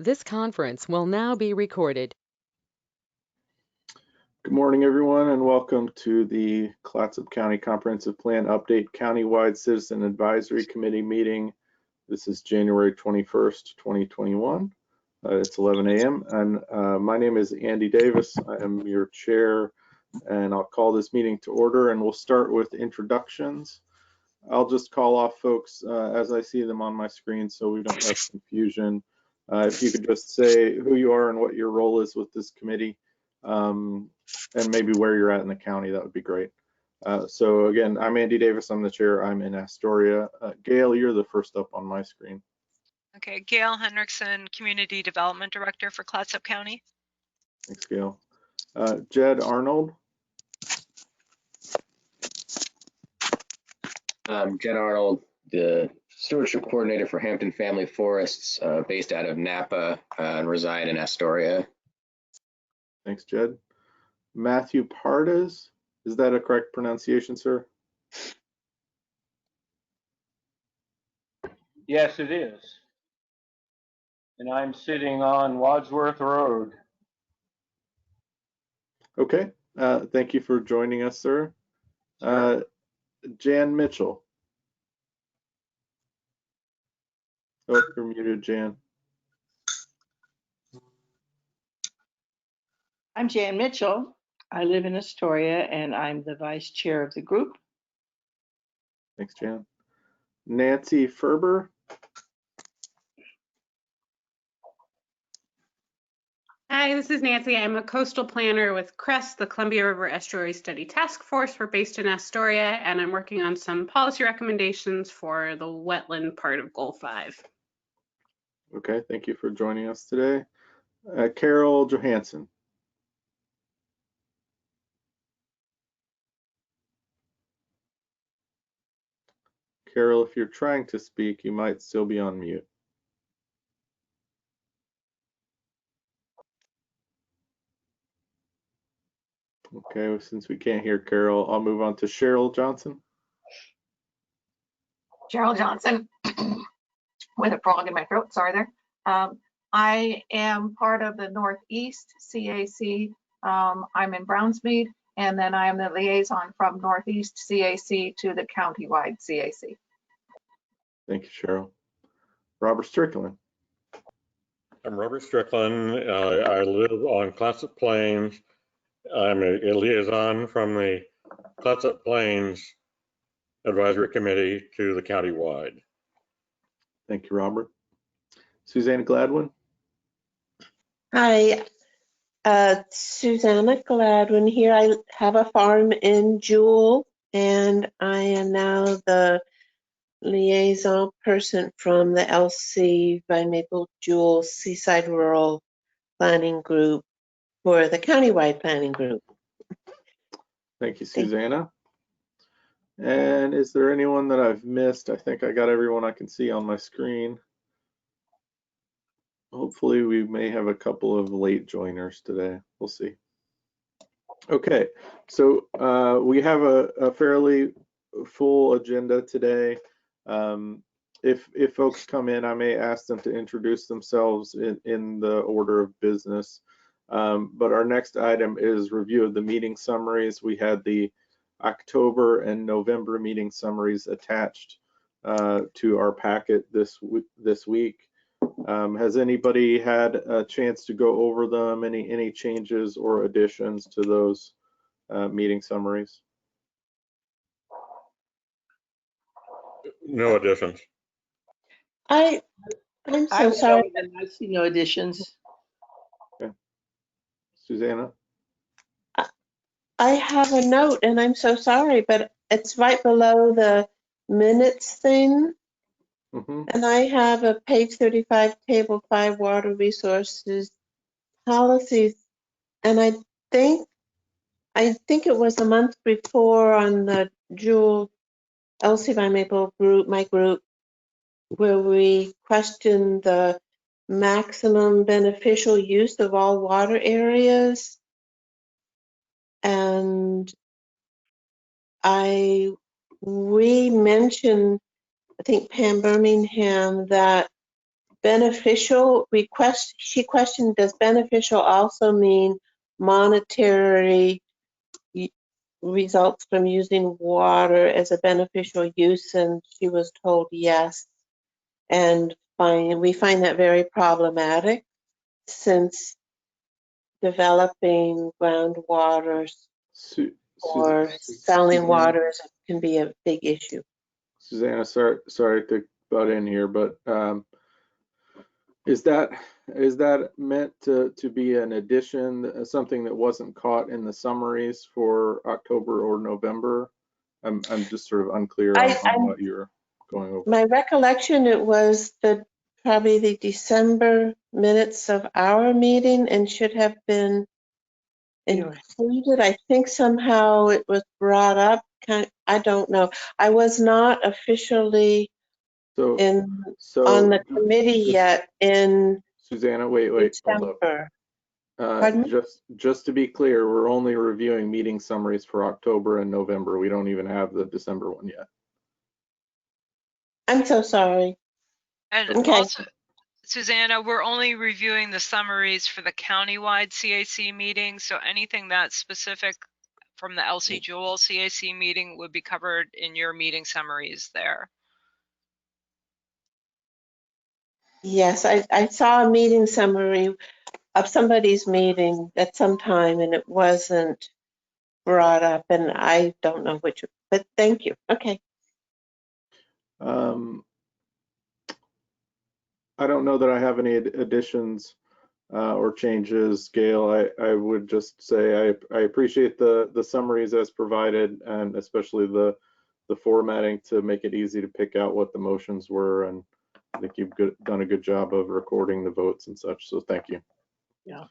This conference will now be recorded. Good morning, everyone, and welcome to the Clatsop County Comprehensive Plan Update Countywide Citizen Advisory Committee meeting. This is January 21st, 2021. It's 11 a.m. and my name is Andy Davis. I am your chair, and I'll call this meeting to order, and we'll start with introductions. I'll just call off folks as I see them on my screen so we don't have confusion. If you could just say who you are and what your role is with this committee, and maybe where you're at in the county, that would be great. So again, I'm Andy Davis, I'm the chair, I'm in Astoria. Gail, you're the first up on my screen. Okay, Gail Hendrickson, Community Development Director for Clatsop County. Thanks, Gail. Jed Arnold. Jed Arnold, the Stewardship Coordinator for Hampton Family Forests, based out of Napa and reside in Astoria. Thanks, Jed. Matthew Pardes, is that a correct pronunciation, sir? Yes, it is. And I'm sitting on Wadsworth Road. Okay, thank you for joining us, sir. Jan Mitchell. Oh, you're muted, Jan. I'm Jan Mitchell. I live in Astoria and I'm the vice chair of the group. Thanks, Jan. Nancy Ferber. Hi, this is Nancy. I'm a coastal planner with CREST, the Columbia River Estuary Study Task Force. We're based in Astoria, and I'm working on some policy recommendations for the wetland part of Goal 5. Okay, thank you for joining us today. Carol Johansson. Carol, if you're trying to speak, you might still be on mute. Okay, well, since we can't hear Carol, I'll move on to Cheryl Johnson. Cheryl Johnson, with a frog in my throat, sorry there. I am part of the Northeast CAC. I'm in Brownsmead, and then I am the liaison from Northeast CAC to the Countywide CAC. Thank you, Cheryl. Robert Strickland. I'm Robert Strickland. I live on Clatsop Plains. I'm a liaison from the Clatsop Plains Advisory Committee to the countywide. Thank you, Robert. Susanna Gladwin. Hi, Susanna Gladwin here. I have a farm in Jewel, and I am now the liaison person from the LC Vine Maple Jewel Seaside Rural Planning Group for the countywide planning group. Thank you, Susanna. And is there anyone that I've missed? I think I got everyone I can see on my screen. Hopefully we may have a couple of late joiners today. We'll see. Okay, so we have a fairly full agenda today. If folks come in, I may ask them to introduce themselves in the order of business. But our next item is review of the meeting summaries. We had the October and November meeting summaries attached to our packet this week. Has anybody had a chance to go over them? Any changes or additions to those meeting summaries? No additions. I'm so sorry. I see no additions. Okay. Susanna? I have a note, and I'm so sorry, but it's right below the minutes thing. And I have a page 35, table 5, water resources policies, and I think it was a month before on the Jewel LC Vine Maple group, my group, where we questioned the maximum beneficial use of all water areas. And we mentioned, I think Pam Birmingham, that beneficial request. She questioned, does beneficial also mean monetary results from using water as a beneficial use? And she was told yes. And we find that very problematic, since developing groundwater or selling water can be a big issue. Susanna, sorry to butt in here, but is that meant to be an addition, something that wasn't caught in the summaries for October or November? I'm just sort of unclear on what you're going over. My recollection, it was probably the December minutes of our meeting and should have been included. I think somehow it was brought up. I don't know. I was not officially on the committee yet in Susanna, wait, hold up. Just to be clear, we're only reviewing meeting summaries for October and November. We don't even have the December one yet. I'm so sorry. And also, Susanna, we're only reviewing the summaries for the countywide CAC meeting, so anything that's specific from the LC Jewel CAC meeting would be covered in your meeting summaries there. Yes, I saw a meeting summary of somebody's meeting at some time and it wasn't brought up, and I don't know which, but thank you. Okay. I don't know that I have any additions or changes, Gail. I would just say I appreciate the summaries as provided, and especially the formatting to make it easy to pick out what the motions were. And I think you've done a good job of recording the votes and such. So thank you. Yeah.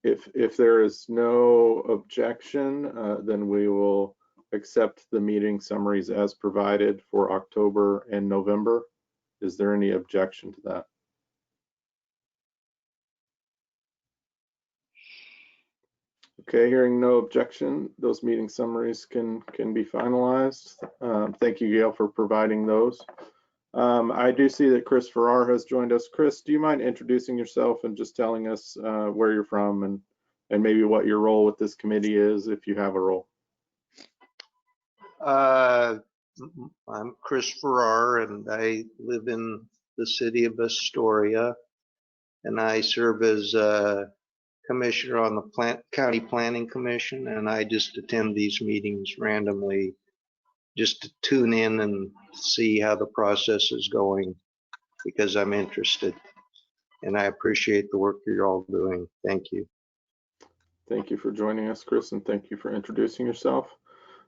If there is no objection, then we will accept the meeting summaries as provided for October and November. Is there any objection to that? Okay, hearing no objection, those meeting summaries can be finalized. Thank you, Gail, for providing those. I do see that Chris Farrar has joined us. Chris, do you mind introducing yourself and just telling us where you're from and maybe what your role with this committee is, if you have a role? I'm Chris Farrar, and I live in the city of Astoria, and I serve as commissioner on the County Planning Commission, and I just attend these meetings randomly just to tune in and see how the process is going, because I'm interested, and I appreciate the work you're all doing. Thank you. Thank you for joining us, Chris, and thank you for introducing yourself.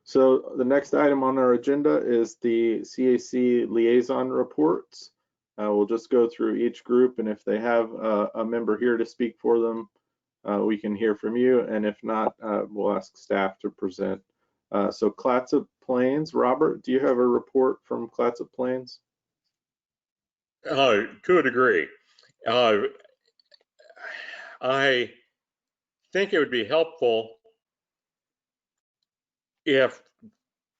So the next item on our agenda is the CAC liaison reports. We'll just go through each group, and if they have a member here to speak for them, we can hear from you, and if not, we'll ask staff to present. So Clatsop Plains, Robert, do you have a report from Clatsop Plains? To a degree. I think it would be helpful if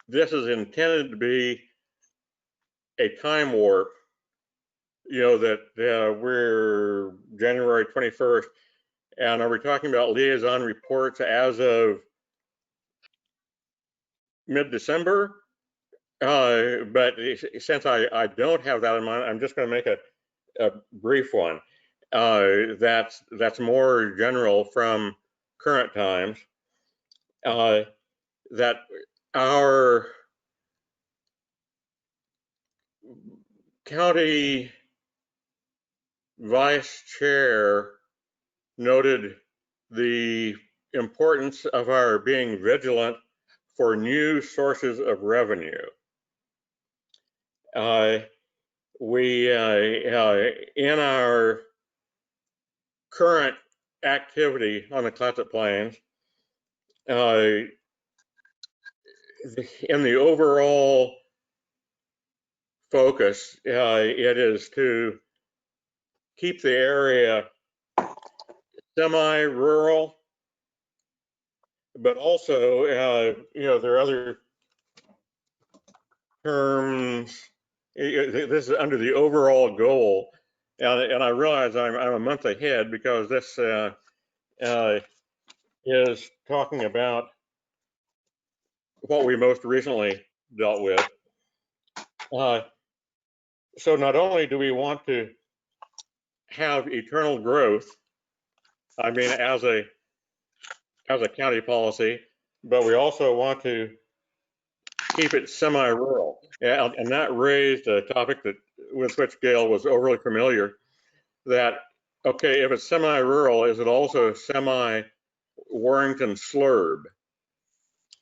this is intended to be a time warp, you know, that we're January 21st, and are we talking about liaison reports as of mid-December? But since I don't have that in mind, I'm just going to make a brief one that's more general from current times. That our county vice chair noted the importance of our being vigilant for new sources of revenue. We, in our current activity on the Clatsop Plains, in the overall focus, it is to keep the area semi-rural, but also, you know, there are other terms. This is under the overall goal And I realize I'm a month ahead because this is talking about what we most recently dealt with. So not only do we want to have eternal growth, I mean, as a county policy, but we also want to keep it semi-rural. And that raised a topic that with which Gail was overly familiar, that, okay, if it's semi-rural, is it also semi-Warrington slurb?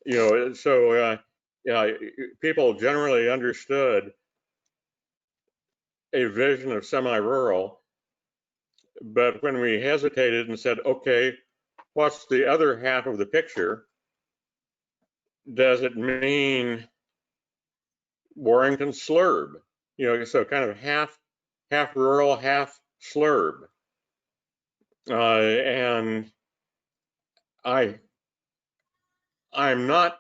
You know, so people generally understood a vision of semi-rural, but when we hesitated and said, okay, what's the other half of the picture? Does it mean Warrington slurb? You know, so kind of half rural, half slurb. And I'm not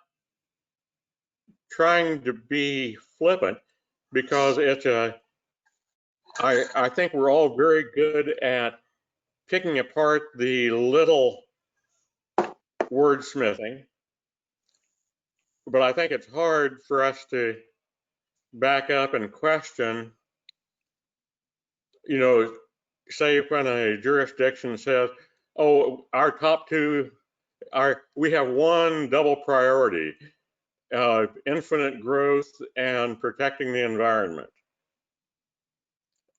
trying to be flippant, because it's I think we're all very good at picking apart the little wordsmithing, but I think it's hard for us to back up and question, you know, say when a jurisdiction says, oh, our top two we have one double priority, infinite growth and protecting the environment.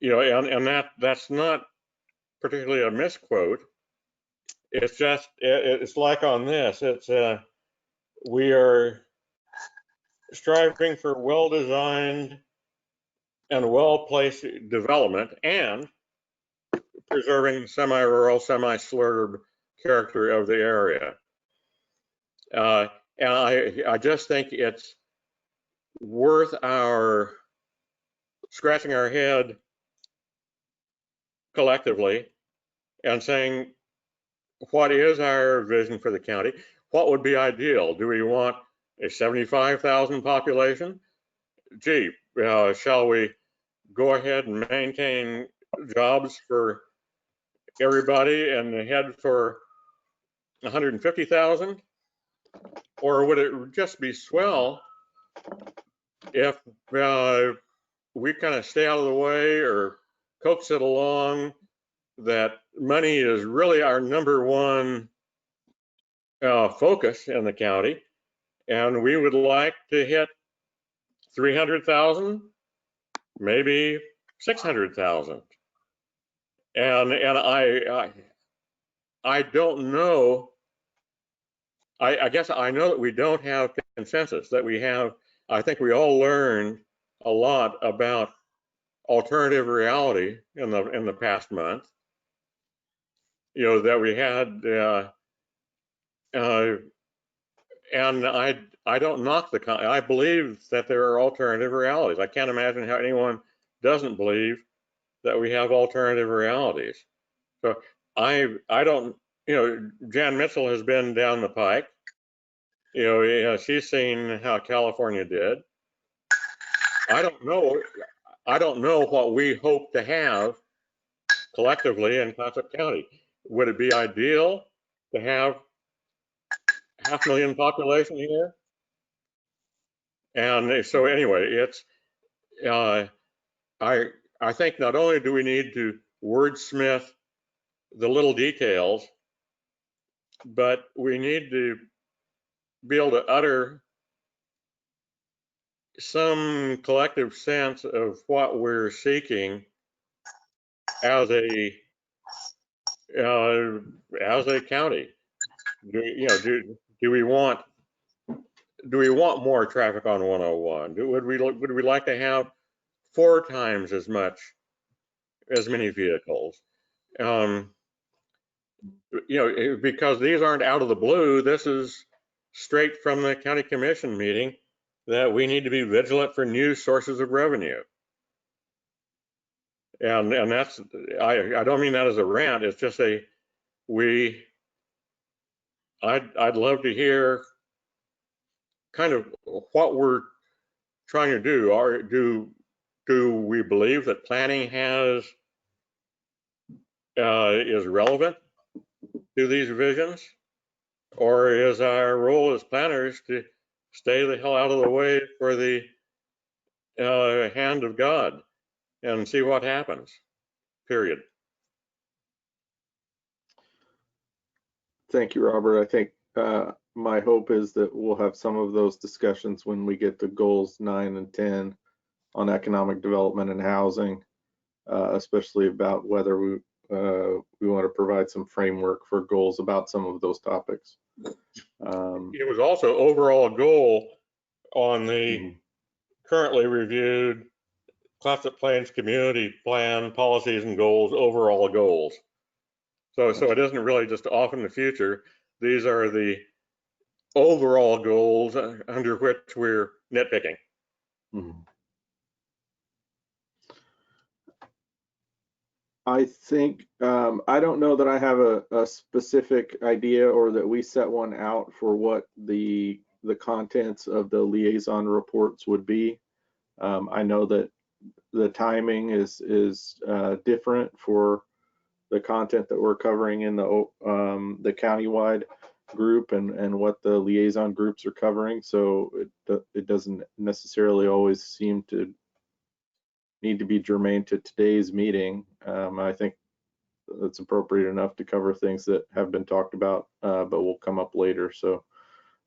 You know, and that's not particularly a misquote. It's just, it's like on this, it's we are striving for well-designed and well-placed development and preserving semi-rural, semi-slurb character of the area. And I just think it's worth our scratching our head collectively and saying, what is our vision for the county? What would be ideal? Do we want a 75,000 population? Gee, shall we go ahead and maintain jobs for everybody and head for 150,000? Or would it just be swell if we kind of stay out of the way or coax it along, that money is really our number one focus in the county, and we would like to hit 300,000, maybe 600,000. And I don't know. I guess I know that we don't have consensus, that we have, I think we all learned a lot about alternative reality in the past month. You know, that we had, and I don't knock I believe that there are alternative realities. I can't imagine how anyone doesn't believe that we have alternative realities. So I don't, you know, Jan Mitchell has been down the pike. You know, she's seen how California did. I don't know what we hope to have collectively in Clatsop County. Would it be ideal to have 500,000 population here? And so anyway, it's I think not only do we need to wordsmith the little details, but we need to be able to utter some collective sense of what we're seeking as a county. Do we want more traffic on 101? Would we like to have 4 times as many vehicles? You know, because these aren't out of the blue. This is straight from the county commission meeting, that we need to be vigilant for new sources of revenue. And that's, I don't mean that as a rant. It's just I'd love to hear kind of what we're trying to do. Do we believe that planning has is relevant to these revisions? Or is our role as planners to stay the hell out of the way for the hand of God and see what happens, period? Thank you, Robert. I think my hope is that we'll have some of those discussions when we get to goals 9 and 10 on economic development and housing, especially about whether we want to provide some framework for goals about some of those topics. It was also overall goal on the currently reviewed Clatsop Plains Community Plan policies and goals, overall goals. So it isn't really just off in the future. These are the overall goals under which we're nitpicking. I think, I don't know that I have a specific idea or that we set one out for what the contents of the liaison reports would be. I know that the timing is different for the content that we're covering in the countywide group and what the liaison groups are covering. So it doesn't necessarily always seem to need to be germane to today's meeting. I think it's appropriate enough to cover things that have been talked about, but will come up later. So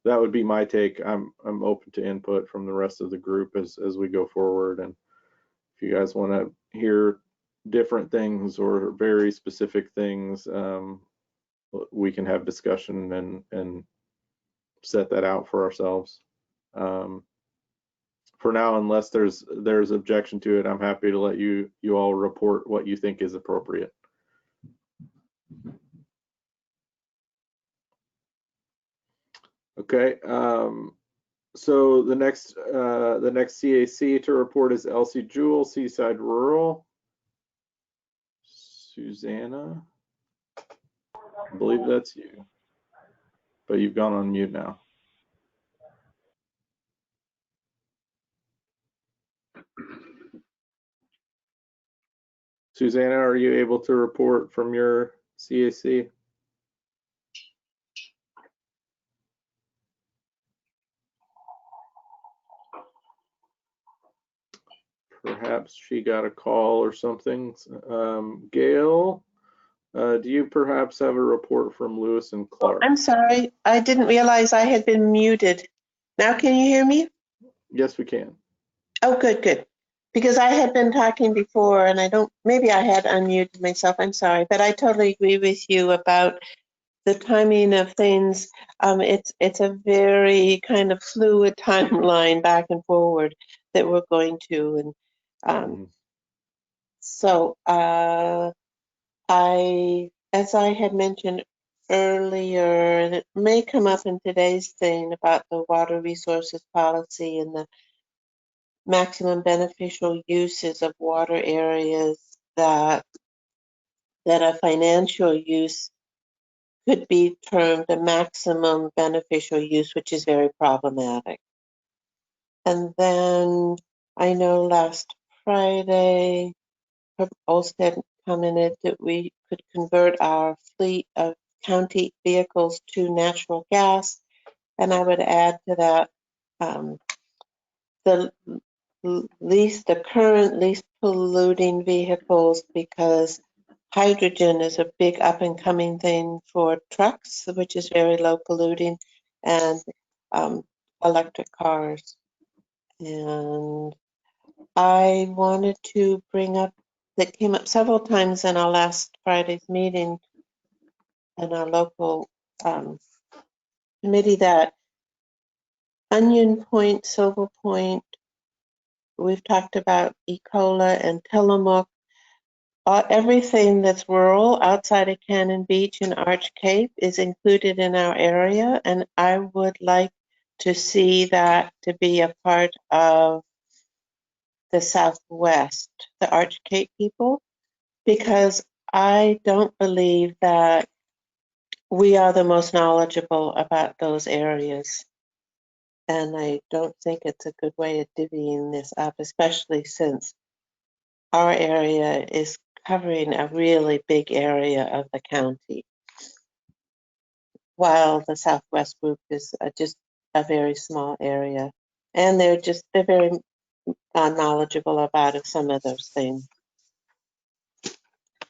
that would be my take. I'm open to input from the rest of the group as we go forward. And if you guys want to hear different things or very specific things, we can have discussion and set that out for ourselves. For now, unless there's objection to it, I'm happy to let you all report what you think is appropriate. Okay. So the next CAC to report is Elsie Jewell, Seaside Rural. Susanna, I believe that's you, but you've gone on mute now. Susanna, are you able to report from your CAC? Perhaps she got a call or something. Gail, do you perhaps have a report from Lewis and Clark? I'm sorry, I didn't realize I had been muted. Now can you hear me? Yes, we can. Oh, good. Because I had been talking before and maybe I had unmuted myself, I'm sorry, but I totally agree with you about the timing of things. It's a very kind of fluid timeline back and forward that we're going to. And so as I had mentioned earlier, and it may come up in today's thing about the water resources policy and the maximum beneficial uses of water areas that a financial use could be termed a maximum beneficial use, which is very problematic. And then I know last Friday, Olstead commented that we could convert our fleet of county vehicles to natural gas. And I would add to that the current least polluting vehicles, because hydrogen is a big up and coming thing for trucks, which is very low polluting, and electric cars. And I wanted to bring up, that came up several times in our last Friday's meeting in our local committee, that Onion Point, Silver Point, we've talked about Ecola and Tillamook. Everything that's rural outside of Cannon Beach and Arch Cape is included in our area, and I would like to see that to be a part of the Southwest, the Arch Cape people, because I don't believe that we are the most knowledgeable about those areas. And I don't think it's a good way of divvying this up, especially since our area is covering a really big area of the county, while the Southwest group is just a very small area. And they're very knowledgeable about some of those things.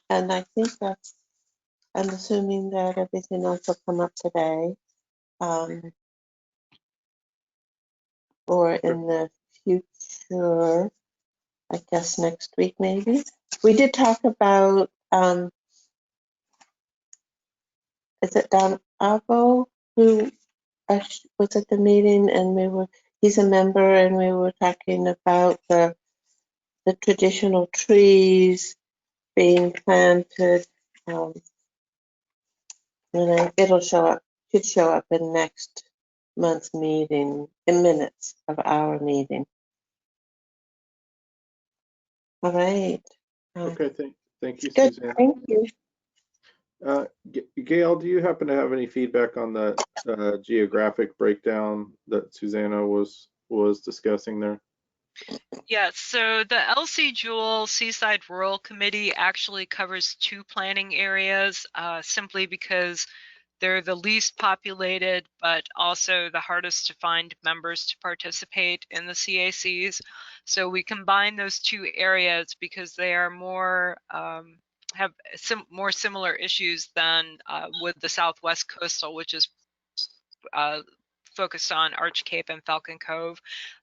And I think I'm assuming that everything else will come up today, or in the future, I guess next week maybe. We did talk about, is it Don Avo who was at the meeting, and he's a member, and we were talking about the traditional trees being planted. And it'll should show up in next month's meeting, in minutes of our meeting. All right. Okay, thank you, Good, Suzanne. thank you. Gail, do you happen to have any feedback on the geographic breakdown that Susanna was discussing there? Yeah, so the LC Jewel Seaside Rural Committee actually covers 2 planning areas, simply because they're the least populated, but also the hardest to find members to participate in the CACs. So we combine those 2 areas because they are more have more similar issues than with the Southwest Coastal, which is focused on Arch Cape and Falcon Cove,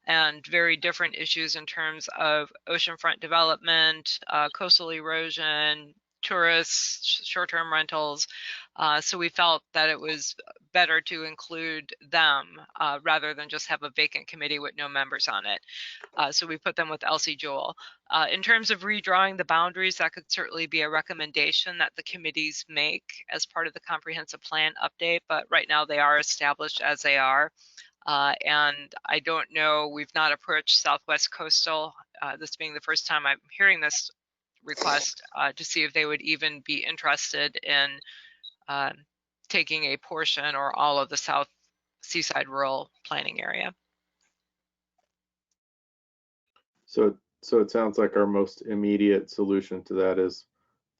and very different issues in terms of oceanfront development, coastal erosion, tourists, short-term rentals. So we felt that it was better to include them rather than just have a vacant committee with no members on it. So we put them with LC Jewel. In terms of redrawing the boundaries, that could certainly be a recommendation that the committees make as part of the comprehensive plan update, but right now they are established as they are. And I don't know, we've not approached Southwest Coastal, this being the first time I'm hearing this request, to see if they would even be interested in taking a portion or all of the South Seaside Rural Planning Area. So it sounds like our most immediate solution to that is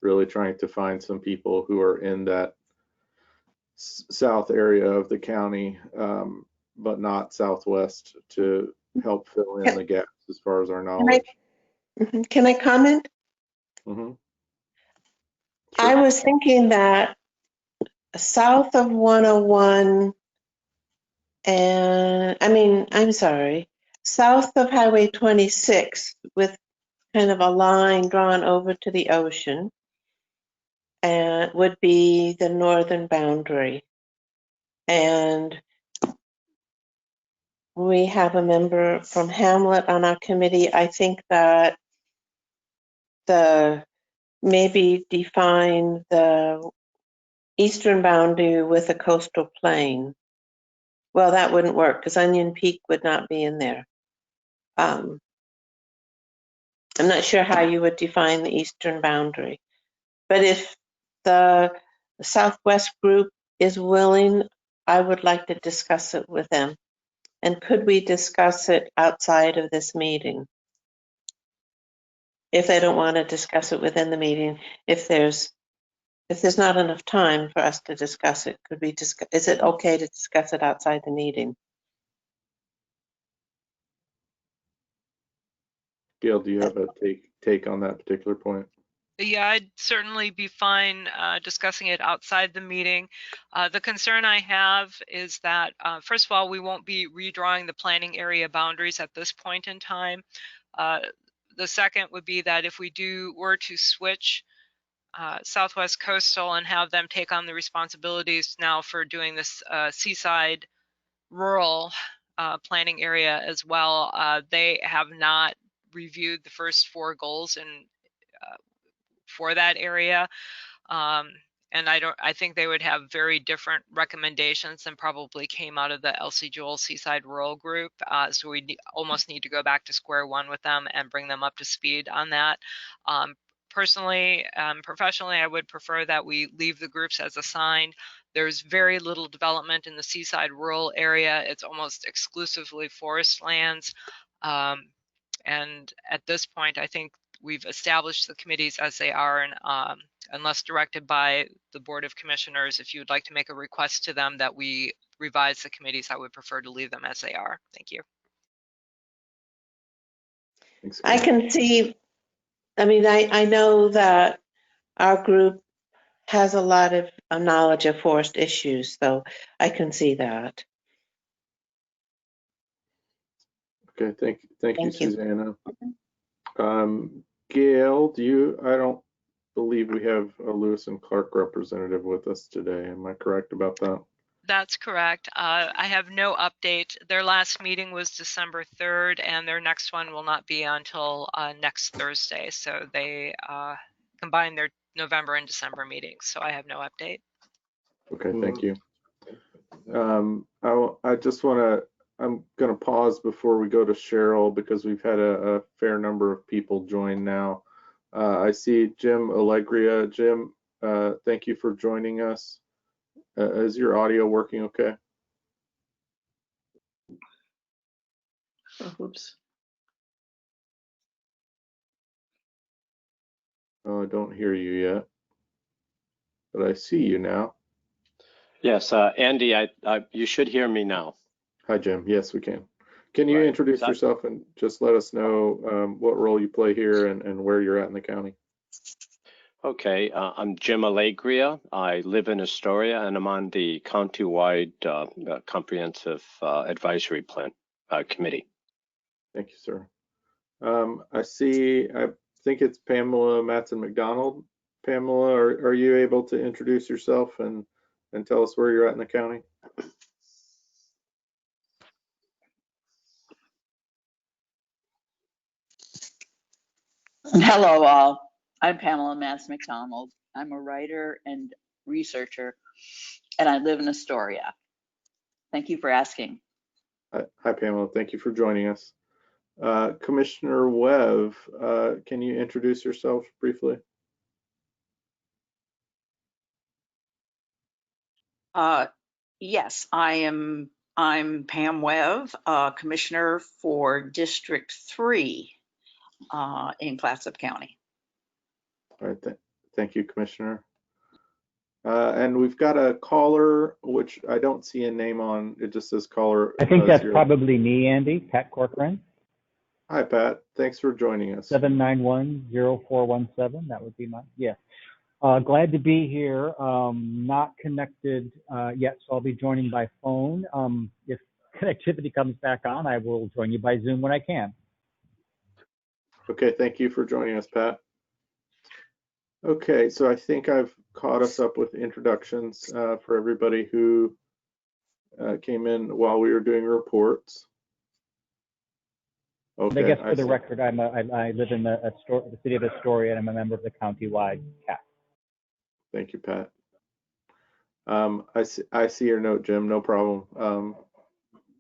really trying to find some people who are in that south area of the county, but not southwest, to help fill in the gaps as far as our knowledge. Can I comment? Mm-hmm. Sure. I was thinking that south of 101, south of Highway 26, with kind of a line drawn over to the ocean, and would be the northern boundary. And we have a member from Hamlet on our committee. I think that maybe define the eastern boundary with a coastal plain. Well, that wouldn't work because Onion Peak would not be in there. I'm not sure how you would define the eastern boundary, but if the Southwest group is willing, I would like to discuss it with them. And could we discuss it outside of this meeting? If they don't want to discuss it within the meeting, if there's not enough time for us to discuss it, is it okay to discuss it outside the meeting? Gail, do you have a take on that particular point? Yeah, I'd certainly be fine discussing it outside the meeting. The concern I have is that, first of all, we won't be redrawing the planning area boundaries at this point in time. The second would be that if we were to switch Southwest Coastal and have them take on the responsibilities now for doing this seaside rural planning area as well, they have not reviewed the first 4 goals for that area. And I think they would have very different recommendations than probably came out of the LC Jewel Seaside Rural Group. So we almost need to go back to square one with them and bring them up to speed on that. Personally, professionally, I would prefer that we leave the groups as assigned. There's very little development in the seaside rural area. It's almost exclusively forest lands. And at this point, I think we've established the committees as they are, and unless directed by the Board of Commissioners, if you would like to make a request to them that we revise the committees, I would prefer to leave them as they are. Thank you. Thanks, I Gail. can see, I mean, I know that our group has a lot of knowledge of forest issues, so I can see that. Okay, thank you, Thank you. Susanna. Gail, I don't believe we have a Lewis and Clark representative with us today. Am I correct about that? That's correct. I have no update. Their last meeting was December 3rd, and their next one will not be until next Thursday. So they combine their November and December meetings. So I have no update. Okay, thank you. I just want to, I'm going to pause before we go to Cheryl because we've had a fair number of people join now. I see Jim Allegria. Jim, thank you for joining us. Is your audio working okay? Oh, whoops. Oh, I don't hear you yet, but I see you now. Yes, Andy, you should hear me now. Hi, Jim. Yes, we can. Can you introduce yourself and just let us know what role you play here and where you're at in the county? Okay, I'm Jim Allegria. I live in Astoria, and I'm on the Countywide Comprehensive Advisory Plan Committee. Thank you, sir. I think it's Pamela Matson McDonald. Pamela, are you able to introduce yourself and tell us where you're at in the county? Hello, all. I'm Pamela Matson McDonald. I'm a writer and researcher, and I live in Astoria. Thank you for asking. Hi, Pamela. Thank you for joining us. Commissioner Webb, can you introduce yourself briefly? Yes, I'm Pam Webb, Commissioner for District 3 in Clatsop County. All right, thank you, Commissioner. And we've got a caller, which I don't see a name on. It just says caller. I think that's probably me, Andy, Pat Corcoran. Hi, Pat. Thanks for joining us. 791-0417. That would be mine. Yeah. Glad to be here. Not connected yet, so I'll be joining by phone. If connectivity comes back on, I will join you by Zoom when I can. Okay, thank you for joining us, Pat. Okay, so I think I've caught us up with introductions for everybody who came in while we were doing reports. Okay, I guess for the record, I live in the city of Astoria, and I'm a member of the Countywide CAC. Thank you, Pat. I see your note, Jim. No problem.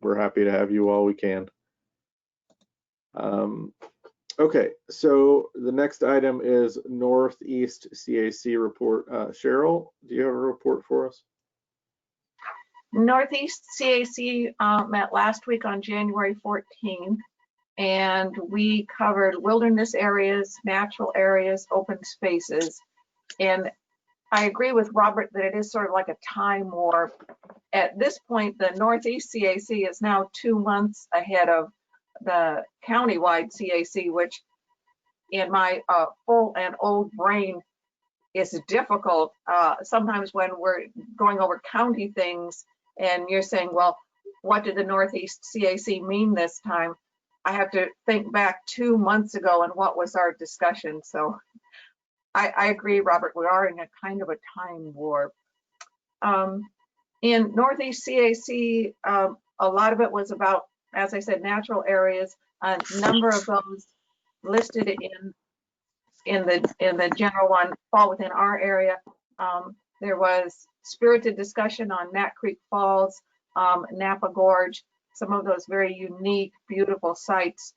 We're happy to have you all we can. Okay, so the next item is Northeast CAC report. Cheryl, do you have a report for us? Northeast CAC met last week on January 14th, and we covered wilderness areas, natural areas, open spaces. And I agree with Robert that it is sort of like a time warp. At this point, the Northeast CAC is now 2 months ahead of the countywide CAC, which in my full and old brain is difficult. Sometimes when we're going over county things and you're saying, well, what did the Northeast CAC mean this time? I have to think back 2 months ago and what was our discussion. So I agree, Robert, we are in a kind of a time warp. In Northeast CAC, a lot of it was about, as I said, natural areas. A number of those listed in the general one fall within our area. There was spirited discussion on Nat Creek Falls, Napa Gorge, some of those very unique, beautiful sites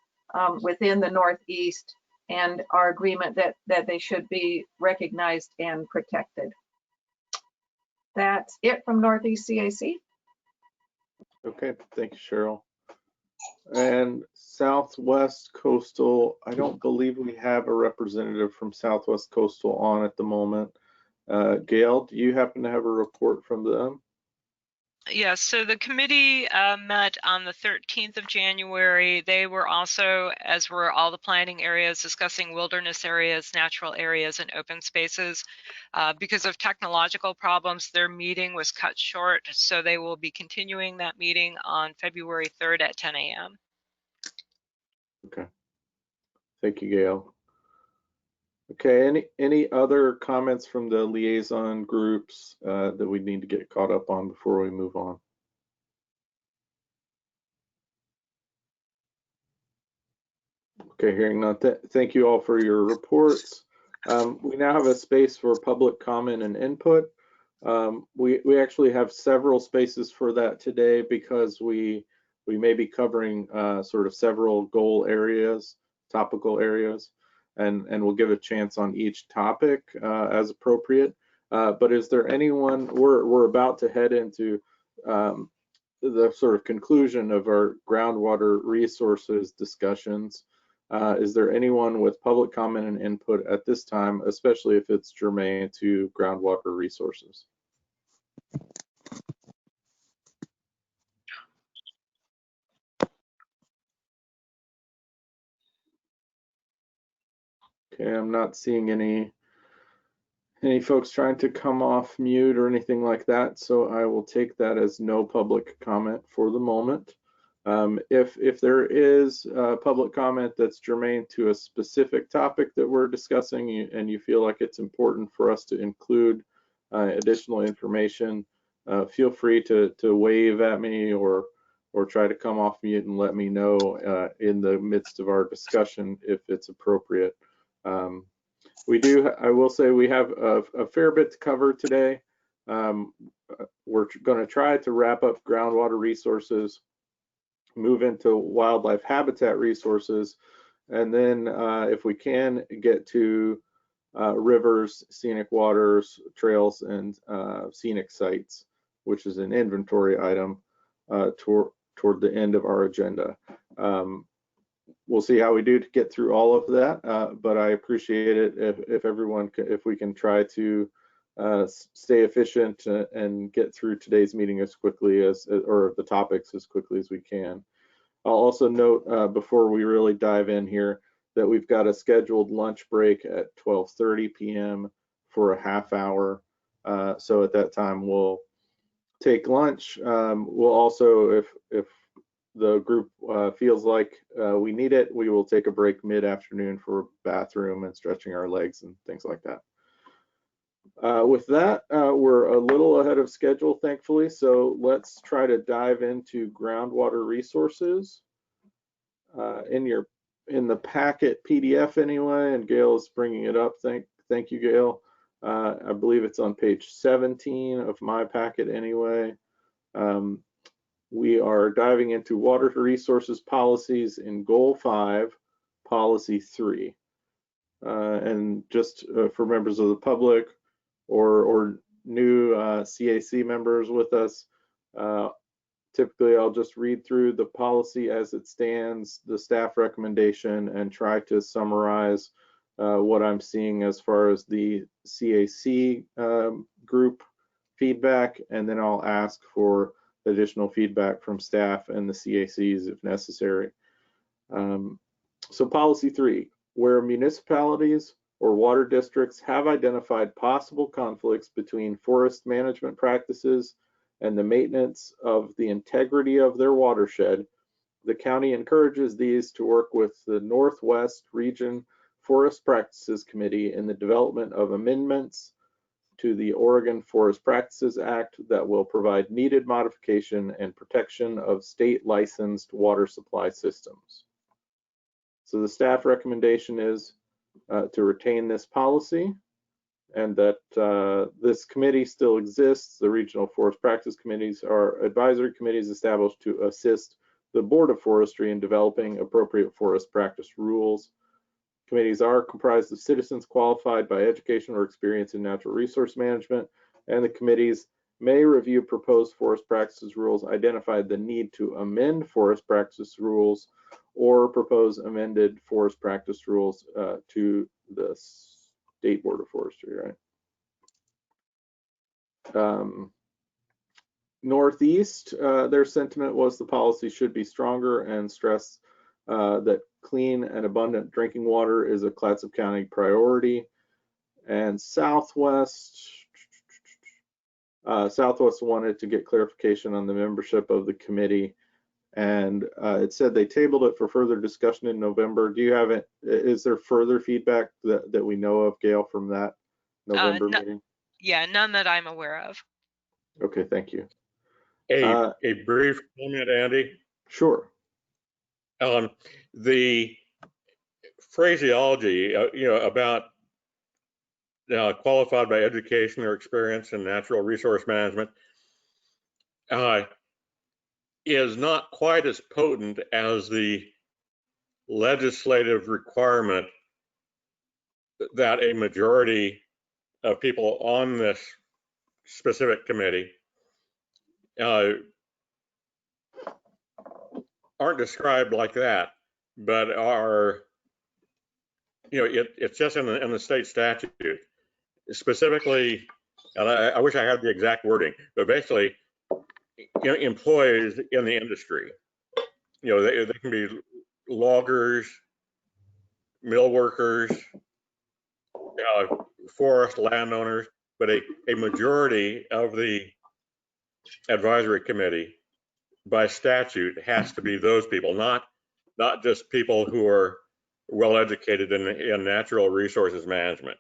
within the Northeast, and our agreement that they should be recognized and protected. That's it from Northeast CAC. Okay, thank you, Cheryl. And Southwest Coastal, I don't believe we have a representative from Southwest Coastal on at the moment. Gail, do you happen to have a report from them? Yes, so the committee met on the 13th of January. They were also, as were all the planning areas, discussing wilderness areas, natural areas, and open spaces. Because of technological problems, their meeting was cut short, so they will be continuing that meeting on February 3rd at 10 a.m. Okay. Thank you, Gail. Okay, any other comments from the liaison groups that we need to get caught up on before we move on? Okay, hearing none. Thank you all for your reports. We now have a space for public comment and input. We actually have several spaces for that today because we may be covering sort of several goal areas, topical areas, and we'll give a chance on each topic as appropriate. But is there anyone, we're about to head into the sort of conclusion of our groundwater resources discussions. Is there anyone with public comment and input at this time, especially if it's germane to groundwater resources? Okay, I'm not seeing any folks trying to come off mute or anything like that, so I will take that as no public comment for the moment. If there is public comment that's germane to a specific topic that we're discussing and you feel like it's important for us to include additional information, feel free to wave at me or try to come off mute and let me know in the midst of our discussion if it's appropriate. I will say we have a fair bit to cover today. We're going to try to wrap up groundwater resources, move into wildlife habitat resources, and then if we can get to rivers, scenic waters, trails, and scenic sites, which is an inventory item toward the end of our agenda. We'll see how we do to get through all of that, but I appreciate it if we can try to stay efficient and get through today's meeting as quickly or the topics as quickly as we can. I'll also note before we really dive in here that we've got a scheduled lunch break at 12:30 p.m. for a half hour. So at that time we'll take lunch. We'll also, if the group feels like we need it, we will take a break mid-afternoon for bathroom and stretching our legs and things like that. With that, we're a little ahead of schedule, thankfully, so let's try to dive into groundwater resources. In the packet PDF anyway, and Gail is bringing it up. Thank you, Gail. I believe it's on page 17 of my packet anyway. We are diving into water resources policies in Goal 5, Policy 3. And just for members of the public or new CAC members with us, typically I'll just read through the policy as it stands, the staff recommendation, and try to summarize what I'm seeing as far as the CAC group feedback, and then I'll ask for additional feedback from staff and the CACs if necessary. So policy 3, where municipalities or water districts have identified possible conflicts between forest management practices and the maintenance of the integrity of their watershed, the county encourages these to work with the Northwest Region Forest Practices Committee in the development of amendments to the Oregon Forest Practices Act that will provide needed modification and protection of state licensed water supply systems. So the staff recommendation is to retain this policy, and that this committee still exists. The regional forest practice committees are advisory committees established to assist the Board of Forestry in developing appropriate forest practice rules. Committees are comprised of citizens qualified by education or experience in natural resource management, and the committees may review proposed forest practices rules, identify the need to amend forest practice rules, or propose amended forest practice rules to the State Board of Forestry, right? Northeast, their sentiment was the policy should be stronger and stress that clean and abundant drinking water is a Clatsop County priority. And Southwest wanted to get clarification on the membership of the committee, and it said they tabled it for further discussion in November. Do you have it? Is there further feedback that we know of, Gail, from that November meeting? Yeah, none that I'm aware of. Okay, thank you. A brief comment, Andy. Sure. The phraseology, about qualified by education or experience in natural resource management is not quite as potent as the legislative requirement that a majority of people on this specific committee aren't described like that, but are, it's just in the state statute. Specifically, and I wish I had the exact wording, but basically, employees in the industry. They can be loggers, mill workers, forest landowners, but a majority of the advisory committee by statute has to be those people, not just people who are well educated in natural resources management.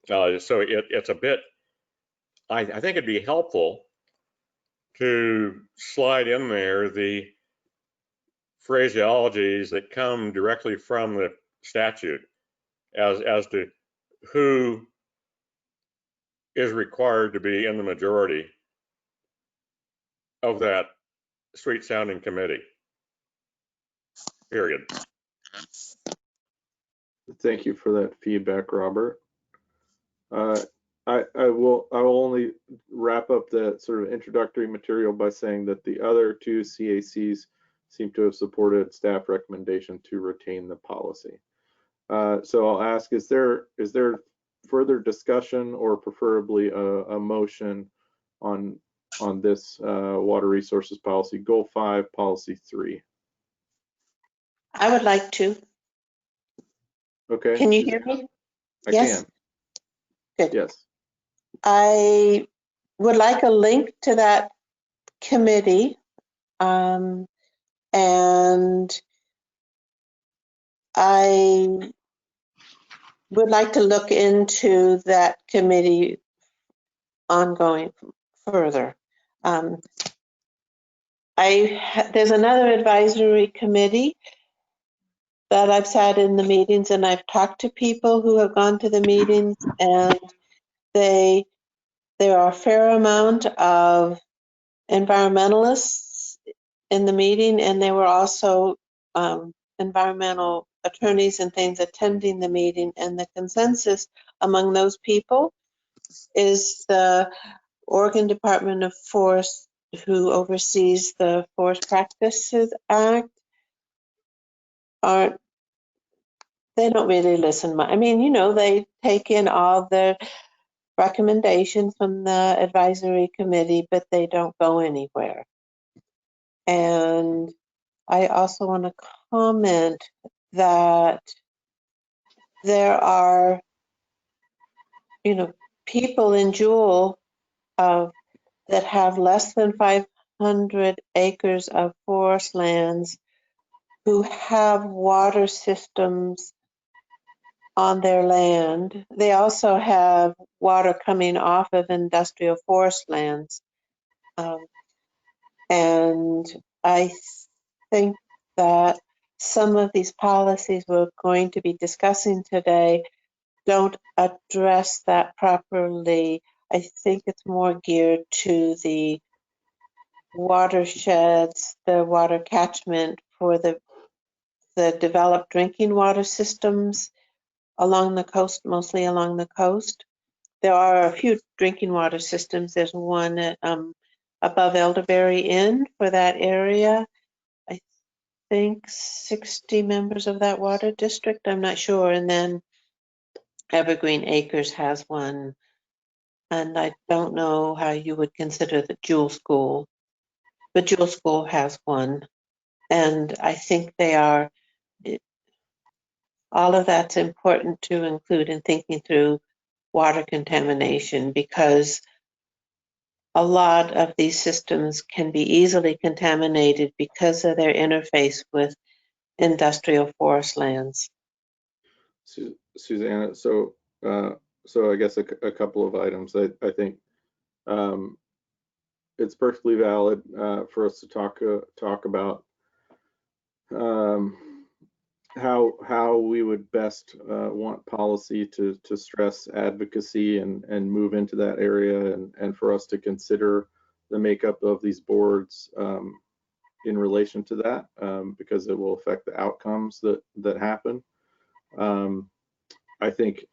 So it's a bit, I think it'd be helpful to slide in there the phraseologies that come directly from the statute as to who is required to be in the majority of that sweet sounding committee, period. Thank you for that feedback, Robert. I will only wrap up the sort of introductory material by saying that the other two CACs seem to have supported staff recommendation to retain the policy. So I'll ask, is there further discussion or preferably a motion on this water resources policy, goal 5, policy 3? I would like to. Okay. Can you hear me? I Yes. can. Good. Yes. I would like a link to that committee, and I would like to look into that committee ongoing further. There's another advisory committee that I've sat in the meetings, and I've talked to people who have gone to the meetings, and there are a fair amount of environmentalists in the meeting, and there were also environmental attorneys and things attending the meeting, and the consensus among those people is the Oregon Department of Forest, who oversees the Forest Practices Act, they don't really listen much. I mean, they take in all the recommendations from the advisory committee, but they don't go anywhere. And I also want to comment that there are, people in Jewel that have less than 500 acres of forest lands who have water systems on their land. They also have water coming off of industrial forest lands. And I think that some of these policies we're going to be discussing today don't address that properly. I think it's more geared to the watersheds, the water catchment for the developed drinking water systems along the coast, mostly along the coast. there are a few drinking water systems. There's one at, above Elderberry Inn for that area. I think 60 members of that water district. I'm not sure. And then Evergreen Acres has one. And I don't know how you would consider the Jewel School. But Jewel School has one. And I think they are, all of that's important to include in thinking through water contamination, because a lot of these systems can be easily contaminated because of their interface with industrial forest lands. Susanna, so I guess a couple of items. I think it's perfectly valid for us to talk about how we would best want policy to stress advocacy and move into that area, and for us to consider the makeup of these boards in relation to that, because it will affect the outcomes that happen. I think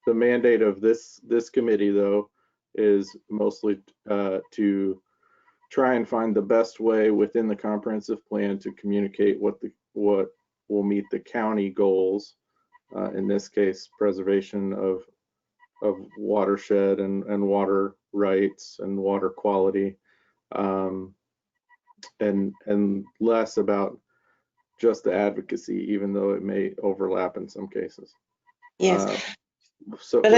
the mandate of this committee, though, is mostly to try and find the best way within the comprehensive plan to communicate what will meet the county goals. In this case, preservation of watershed and water rights and water quality, and less about just the advocacy, even though it may overlap in some cases. Yes. So but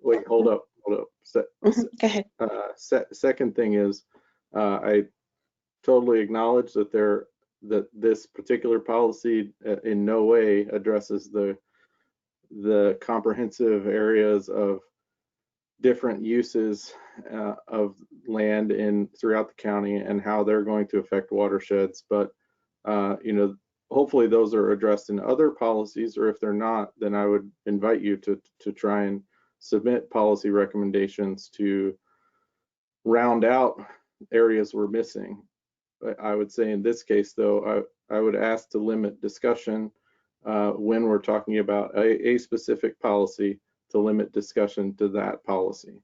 wait, hold up. Go ahead. Second thing is, I totally acknowledge that this particular policy in no way addresses the comprehensive areas of different uses of land throughout the county and how they're going to affect watersheds. But hopefully those are addressed in other policies, or if they're not, then I would invite you to try and submit policy recommendations to round out areas we're missing. I would say in this case, though, I would ask to limit discussion when we're talking about a specific policy, to limit discussion to that policy.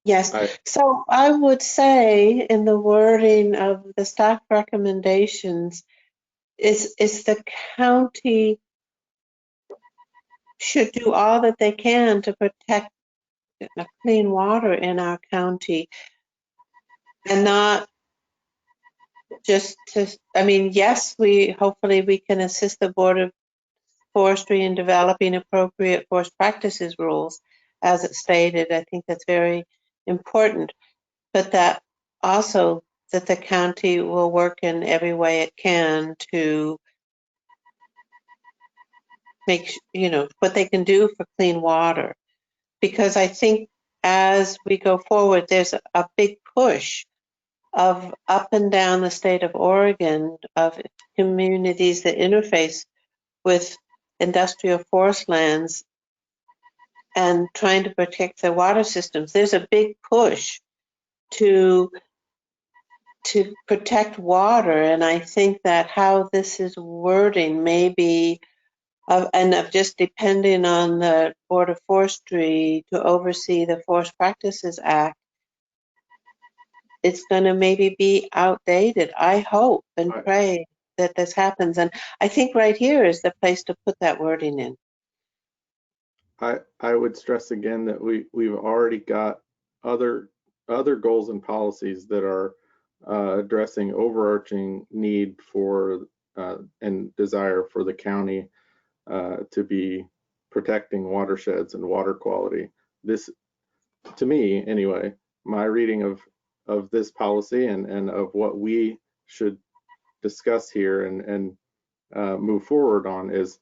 Yes. So I would say in the wording of the staff recommendations is the county should do all that they can to protect clean water in our county, and not just yes, hopefully we can assist the Board of Forestry in developing appropriate forest practices rules as it's stated. I think that's very important, but that also that the county will work in every way it can to make what they can do for clean water, because I think as we go forward, there's a big push of up and down the state of Oregon of communities that interface with industrial forest lands and trying to protect their water systems. There's a big push to protect water, and I think that how this is wording may be of just depending on the Board of Forestry to oversee the Forest Practices Act, it's going to maybe be outdated. I hope and pray that this happens, and I think right here is the place to put that wording in. I would stress again that we've already got other goals and policies that are addressing overarching need for and desire for the county to be protecting watersheds and water quality. This, to me anyway, my reading of this policy and of what we should discuss here and move forward on is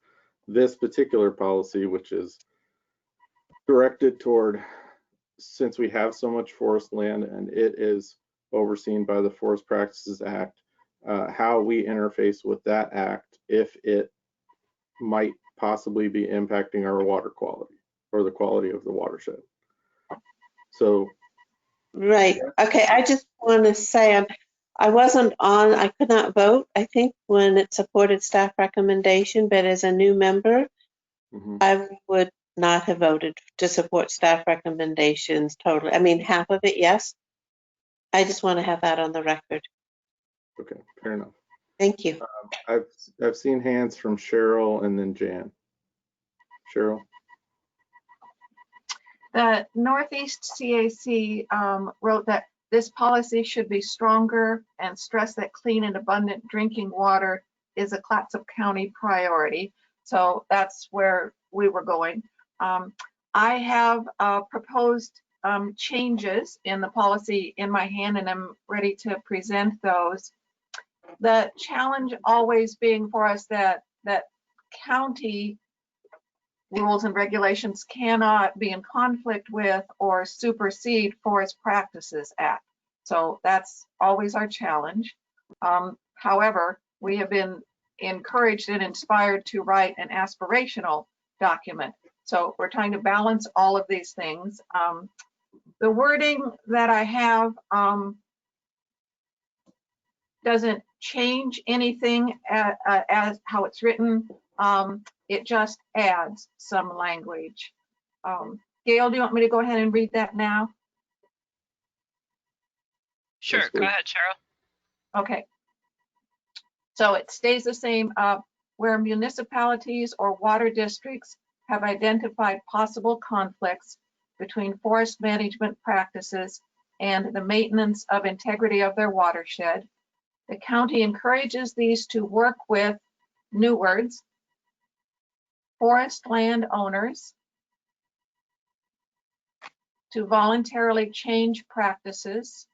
this particular policy, which is directed toward, since we have so much forest land and it is overseen by the Forest Practices Act, how we interface with that act if it might possibly be impacting our water quality or the quality of the watershed. So right. Okay, I just want to say I could not vote, I think, when it supported staff recommendation, but as a new member, I would not have voted to support staff recommendations totally. I mean, half of it, yes. I just want to have that on the record. Okay, fair enough. Thank you. I've seen hands from Cheryl and then Jan. Cheryl. The Northeast CAC wrote that this policy should be stronger and stress that clean and abundant drinking water is a Clatsop County priority. So that's where we were going. I have proposed changes in the policy in my hand, and I'm ready to present those. The challenge always being for us that county rules and regulations cannot be in conflict with or supersede Forest Practices Act. So that's always our challenge. However, we have been encouraged and inspired to write an aspirational document. So we're trying to balance all of these things. The wording that I have doesn't change anything as how it's written. It just adds some language. Gail, do you want me to go ahead and read that now? Sure, go ahead, Cheryl. Okay. So it stays the same. Where municipalities or water districts have identified possible conflicts between forest management practices and the maintenance of integrity of their watershed, the county encourages these to work with, new words, forest land owners to voluntarily change practices,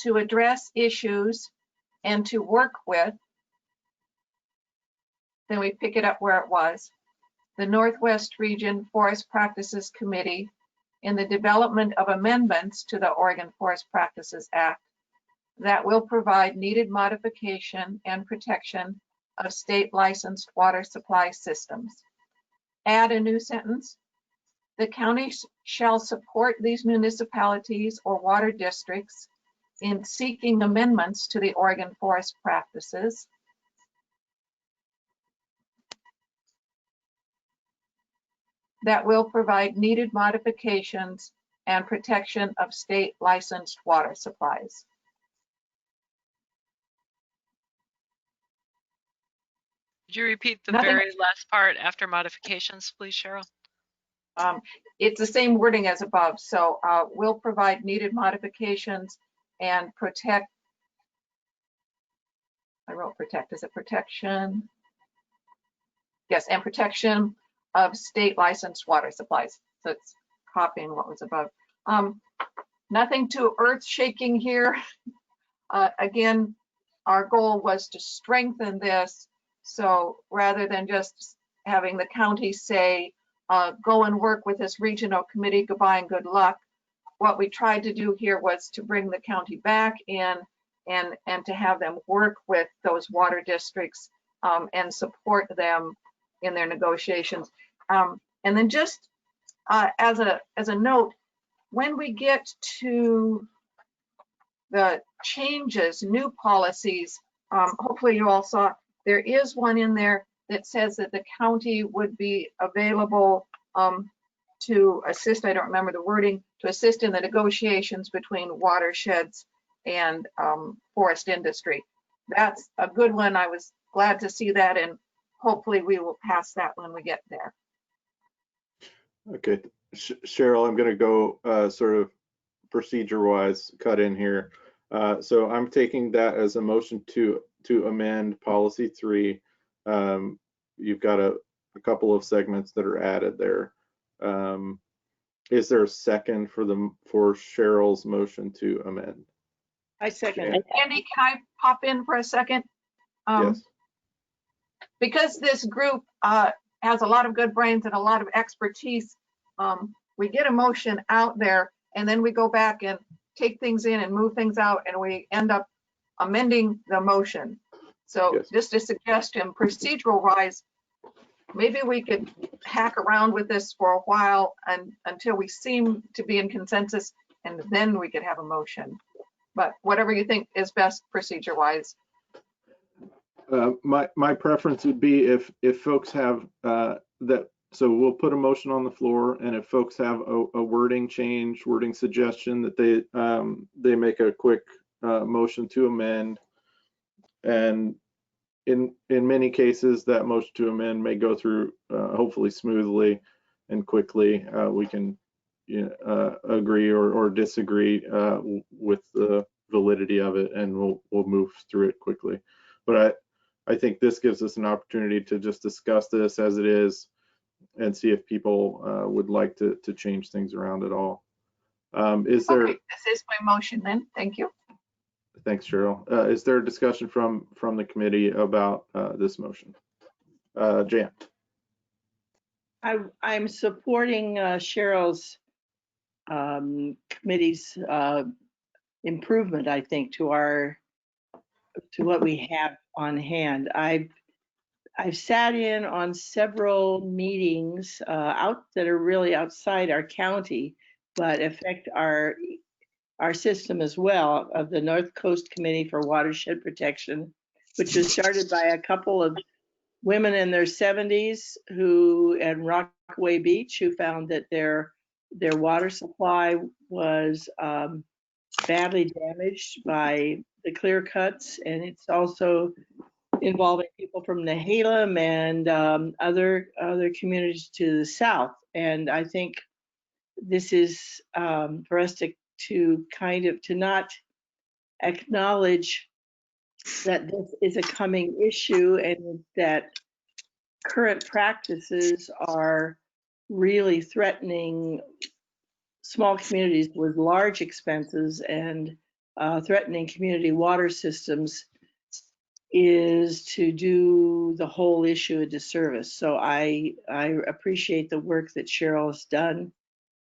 to address issues, and to work with, then we pick it up where it was, the Northwest Region Forest Practices Committee in the development of amendments to the Oregon Forest Practices Act that will provide needed modification and protection of state licensed water supply systems. Add a new sentence. The county shall support these municipalities or water districts in seeking amendments to the Oregon Forest Practices. That will provide needed modifications and protection of state licensed water supplies. Could you repeat the very last part after modifications, please, Cheryl? It's the same wording as above. So will provide needed modifications and protect. I wrote protect. Is it protection? Yes, and protection of state licensed water supplies. So it's copying what was above. Nothing too earth shaking here. Again, our goal was to strengthen this. So rather than just having the county say, go and work with this regional committee, goodbye and good luck, what we tried to do here was to bring the county back in and to have them work with those water districts and support them in their negotiations. And then just as a note, when we get to the changes, new policies, hopefully you all saw, there is one in there that says that the county would be available to assist, I don't remember the wording, to assist in the negotiations between watersheds and forest industry. That's a good one. I was glad to see that, and hopefully we will pass that when we get there. Okay, Cheryl, I'm going to go sort of procedure-wise cut in here. So I'm taking that as a motion to amend policy 3. You've got a couple of segments that are added there. Is there a second for Cheryl's motion to amend? I second it. Andy, can I pop in for a second? Yes. Because this group has a lot of good brains and a lot of expertise, we get a motion out there and then we go back and take things in and move things out, and we end up amending the motion. So yes. Just a suggestion, procedural wise, maybe we could hack around with this for a while and until we seem to be in consensus, and then we could have a motion. But whatever you think is best procedure wise. My preference would be if folks have that. So we'll put a motion on the floor, and if folks have a wording change, wording suggestion, that they make a quick motion to amend. And in many cases, that motion to amend may go through hopefully smoothly and quickly. We can agree or disagree with the validity of it, and we'll move through it quickly. But I think this gives us an opportunity to just discuss this as it is and see if people would like to change things around at all. Is there? Okay, this is my motion then. Thank you. Thanks, Cheryl. Is there a discussion from the committee about this motion? Jan? I'm supporting Cheryl's committee's improvement, I think, to what we have on hand. I've sat in on several meetings that are really outside our county, but affect our system as well, of the North Coast Committee for Watershed Protection, which was started by a couple of women in their 70s who at Rockaway Beach, who found that their water supply was badly damaged by the clear cuts, and it's also involving people from Nehalem and other communities to the south. And I think this is for us to not acknowledge that this is a coming issue and that current practices are really threatening small communities with large expenses and threatening community water systems, is to do the whole issue a disservice. So I appreciate the work that Cheryl has done.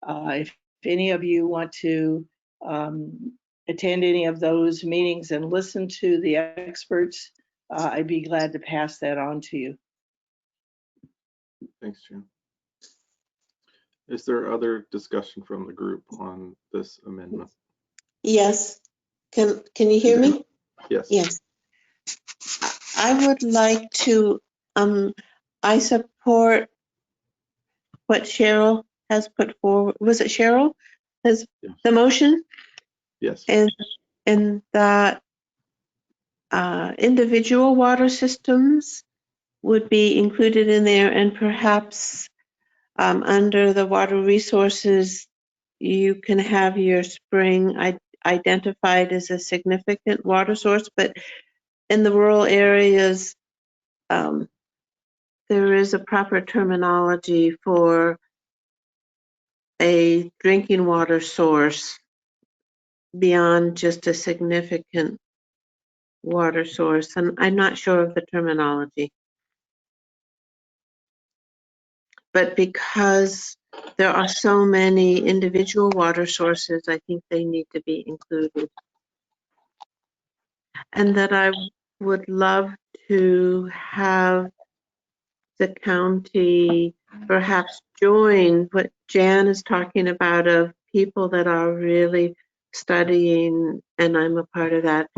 If any of you want to attend any of those meetings and listen to the experts, I'd be glad to pass that on to you. Thanks, Jan. Is there other discussion from the group on this amendment? Yes. Can you hear me? Yes. Yes. I would like to, I support what Cheryl has put forward. Was it Cheryl? Has the motion? Yes. And that individual water systems would be included in there, and perhaps under the water resources, you can have your spring identified as a significant water source, but in the rural areas, there is a proper terminology for a drinking water source beyond just a significant water source, and I'm not sure of the terminology. But because there are so many individual water sources, I think they need to be included. And that I would love to have the county perhaps join what Jan is talking about, of people that are really studying, and I'm a part of that,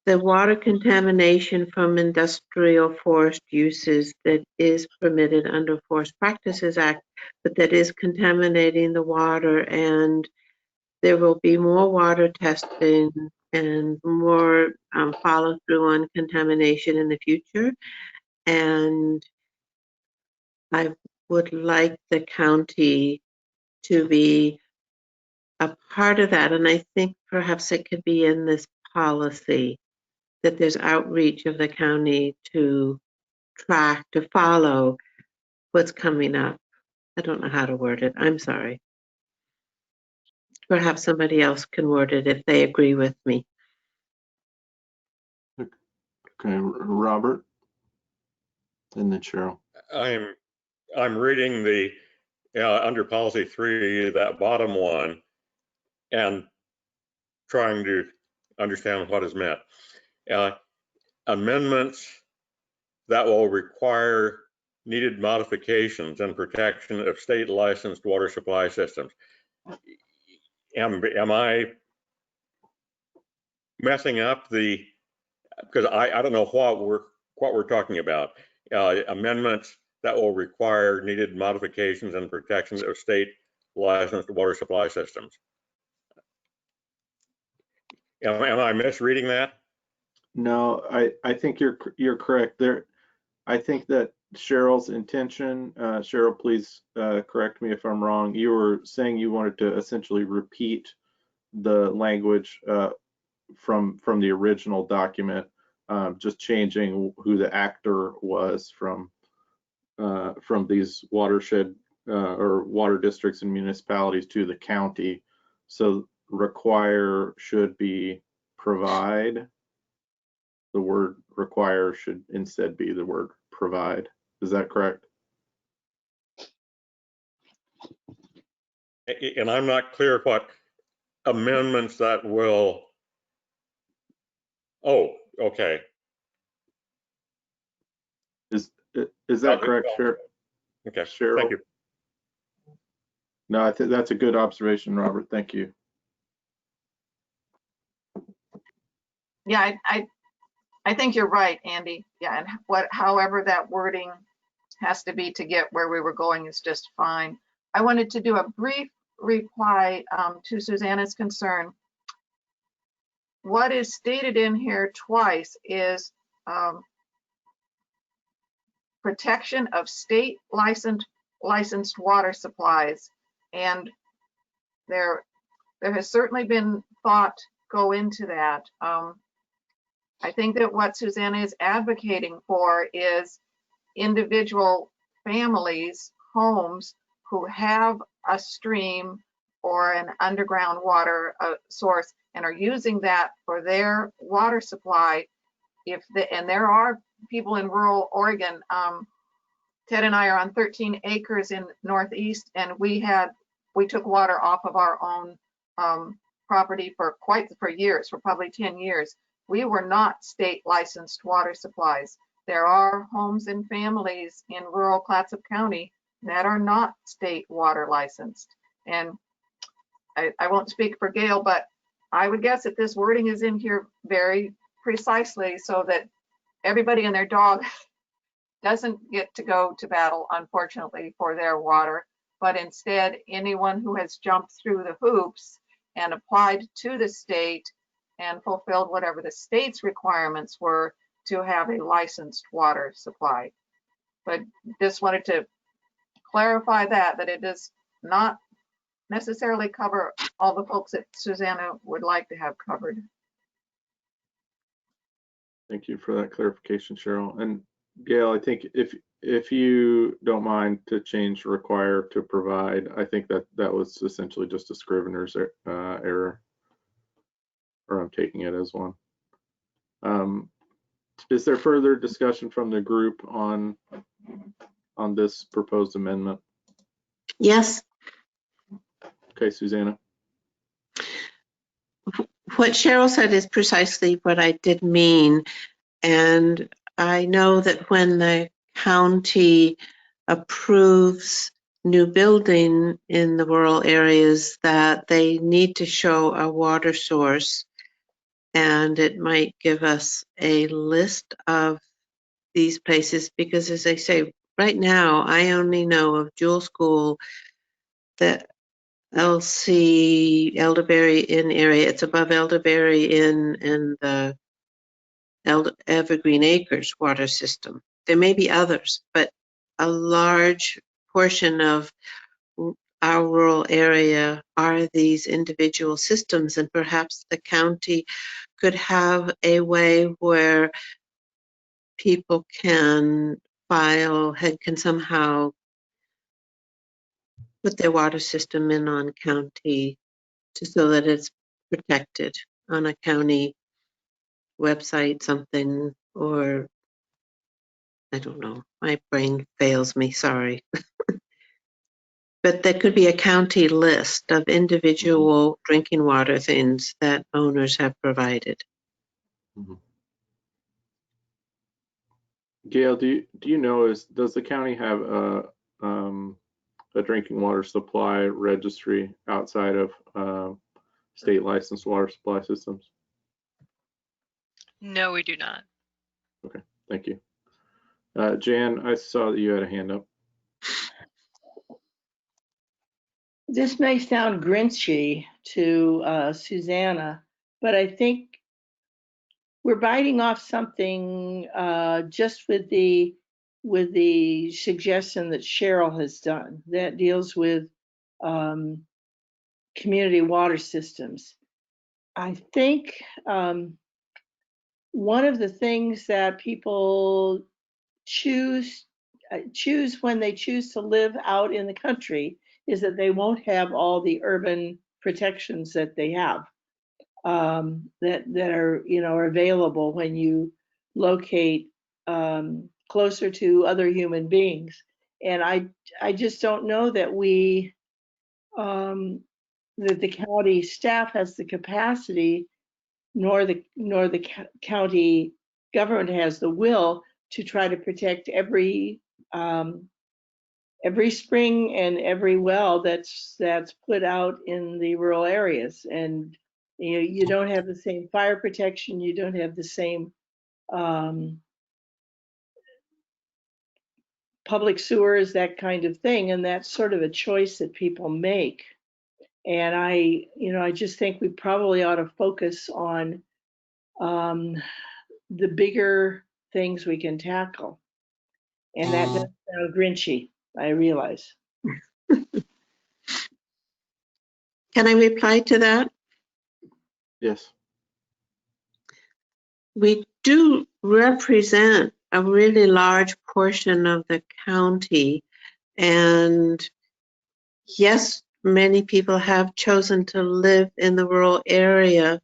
the water contamination from industrial forest uses that is permitted under Forest Practices Act, but that is contaminating the water, and there will be more water testing and more follow through on contamination in the future. And I would like the county to be a part of that. And I think perhaps it could be in this policy that there's outreach of the county to track, to follow what's coming up. I don't know how to word it. I'm sorry. Perhaps somebody else can word it if they agree with me. Okay, Robert, and then Cheryl. I'm reading the under policy 3, that bottom one, and trying to understand what is meant. Amendments that will require needed modifications and protection of state licensed water supply systems. Am I messing up the because I don't know what we're talking about. Amendments that will require needed modifications and protections of state licensed water supply systems. Am I misreading that? No, I think you're correct there. I think that Cheryl's intention, Cheryl, please correct me if I'm wrong. You were saying you wanted to essentially repeat the language from the original document, just changing who the actor was from these watershed or water districts and municipalities to the county. So require should be provide. The word require should instead be the word provide. Is that correct? And I'm not clear what amendments that will. Oh, okay. Is that correct, Cheryl? Okay, Cheryl? Thank you. No, I think that's a good observation, Robert. Thank you. Yeah, I think you're right, Andy. Yeah, and however that wording has to be to get where we were going is just fine. I wanted to do a brief reply to Susanna's concern. What is stated in here twice is protection of state licensed water supplies, and there has certainly been thought go into that. I think that what Susanna is advocating for is individual families, homes who have a stream or an underground water source and are using that for their water supply. And there are people in rural Oregon. Ted and I are on 13 acres in Northeast, and we took water off of our own property for years, for probably 10 years. We were not state licensed water supplies. There are homes and families in rural Clatsop County that are not state water licensed. And I won't speak for Gail, but I would guess that this wording is in here very precisely so that everybody and their dog doesn't get to go to battle, unfortunately, for their water, but instead anyone who has jumped through the hoops and applied to the state and fulfilled whatever the state's requirements were to have a licensed water supply. But just wanted to clarify that it does not necessarily cover all the folks that Susanna would like to have covered. Thank you for that clarification, Cheryl. And Gail, I think if you don't mind to change require to provide, I think that was essentially just a scrivener's error, or I'm taking it as one. Is there further discussion from the group on this proposed amendment? Yes. Okay, Susanna. What Cheryl said is precisely what I did mean. And I know that when the county approves new building in the rural areas, that they need to show a water source, and it might give us a list of these places, because as I say, right now I only know of Jewel School, the LC Elderberry Inn area. It's above Elderberry Inn and the Evergreen Acres water system. There may be others, but a large portion of our rural area are these individual systems, and perhaps the county could have a way where people can can somehow put their water system in on county so that it's protected on a county website, something, or I don't know. My brain fails me, sorry. But there could be a county list of individual drinking water things that owners have provided. Gail, do you know, does the county have a drinking water supply registry outside of state licensed water supply systems? No, we do not. Okay, thank you. Jan, I saw that you had a hand up. This may sound grinchy to Susanna, but I think we're biting off something just with the suggestion that Cheryl has done that deals with community water systems. I think one of the things that people choose when they choose to live out in the country is that they won't have all the urban protections that they have that are are available when you locate closer to other human beings. And I just don't know that that the county staff has the capacity, nor the county government has the will to try to protect every spring and every well that's put out in the rural areas. And you don't have the same fire protection, you don't have the same public sewers, that kind of thing, and that's sort of a choice that people make. And I just think we probably ought to focus on the bigger things we can tackle. And that does sound grinchy, I realize. Can I reply to that? Yes. We do represent a really large portion of the county, and yes, many people have chosen to live in the rural area,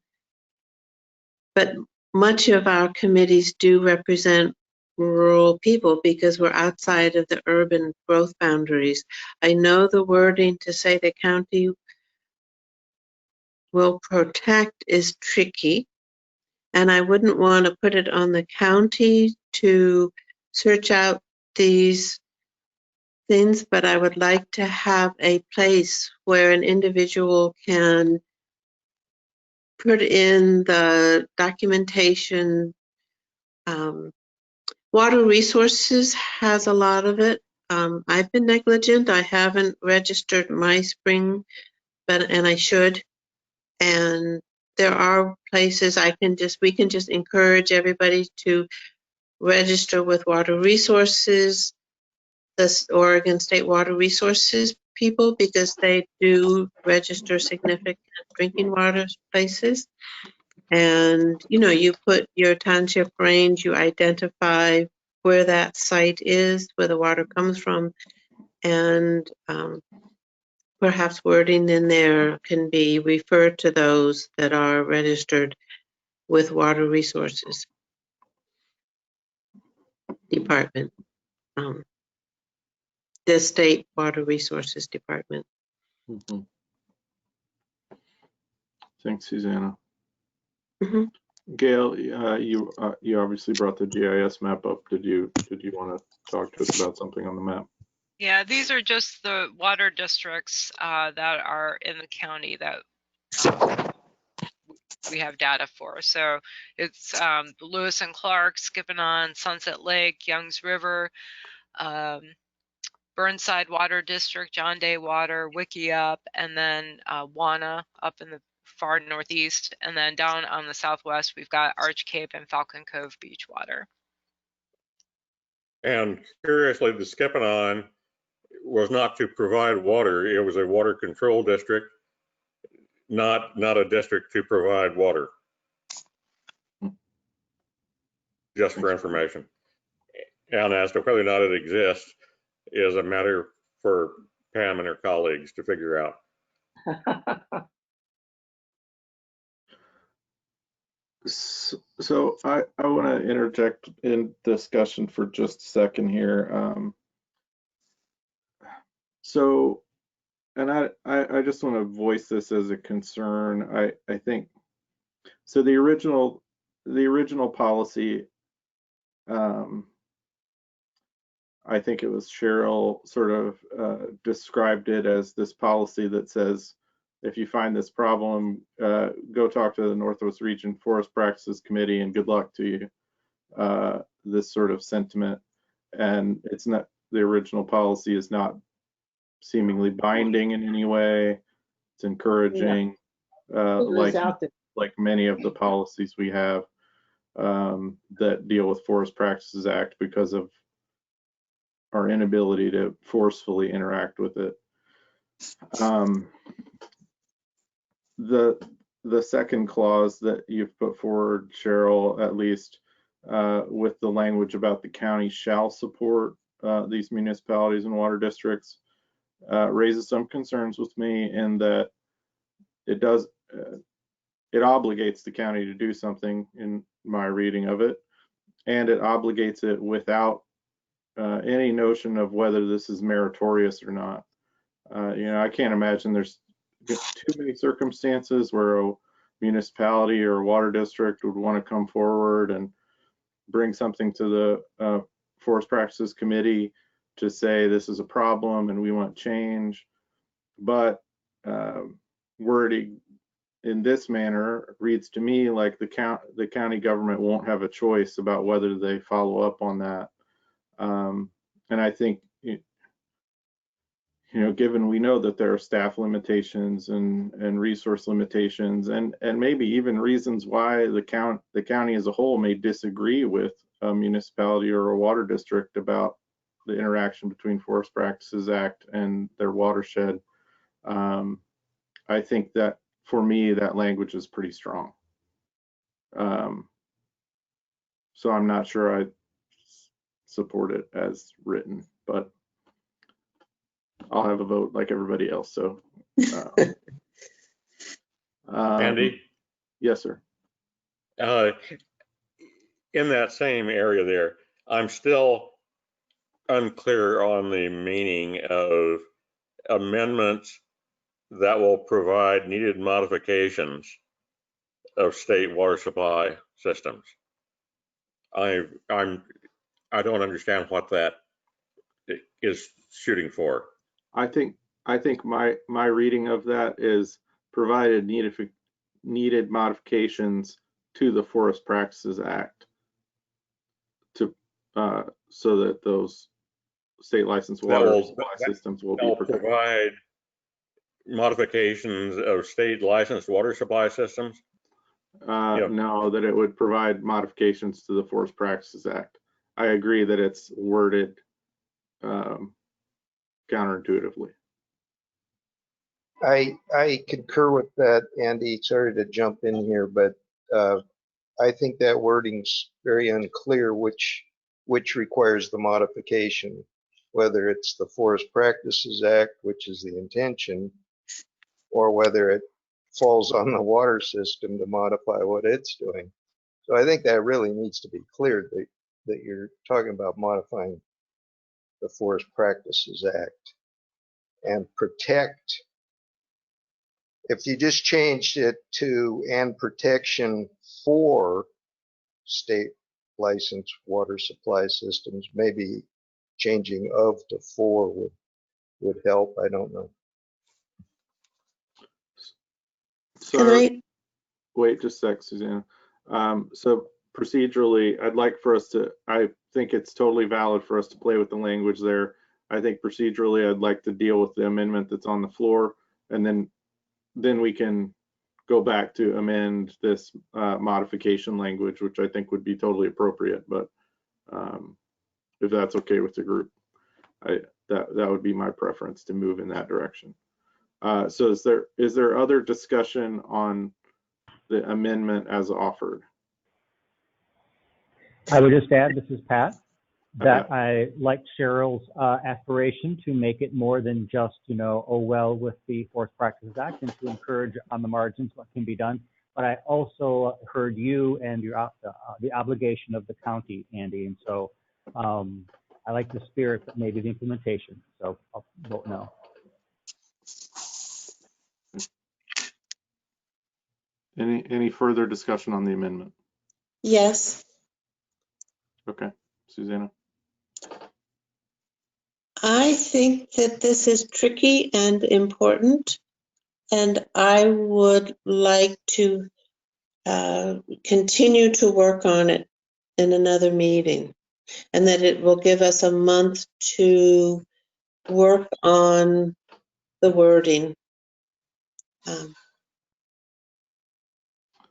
but much of our committees do represent rural people because we're outside of the urban growth boundaries. I know the wording to say the county will protect is tricky, and I wouldn't want to put it on the county to search out these things, but I would like to have a place where an individual can put in the documentation. Water Resources has a lot of it. I've been negligent. I haven't registered my spring, and I should. And there are places we can just encourage everybody to register with Water Resources, the Oregon State Water Resources people, because they do register significant drinking water places. And, you put your township range, you identify where that site is, where the water comes from, and perhaps wording in there can be referred to those that are registered with Water Resources Department, the State Water Resources Department. Mm-hmm. Thanks, Susanna. Mm-hmm. Gail, you obviously brought the GIS map up. Did you want to talk to us about something on the map? Yeah, these are just the water districts that are in the county that we have data for. So it's Lewis and Clark, Skipanon, Sunset Lake, Youngs River, Burnside Water District, John Day Water, Wickiup, and then Wana up in the far northeast. And then down on the southwest, we've got Arch Cape and Falcon Cove Beach water. And curiously, the Skipanon was not to provide water. It was a water control district, not a district to provide water. Just for information. And as to whether or not it exists is a matter for Pam and her colleagues to figure out. So I want to interject in discussion for just a second here. And I just want to voice this as a concern. I think so. The original policy, I think it was Cheryl sort of described it as this policy that says if you find this problem, go talk to the Northwest Region Forest Practices Committee, and good luck to you. This sort of sentiment, and it's not, the original policy is not seemingly binding in any way. It's encouraging, like many of the policies we have that deal with Forest Practices Act, because of our inability to forcefully interact with it. The second clause that you've put forward, Cheryl, at least with the language about the county shall support these municipalities and water districts, raises some concerns with me, in that it does it obligates the county to do something, in my reading of it, and it obligates it without any notion of whether this is meritorious or not. You know, I can't imagine there's too many circumstances where a municipality or a water district would want to come forward and bring something to the Forest Practices Committee to say this is a problem and we want change. But wording in this manner reads to me like the county government won't have a choice about whether they follow up on that. And I think, you know, given we know that there are staff limitations and resource limitations, and maybe even reasons why the county as a whole may disagree with a municipality or a water district about the interaction between Forest Practices Act and their watershed, I think that for me that language is pretty strong. So I'm not sure I support it as written, but I'll have a vote like everybody else. So, Andy? Yes, sir. In that same area there, I'm still unclear on the meaning of amendments that will provide needed modifications of state water supply systems. I don't understand what that is shooting for. I think my reading of that is provided needed modifications to the Forest Practices Act to so that those state licensed water supply systems will be protected. Provide modifications of state licensed water supply systems? No, that it would provide modifications to the Forest Practices Act. I agree that it's worded counterintuitively. I concur with that, Andy. Sorry to jump in here, but I think that wording's very unclear which requires the modification, whether it's the Forest Practices Act, which is the intention, or whether it falls on the water system to modify what it's doing. So I think that really needs to be cleared, that you're talking about modifying the Forest Practices Act. And protect, if you just changed it to and protection for state licensed water supply systems, maybe changing of to for would help. I don't know. So, wait just a sec, Susanna. So procedurally, I'd like for us to, I think it's totally valid for us to play with the language there. I think procedurally, I'd like to deal with the amendment that's on the floor, and then we can go back to amend this modification language, which I think would be totally appropriate. But if that's okay with the group, that would be my preference, to move in that direction. So is there other discussion on the amendment as offered? I would just add, this is Pat, that I like Cheryl's aspiration to make it more than just, you know, oh well with the Forest Practices Act, and to encourage on the margins what can be done. But I also heard you and your the obligation of the county, Andy, and so I like the spirit, but maybe the implementation. So I'll vote no. Any further discussion on the amendment? Yes. Okay, Susanna. I think that this is tricky and important. And I would like to continue to work on it in another meeting, and that it will give us a month to work on the wording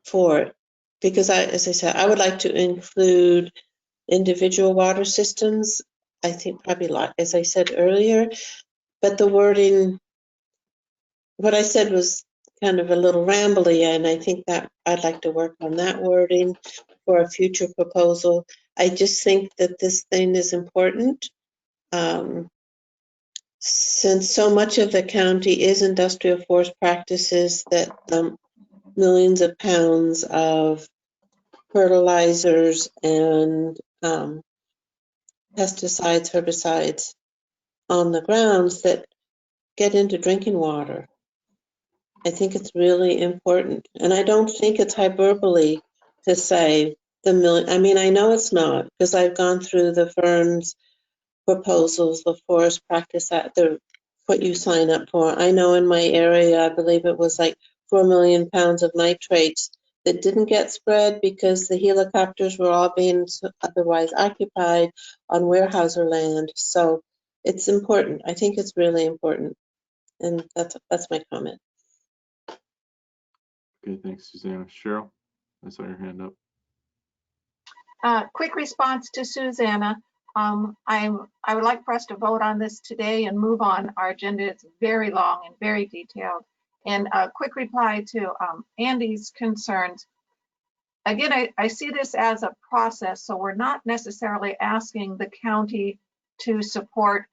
for it. Because as I said, I would like to include individual water systems. I think probably a lot, as I said earlier, but the wording, what I said was kind of a little rambly, and I think that I'd like to work on that wording for a future proposal. I just think that this thing is important. Since so much of the county is industrial forest practices that millions of pounds of fertilizers and pesticides, herbicides on the grounds that get into drinking water. I think it's really important. And I don't think it's hyperbole to say the million. I mean, I know it's not, because I've gone through the firm's proposals, the forest practice, what you sign up for. I know in my area, I believe it was like 4 million pounds of nitrates that didn't get spread because the helicopters were all being otherwise occupied on Weyerhaeuser land. So it's important. I think it's really important. And that's my comment. Okay, thanks, Susanna. Cheryl, I saw your hand up. Quick response to Susanna. I would like for us to vote on this today and move on. Our agenda is very long and very detailed. And a quick reply to Andy's concerns. Again, I see this as a process, so we're not necessarily asking the county to support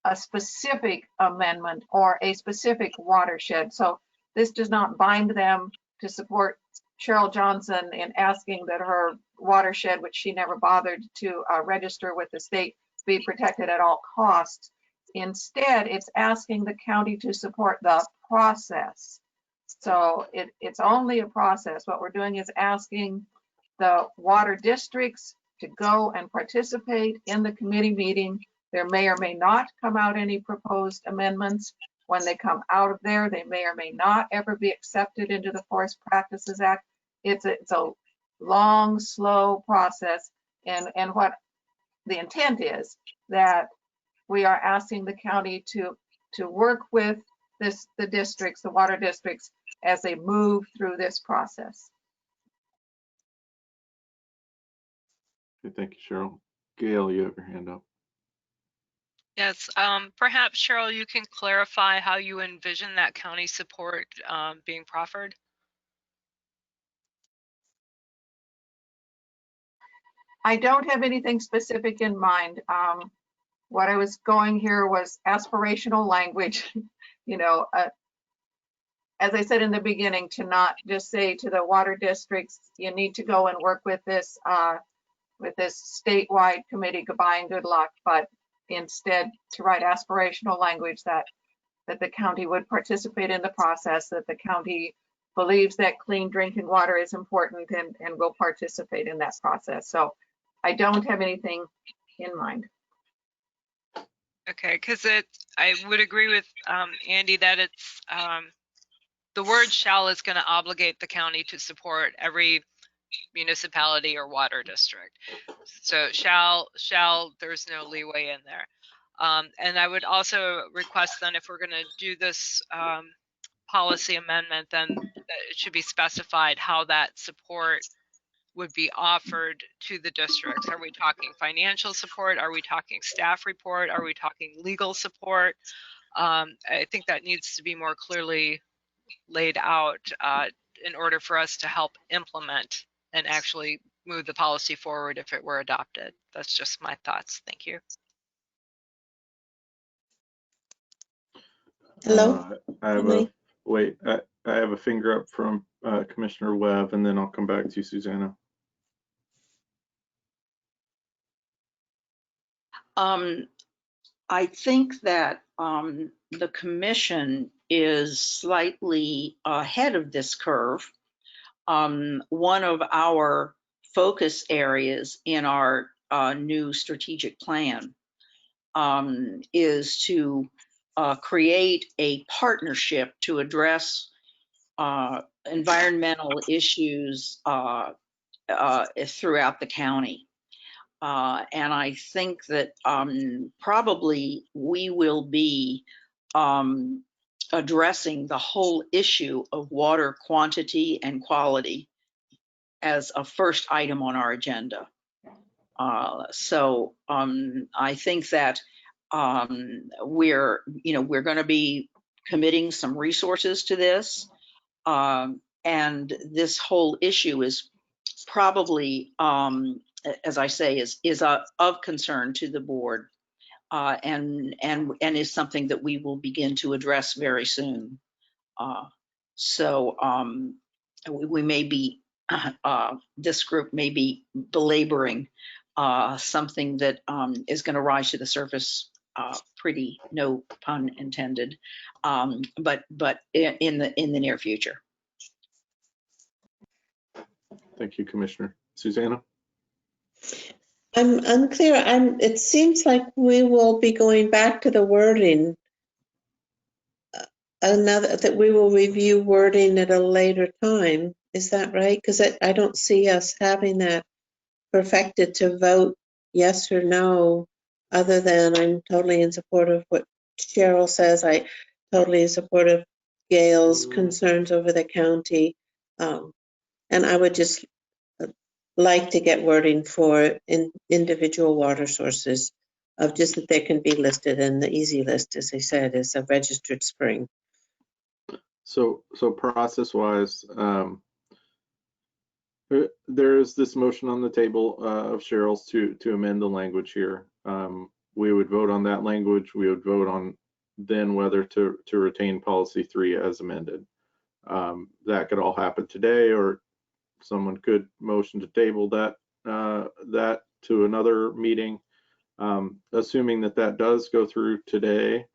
a specific amendment or a specific watershed. So this does not bind them to support Cheryl Johnson in asking that her watershed, which she never bothered to register with the state, be protected at all costs. Instead, it's asking the county to support the process. So it's only a process. What we're doing is asking the water districts to go and participate in the committee meeting. There may or may not come out any proposed amendments. When they come out of there, they may or may not ever be accepted into the Forest Practices Act. It's a long, slow process. And what the intent is that we are asking the county to work with the districts, the water districts, as they move through this process. Okay, thank you, Cheryl. Gail, you have your hand up. Yes, perhaps Cheryl, you can clarify how you envision that county support being proffered. I don't have anything specific in mind. What I was going here was aspirational language, you know, as I said in the beginning, to not just say to the water districts, you need to go and work with this statewide committee, goodbye and good luck, but instead to write aspirational language that the county would participate in the process, that the county believes that clean drinking water is important and will participate in that process. So I don't have anything in mind. Okay, because I would agree with Andy that it's the word shall is going to obligate the county to support every municipality or water district. So shall, there's no leeway in there. And I would also request then if we're going to do this policy amendment, then it should be specified how that support would be offered to the districts. Are we talking financial support? Are we talking staff report? Are we talking legal support? I think that needs to be more clearly laid out in order for us to help implement and actually move the policy forward if it were adopted. That's just my thoughts. Thank you. Hello? I have a finger up from Commissioner Webb, and then I'll come back to you, Susanna. I think that the commission is slightly ahead of this curve. One of our focus areas in our new strategic plan is to create a partnership to address environmental issues throughout the county. And I think that probably we will be addressing the whole issue of water quantity and quality as a first item on our agenda. So I think that we're going to be committing some resources to this. And this whole issue is probably, as I say, is of concern to the board, and is something that we will begin to address very soon. So we may be, this group may be belaboring something that is going to rise to the surface pretty, no pun intended, but in the near future. Thank you, Commissioner. Susanna? I'm unclear. It seems like we will be going back to the wording. That we will review wording at a later time. Is that right? Because I don't see us having that perfected to vote yes or no, other than I'm totally in support of what Cheryl says. I totally in support of Gail's concerns over the county. And I would just like to get wording for individual water sources of just that they can be listed, and the easy list, as I said, is a registered spring. So process-wise, there is this motion on the table of Cheryl's to amend the language here. We would vote on that language. We would vote on then whether to retain policy 3 as amended. That could all happen today, or someone could motion to table that to another meeting. Assuming that does go through today,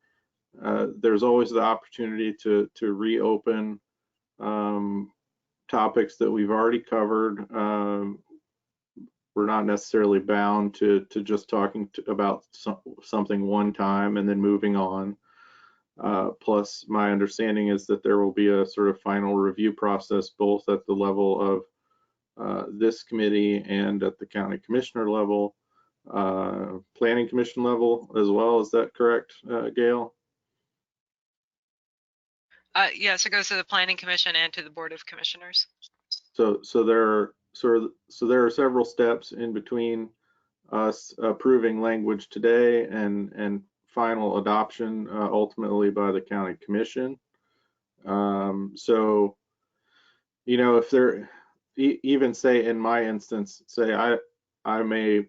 there's always the opportunity to reopen topics that we've already covered. We're not necessarily bound to just talking about something one time and then moving on. Plus, my understanding is that there will be a sort of final review process, both at the level of this committee and at the county commissioner level, planning commission level as well. Is that correct, Gail? Yes, it goes to the Planning Commission and to the Board of Commissioners. So there are several steps in between us approving language today and final adoption ultimately by the county commission. So, you know, if there, even say in my instance, say I may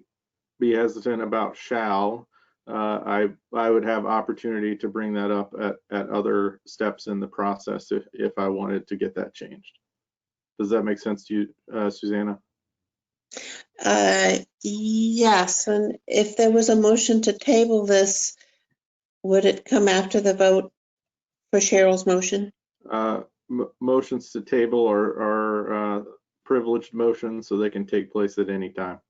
be hesitant about shall, I would have opportunity to bring that up at other steps in the process if I wanted to get that changed. Does that make sense to you, Susanna? Yes, and if there was a motion to table this, would it come after the vote for Cheryl's motion? Motions to table are privileged motions, so they can take place at any time.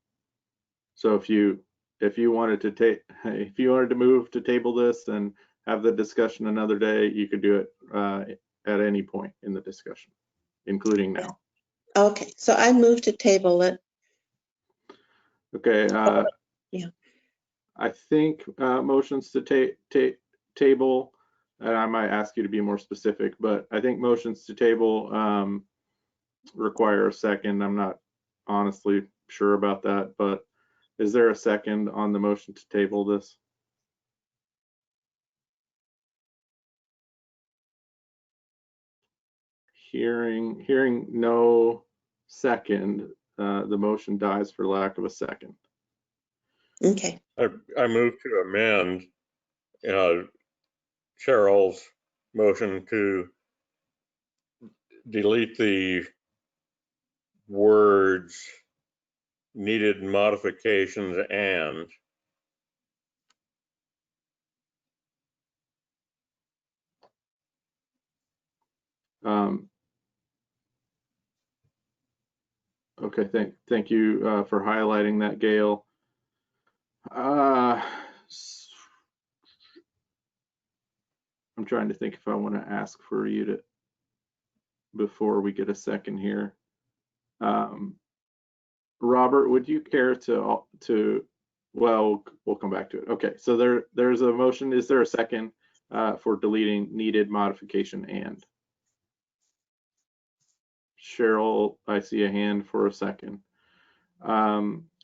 So if you wanted to move to table this and have the discussion another day, you could do it at any point in the discussion, including now. Okay, so I move to table it. Okay. Yeah. I think motions to table, and I might ask you to be more specific, but I think motions to table require a second. I'm not honestly sure about that, but is there a second on the motion to table this? Hearing no second, the motion dies for lack of a second. Okay. I move to amend Cheryl's motion to delete the words needed modifications and okay, thank you for highlighting that, Gail. I'm trying to think if I want to ask for you to, before we get a second here. Robert, would you care to, well, we'll come back to it. Okay, so there's a motion. Is there a second for deleting needed modification and? Cheryl, I see a hand for a second.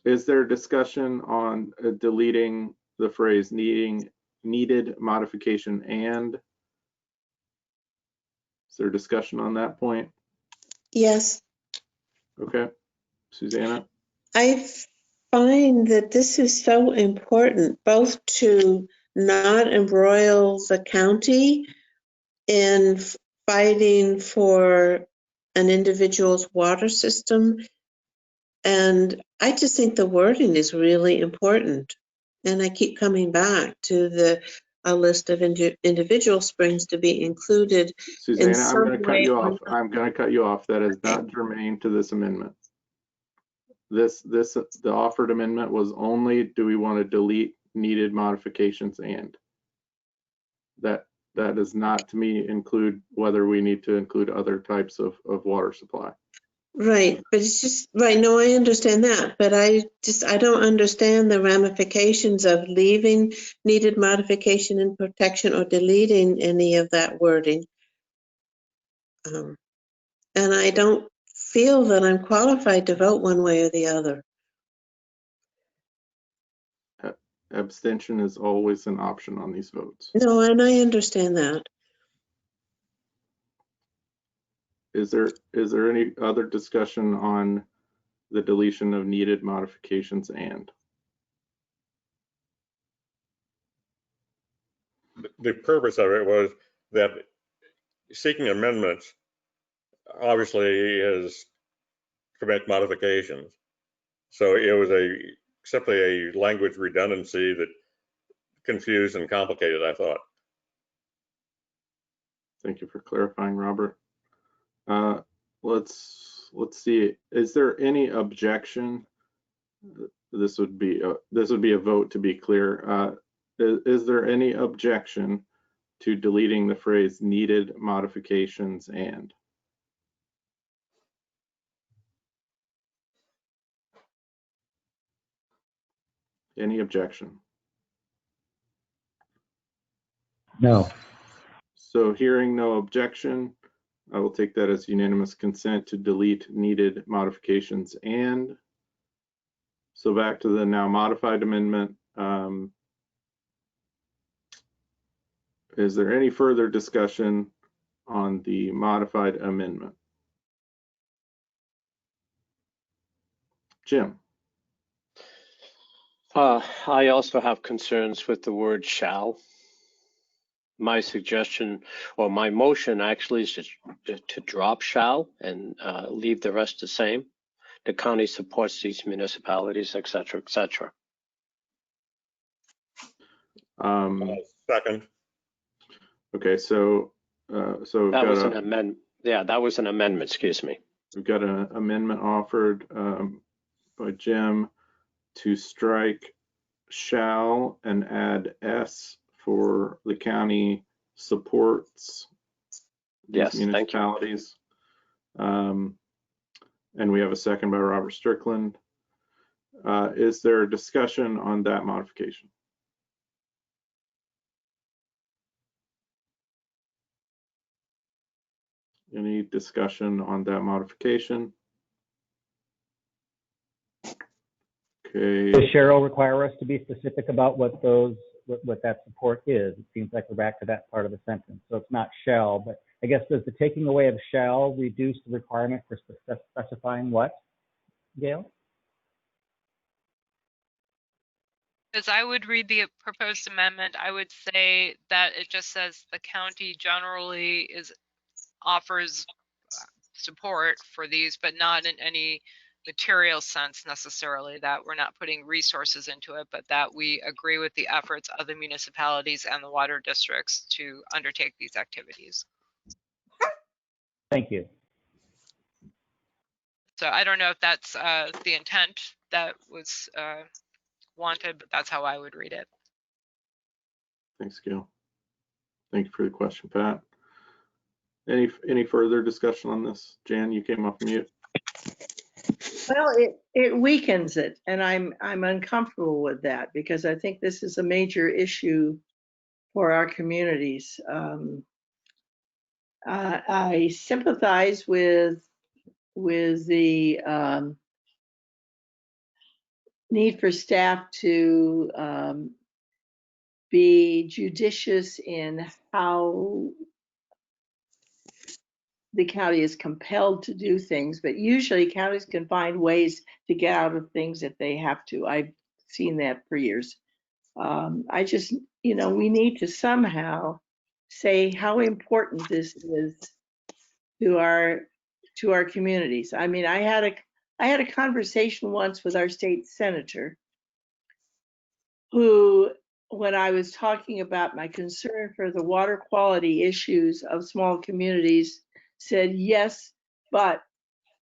Is there discussion on deleting the phrase needed modification and? Is there discussion on that point? Yes. Okay. Susanna? I find that this is so important, both to not embroil the county in fighting for an individual's water system. And I just think the wording is really important. And I keep coming back to a list of individual springs to be included. Susanna, I'm going to cut you off. I'm going to cut you off. That is not germane to this amendment. The offered amendment was only, do we want to delete needed modifications and? That does not, to me, include whether we need to include other types of water supply. Right, but it's just, right, no, I understand that, but I don't understand the ramifications of leaving needed modification and protection or deleting any of that wording. And I don't feel that I'm qualified to vote one way or the other. Abstention is always an option on these votes. No, and I understand that. Is there any other discussion on the deletion of needed modifications and? The purpose of it was that seeking amendments obviously is to make modifications. So it was simply a language redundancy that confused and complicated, I thought. Thank you for clarifying, Robert. Let's see. Is there any objection? This would be a vote, to be clear. Is there any objection to deleting the phrase needed modifications and? Any objection? No. So hearing no objection, I will take that as unanimous consent to delete needed modifications and. So back to the now modified amendment. Is there any further discussion on the modified amendment? Jim? I also have concerns with the word shall. My suggestion, or my motion actually, is to drop shall and leave the rest the same. The county supports these municipalities, et cetera, et cetera. Second. Okay, so that was an amendment. Yeah, that was an amendment. Excuse me. We've got an amendment offered by Jim to strike shall and add s for the county supports these municipalities. And we have a second by Robert Strickland. Is there a discussion on that modification? Any discussion on that modification? Okay. Does Cheryl require us to be specific about what that support is? It seems like we're back to that part of the sentence. So it's not shall, but I guess does the taking away of shall reduce the requirement for specifying what, Gail? As I would read the proposed amendment, I would say that it just says the county generally offers support for these, but not in any material sense necessarily, that we're not putting resources into it, but that we agree with the efforts of the municipalities and the water districts to undertake these activities. Thank you. So I don't know if that's the intent that was wanted, but that's how I would read it. Thanks, Gail. Thank you for the question, Pat. Any further discussion on this? Jan, you came off mute. Well, it weakens it, and I'm uncomfortable with that because I think this is a major issue for our communities. I sympathize with the need for staff to be judicious in how the county is compelled to do things, but usually counties can find ways to get out of things if they have to. I've seen that for years. I just, we need to somehow say how important this is to our communities. I mean, I had a conversation once with our state senator who, when I was talking about my concern for the water quality issues of small communities, said, yes, but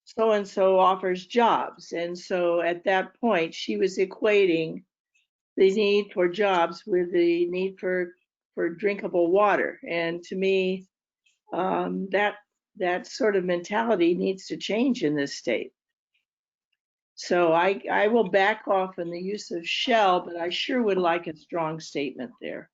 so-and-so offers jobs. And so at that point, she was equating the need for jobs with the need for drinkable water. And to me, that sort of mentality needs to change in this state. So I will back off on the use of shall, but I sure would like a strong statement there.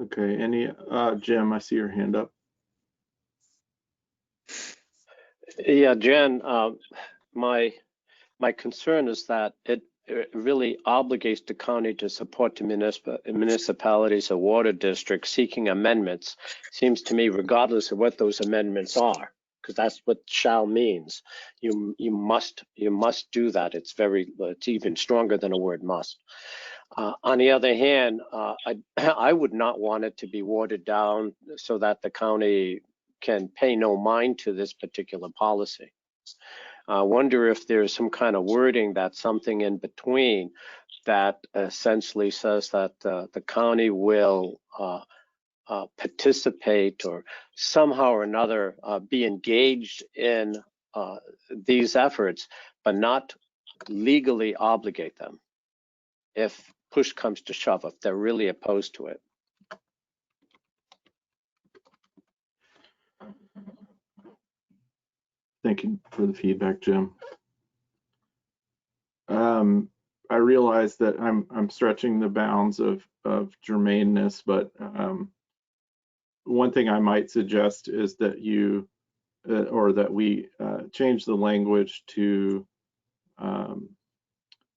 Okay, Jim, I see your hand up. Yeah, Jan, my concern is that it really obligates the county to support the municipalities or water districts seeking amendments. Seems to me, regardless of what those amendments are, because that's what shall means. You must do that. It's even stronger than a word must. On the other hand, I would not want it to be watered down so that the county can pay no mind to this particular policy. I wonder if there's some kind of wording that's something in between that essentially says that the county will participate or somehow or another be engaged in these efforts, but not legally obligate them if push comes to shove, if they're really opposed to it. Thank you for the feedback, Jim. I realize that I'm stretching the bounds of germaneness, but one thing I might suggest is that we change the language to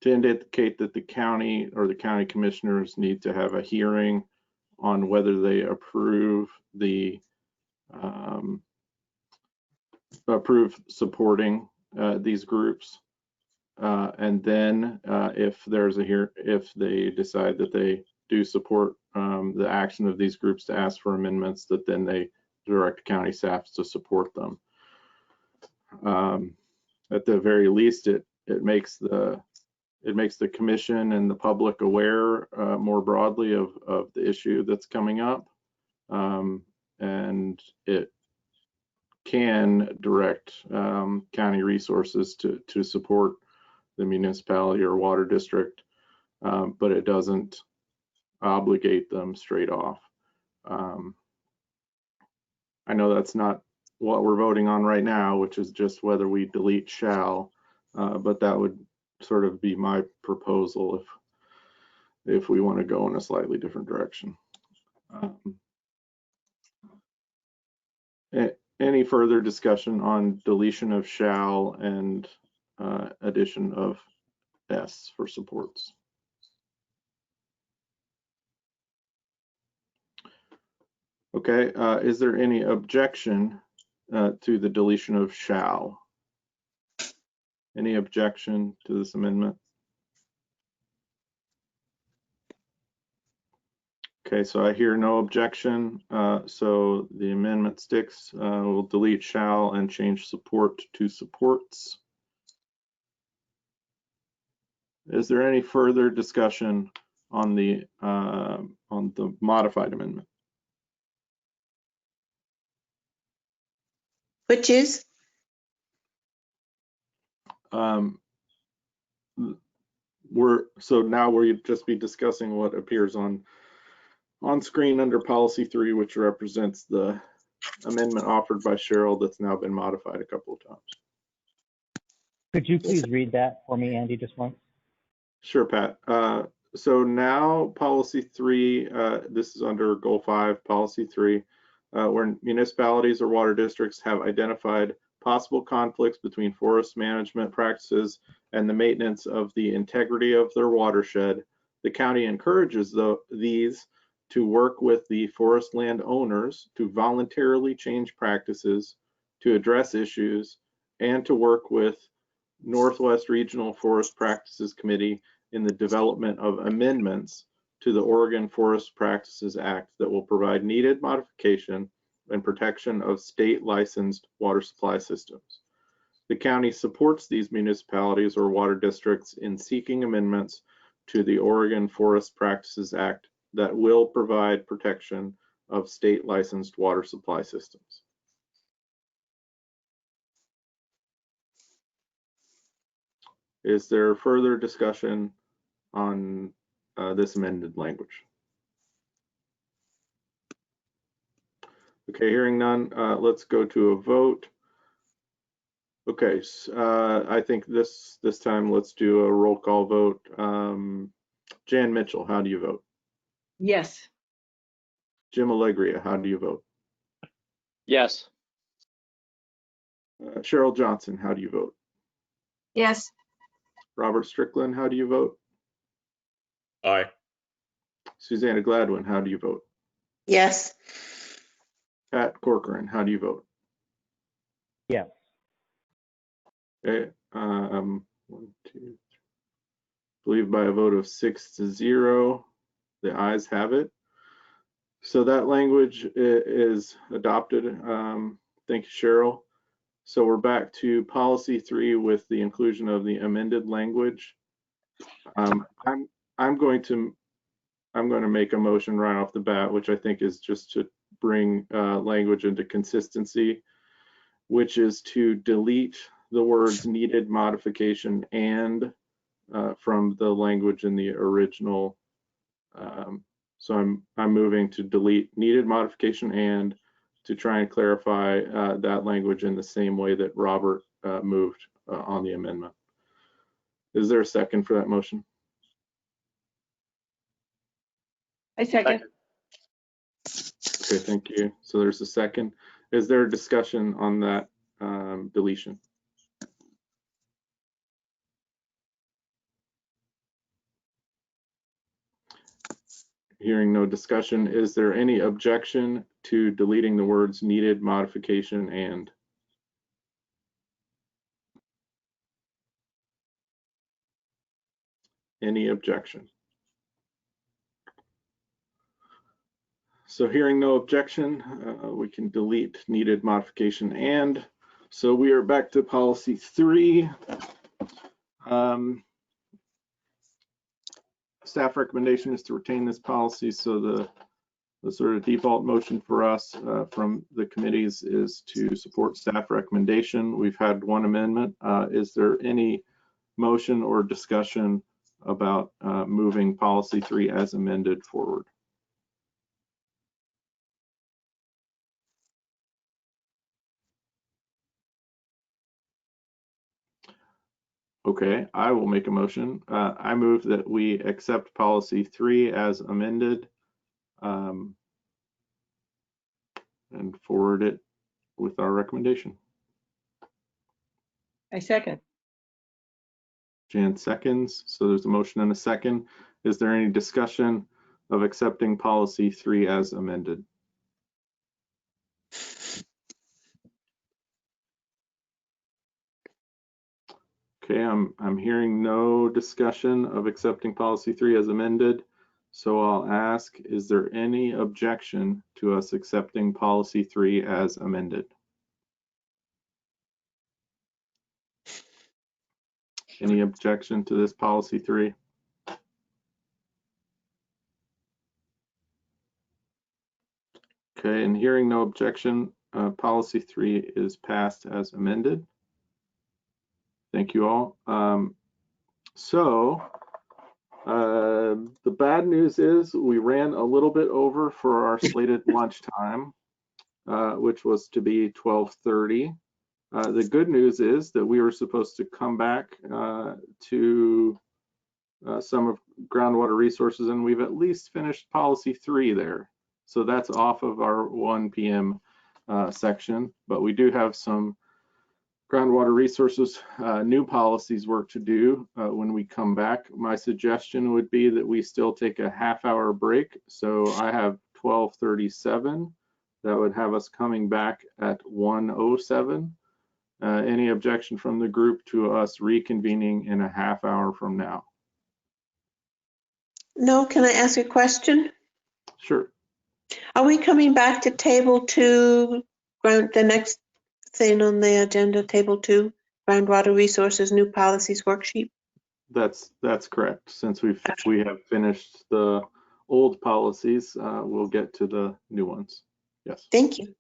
indicate that the county or the county commissioners need to have a hearing on whether they approve supporting these groups. And then if they decide that they do support the action of these groups to ask for amendments, that then they direct county staff to support them. At the very least, it makes the commission and the public aware more broadly of the issue that's coming up, and it can direct county resources to support the municipality or water district, but it doesn't obligate them straight off. I know that's not what we're voting on right now, which is just whether we delete shall, but that would sort of be my proposal if we want to go in a slightly different direction. Any further discussion on deletion of shall and addition of S for supports? Okay, is there any objection to the deletion of shall? Any objection to this amendment? Okay, so I hear no objection, so the amendment sticks. We'll delete shall and change support to supports. Is there any further discussion on the modified amendment? Which is? So now we'll just be discussing what appears on screen under policy 3, which represents the amendment offered by Cheryl that's now been modified a couple of times. Could you please read that for me, Andy, just once? Sure, Pat. So now policy 3, this is under goal 5, policy 3, where municipalities or water districts have identified possible conflicts between forest management practices and the maintenance of the integrity of their watershed. The county encourages these to work with the forest land owners to voluntarily change practices, to address issues, and to work with Northwest Regional Forest Practices Committee in the development of amendments to the Oregon Forest Practices Act that will provide needed modification and protection of state licensed water supply systems. The county supports these municipalities or water districts in seeking amendments to the Oregon Forest Practices Act that will provide protection of state licensed water supply systems. Is there further discussion on this amended language? Okay, hearing none, let's go to a vote. Okay, I think this time let's do a roll call vote. Jan Mitchell, how do you vote? Yes. Jim Allegria, how do you vote? Yes. Cheryl Johnson, how do you vote? Yes. Robert Strickland, how do you vote? Aye. Susanna Gladwin, how do you vote? Yes. Pat Corcoran, how do you vote? Yes. Okay, 1, 2, 3. I believe by a vote of 6-0, the ayes have it. So that language is adopted. Thank you, Cheryl. So we're back to policy 3 with the inclusion of the amended language. I'm going to make a motion right off the bat, which I think is just to bring language into consistency, which is to delete the words needed modification and from the language in the original. So I'm moving to delete needed modification and to try and clarify that language in the same way that Robert moved on the amendment. Is there a second for that motion? I second. Okay, thank you. So there's a second. Is there a discussion on that deletion? Hearing no discussion, is there any objection to deleting the words needed modification and? Any objection? So hearing no objection, we can delete needed modification and. So we are back to policy 3. Staff recommendation is to retain this policy. So the sort of default motion for us from the committees is to support staff recommendation. We've had one amendment. Is there any motion or discussion about moving policy 3 as amended forward? Okay, I will make a motion. I move that we accept policy 3 as amended and forward it with our recommendation. I second. Jan seconds. So there's a motion and a second. Is there any discussion of accepting policy 3 as amended? Okay, I'm hearing no discussion of accepting policy 3 as amended. So I'll ask, is there any objection to us accepting policy 3 as amended? Any objection to this policy 3? Okay, and hearing no objection, Policy 3 is passed as amended. Thank you all. The bad news is we ran a little bit over for our slated lunchtime, which was to be 12:30. The good news is that we were supposed to come back to some of groundwater resources, and we've at least finished policy 3 there. So that's off of our 1 p.m. Section, but we do have some groundwater resources, new policies work to do when we come back. My suggestion would be that we still take a half-hour break. So I have 12:37. That would have us coming back at 1:07. Any objection from the group to us reconvening in a half hour from now? No, can I ask a question? Sure. Are we coming back to table 2, the next thing on the agenda, table 2, groundwater resources, new policies worksheet? That's correct. Since we have finished the old policies, we'll get to the new ones. Yes. Thank you.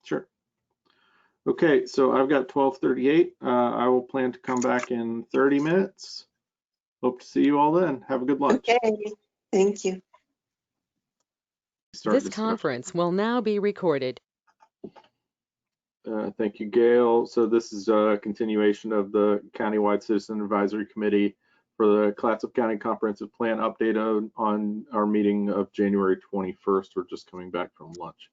Sure. Okay, so I've got 12:38. I will plan to come back in 30 minutes. Hope to see you all then. Have a good lunch. Okay, thank you. This conference will now be recorded. Thank you, Gail. So this is a continuation of the Countywide Citizen Advisory Committee for the Clatsop County Comprehensive Plan update on our meeting of January 21st. We're just coming back from lunch.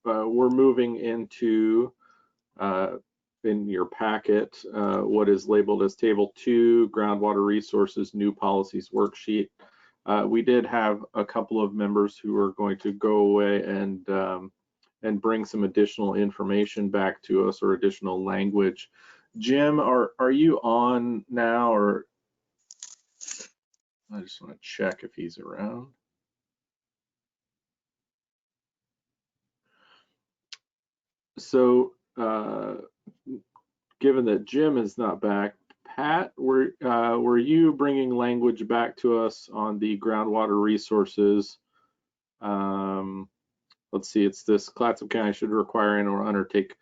We're moving into, in your packet, what is labeled as Table 2, Groundwater Resources New Policies Worksheet. We did have a couple of members who are going to go away and bring some additional information back to us, or additional language. Jim, are you on now, or I just want to check if he's around. So given that Jim is not back, Pat, were you bringing language back to us on the groundwater resources? Let's see, it's this: Clatsop County should require and or undertake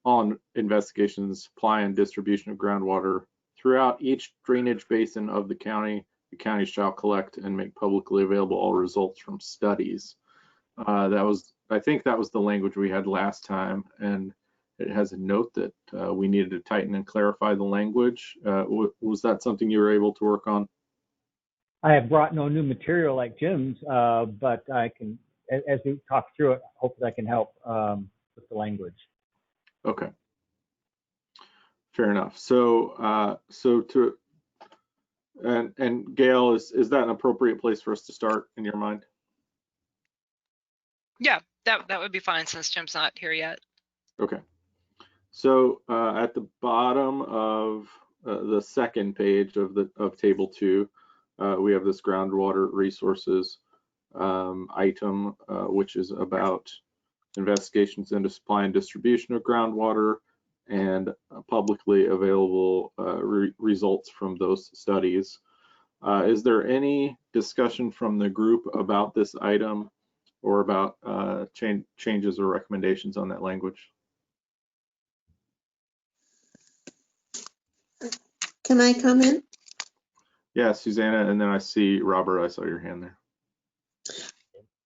all investigations, supply and distribution of groundwater throughout each drainage basin of the county. The county shall collect and make publicly available all results from studies. I think that was the language we had last time, and it has a note that we needed to tighten and clarify the language. Was that something you were able to work on? I have brought no new material like Jim's, but I can, as we talk through it, hopefully I can help with the language. Okay, fair enough. So, and Gail, is that an appropriate place for us to start in your mind? Yeah, that would be fine since Jim's not here yet. Okay. So at the bottom of the second page of Table 2, we have this groundwater resources item, which is about investigations into supply and distribution of groundwater and publicly available results from those studies. Is there any discussion from the group about this item, or about changes or recommendations on that language? Can I come in? Yeah, Susanna, and then I see Robert. I saw your hand there.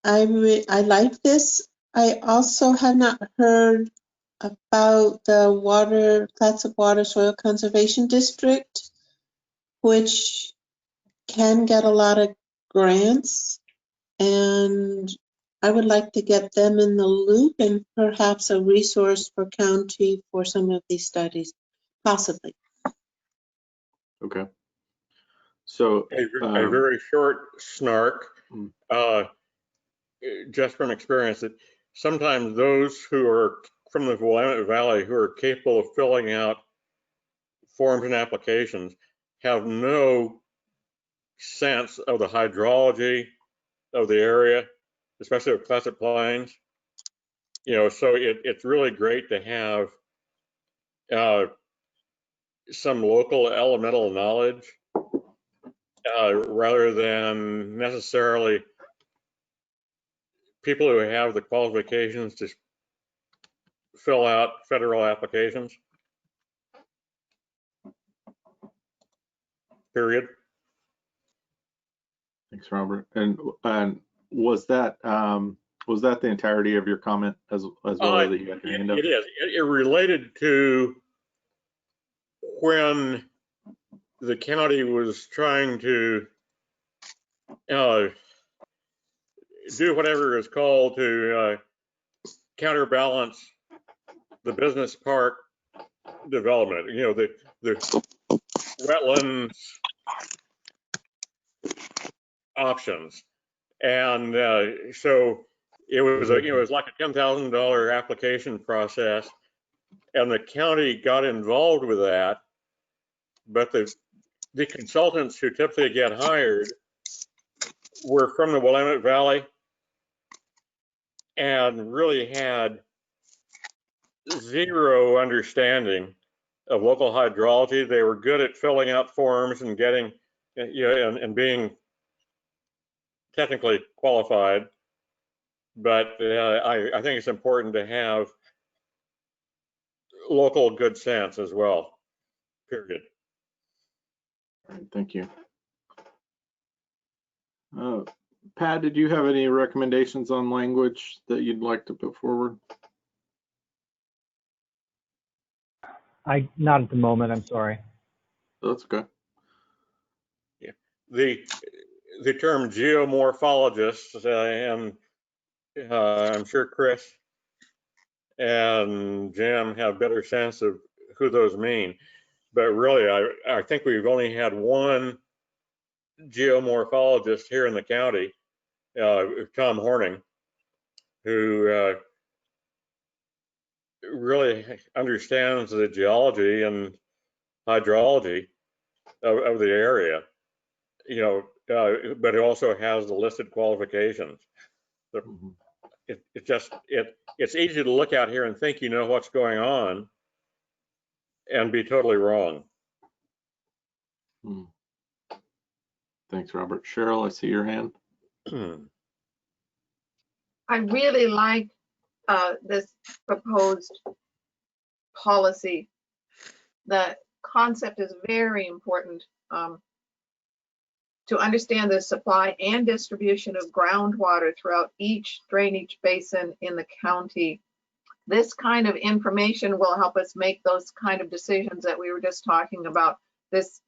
I like this. I also have not heard about the Clatsop Water Soil Conservation District, which can get a lot of grants, and I would like to get them in the loop and perhaps a resource for county for some of these studies, possibly. Okay. So a very short snark, just from experience, that sometimes those who are from the Willamette Valley who are capable of filling out forms and applications have no sense of the hydrology of the area, especially with Clatsop Plains. So it's really great to have some local elemental knowledge rather than necessarily people who have the qualifications to fill out federal applications. Period. Thanks, Robert. And was that the entirety of your comment as well that you got your hand up? It is. It related to when the county was trying to do whatever is called to counterbalance the business park development. You know, the wetlands options, and so it was like a $10,000 application process, and the county got involved with that, but the consultants who typically get hired were from the Willamette Valley and really had zero understanding of local hydrology. They were good at filling out forms and getting, and being technically qualified, but I think it's important to have local good sense as well, period. All right, thank you. Pat, did you have any recommendations on language that you'd like to put forward? Not at the moment, I'm sorry. That's okay. Yeah, the term geomorphologist, and I'm sure Chris and Jim have better sense of who those mean, but really I think we've only had one geomorphologist here in the county, Tom Horning, who really understands the geology and hydrology of the area, but it also has the listed qualifications. It's easy to look out here and think you know what's going on and be totally wrong. Thanks, Robert. Cheryl, I see your hand. I really like this proposed policy. The concept is very important to understand the supply and distribution of groundwater throughout each drainage basin in the county. This kind of information will help us make those kind of decisions that we were just talking about. This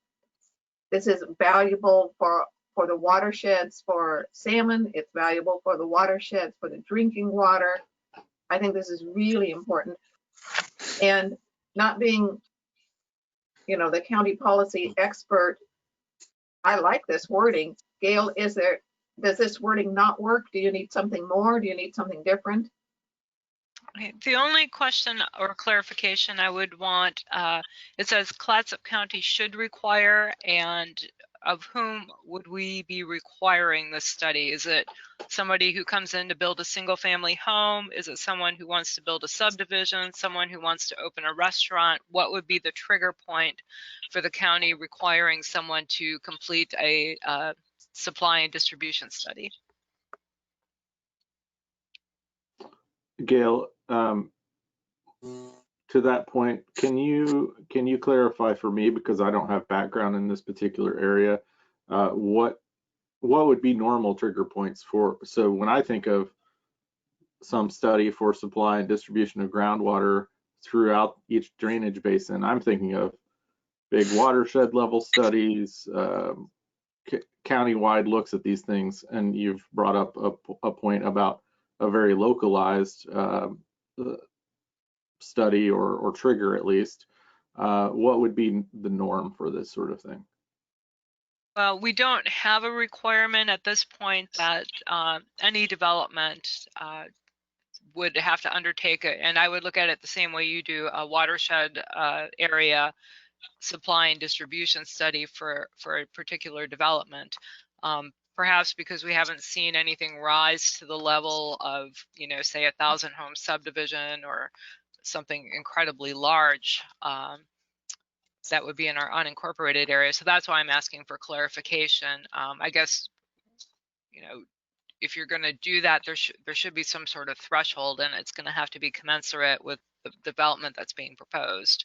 is valuable for the watersheds for salmon. It's valuable for the watersheds for the drinking water. I think this is really important. And not being, the county policy expert, I like this wording. Gail, does this wording not work? Do you need something more? Do you need something different? The only question or clarification I would want, it says Clatsop County should require, and of whom would we be requiring this study? Is it somebody who comes in to build a single family home? Is it someone who wants to build a subdivision? Someone who wants to open a restaurant? What would be the trigger point for the county requiring someone to complete a supply and distribution study? Gail, to that point, can you clarify for me, because I don't have background in this particular area, what would be normal trigger points for? So when I think of some study for supply and distribution of groundwater throughout each drainage basin, I'm thinking of big watershed level studies, countywide looks at these things, and you've brought up a point about a very localized study or trigger at least. What would be the norm for this sort of thing? Well, we don't have a requirement at this point that any development would have to undertake it, and I would look at it the same way you do, a watershed area supply and distribution study for a particular development. Perhaps because we haven't seen anything rise to the level of, say 1,000 home subdivision or something incredibly large, that would be in our unincorporated area. So that's why I'm asking for clarification. I guess, if you're going to do that, there should be some sort of threshold, and it's going to have to be commensurate with the development that's being proposed.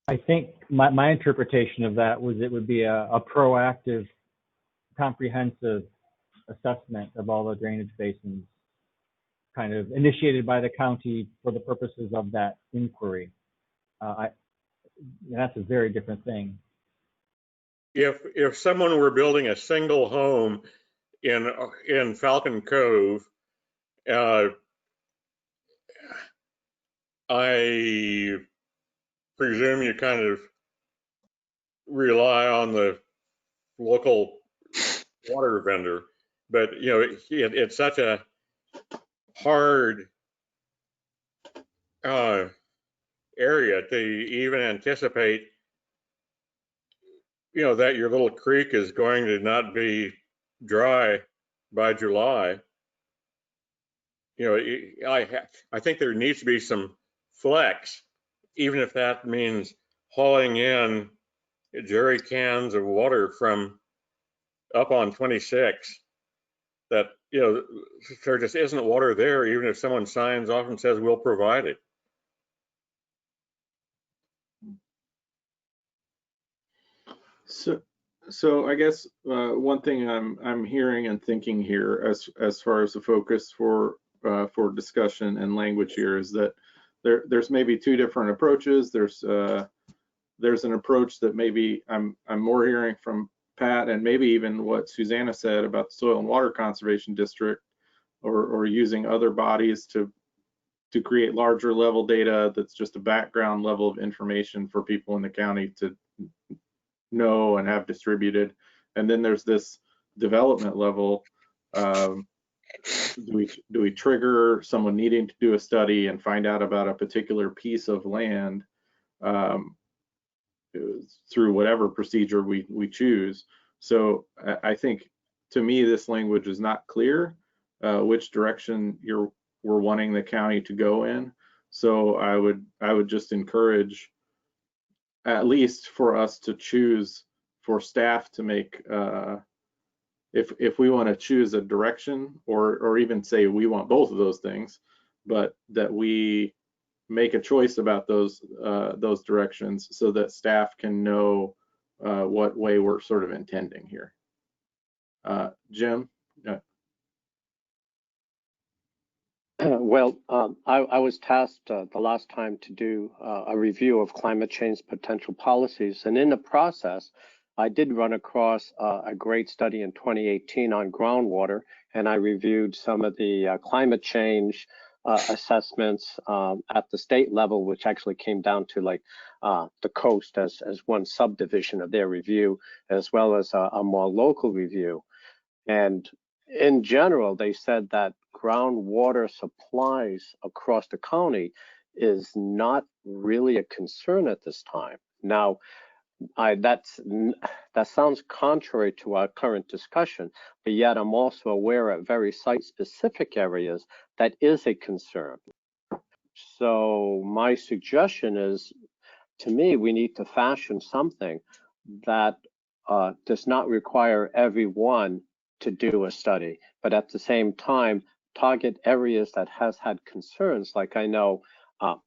I think my interpretation of that was it would be a proactive, comprehensive assessment of all the drainage basins, kind of initiated by the county for the purposes of that inquiry. That's a very different thing. If someone were building a single home in Falcon Cove, I presume you kind of rely on the local water vendor, but it's such a hard area to even anticipate, that your little creek is going to not be dry by July. I think there needs to be some flex, even if that means hauling in jerry cans of water from up on 26. That there just isn't water there, even if someone signs off and says we'll provide it. So I guess one thing I'm hearing and thinking here, as far as the focus for discussion and language here, is that there's maybe two different approaches. There's an approach that maybe I'm more hearing from Pat, and maybe even what Susanna said about the Soil and Water Conservation District, or using other bodies to create larger level data that's just a background level of information for people in the county to know and have distributed. And then there's this development level. Do we trigger someone needing to do a study and find out about a particular piece of land through whatever procedure we choose? So I think, to me, this language is not clear which direction we're wanting the county to go in. So I would just encourage, at least for us to choose, for staff to make, if we want to choose a direction, or even say we want both of those things, but that we make a choice about those directions so that staff can know what way we're sort of intending here. Jim? Well, I was tasked the last time to do a review of climate change potential policies. And in the process, I did run across a great study in 2018 on groundwater, and I reviewed some of the climate change assessments at the state level, which actually came down to like the coast as one subdivision of their review, as well as a more local review. And in general, they said that groundwater supplies across the county is not really a concern at this time. Now, that sounds contrary to our current discussion, but yet I'm also aware of very site-specific areas that is a concern. So my suggestion is, to me, we need to fashion something that does not require everyone to do a study, but at the same time, target areas that has had concerns. Like I know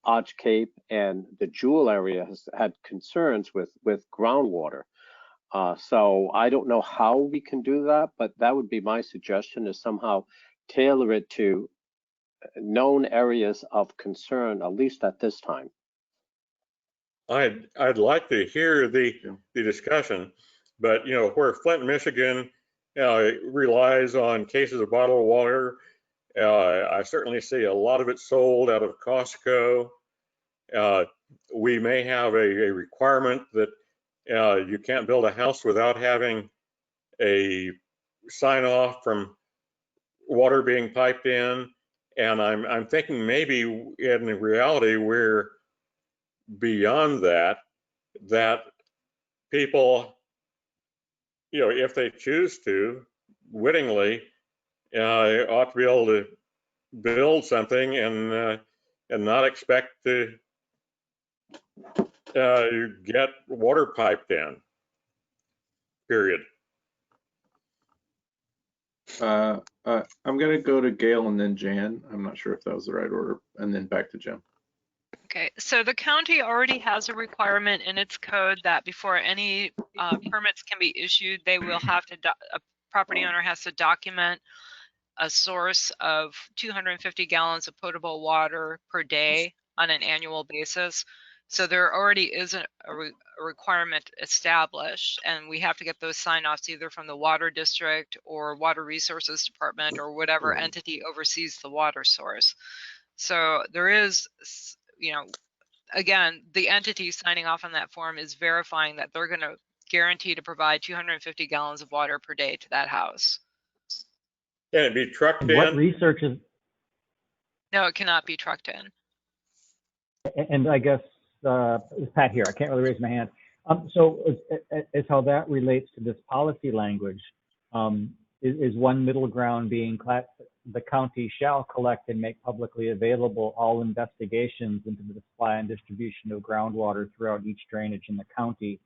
Arch Cape and the Jewel area has had concerns with groundwater. So I don't know how we can do that, but that would be my suggestion, is somehow tailor it to known areas of concern, at least at this time. I'd like to hear the discussion, but where Flint, Michigan relies on cases of bottled water, I certainly see a lot of it sold out of Costco. We may have a requirement that you can't build a house without having a sign off from water being piped in. And I'm thinking maybe in reality we're beyond that people, if they choose to, wittingly, ought to be able to build something and not expect to get water piped in, period. I'm going to go to Gail and then Jan. I'm not sure if that was the right order, and then back to Jim. Okay, so the county already has a requirement in its code that before any permits can be issued, they will have to, a property owner has to document a source of 250 gallons of potable water per day on an annual basis. So there already is a requirement established, and we have to get those sign-offs either from the water district or water resources department or whatever entity oversees the water source. So there is, you know, again, the entity signing off on that form is verifying that they're going to guarantee to provide 250 gallons of water per day to that house. Can it be trucked in? What research is, No, it cannot be trucked in. and I guess, it's Pat here, I can't really raise my hand. So as how that relates to this policy language, is one middle ground being the county shall collect and make publicly available all investigations into the supply and distribution of groundwater throughout each drainage in the county,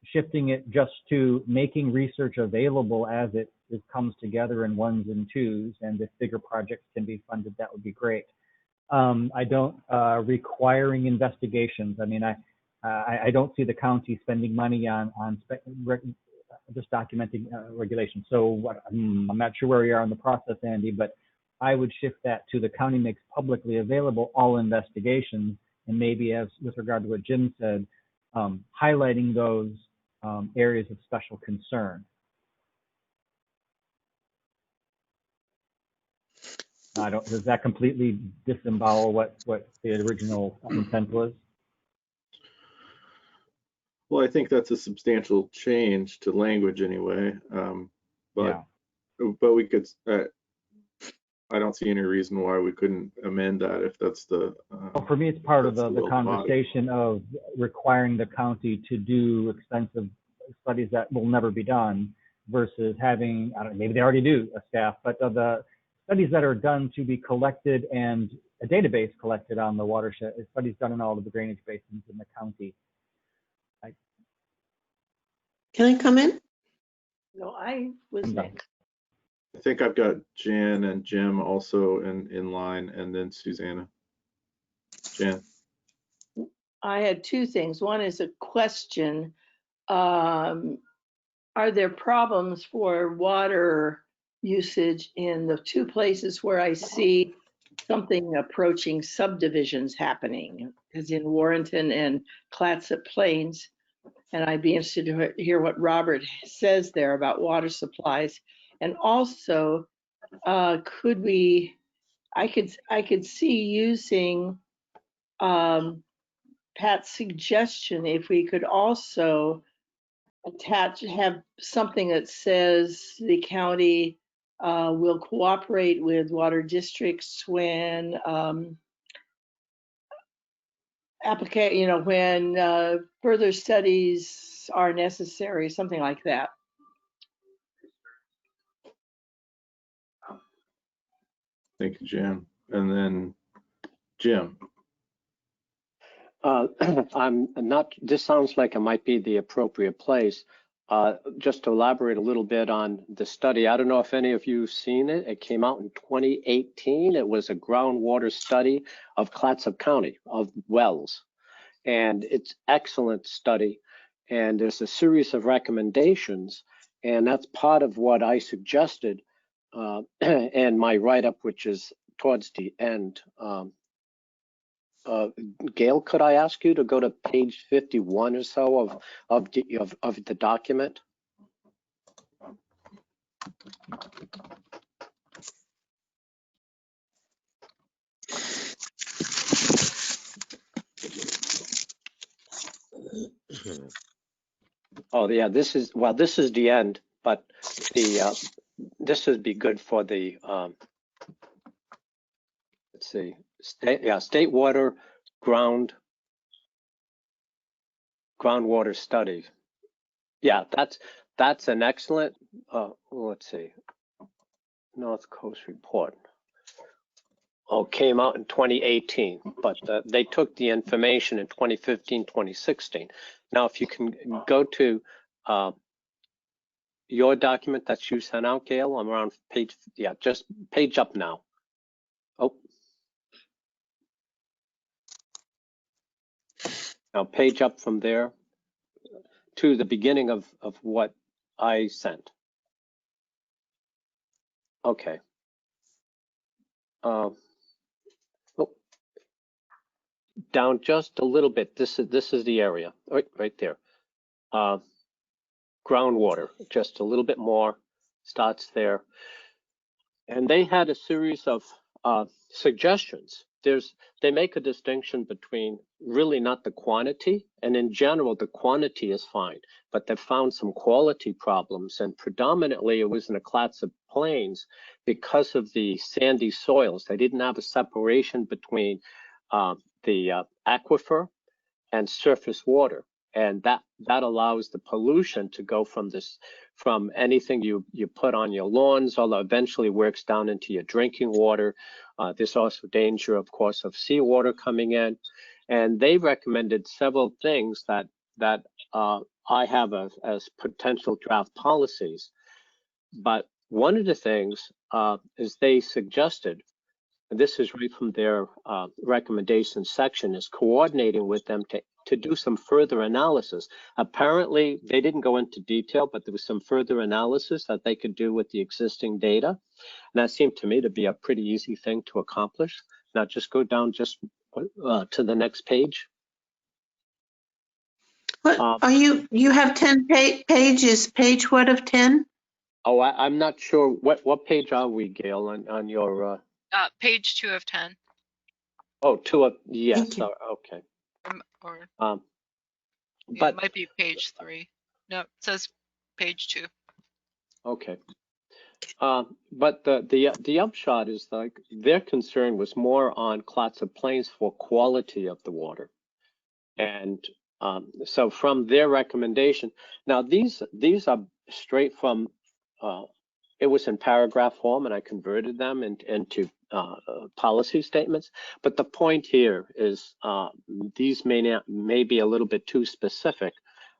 shifting it just to making research available as it comes together in ones and twos, and if bigger projects can be funded, that would be great. I don't requiring investigations. I mean, I don't see the county spending money on just documenting regulations. So I'm not sure where we are in the process, Andy, but I would shift that to the county makes publicly available all investigations, and maybe as with regard to what Jim said, highlighting those areas of special concern. Does that completely disembowel what the original intent was? Well, I think that's a substantial change to language anyway. But we could, I don't see any reason why we couldn't amend that if that's the. Well, for me, it's part of the conversation of requiring the county to do expensive studies that will never be done versus having, I don't know, maybe they already do a staff, but the studies that are done to be collected and a database collected on the watershed, studies done in all of the drainage basins in the county. Can I come in? No, I was next. I think I've got Jan and Jim also in line, and then Susanna. Jan. I had two things. One is a question. Are there problems for water usage in the two places where I see something approaching subdivisions happening? Is in Warrenton and Clatsop Plains. And I'd be interested to hear what Robert says there about water supplies. And also, I could see using Pat's suggestion if we could also have something that says the county will cooperate with water districts when when further studies are necessary, something like that. Thank you, Jan. And then Jim. I'm not, this sounds like it might be the appropriate place. Just to elaborate a little bit on the study, I don't know if any of you have seen it. It came out in 2018. It was a groundwater study of Clatsop County, of wells. And it's excellent study. And there's a series of recommendations. And that's part of what I suggested in my write-up, which is towards the end. Gail, could I ask you to go to page 51 or so of the document? Oh yeah, this is the end, but this would be good for the let's see, state water groundwater study. Yeah, that's an excellent. Let's see, North Coast report. Oh, came out in 2018, but they took the information in 2015, 2016. Now, if you can go to your document that you sent out, Gail. I'm around page, yeah, just page up now. Oh. Now page up from there to the beginning of what I sent. Okay. Oh, down just a little bit. This is the area right there. Groundwater, just a little bit more, starts there. And they had a series of suggestions. They make a distinction between really not the quantity, and in general, the quantity is fine, but they found some quality problems, and predominantly it was in the Clatsop Plains because of the sandy soils. They didn't have a separation between the aquifer and surface water. And that allows the pollution to go from anything you put on your lawns, although eventually works down into your drinking water. There's also danger, of course, of seawater coming in. And they recommended several things that I have as potential draft policies. But one of the things is they suggested, and this is right from their recommendation section, is coordinating with them to do some further analysis. Apparently, they didn't go into detail, but there was some further analysis that they could do with the existing data. And that seemed to me to be a pretty easy thing to accomplish. Now just go down just to the next page. What are you have 10 pages, page what of 10? Oh, I'm not sure. What page are we, Gail, on your? Page 2 of 10. Oh, 2 of, yes, okay. Or but it might be page 3. No, it says page 2. Okay. But the upshot is like their concern was more on Clatsop Plains for quality of the water. And so from their recommendation, now these are straight from, it was in paragraph form and I converted them into policy statements. But the point here is these may be a little bit too specific,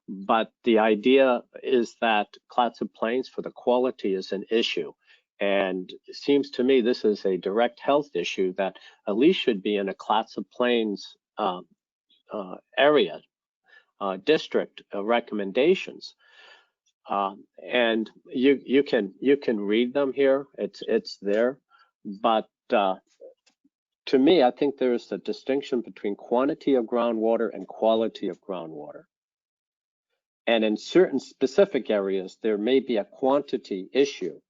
but the idea is that Clatsop Plains for the quality is an issue. And it seems to me this is a direct health issue that at least should be in a Clatsop Plains area, district recommendations. And you can read them here. It's there, but to me, I think there's a distinction between quantity of groundwater and quality of groundwater. And in certain specific areas, there may be a quantity issue,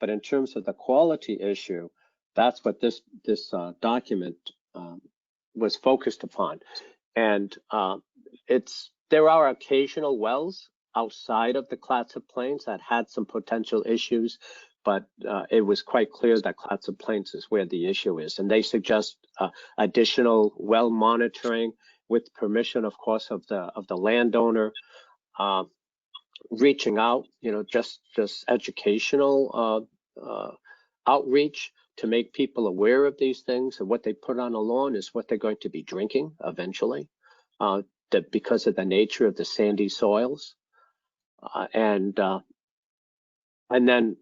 but in terms of the quality issue, that's what this document was focused upon. And there are occasional wells outside of the Clatsop Plains that had some potential issues, but it was quite clear that Clatsop Plains is where the issue is. And they suggest additional well monitoring with permission, of course, of the landowner, reaching out, just educational outreach to make people aware of these things, and what they put on a lawn is what they're going to be drinking eventually, because of the nature of the sandy soils. And then,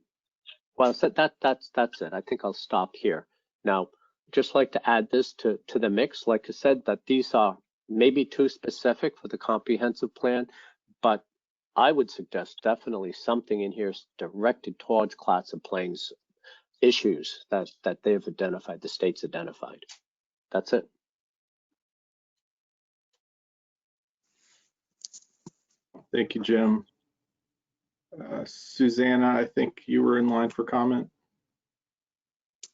well, so that's it. I think I'll stop here. Now, just like to add this to the mix, like I said, that these are maybe too specific for the comprehensive plan, but I would suggest definitely something in here is directed towards Clatsop Plains issues that they've identified, the state's identified. That's it. Thank you, Jim. Susanna, I think you were in line for comment.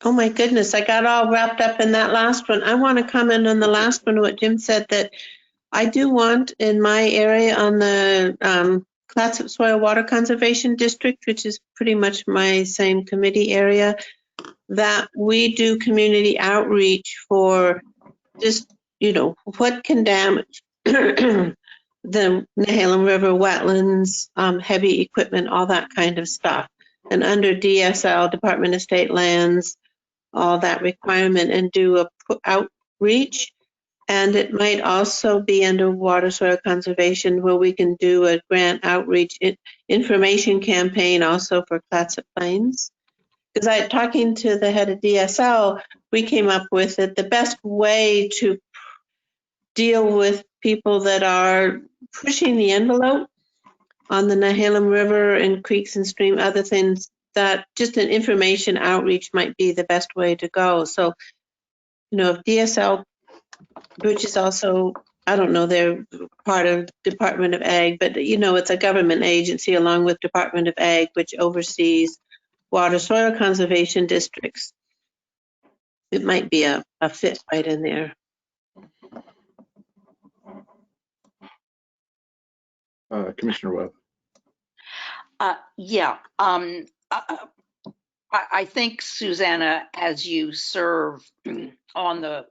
Oh my goodness, I got all wrapped up in that last one. I want to comment on the last one, what Jim said, that I do want in my area on the Clatsop Soil Water Conservation District, which is pretty much my same committee area, that we do community outreach for just, what can damage the Nehalem River wetlands, heavy equipment, all that kind of stuff. And under DSL, Department of State Lands, all that requirement, and do a outreach. And it might also be under water soil conservation where we can do a grant outreach information campaign also for Clatsop Plains. Because talking to the head of DSL, we came up with that the best way to deal with people that are pushing the envelope on the Nehalem River and creeks and stream, other things, that just an information outreach might be the best way to go. So, you know, if DSL, which is also, I don't know, they're part of Department of Ag, but you know, it's a government agency along with Department of Ag, which oversees water soil conservation districts. It might be a fit right in there. Commissioner Webb. Yeah. I think, Susanna, as you serve on the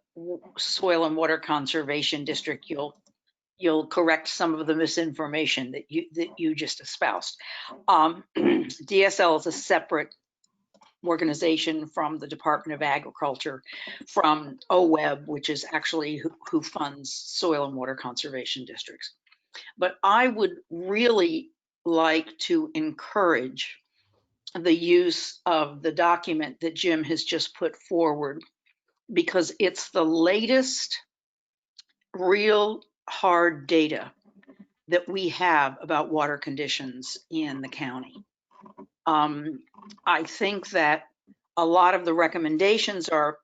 Soil and Water Conservation District, you'll correct some of the misinformation that you just espoused. DSL is a separate organization from the Department of Agriculture, from OWEB, which is actually who funds soil and water conservation districts. But I would really like to encourage the use of the document that Jim has just put forward, because it's the latest real hard data that we have about water conditions in the county. I think that a lot of the recommendations are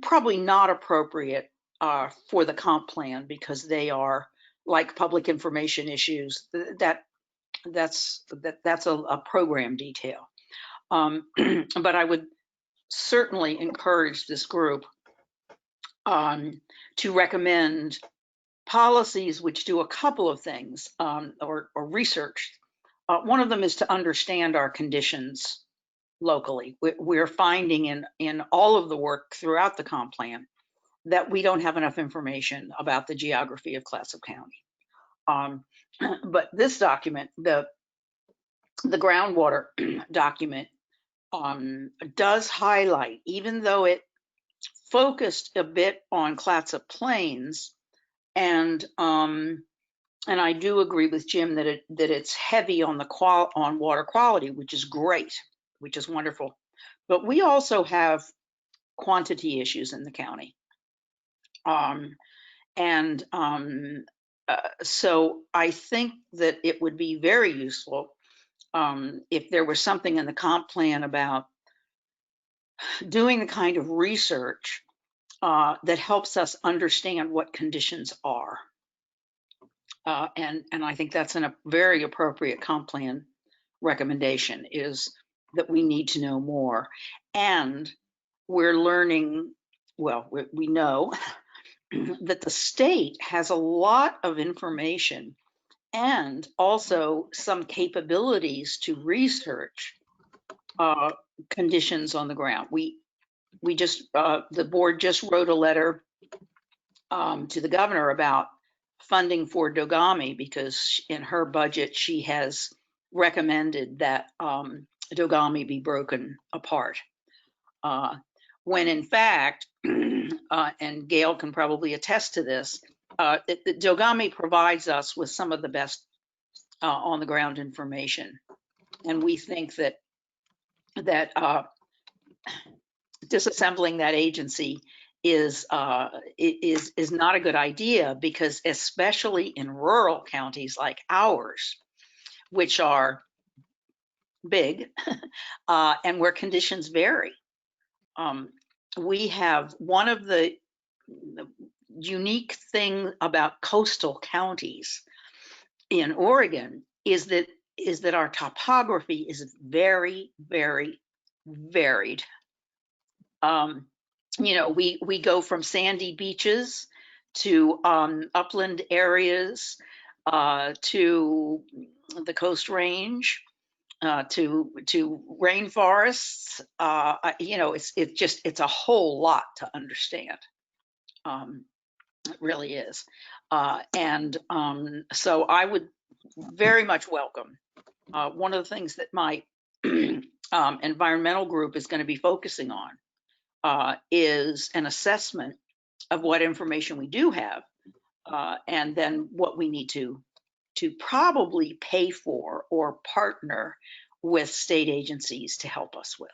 probably not appropriate for the comp plan, because they are like public information issues. That's a program detail. But I would certainly encourage this group to recommend policies which do a couple of things, or research. One of them is to understand our conditions locally. We're finding in all of the work throughout the comp plan that we don't have enough information about the geography of Clatsop County. But this document, the groundwater document, does highlight, even though it focused a bit on Clatsop Plains, and I do agree with Jim that it's heavy on on water quality, which is great, which is wonderful. But we also have quantity issues in the county, so I think that it would be very useful if there was something in the comp plan about doing the kind of research that helps us understand what conditions are. And I think that's a very appropriate comp plan recommendation, is that we need to know more. And we're learning, well, we know that the state has a lot of information and also some capabilities to research conditions on the ground. We just, the board just wrote a letter to the governor about funding for Dogami, because in her budget she has recommended that Dogami be broken apart. When in fact, and Gail can probably attest to this, Dogami provides us with some of the best on the ground information. And we think that disassembling that agency is not a good idea, because especially in rural counties like ours, which are big and where conditions vary, we have one of the unique thing about coastal counties in Oregon is that our topography is very, very varied. You know, we go from sandy beaches to upland areas, to the Coast Range, to rainforests. You know, it's a whole lot to understand. It really is. So I would very much welcome, one of the things that my environmental group is going to be focusing on is an assessment what information we do have, and then what we need to probably pay for or partner with state agencies to help us with.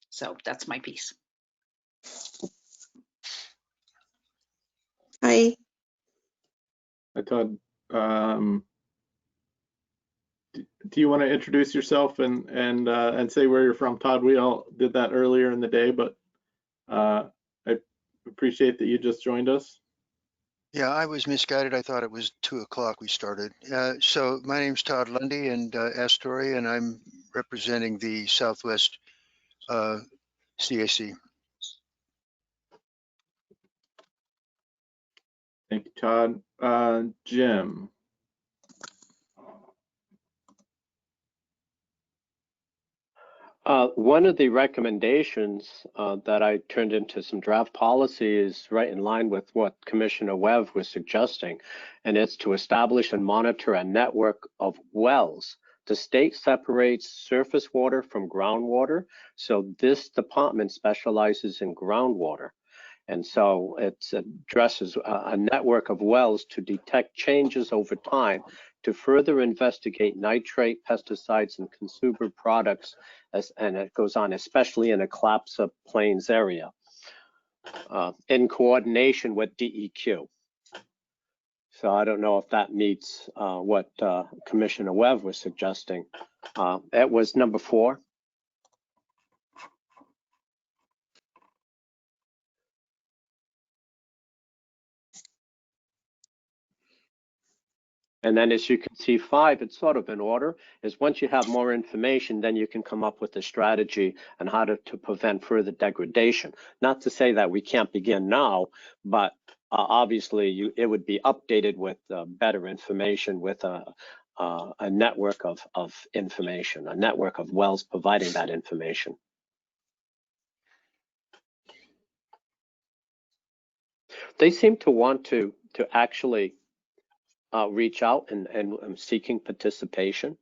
So that's my piece. Hi. Hi, Todd. Do you want to introduce yourself and say where you're from, Todd? We all did that earlier in the day, but I appreciate that you just joined us. Yeah, I was misguided. I thought it was 2 o'clock we started. So my name's Todd Lundy and Astoria, and I'm representing the Southwest CAC. Thank you, Todd. Jim. One of the recommendations that I turned into some draft policy is right in line with what Commissioner Webb was suggesting, and it's to establish and monitor a network of wells. The state separates surface water from groundwater, so this department specializes in groundwater. And so it addresses a network of wells to detect changes over time, to further investigate nitrate, pesticides, and consumer products, and it goes on, especially in a Clatsop Plains area, in coordination with DEQ. So I don't know if that meets what Commissioner Webb was suggesting. It was number 4. And then as you can see 5, it's sort of in order, is once you have more information, then you can come up with a strategy on how to prevent further degradation. Not to say that we can't begin now, but obviously it would be updated with better information, with a network of information, a network of wells providing that information. They seem to want to actually reach out and seeking participation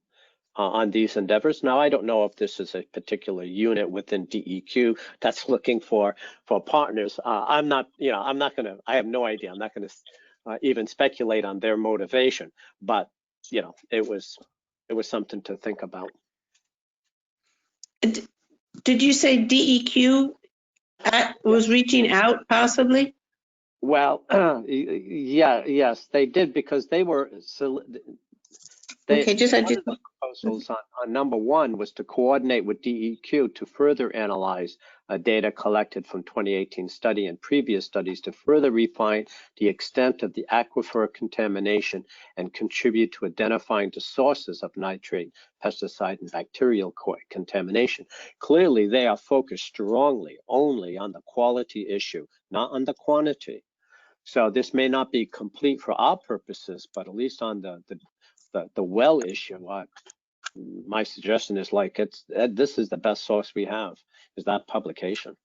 on these endeavors. Now, I don't know if this is a particular unit within DEQ that's looking for partners. I'm not gonna, I have no idea. I'm not gonna even speculate on their motivation, but it was something to think about. Did you say DEQ was reaching out possibly? Well, yes, they did, because they were. Okay, just one of the proposals on number 1 was to coordinate with DEQ to further analyze data collected from 2018 study and previous studies to further refine the extent of the aquifer contamination and contribute to identifying the sources of nitrate, pesticide, and bacterial contamination. Clearly, they are focused strongly only on the quality issue, not on the quantity. So this may not be complete for our purposes, but at least on the well issue, my suggestion is this is the best source we have, is that publication.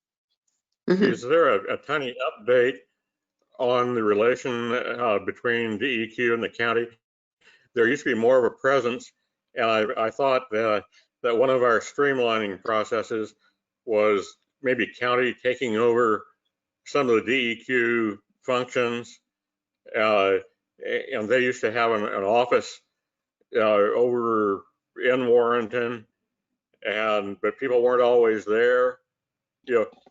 Is there a tiny update on the relation between DEQ and the county? There used to be more of a presence, and I thought that one of our streamlining processes was maybe county taking over some of the DEQ functions, and they used to have an office over in Warrenton, but people weren't always there.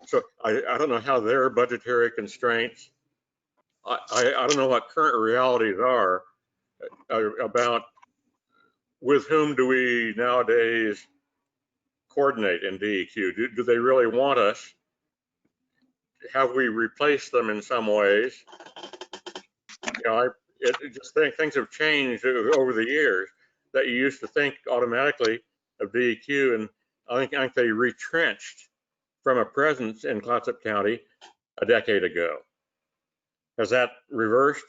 So I don't know how their budgetary constraints. I don't know what current realities are about with whom do we nowadays coordinate in DEQ. Do they really want us? Have we replaced them in some ways? I just think things have changed over the years, that you used to think automatically of DEQ, and I think they retrenched from a presence in Clatsop County a decade ago. Has that reversed?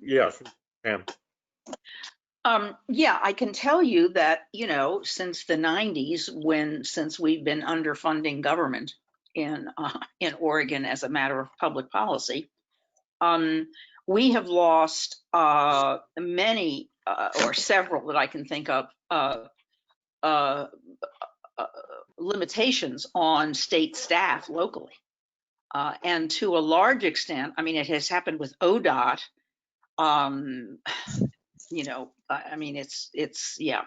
Yes, Pam. Yeah, I can tell you that, since the 90s, since we've been underfunding government in Oregon as a matter of public policy, we have lost many or several that I can think of limitations on state staff locally. And to a large extent, I mean, it has happened with ODOT. You know, I mean, yeah,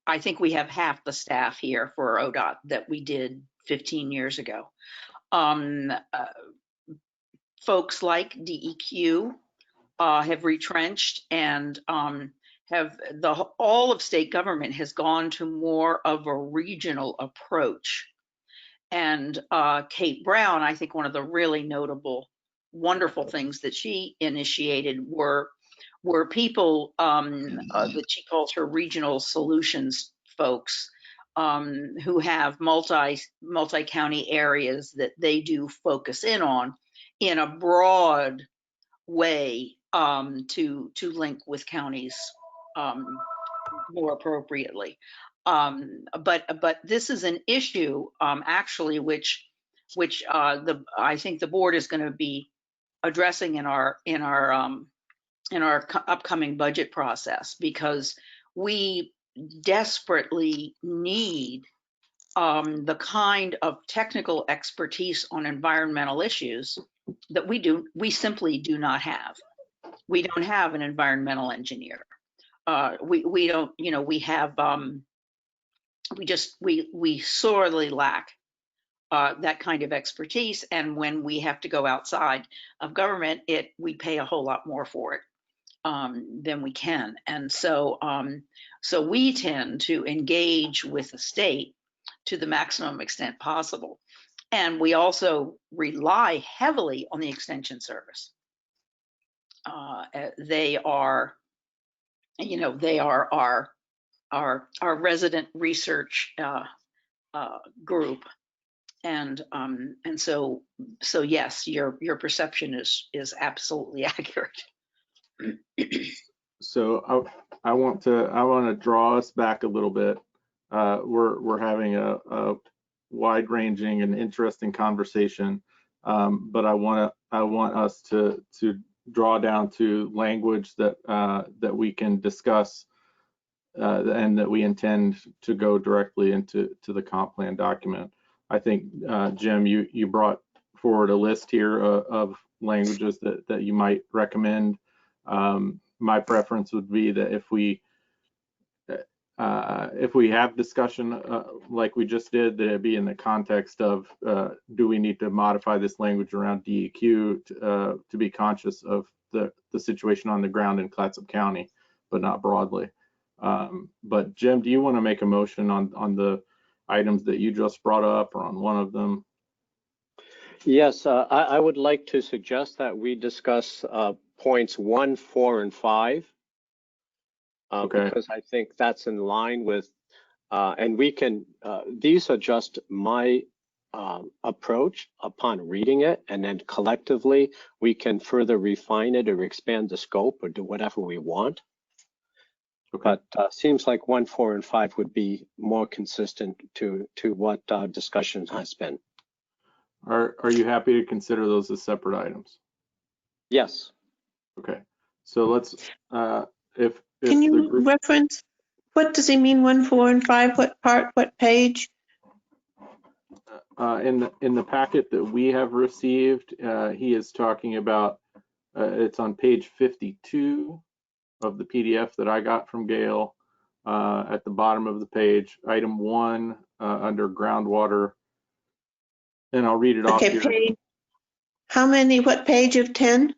I think we have half the staff here for ODOT that we did 15 years ago. Folks like DEQ have retrenched, and all of state government has gone to more of a regional approach. And Kate Brown, I think one of the really notable, wonderful things that she initiated were people that she calls her regional solutions folks, who have multi-county areas that they do focus in on in a broad way to link with counties more appropriately. But this is an issue actually which I think the board is going to be addressing in our upcoming budget process, because we desperately need the kind of technical expertise on environmental issues that we simply do not have. We don't have an environmental engineer. We don't, you know, we have, we sorely lack that kind of expertise. And when we have to go outside of government, we pay a whole lot more for it than we can. And so, so we tend to engage with the state to the maximum extent possible. And we also rely heavily on the Extension Service. They are, you know, they are our resident research group, and so yes, your perception is absolutely accurate. So I want to draw us back a little bit. We're having a wide-ranging and interesting conversation, but I want us to draw down to language that we can discuss, and that we intend to go directly into the comp plan document. I think Jim, you brought forward a list here of languages that you might recommend. My preference would be that if we have discussion like we just did, that it be in the context of do we need to modify this language around DEQ to be conscious of the situation on the ground in Clatsop County, but not broadly. But Jim, do you want to make a motion on the items that you just brought up, or on one of them? Yes, I would like to suggest that we discuss points 1, 4, and 5. Okay. Because I think that's in line with, and we can, these are just my approach upon reading it, and then collectively we can further refine it or expand the scope or do whatever we want. Okay. But seems like 1, 4, and 5 would be more consistent to what discussion has been. Are you happy to consider those as separate items? Yes. Okay. So let's, if can you reference, what does he mean 1, 4, and 5? What part, what page? In the packet that we have received, he is talking about, it's on page 52 of the PDF that I got from Gail. At the bottom of the page, item 1 under groundwater, and I'll read it off here. Page, how many, what page of 10?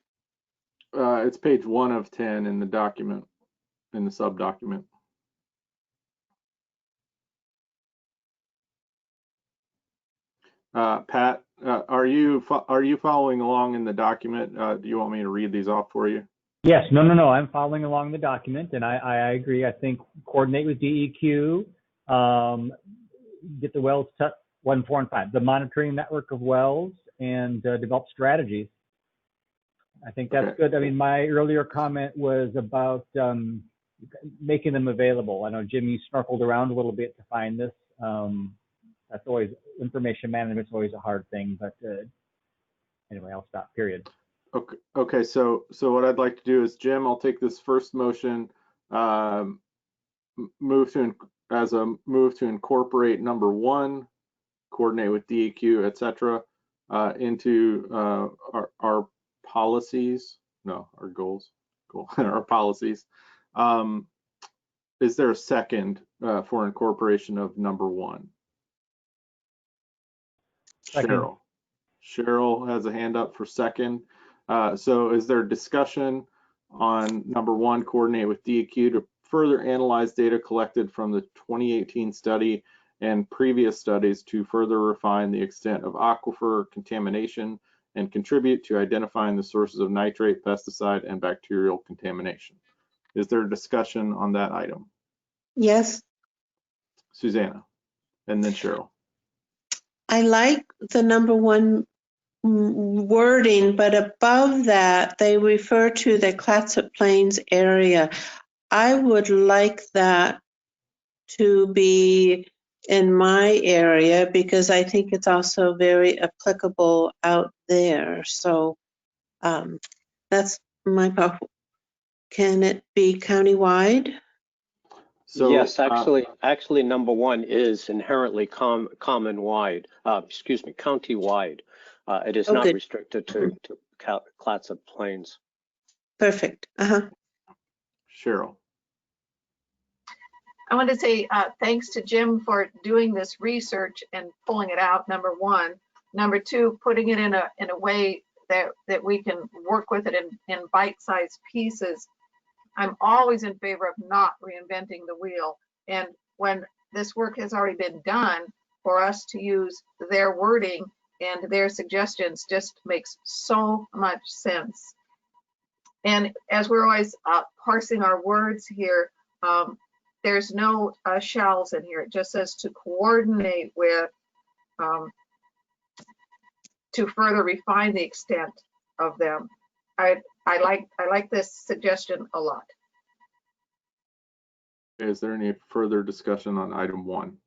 It's page 1 of 10 in the document, in the sub-document. Pat, are you following along in the document? Do you want me to read these off for you? Yes, no, I'm following along the document, and I agree. I think coordinate with DEQ, get the wells 1, 4, and 5, the monitoring network of wells, and develop strategies. I think that's good. I mean, my earlier comment was about making them available. I know Jim, you snorkeled around a little bit to find this. That's always, information management is always a hard thing, but anyway, I'll stop, period. Okay, so what I'd like to do is, Jim, I'll take this first motion, move to as a move to incorporate number 1, coordinate with DEQ, etc., into our policies. No, our goals. Cool. Our policies. Is there a second for incorporation of number 1? Second. Cheryl has a hand up for second. So is there discussion on number 1, coordinate with DEQ to further analyze data collected from the 2018 study and previous studies to further refine the extent of aquifer contamination and contribute to identifying the sources of nitrate, pesticide, and bacterial contamination? Is there a discussion on that item? Yes, Susanna, and then Cheryl. I like the number 1 wording, but above that, they refer to the Clatsop Plains area. I would like that to be in my area because I think it's also very applicable out there. So that's my thought. Can it be countywide? So, yes, actually, number 1 is inherently countywide. It is not good. restricted to Clatsop Plains. Perfect. Cheryl. I want to say thanks to Jim for doing this research and pulling it out, number 1. Number 2, putting it in a way that we can work with it in bite-sized pieces. I'm always in favor of not reinventing the wheel. And when this work has already been done, for us to use their wording and their suggestions just makes so much sense. And as we're always parsing our words here, there's no shalls in here. It just says to coordinate with, to further refine the extent of them. I like this suggestion a lot. Is there any further discussion on item 1?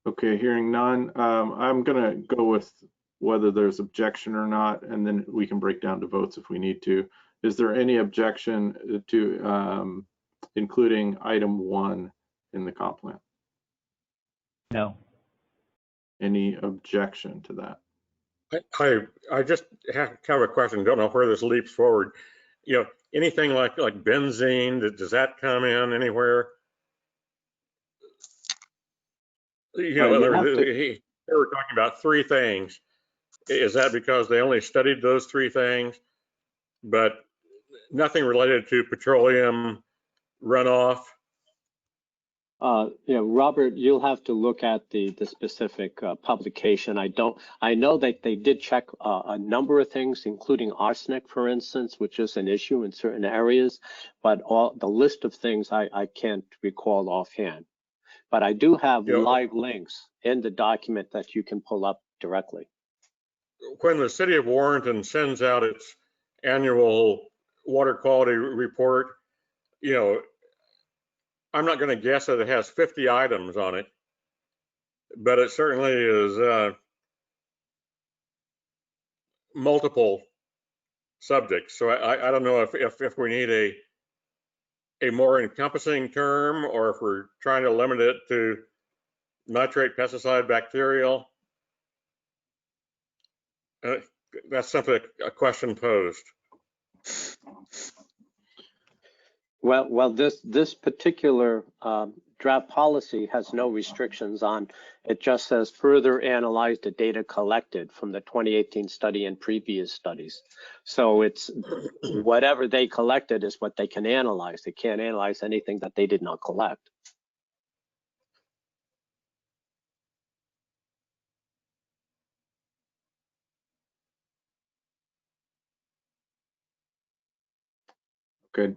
Okay, hearing none, I'm gonna go with whether there's objection or not, and then we can break down to votes if we need to. Is there any objection to including item 1 in the comp plan? No. Any objection to that? I just have a question. Don't know where this leaps forward. You know, anything like benzene, does that come in anywhere? You know, they were talking about 3 things. Is that because they only studied those 3 things, but nothing related to petroleum runoff? Yeah, Robert, you'll have to look at the specific publication. I know that they did check a number of things, including arsenic, for instance, which is an issue in certain areas, but the list of things I can't recall offhand. But I do have live links in the document that you can pull up directly. When the city of Warrenton sends out its annual water quality report, you know, I'm not going to guess that it has 50 items on it, but it certainly is multiple subjects. So I don't know if we need a more encompassing term, or if we're trying to limit it to nitrate, pesticide, bacterial. That's simply a question posed. Well, this particular draft policy has no restrictions on. It just says further analyze the data collected from the 2018 study and previous studies. So it's whatever they collected is what they can analyze. They can't analyze anything that they did not collect. Good.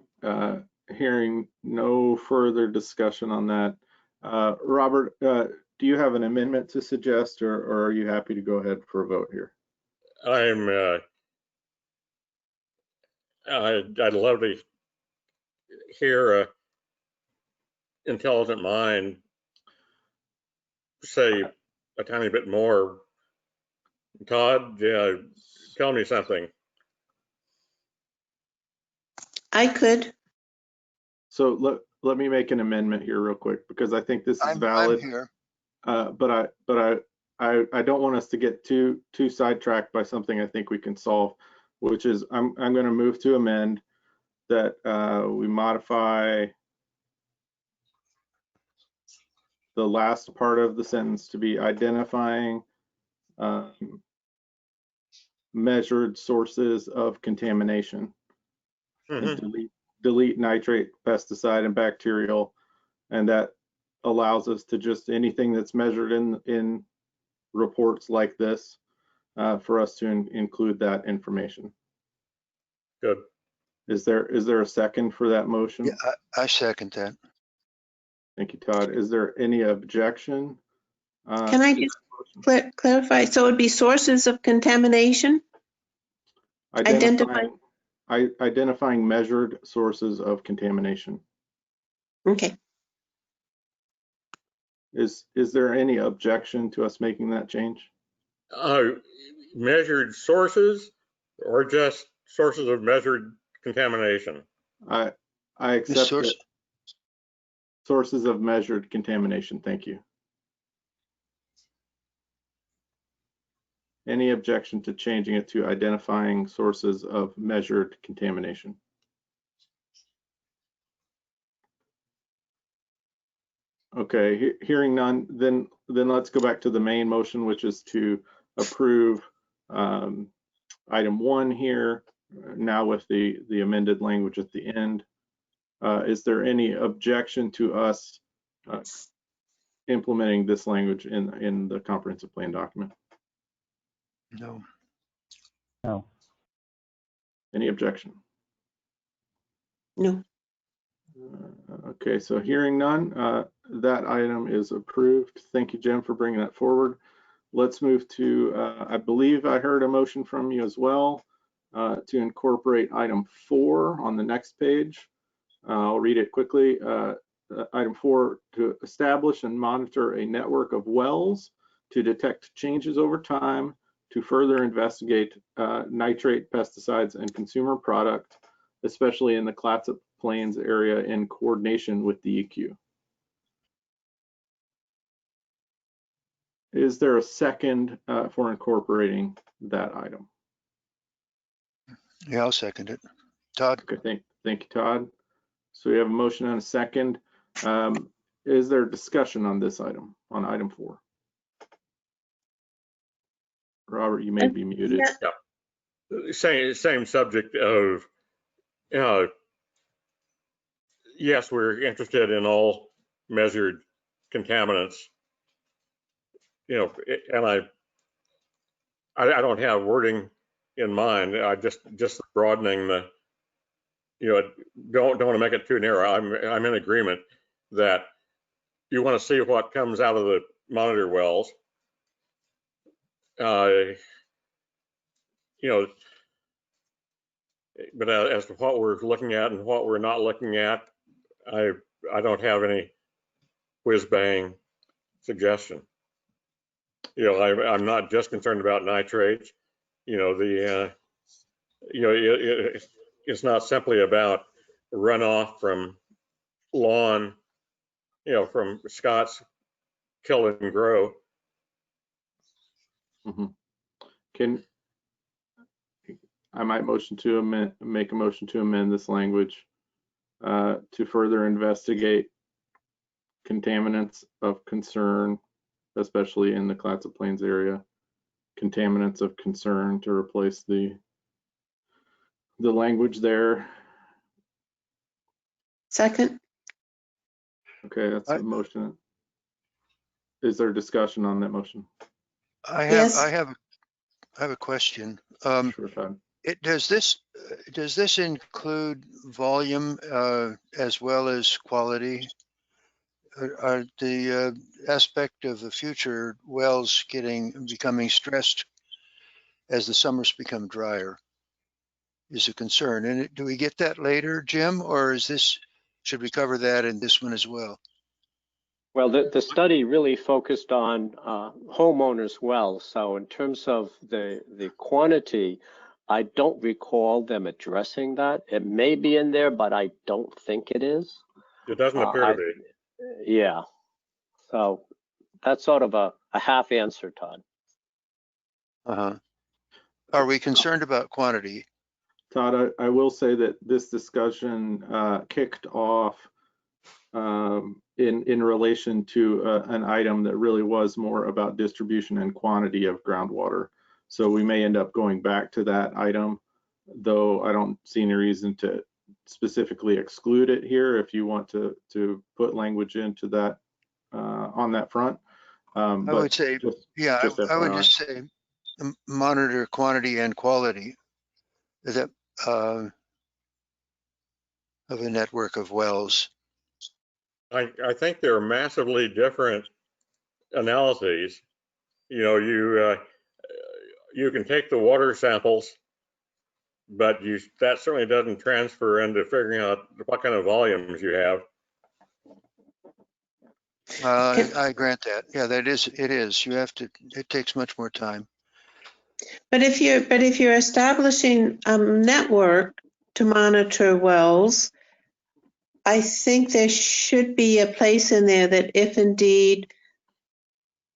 Hearing no further discussion on that. Robert, do you have an amendment to suggest, or are you happy to go ahead for a vote here? I'd love to hear a intelligent mind say a tiny bit more. Todd, tell me something. I could. So let me make an amendment here real quick, because I think this is I'm valid. here. But I don't want us to get too sidetracked by something I think we can solve, which is I'm going to move to amend that we modify the last part of the sentence to be identifying measured sources of contamination, and delete nitrate, pesticide, and bacterial, and that allows us to just anything that's measured in reports like this for us to include that information. Good. Is there a second for that motion? Yeah, I second that. Thank you, Todd. Is there any objection? Can I just clarify? So it would be sources of contamination? Identifying measured sources of contamination. Okay. Is there any objection to us making that change? Measured sources, or just sources of measured contamination? I accept it. Sources of measured contamination. Thank you. Any objection to changing it to identifying sources of measured contamination? Okay, hearing none, then let's go back to the main motion, which is to approve item 1 here, now with the amended language at the end. Is there any objection to us implementing this language in the comprehensive plan document? No. No. Any objection? No. Okay, so hearing none, that item is approved. Thank you, Jim, for bringing that forward. Let's move to, I believe I heard a motion from you as well to incorporate item 4 on the next page. I'll read it quickly. Item 4, to establish and monitor a network of wells to detect changes over time, to further investigate nitrate, pesticides, and consumer product, especially in the Clatsop Plains area, in coordination with the EQ. Is there a second for incorporating that item? Yeah, I'll second it. Todd? Okay, thank you, Todd. So we have a motion and a second. Is there discussion on this item, on item 4? Robert, you may be muted. Yeah. Same subject of, yes, we're interested in all measured contaminants, and I don't have wording in mind. I just broadening the, don't want to make it too narrow. I'm in agreement that you want to see what comes out of the monitor wells. But as to what we're looking at and what we're not looking at, I don't have any whiz bang suggestion. I'm not just concerned about nitrates. It's not simply about runoff from lawn, from Scott's Kill and Grow. I might make a motion to amend this language to further investigate contaminants of concern, especially in the Clatsop Plains area. Contaminants of concern, to replace the language there. Second. Okay, that's a motion. Is there discussion on that motion? I have a question. Sure, Todd. Does this include volume as well as quality? Are the aspect of the future wells becoming stressed as the summers become drier is a concern? And do we get that later, Jim, or should we cover that in this one as well? Well, the study really focused on homeowners' wells. So in terms of the quantity I don't recall them addressing that. It may be in there, but I don't think it is. It doesn't appear to be. Yeah. So that's sort of a half answer, Todd. Are we concerned about quantity? Todd, I will say that this discussion kicked off in relation to an item that really was more about distribution and quantity of groundwater. So we may end up going back to that item, though I don't see any reason to specifically exclude it here if you want to put language into that on that front. I would say, I would just say monitor quantity and quality that of a network of wells. I think they're massively different analyses. You know, you can take the water samples, but that certainly doesn't transfer into figuring out what kind of volumes you have. I grant that. Yeah, it is. You have to. It takes much more time. But if you're establishing a network to monitor wells, I think there should be a place in there that if indeed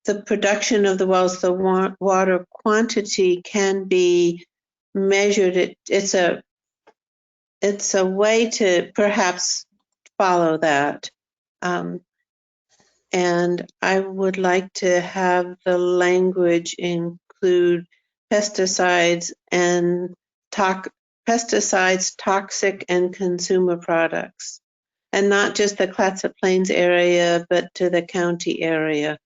the production of the wells, the water quantity can be measured, it's a way to perhaps follow that. And I would like to have the language include pesticides, toxic and consumer products, and not just the Clatsop Plains area, but to the county area.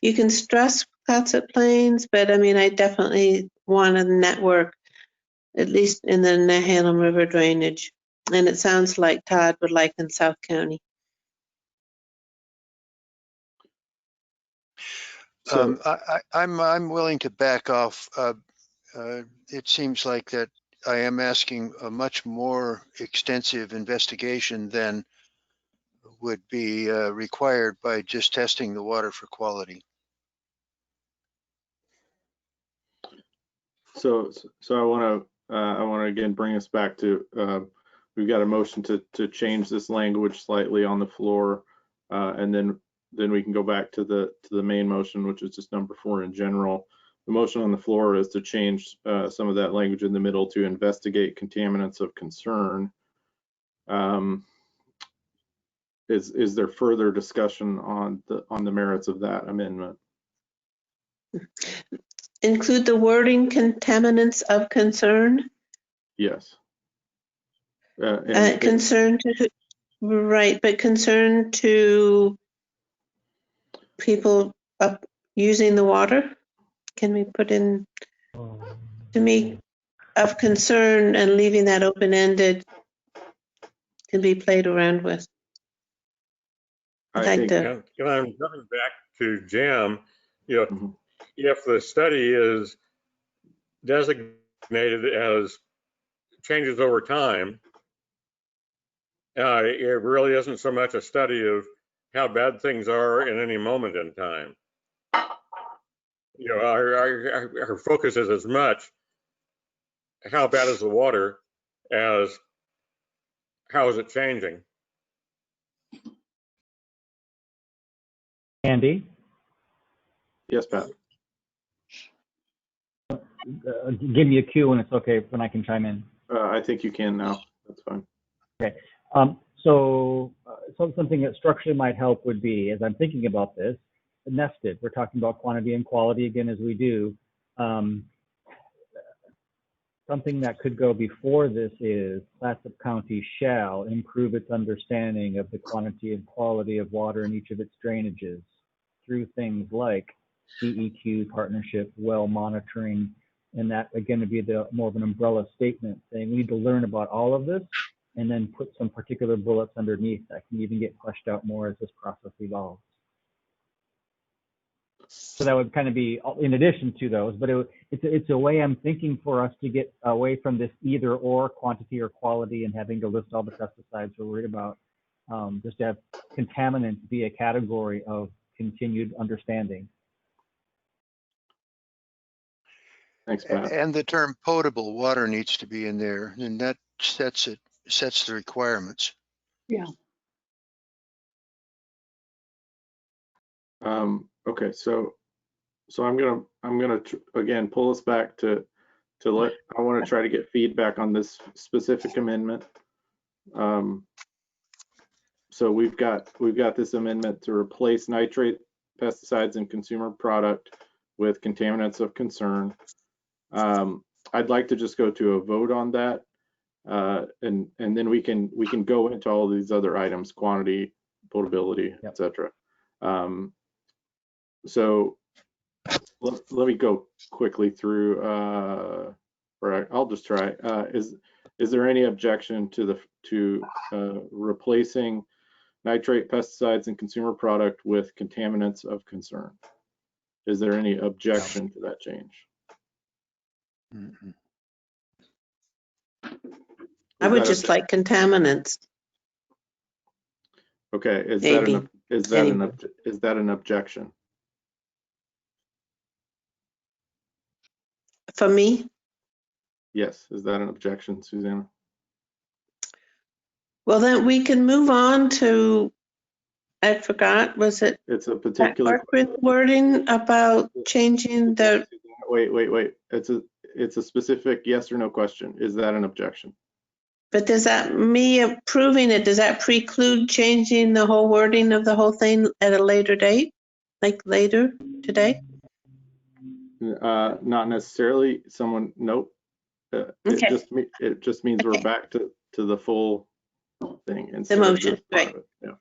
You can stress Clatsop Plains, but I mean, I definitely want a network, at least in the Nehalem River drainage. And it sounds like Todd would like in South County. So, I'm willing to back off. It seems like that I am asking a much more extensive investigation than would be required by just testing the water for quality. So I want to again bring us back to we've got a motion to change this language slightly on the floor, and then we can go back to the main motion, which is just number 4 in general. The motion on the floor is to change some of that language in the middle to investigate contaminants of concern. Is there further discussion on the merits of that amendment? Include the wording contaminants of concern? Yes. Concern to, right, but concern to people using the water? Can we put in, to me, of concern, and leaving that open-ended can be played around with? And I'm coming back to Jim, you know, if the study is designated as changes over time, it really isn't so much a study of how bad things are in any moment in time. You know, our focus is as much how bad is the water as how is it changing. Andy? Yes, Pat. Give me a cue when it's okay, when I can chime in. I think you can now. That's fine. Okay. So something that structurally might help would be, as I'm thinking about this, nested. We're talking about quantity and quality again, as we do. Something that could go before this is Clatsop County shall improve its understanding of the quantity and quality of water in each of its drainages through things like DEQ partnership, well monitoring, and that again would be more of an umbrella statement saying we need to learn about all of this and then put some particular bullets underneath that can even get fleshed out more as this process evolves. So that would kind of be in addition to those, but it's a way I'm thinking for us to get away from this either or quantity or quality and having to list all the pesticides we're worried about. Just to have contaminants be a category of continued understanding. Thanks, Pat. And the term potable water needs to be in there, and that sets the requirements. Yeah. Okay, so I'm gonna again pull us back to I want to try to get feedback on this specific amendment. So we've got this amendment to replace nitrate pesticides in consumer product with contaminants of concern. I'd like to just go to a vote on that, and then we can go into all these other items: quantity, potability, Yep. etc. So let me go quickly through, or I'll just try. Is there any objection to replacing nitrate pesticides in consumer product with contaminants of concern? Is there any objection to that change? Mm-mm. I would just like contaminants. Okay, is Maybe. that an objection? For me? Yes, is that an objection, Susanna? Well, then we can move on to, I forgot, was it It's a particular wording about changing the, wait. It's a specific yes or no question. Is that an objection? but does that, me approving it, does that preclude changing the whole wording of the whole thing at a later date? Like later today? Not necessarily. Nope. Okay. It just means we're back to the full thing instead The of motion, just part right. of it. Yeah.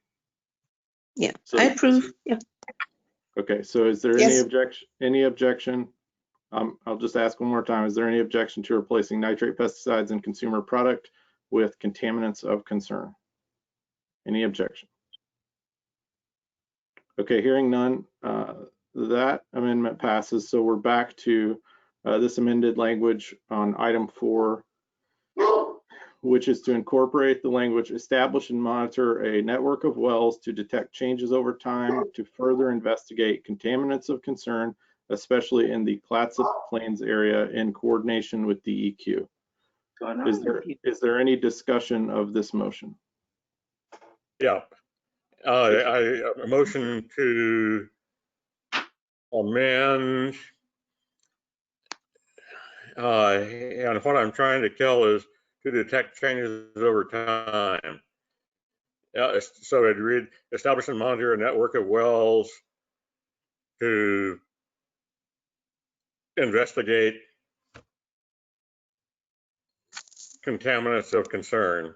Yeah, So, I approve. Yeah. Okay, so is there Yes. any objection? I'll just ask one more time. Is there any objection to replacing nitrate pesticides in consumer product with contaminants of concern? Any objection? Okay, hearing none, that amendment passes. So we're back to this amended language on item 4, which is to incorporate the language, establish and monitor a network of wells to detect changes over time to further investigate contaminants of concern, especially in the Clatsop Plains area in coordination with DEQ. Is there any discussion of this motion? Yeah. I motion to amend, and what I'm trying to kill is to detect changes over time. So I'd read, establish and monitor a network of wells to investigate contaminants of concern.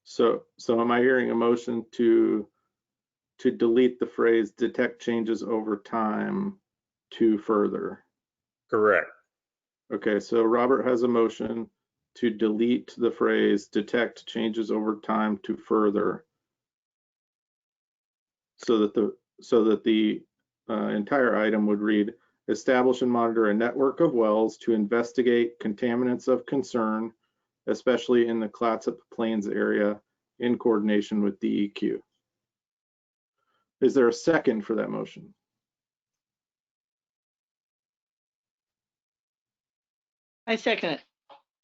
So am I hearing a motion to delete the phrase detect changes over time to further? Correct. Okay, so Robert has a motion to delete the phrase detect changes over time to further, so that the entire item would read, establish and monitor a network of wells to investigate contaminants of concern, especially in the Clatsop Plains area in coordination with DEQ. Is there a second for that motion? I second it.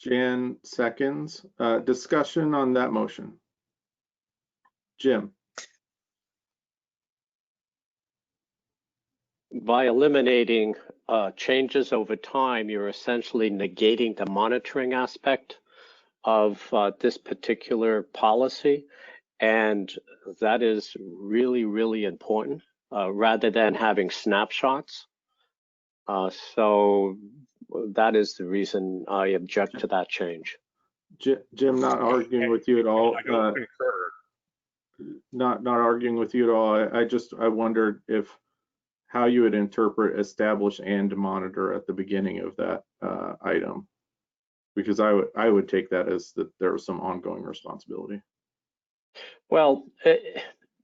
Jan seconds. Discussion on that motion. Jim? By eliminating changes over time, you're essentially negating the monitoring aspect of this particular policy. And that is really, really important rather than having snapshots. So that is the reason I object to that change. Jim, not arguing with you at all. Not arguing with you at all. I wondered how you would interpret establish and monitor at the beginning of that item, because I would take that as that there was some ongoing responsibility. Well,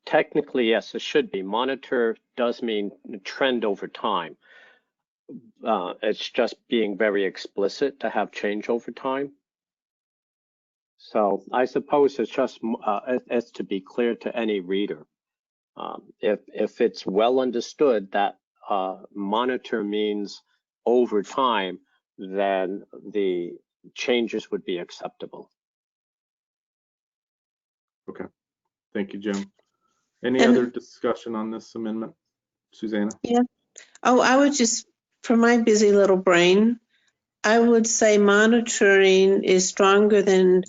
technically, yes, it should be. Monitor does mean trend over time. It's just being very explicit to have change over time. So I suppose it's just it's to be clear to any reader. If it's well understood that monitor means over time, then the changes would be acceptable. Okay, thank you, Jim. Any And- other discussion on this amendment? Susanna? Yeah. Oh, I would just, for my busy little brain, I would say monitoring is stronger than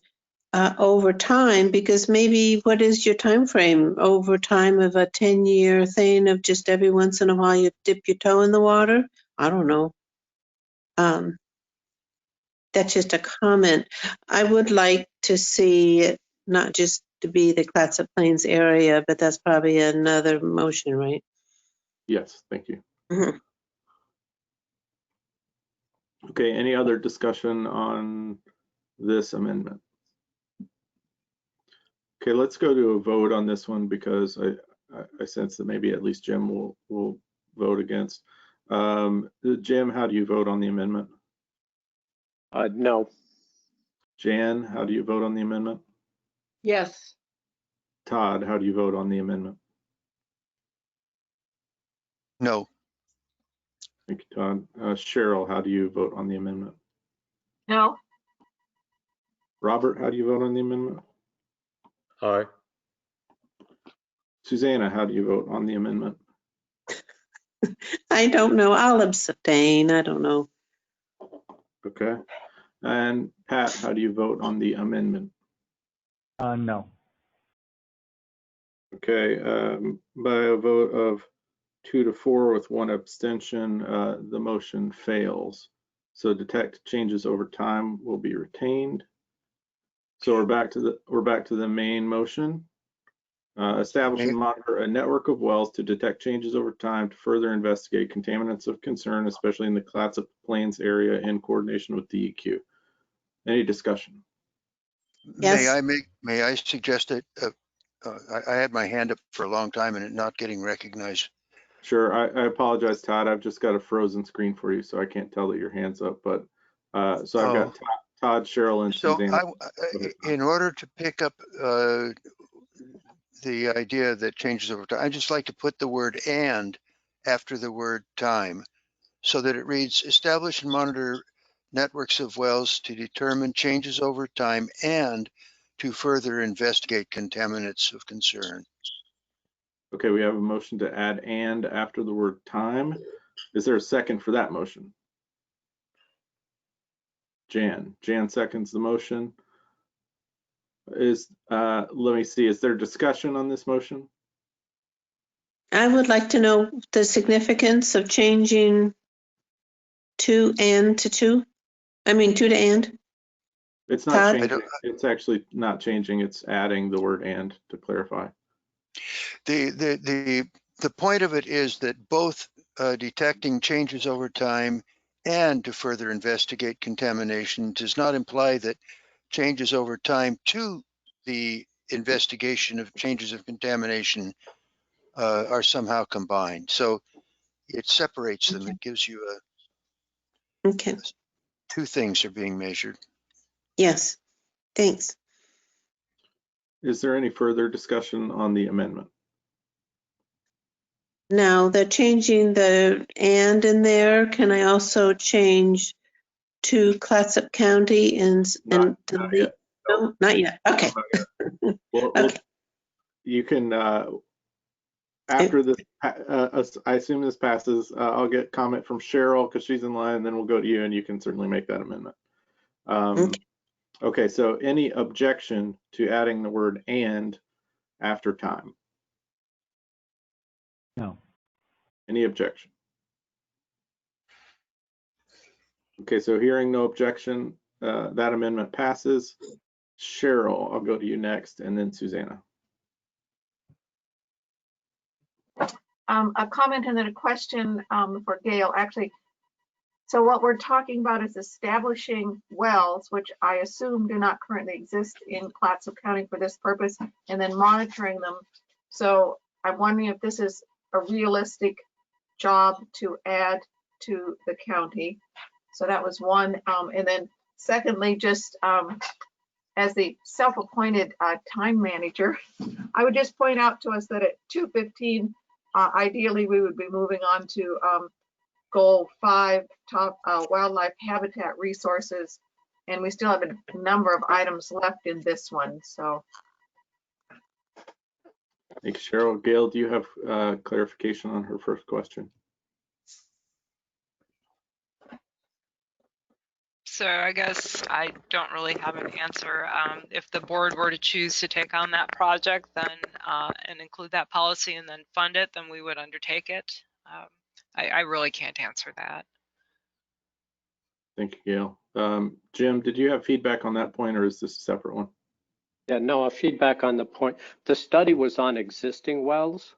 over time, because maybe what is your time frame over time of a 10-year thing of just every once in a while you dip your toe in the water? I don't know. That's just a comment. I would like to see it not just to be the Clatsop Plains area, but that's probably another motion, right? Yes, thank you. Mhm. Okay, any other discussion on this amendment? Okay, let's go to a vote on this one because I sense that maybe at least Jim will vote against. Jim, how do you vote on the amendment? No. Jan, how do you vote on the amendment? Yes. Todd, how do you vote on the amendment? No. Thank you, Todd. Cheryl, how do you vote on the amendment? No. Robert, how do you vote on the amendment? Aye. Susanna, how do you vote on the amendment? I don't know. I'll abstain. I don't know. Okay. And Pat, how do you vote on the amendment? No. Okay, by a vote of 2 to 4 with 1 abstention, the motion fails. So detect changes over time will be retained. So we're back to the main motion. Establish and monitor a network of wells to detect changes over time to further investigate contaminants of concern, especially in the Clatsop Plains area in coordination with DEQ. Any discussion? Yes. May I suggest that I had my hand up for a long time and it not getting recognized. Sure, I apologize, Todd. I've just got a frozen screen for you, so I can't tell that your hand's up. But so I've got Todd, Cheryl, and Suzanne. In order to pick up the idea that changes over time, I just like to put the word "and" after the word "time," so that it reads: establish and monitor networks of wells to determine changes over time and to further investigate contaminants of concern. Okay, we have a motion to add "and" after the word "time." Is there a second for that motion? Jan seconds the motion. Let me see, is there discussion on this motion? I would like to know the significance of changing to and to two. I mean, two to and. It's not changing. It's actually not changing. It's adding the word "and" to clarify. The point of it is that both detecting changes over time and to further investigate contamination does not imply that changes over time to the investigation of changes of contamination are somehow combined. So it separates them. It gives you two things are being measured. Yes, thanks. Is there any further discussion on the amendment? Now they're changing the "and" in there. Can I also change to Clatsop County and delete? No, not yet. Okay. Well, you can, after this, I assume this passes, I'll get comment from Cheryl because she's in line, and then we'll go to you and you can certainly make that amendment. Okay, so any objection to adding the word "and" after time? No. Any objection? Okay, so hearing no objection, that amendment passes. Cheryl, I'll go to you next, and then Susanna. A comment and then a question for Gail, actually. So what we're talking about is establishing wells, which I assume do not currently exist in Clatsop County for this purpose, and then monitoring them. So I'm wondering if this is a realistic job to add to the county. So that was one. And then secondly, just as the self-appointed time manager, I would just point out to us that at 2:15, ideally we would be moving on to goal 5, top wildlife habitat resources. And we still have a number of items left in this one. So Thanks, Cheryl. Gail, do you have clarification on her first question? So I guess I don't really have an answer. If the board were to choose to take on that project, then and include that policy and then fund it, then we would undertake it. I really can't answer that. Thank you, Gail. Jim, did you have feedback on that point, or is this a separate one? Yeah, no, a feedback on the point. The study was on existing wells.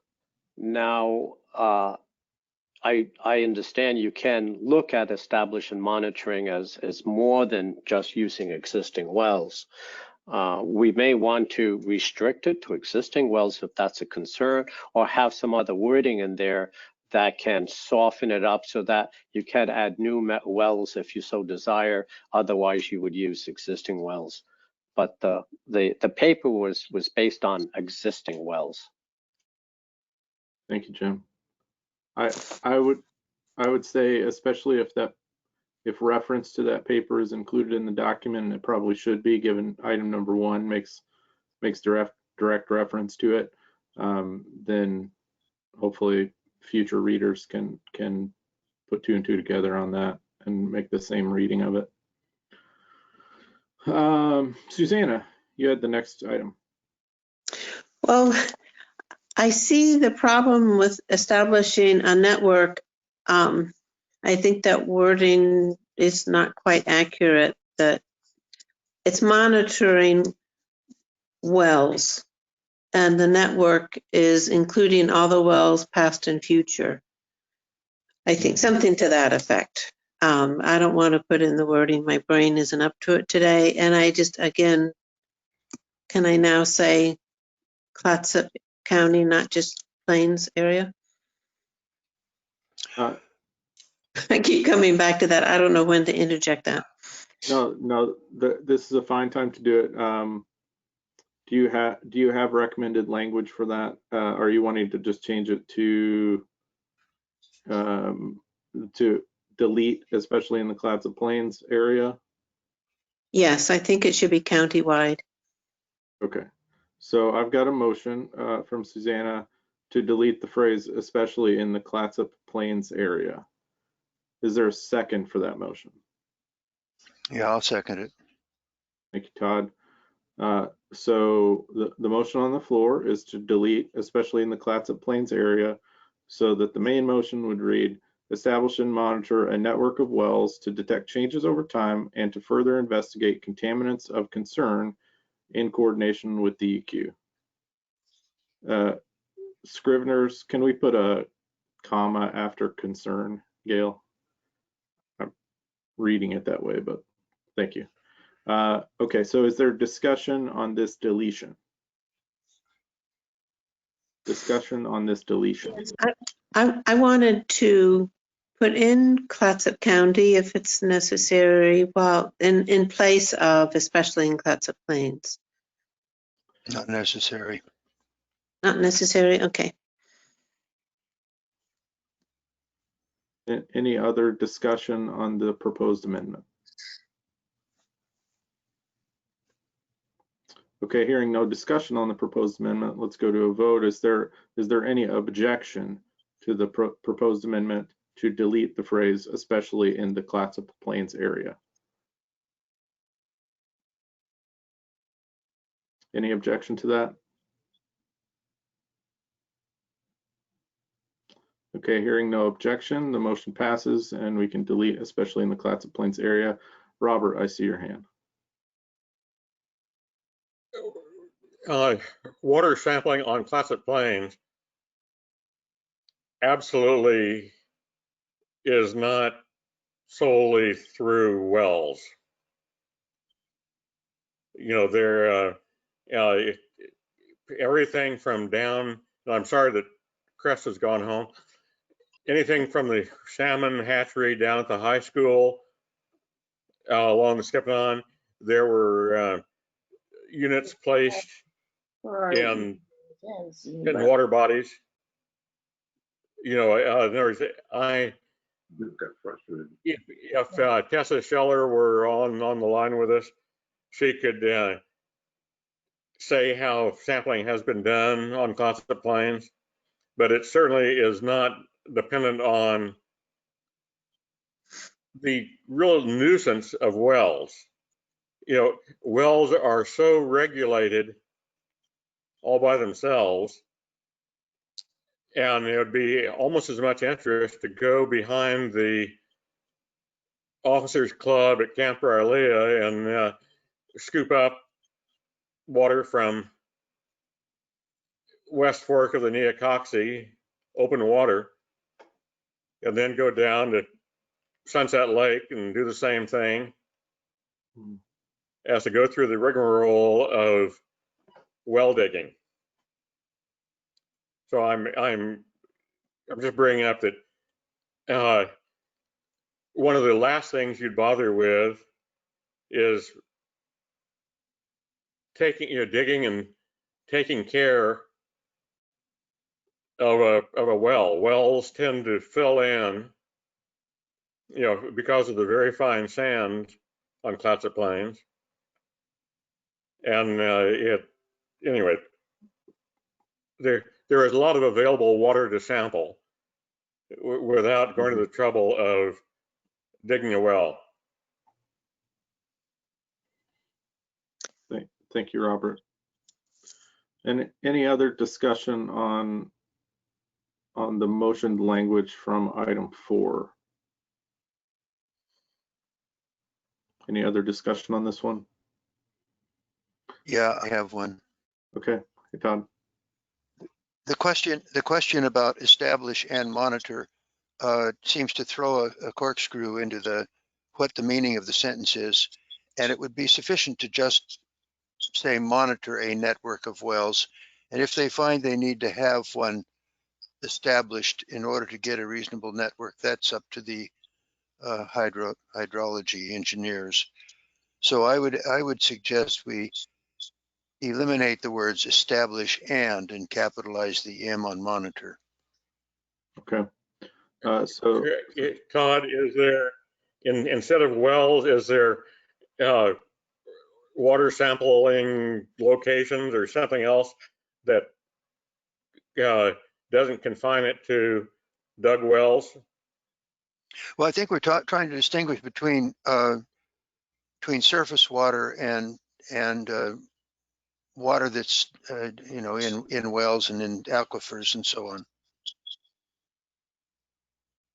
Now, I understand you can look at establishing monitoring as more than just using existing wells. We may want to restrict it to existing wells if that's a concern, or have some other wording in there that can soften it up so that you can add new wells if you so desire. Otherwise, you would use existing wells. But the paper was based on existing wells. Thank you, Jim. I would say, especially if reference to that paper is included in the document, and it probably should be, given item number 1 makes direct reference to it, then hopefully future readers can put 2 and 2 together on that and make the same reading of it. Susanna, you had the next item. Well, I see the problem with establishing a network. I think that wording is not quite accurate, that it's monitoring wells, and the network is including all the wells past and future. I think something to that effect. I don't want to put in the wording. My brain isn't up to it today. And I just, again, can I now say Clatsop County, not just Plains area? I keep coming back to that. I don't know when to interject that. No, this is a fine time to do it. Do you have recommended language for that? Are you wanting to just change it to delete, especially in the Clatsop Plains area? Yes, I think it should be countywide. Okay, so I've got a motion from Susanna to delete the phrase especially in the Clatsop Plains area. Is there a second for that motion? Yeah, I'll second it. Thank you, Todd. So the motion on the floor is to delete especially in the Clatsop Plains area, so that the main motion would read, establish and monitor a network of wells to detect changes over time and to further investigate contaminants of concern in coordination with DEQ. Scriveners, can we put a comma after concern, Gail? I'm reading it that way, but thank you. Okay, so is there discussion on this deletion? Discussion on this deletion. I wanted to put in Clatsop County if it's necessary, well, in place of, especially in Clatsop Plains. Not necessary. Not necessary, okay. Any other discussion on the proposed amendment? Okay, hearing no discussion on the proposed amendment, let's go to a vote. Is there any objection to the proposed amendment to delete the phrase especially in the Clatsop Plains area? Any objection to that? Okay, hearing no objection, the motion passes and we can delete especially in the Clatsop Plains area. Robert, I see your hand. Water sampling on Clatsop Plains absolutely is not solely through wells. You know, they're everything from down, I'm sorry that Crest has gone home, anything from the salmon hatchery down at the high school along the Skipton, there were units placed in water bodies. You know, in other words, If Tessa Scheller were on the line with us, she could say how sampling has been done on Clatsop Plains, but it certainly is not dependent on the real nuisance of wells. You know, wells are so regulated all by themselves, and it would be almost as much interest to go behind the Officers Club at Camp Rilea and scoop up water from West Fork of the Neocoxie, open water, and then go down to Sunset Lake and do the same thing as to go through the rigmarole of well digging. So I'm just bringing up that one of the last things you'd bother with is digging and taking care of a well. Wells tend to fill in, because of the very fine sand on Clatsop Plains. And anyway, there is a lot of available water to sample without going to the trouble of digging a well. Thank you, Robert. And any other discussion on the motion language from item 4? Any other discussion on this one? Yeah, I have one. Okay, hey, Todd. The question about establish and monitor seems to throw a corkscrew into what the meaning of the sentence is, and it would be sufficient to just say monitor a network of wells, and if they find they need to have one established in order to get a reasonable network, that's up to the hydrology engineers. So I would suggest we eliminate the words establish and capitalize the M on monitor. Okay. So Todd, is there, instead of wells, is there water sampling locations or something else that doesn't confine it to dug wells? Well, I think we're trying to distinguish between surface water and water that's in wells and in aquifers and so on.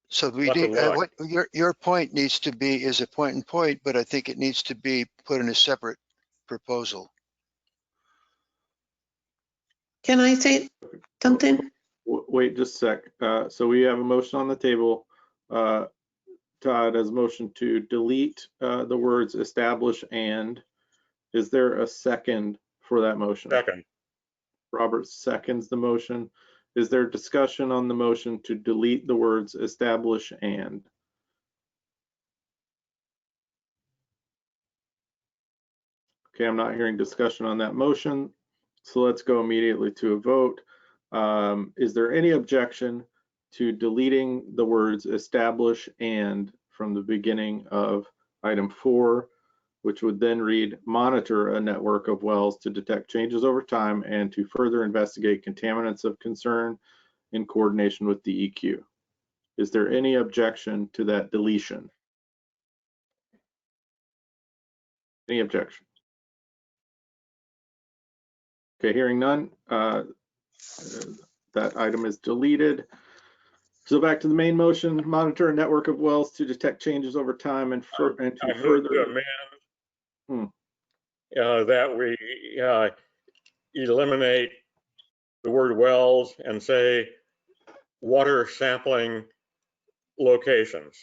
So we need what your point needs to be is a point and point, but I think it needs to be put in a separate proposal. Can I say something? Wait just a sec. So we have a motion on the table. Todd has a motion to delete the words establish and. Is there a second for that motion? Second. Robert seconds the motion. Is there discussion on the motion to delete the words establish and? Okay, I'm not hearing discussion on that motion, so let's go immediately to a vote. Is there any objection to deleting the words establish and from the beginning of item 4, which would then read monitor a network of wells to detect changes over time and to further investigate contaminants of concern in coordination with DEQ? Is there any objection to that deletion? Any objection? Okay, hearing none, that item is deleted. So back to the main motion, monitor a network of wells to detect changes over time and to further amend that we eliminate the word wells and say water sampling locations.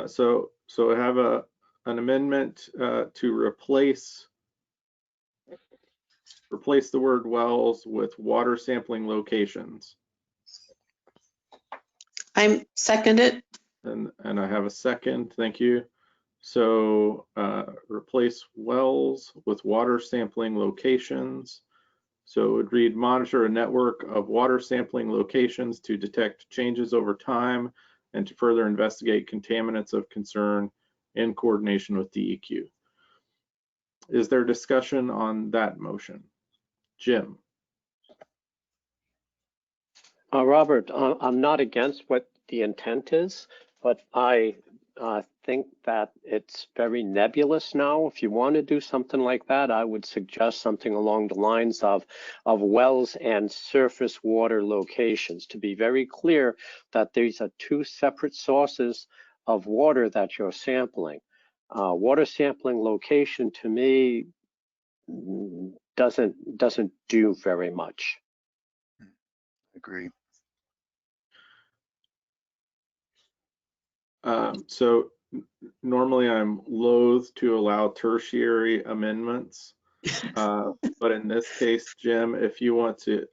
So I have an amendment to replace the word wells with water sampling locations. I'm second it. And I have a second, thank you. So replace wells with water sampling locations. So it would read monitor a network of water sampling locations to detect changes over time and to further investigate contaminants of concern in coordination with DEQ. Is there discussion on that motion? Jim? Robert, I'm not against what the intent is, but I think that it's very nebulous now. If you want to do something like that, I would suggest something along the lines of wells and surface water locations, to be very clear that these are two separate sources of water that you're sampling. Water sampling location, to me, doesn't do very much. Agree. So normally I'm loath to allow tertiary amendments, but in this case, Jim, if you want to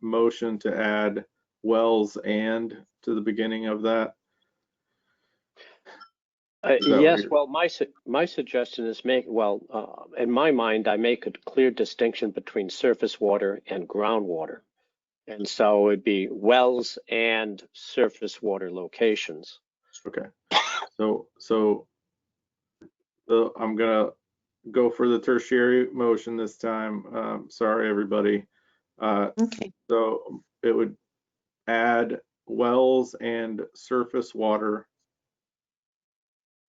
motion to add wells and to the beginning of that. Yes, well, my suggestion is in my mind, I make a clear distinction between surface water and groundwater. And so it'd be wells and surface water locations. Okay, so I'm gonna go for the tertiary motion this time. Sorry, everybody. Okay. So it would add wells and surface water,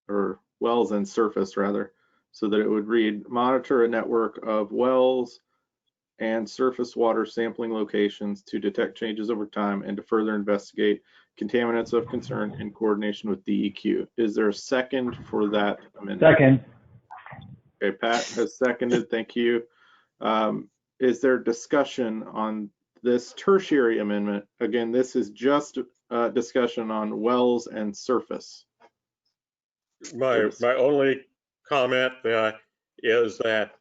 or wells and surface rather, so that it would read monitor a network of wells and surface water sampling locations to detect changes over time and to further investigate contaminants of concern in coordination with DEQ. Is there a second for that amendment? Second. Okay, Pat has seconded. Thank you. Is there discussion on this tertiary amendment? Again, this is just discussion on wells and surface. My only comment is that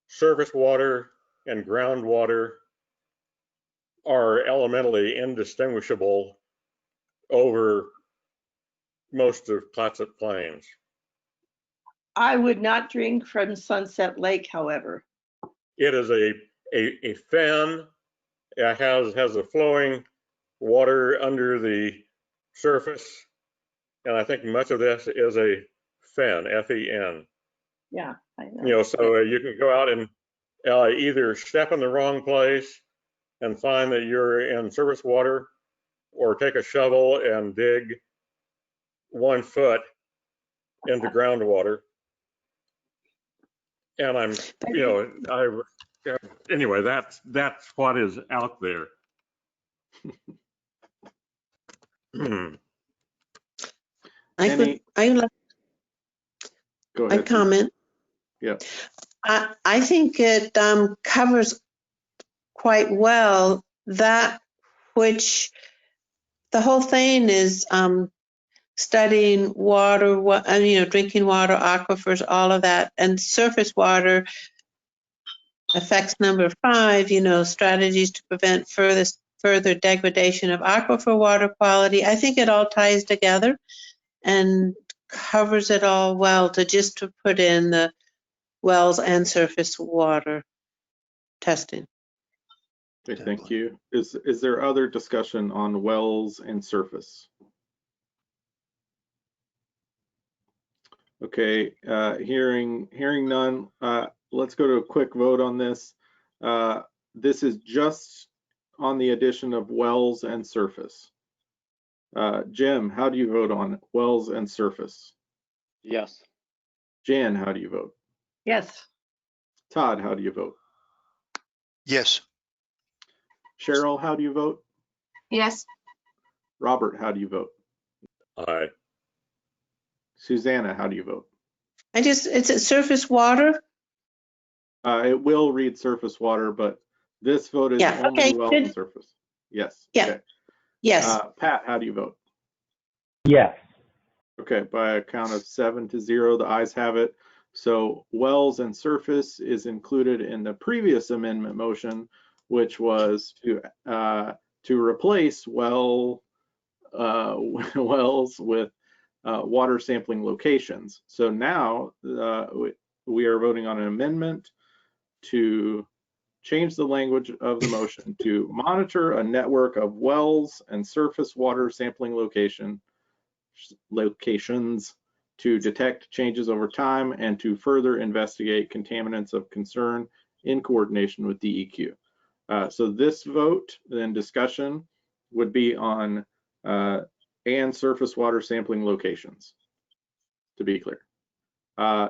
surface water and groundwater are elementally indistinguishable over most of Clatsop Plains. I would not drink from Sunset Lake, however. It is a fen. It has a flowing water under the surface, and I think much of this is a fen, F-E-N. Yeah, I know. You know, so you can go out and either step in the wrong place and find that you're in surface water, or take a shovel and dig 1 foot into groundwater. And anyway, that's what is out there. Go ahead. I comment. Yeah. I think it covers quite well that which the whole thing is studying water, drinking water, aquifers, all of that, and surface water affects number 5, strategies to prevent further degradation of aquifer water quality. I think it all ties together and covers it all well to put in the wells and surface water testing. Okay, thank you. Is there other discussion on wells and surface? Okay, hearing none, let's go to a quick vote on this. This is just on the addition of wells and surface. Jim, how do you vote on wells and surface? Yes. Jan, how do you vote? Yes. Todd, how do you vote? Yes. Cheryl, how do you vote? Yes. Robert, how do you vote? Aye. Susanna, how do you vote? Is it surface water? It will read surface water, but this vote is only wells and surface. Yes. Yeah. Okay. Yes. Pat, how do you vote? Yes. Okay, by a count of 7-0, the ayes have it. So wells and surface is included in the previous amendment motion, which was to replace wells with water sampling locations. So now we are voting on an amendment to change the language of the motion to monitor a network of wells and surface water sampling locations to detect changes over time and to further investigate contaminants of concern in coordination with DEQ. So this vote, then discussion, would be on and surface water sampling locations, to be clear.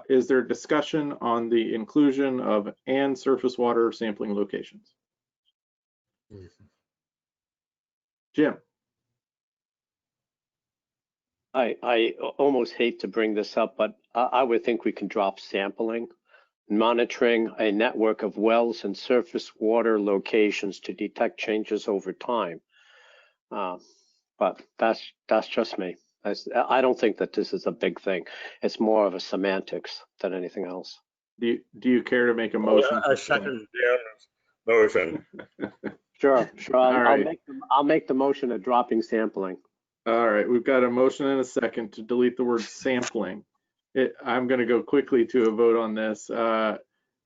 Is there discussion on the inclusion of and surface water sampling locations? Jim? I almost hate to bring this up, but I would think we can drop sampling, monitoring a network of wells and surface water locations to detect changes over time. But that's just me. I don't think that this is a big thing. It's more of a semantics than anything else. Do you care to make a motion? I second Jim's motion. Sure. Right. I'll make the motion of dropping sampling. All right, we've got a motion and a second to delete the word sampling. I'm going to go quickly to a vote on this.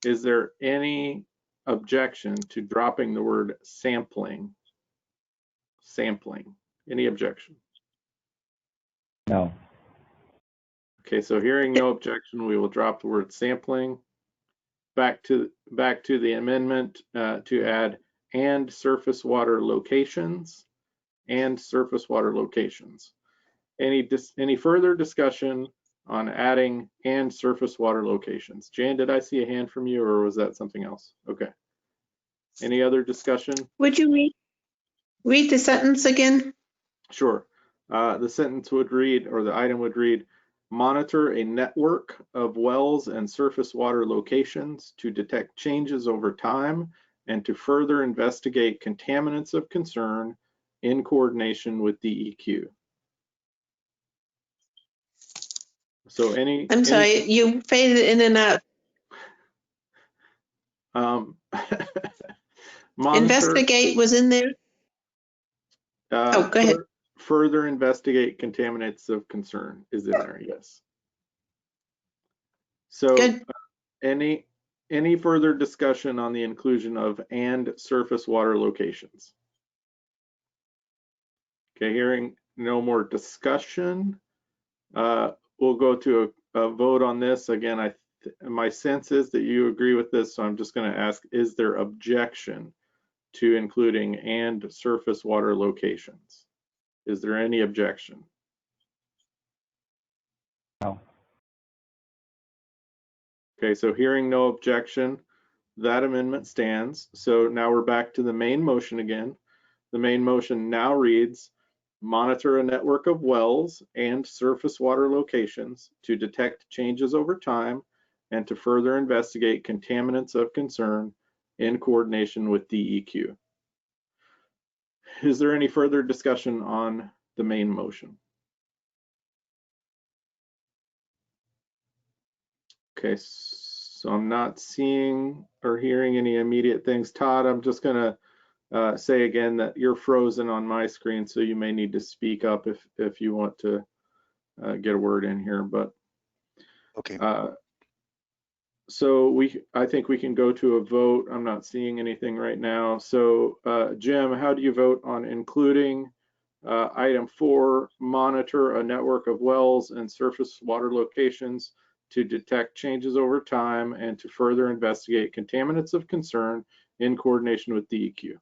Is there any objection to dropping the word sampling? Sampling. Any objection? No. Okay, so hearing no objection, we will drop the word sampling. Back to the amendment to add and surface water locations. And surface water locations. Any further discussion on adding and surface water locations? Jan, did I see a hand from you, or was that something else? Okay. Any other discussion? Would you read the sentence again? Sure. The sentence would read, or the item would read, monitor a network of wells and surface water locations to detect changes over time and to further investigate contaminants of concern in coordination with DEQ. So I'm sorry, you faded in and out. Investigate was in there? Oh, go ahead. Further investigate contaminants of concern is in there, yes. So good. Any further discussion on the inclusion of and surface water locations? Okay, hearing no more discussion, we'll go to a vote on this. Again, my sense is that you agree with this, so I'm just going to ask, is there objection to including and surface water locations? Is there any objection? No. Okay, so hearing no objection, that amendment stands. So now we're back to the main motion again. The main motion now reads, monitor a network of wells and surface water locations to detect changes over time and to further investigate contaminants of concern in coordination with DEQ. Is there any further discussion on the main motion? Okay, so I'm not seeing or hearing any immediate things. Todd, I'm just gonna say again that you're frozen on my screen, so you may need to speak up if you want to get a word in here. But okay. So I think we can go to a vote. I'm not seeing anything right now. So Jim, how do you vote on including item 4, monitor a network of wells and surface water locations to detect changes over time and to further investigate contaminants of concern in coordination with DEQ?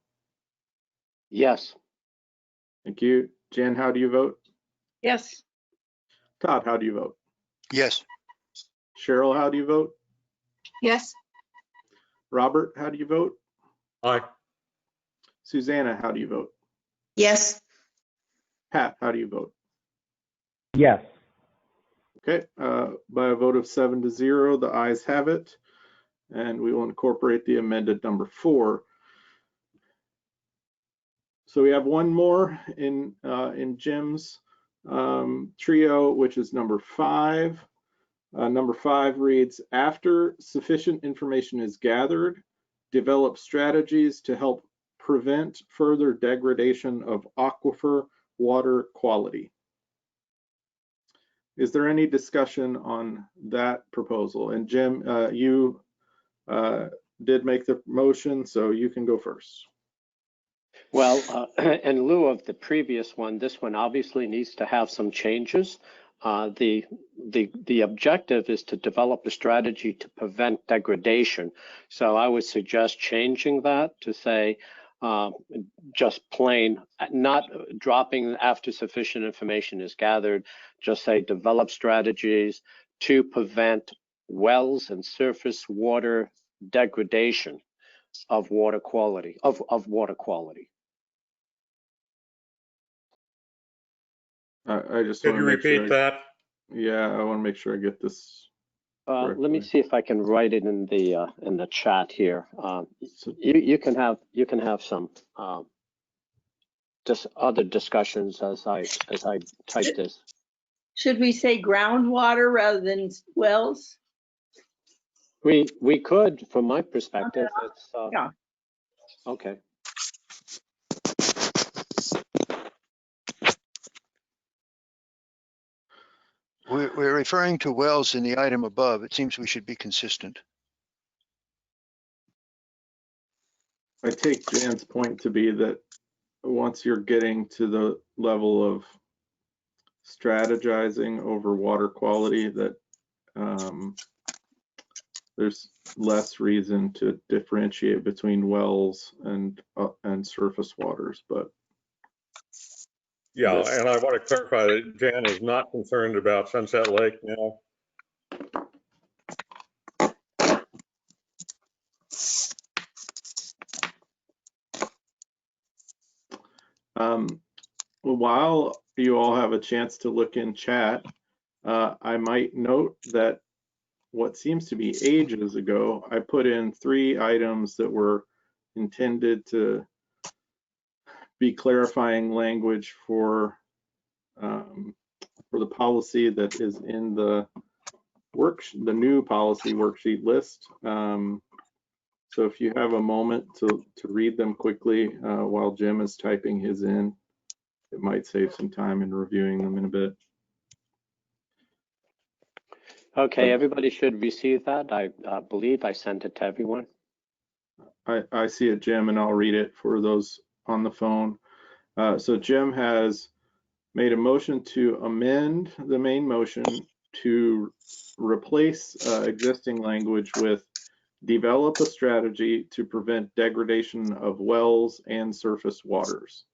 Yes. Thank you. Jen, how do you vote? Yes. Todd, how do you vote? Yes. Cheryl, how do you vote? Yes. Robert, how do you vote? Aye. Susanna, how do you vote? Yes. Pat, how do you vote? Yes. Okay, by a vote of 7-0, the ayes have it, and we will incorporate the amended number 4. So we have one more in Jim's trio, which is number 5. Number 5 reads, after sufficient information is gathered, develop strategies to help prevent further degradation of aquifer water quality. Is there any discussion on that proposal? And Jim, you did make the motion, so you can go first. Well, in lieu of the previous one, this one obviously needs to have some changes. The objective is to develop a strategy to prevent degradation. So I would suggest changing that to say just plain, not dropping after sufficient information is gathered, just say develop strategies to prevent wells and surface water degradation of water quality, of water quality. I just Could want you to make repeat sure that? Yeah, I want to make sure I get this. Let me see if I can write it in the chat here. You can have some just other discussions as I type this. Should we say groundwater rather than wells? We could, from my perspective, it's Yeah. okay. We're referring to wells in the item above. It seems we should be consistent. I take Jan's point to be that once you're getting to the level of strategizing over water quality, that there's less reason to differentiate between wells and surface waters. But yeah, and I want to clarify that Jan is not concerned about Sunset Lake now. While you all have a chance to look in chat, I might note that what seems to be ages ago, I put in 3 items that were intended to be clarifying language for the policy that is in the new policy worksheet list. So if you have a moment to read them quickly while Jim is typing his in, it might save some time in reviewing them in a bit. Okay, everybody should receive that. I believe I sent it to everyone. I see it, Jim, and I'll read it for those on the phone. So Jim has made a motion to amend the main motion to replace existing language with develop a strategy to prevent degradation of wells and surface waters.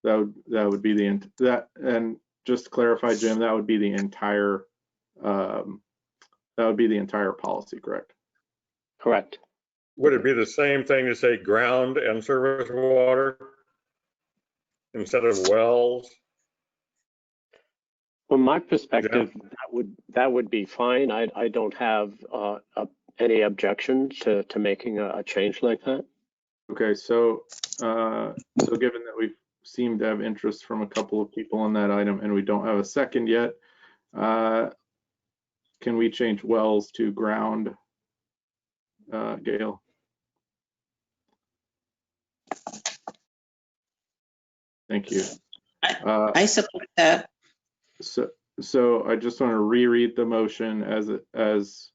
That would be and just to clarify, Jim, that would be the entire policy, correct? Correct. Would it be the same thing to say ground and surface water instead of wells? From my perspective, that would be fine. I don't have any objection to making a change like that. Okay, so given that we seem to have interest from a couple of people on that item and we don't have a second yet, can we change wells to ground, Gail? Thank you. I support that. So I just want to reread the motion as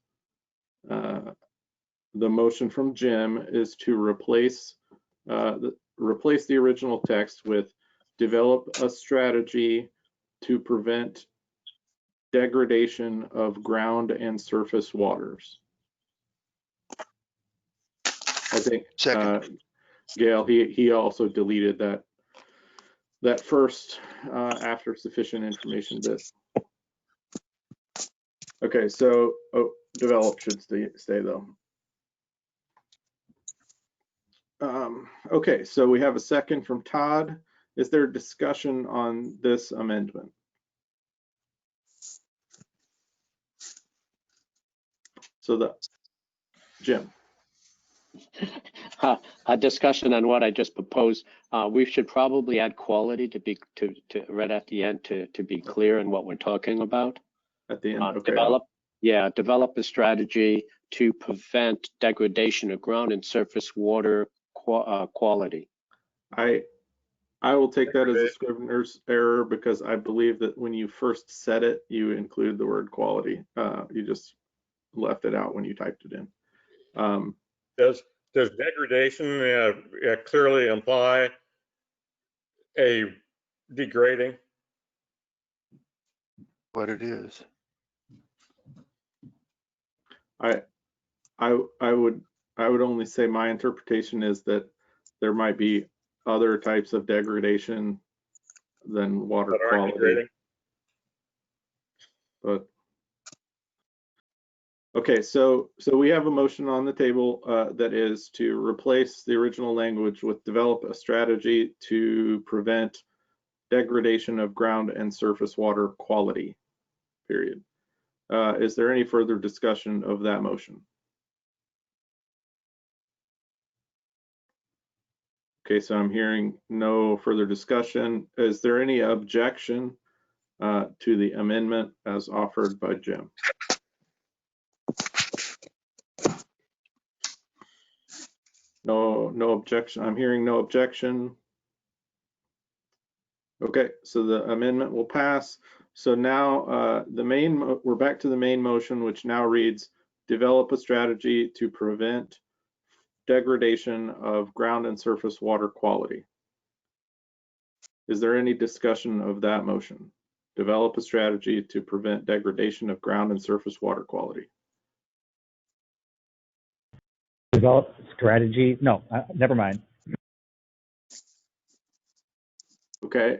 the motion from Jim is to replace the original text with develop a strategy to prevent degradation of ground and surface waters. I think Gail, he also deleted that first after sufficient information bit. Okay, so develop should stay though. Okay, so we have a second from Todd. Is there discussion on this amendment? So Jim. A discussion on what I just proposed. We should probably add quality to right at the end to be clear in what we're talking about. At the end, okay. Develop a strategy to prevent degradation of ground and surface water quality. I will take that as a scrivener's error because I believe that when you first said it, you include the word quality. You just left it out when you typed it in. Does degradation clearly imply a degrading? What it is. I would only say my interpretation is that there might be other types of degradation than water quality. Degrading. But okay, so we have a motion on the table that is to replace the original language with develop a strategy to prevent degradation of ground and surface water quality, period. Is there any further discussion of that motion? Okay, so I'm hearing no further discussion. Is there any objection to the amendment as offered by Jim? No objection. I'm hearing no objection. Okay, so the amendment will pass. So now we're back to the main motion, which now reads, develop a strategy to prevent degradation of ground and surface water quality. Is there any discussion of that motion? Develop a strategy to prevent degradation of ground and surface water quality. Develop strategy? No, never mind. Okay,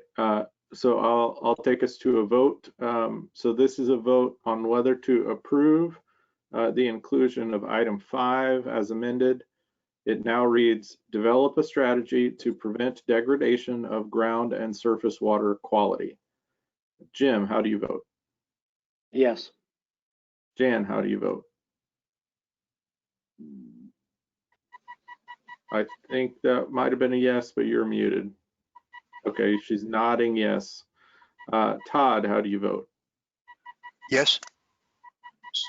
so I'll take us to a vote. So this is a vote on whether to approve the inclusion of item 5 as amended. It now reads, develop a strategy to prevent degradation of ground and surface water quality. Jim, how do you vote? Yes. Jan, how do you vote? I think that might have been a yes, but you're muted. Okay, she's nodding yes. Todd, how do you vote? Yes.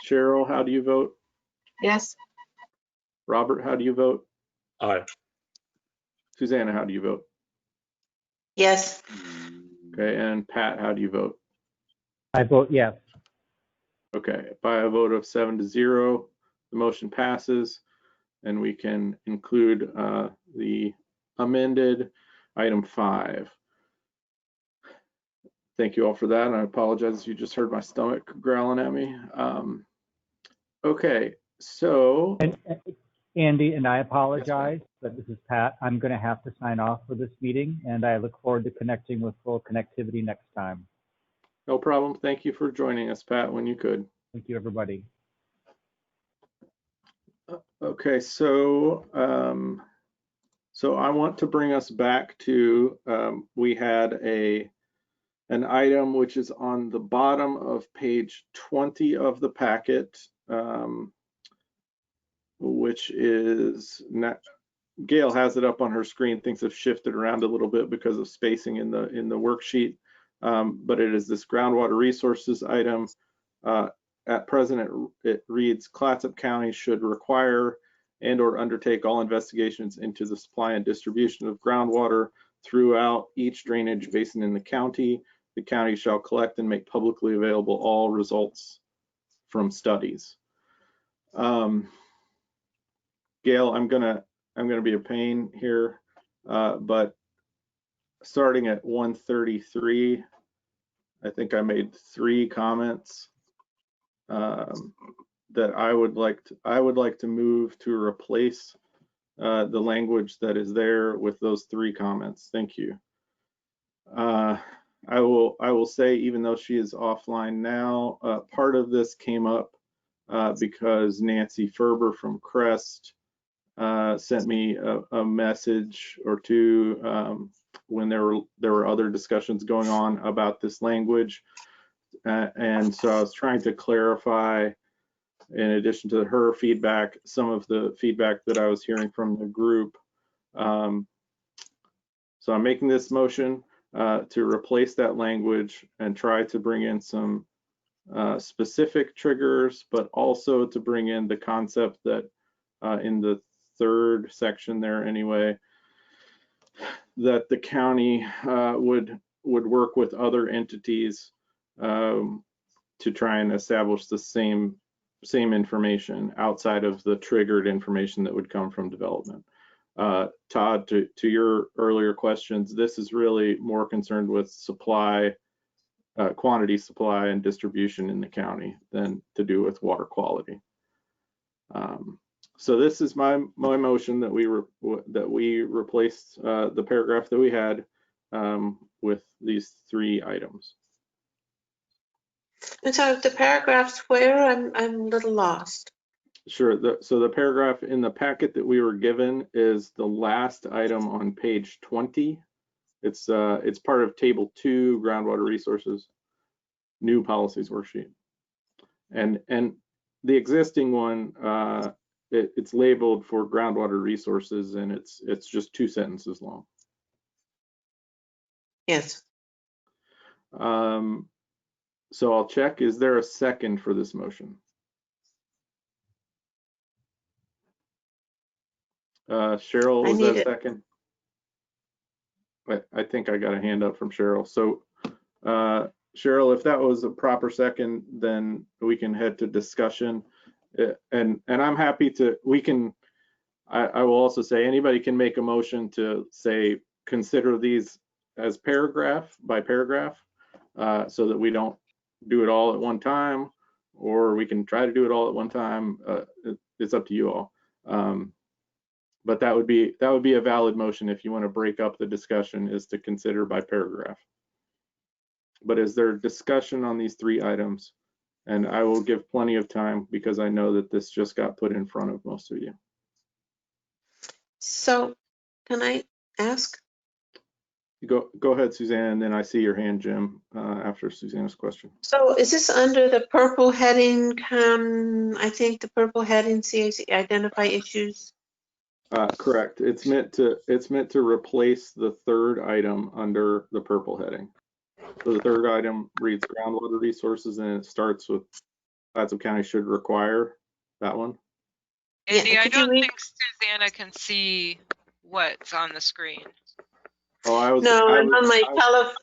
Cheryl, how do you vote? Yes. Robert, how do you vote? Aye. Susanna, how do you vote? Yes. Okay, and Pat, how do you vote? I vote yes. Okay, by a vote of 7-0, the motion passes, and we can include the amended item 5. Thank you all for that, and I apologize if you just heard my stomach growling at me. Okay, so... And Andy, and I apologize, but this is Pat. I'm going to have to sign off for this meeting, and I look forward to connecting with full connectivity next time. No problem. Thank you for joining us, Pat, when you could. Thank you, everybody. Okay, so so I want to bring us back to we had an item which is on the bottom of page 20 of the packet, which is Gail has it up on her screen. Things have shifted around a little bit because of spacing in the worksheet, but it is this groundwater resources item. At present, it reads, Clatsop County should require and or undertake all investigations into the supply and distribution of groundwater throughout each drainage basin in the county. The county shall collect and make publicly available all results from studies. Gail, I'm gonna be a pain here, but starting at 133, I think I made 3 comments that I would like to move to replace the language that is there with those 3 comments. Thank you. I will say, even though she is offline now, part of this came up because Nancy Ferber from Crest sent me a message or 2 when there were other discussions going on about this language, and so I was trying to clarify, in addition to her feedback, some of the feedback that I was hearing from the group. So I'm making this motion to replace that language and try to bring in some specific triggers, but also to bring in the concept that in the 3rd section there anyway, that the county would work with other entities to try and establish the same same information outside of the triggered information that would come from development. Todd, to your earlier questions, this is really more concerned with supply, quantity, supply, and distribution in the county than to do with water quality. So this is my motion that we replaced the paragraph that we had with these 3 items. And so the paragraphs where I'm a little lost. Sure. So the paragraph in the packet that we were given is the last item on page 20. It's part of table 2, groundwater resources, new policies worksheet. And the existing one, it's labeled for groundwater resources, and it's just 2 sentences long. Yes. So I'll check. Is there a second for this motion? Cheryl, was that a second? I think I got a hand up from Cheryl. So Cheryl, if that was a proper second, then we can head to discussion. And I'm happy to, I will also say anybody can make a motion to say, consider these as paragraph by paragraph, so that we don't do it all at one time, or we can try to do it all at one time. It's up to you all. But that would be a valid motion if you want to break up the discussion, is to consider by paragraph. But is there discussion on these 3 items? And I will give plenty of time because I know that this just got put in front of most of you. So can I ask? Go ahead, Suzanne, and then I see your hand, Jim, after Susanna's question. So is this under the purple heading? I think the purple heading CAC, identify issues. Correct. It's meant to replace the 3rd item under the purple heading. So the 3rd item reads groundwater resources, and it starts with Clatsop County should require that one. Andy, yeah, I don't think Susanna can see what's on the screen. Oh, I'm on my telephone.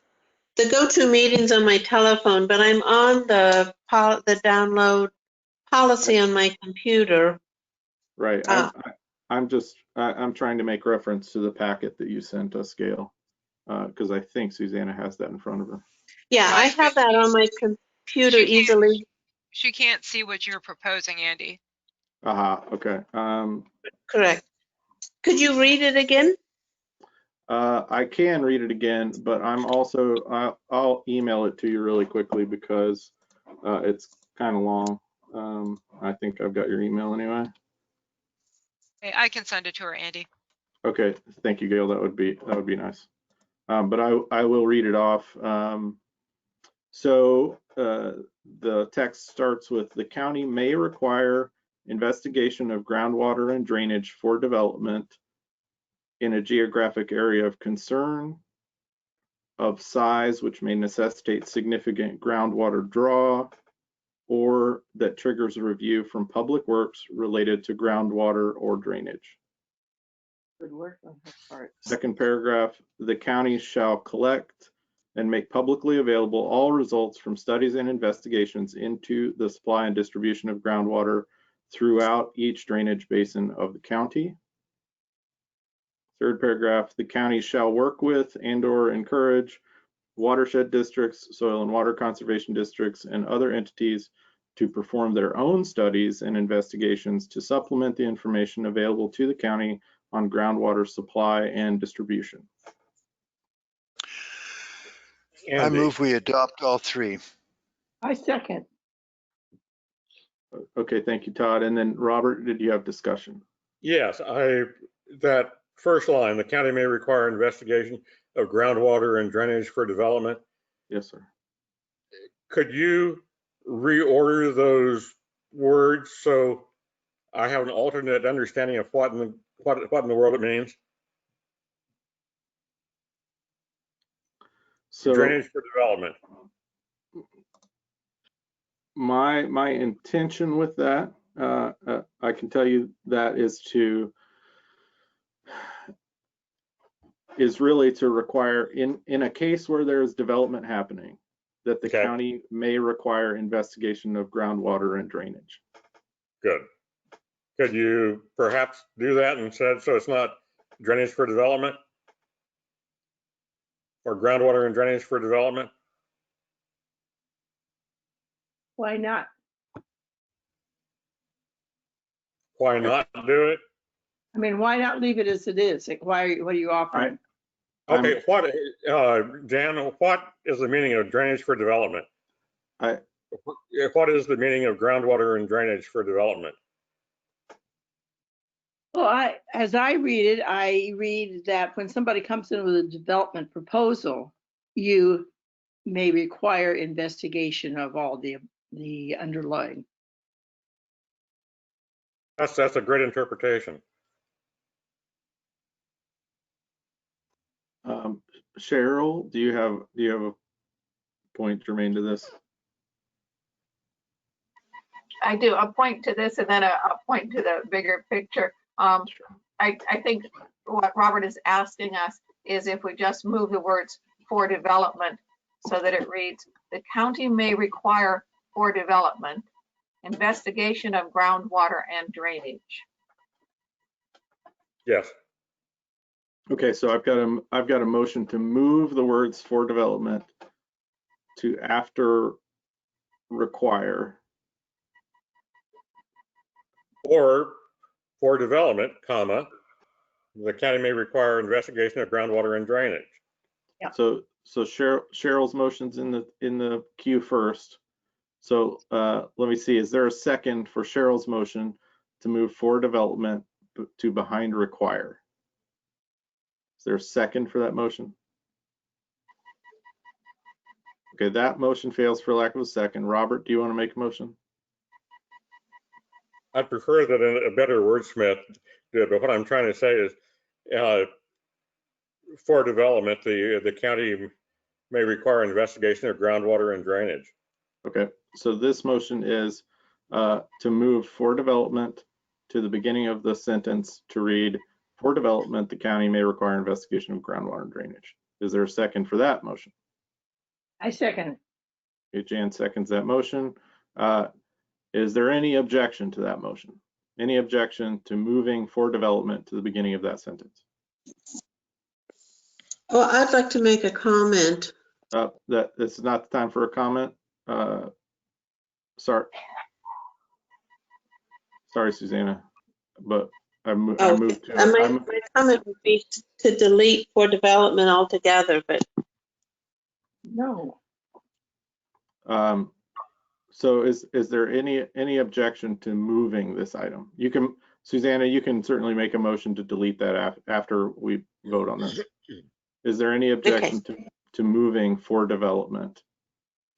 The go-to meetings on my telephone, but I'm on the download policy on my computer. Right. I'm trying to make reference to the packet that you sent us, Gail, because I think Susanna has that in front of her. Yeah, I have that on my computer easily. She can't see what you're proposing, Andy. Okay. Correct. Could you read it again? I can read it again, but I'll email it to you really quickly because it's kind of long. I think I've got your email anyway. Okay, I can send it to her, Andy. Okay, thank you, Gail. That would be nice. But I will read it off. So the text starts with, the county may require investigation of groundwater and drainage for development in a geographic area of concern, of size which may necessitate significant groundwater draw, or that triggers a review from Public Works related to groundwater or drainage. Good work on her part. Second paragraph, the county shall collect and make publicly available all results from studies and investigations into the supply and distribution of groundwater throughout each drainage basin of the county. Third paragraph, the county shall work with and/or encourage watershed districts, soil and water conservation districts, and other entities to perform their own studies and investigations to supplement the information available to the county on groundwater supply and distribution. Andy. I move we adopt all 3. I second. Okay, thank you, Todd. And then Robert, did you have discussion? Yes, that first line, the county may require investigation of groundwater and drainage for development. Yes, sir. Could you reorder those words so I have an alternate understanding of what in the world it means? So drainage for development. My intention with that, I can tell you that is really to require in a case where there's development happening, that the county may require investigation of groundwater and drainage. Good. Could you perhaps do that instead so it's not drainage for development? Or groundwater and drainage for development? Why not? Why not do it? I mean, why not leave it as it is? Like, what are you offering? Okay, Dan, what is the meaning of drainage for development? What is the meaning of groundwater and drainage for development? Well, as I read that when somebody comes in with a development proposal, you may require investigation of all the underlying. That's a great interpretation. Cheryl, do you have a point germane to this? I do. A point to this and then a point to the bigger picture. I think what Robert is asking us is if we just move the words for development so that it reads, the county may require for development investigation of groundwater and drainage. Yes. Okay, so I've got a motion to move the words for development to after require. Or for development, comma, the county may require investigation of groundwater and drainage. Yeah. So Cheryl's motion's in the queue first. So let me see, is there a second for Cheryl's motion to move for development to behind require? Is there a second for that motion? Okay, that motion fails for lack of a second. Robert, do you want to make a motion? I'd prefer that a better wordsmith do it, but what I'm trying to say is for development, the county may require investigation of groundwater and drainage. Okay, so this motion is to move for development to the beginning of the sentence to read, for development, the county may require investigation of groundwater and drainage. Is there a second for that motion? I second. Okay, Jan seconds that motion. Is there any objection to that motion? Any objection to moving for development to the beginning of that sentence? Well, I'd like to make a comment. That this is not the time for a comment. Sorry, Susanna, but I moved to. My comment would be to delete for development altogether, but no. So is there any objection to moving this item? You can, Susanna, you can certainly make a motion to delete that after we vote on this. Is there any objection to moving for development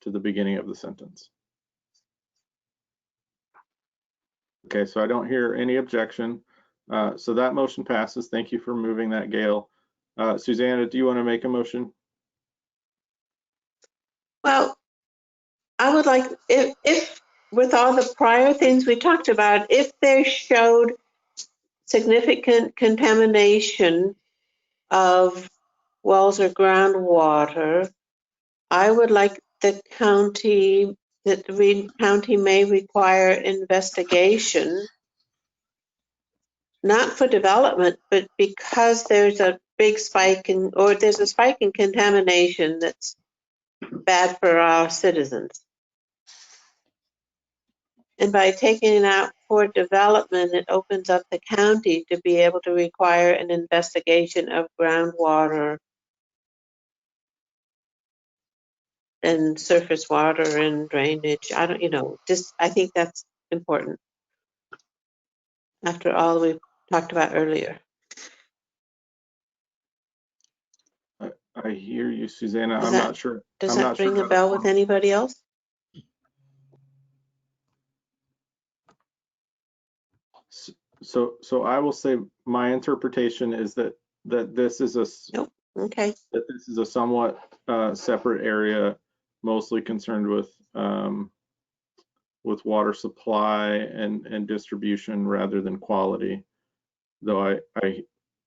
to the beginning of the sentence? Okay, so I don't hear any objection. So that motion passes. Thank you for moving that, Gail. Susanna, do you want to make a motion? well, I would like, if with all the prior things we talked about, if they showed significant contamination of wells or groundwater, I would like the county, that the county may require investigation, not for development, but because there's a big spike or there's a spike in contamination that's bad for our citizens. And by taking it out for development, it opens up the county to be able to require an investigation of groundwater and surface water and drainage. I think that's important after all we've talked about earlier. I hear you, Susanna. I'm not sure. Does that ring a bell with anybody else? So I will say my interpretation is that this is a that this is a somewhat separate area, mostly concerned with water supply and distribution rather than quality. Though I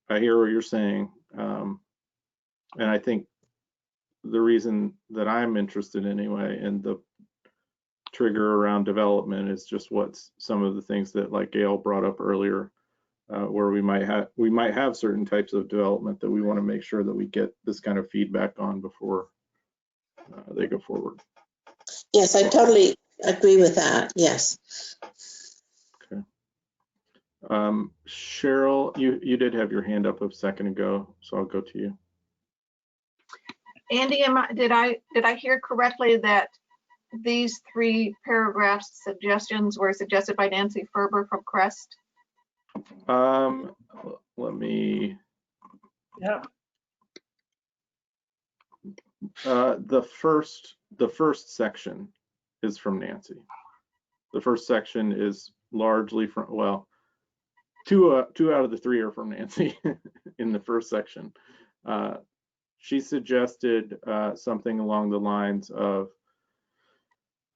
hear what you're saying, and I think the reason that I'm interested anyway in the trigger around development is just what's some of the things that, like Gail brought up earlier, where we might have certain types of development that we want to make sure that we get this kind of feedback on before they go forward. Yes, I totally agree with that. Yes. Okay. Cheryl, you did have your hand up a second ago, so I'll go to you. Andy, did I hear correctly that these 3 paragraphs suggestions were suggested by Nancy Ferber from Crest? Let me. Yep. The first section is from Nancy. The first section is largely from, well, two out of the 3 are from Nancy in the first section. She suggested something along the lines of,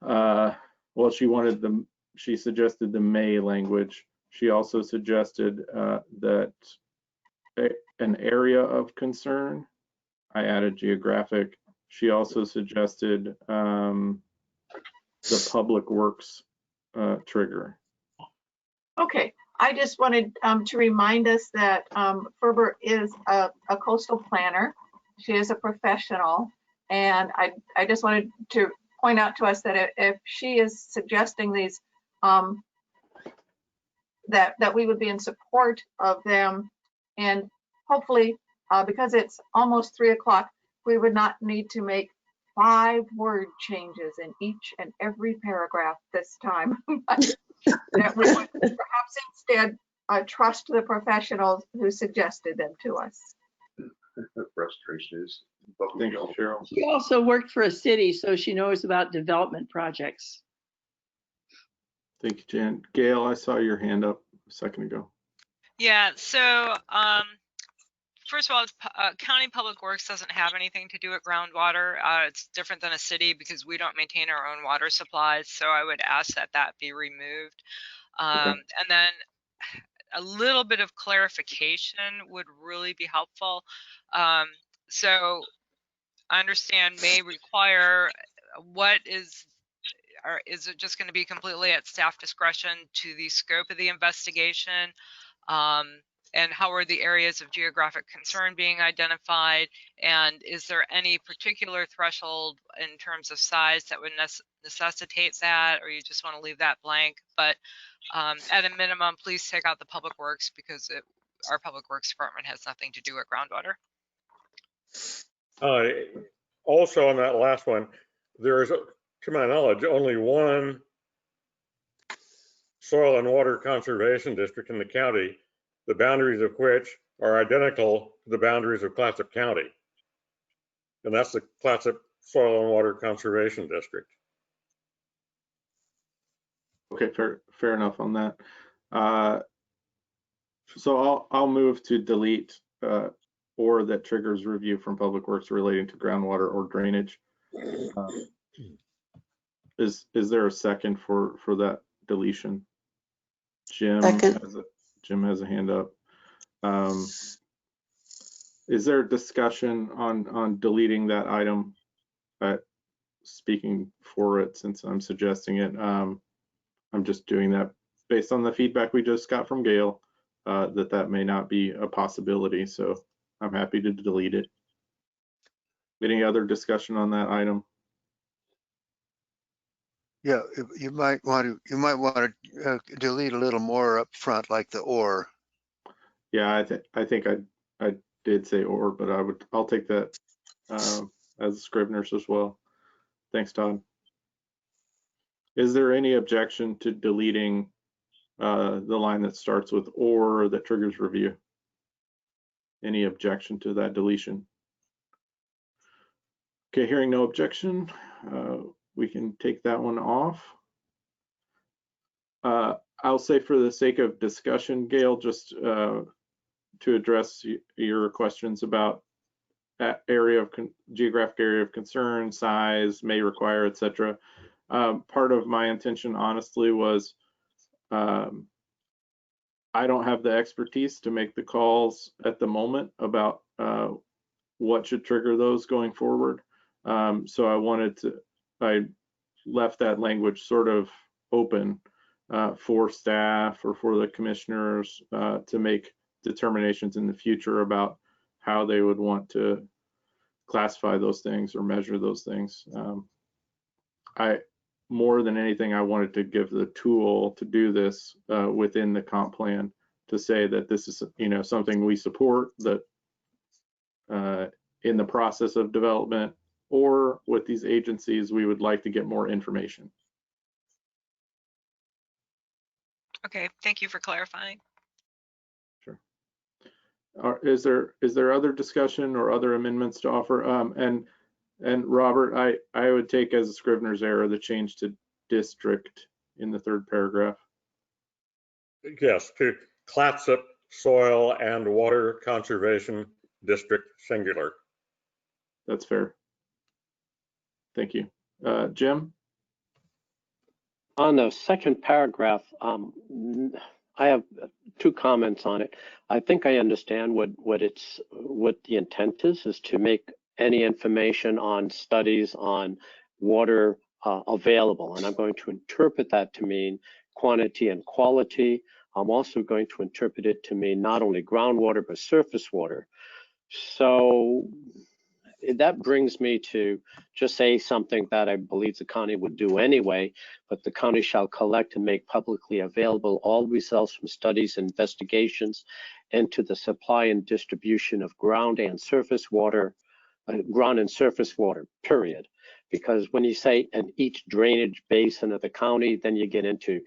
well, she suggested the may language. She also suggested that an area of concern. I added geographic. She also suggested the public works trigger. Okay, I just wanted to remind us that Ferber is a coastal planner. She is a professional, and I just wanted to point out to us that if she is suggesting these, that we would be in support of them, and hopefully, because it's almost 3 o'clock, we would not need to make 5 word changes in each and every paragraph this time. That we would perhaps instead trust the professionals who suggested them to us. The frustration is. Thank you, Cheryl. She also worked for a city, so she knows about development projects. Thank you, Jan. Gail, I saw your hand up a second ago. Yeah, so first of all, county public works doesn't have anything to do with groundwater. It's different than a city because we don't maintain our own water supplies. So I would ask that that be removed. Okay. And then a little bit of clarification would really be helpful. So I understand may require, what is, or is it just going to be completely at staff discretion to the scope of the investigation? And how are the areas of geographic concern being identified? And is there any particular threshold in terms of size that would necessitate that, or you just want to leave that blank? But at a minimum, please take out the public works because our public works department has nothing to do with groundwater. Also on that last one, there is, to my knowledge, only one soil and water conservation district in the county, the boundaries of which are identical to the boundaries of Clatsop County. And that's the Clatsop Soil and Water Conservation District. Okay, fair enough on that. So I'll move to delete or that triggers review from Public Works relating to groundwater or drainage. Is there a second for that deletion? Jim has a hand up. Is there a discussion on deleting that item? Speaking for it, since I'm suggesting it, I'm just doing that based on the feedback we just got from Gail, that may not be a possibility. So I'm happy to delete it. Any other discussion on that item? Yeah, you might want to delete a little more up front, like the or. Yeah, I think I did say or, but I'll take that as a Scrivener's as well. Thanks, Todd. Is there any objection to deleting the line that starts with or that triggers review? Any objection to that deletion? Okay, hearing no objection, we can take that one off. I'll say for the sake of discussion, Gail, just to address your questions about that geographic area of concern, size, may require, etc. Part of my intention, honestly, was I don't have the expertise to make the calls at the moment about what should trigger those going forward. So I left that language sort of open for staff or for the commissioners to make determinations in the future about how they would want to classify those things or measure those things. More than anything, I wanted to give the tool to do this within the comp plan to say that this is, something we support, that in the process of development or with these agencies, we would like to get more information. Okay, thank you for clarifying. Sure. Is there other discussion or other amendments to offer? And Robert, I would take as a Scrivener's error the change to district in the third paragraph. Yes, to Clatsop Soil and Water Conservation District singular. That's fair. Thank you. Jim? On the second paragraph, I have 2 comments on it. I think I understand what the intent is to make any information on studies on water available, and I'm going to interpret that to mean quantity and quality. I'm also going to interpret it to mean not only groundwater but surface water. So that brings me to just say something that I believe the county would do anyway, but the county shall collect and make publicly available all results from studies and investigations into the supply and distribution of ground and surface water, period. Because when you say in each drainage basin of the county, then you get into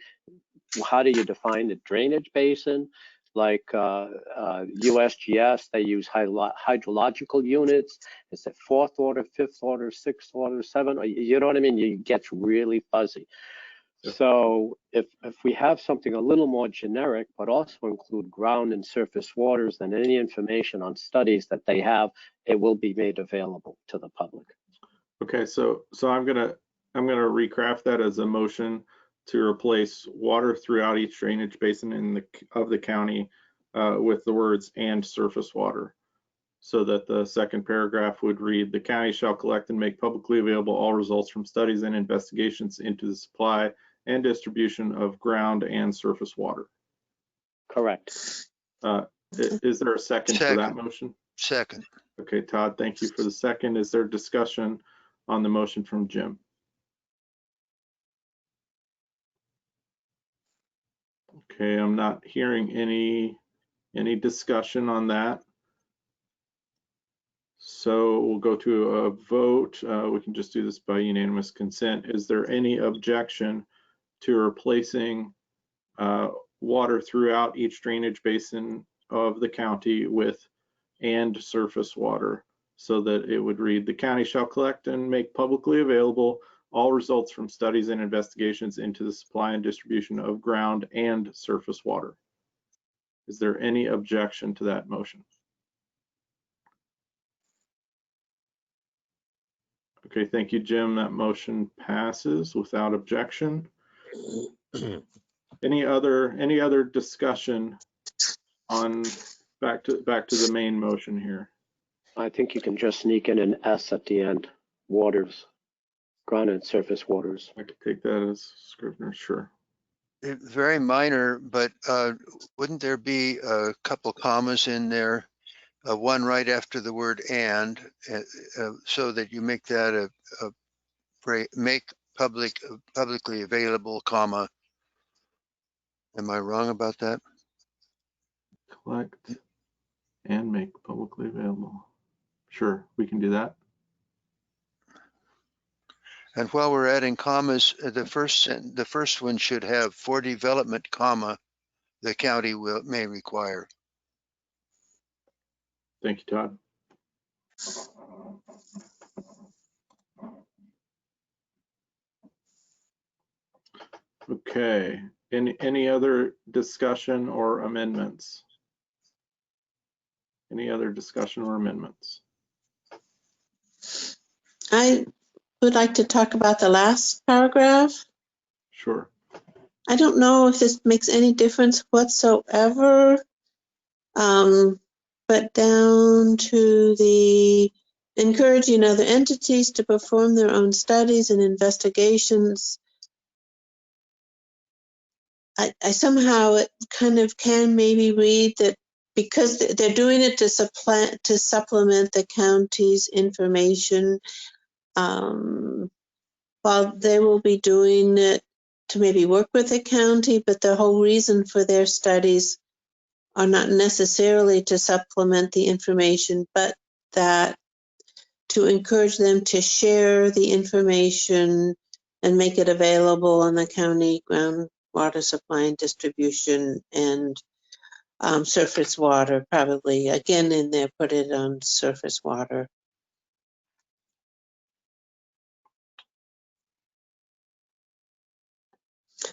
how do you define the drainage basin? Like USGS, they use hydrological units. Is it 4th order, 5th order, 6th order, 7th? You know what I mean? It gets really fuzzy. Yeah. So if we have something a little more generic, but also include ground and surface waters, then any information on studies that they have, it will be made available to the public. Okay, so I'm gonna recraft that as a motion to replace water throughout each drainage basin of the county with the words "and surface water," so that the second paragraph would read, "The county shall collect and make publicly available all results from studies and investigations into the supply and distribution of ground and surface water." Correct. Is there a second for that motion? Second. Okay, Todd, thank you for the second. Is there discussion on the motion from Jim? Okay, I'm not hearing any discussion on that. So we'll go to a vote. We can just do this by unanimous consent. Is there any objection to replacing water throughout each drainage basin of the county with "and surface water," so that it would read, "The county shall collect and make publicly available all results from studies and investigations into the supply and distribution of ground and surface water"? Is there any objection to that motion? Okay, thank you, Jim. That motion passes without objection. Any other discussion on back to the main motion here? I think you can just sneak in an S at the end. Waters, ground and surface waters. I could take that as Scrivener, sure. Very minor, but wouldn't there be a couple commas in there? One right after the word "and," so that you make that make publicly available, comma. Am I wrong about that? Collect and make publicly available. Sure, we can do that. And while we're adding commas, the first one should have "for development, comma, the county may require." Thank you, Todd. Okay, any other discussion or amendments? Any other discussion or amendments? I would like to talk about the last paragraph. Sure. I don't know if this makes any difference whatsoever, but down to the encouraging other entities to perform their own studies and investigations. I somehow it kind of can maybe read that because they're doing it to supplement the county's information, while they will be doing it to maybe work with the county, but the whole reason for their studies are not necessarily to supplement the information, but that to encourage them to share the information and make it available on the county groundwater supply and distribution and surface water, probably again in there, put it on surface water.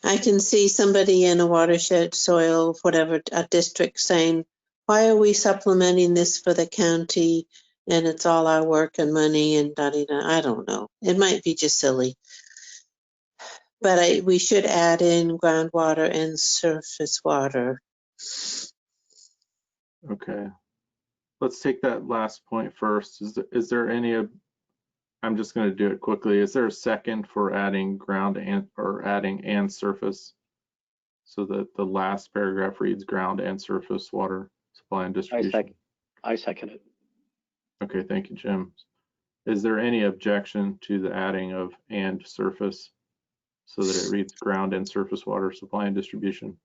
I can see somebody in a watershed, soil, whatever, a district saying, why are we supplementing this for the county? And it's all our work and money and da-da-da. I don't know. It might be just silly. But we should add in groundwater and surface water. Okay. Let's take that last point first. Is there any, I'm just going to do it quickly. Is there a second for adding ground and surface? So that the last paragraph reads ground and surface water supply and distribution. I second it. Okay, thank you, Jim. Is there any objection to the adding of and surface so that it reads ground and surface water supply and distribution?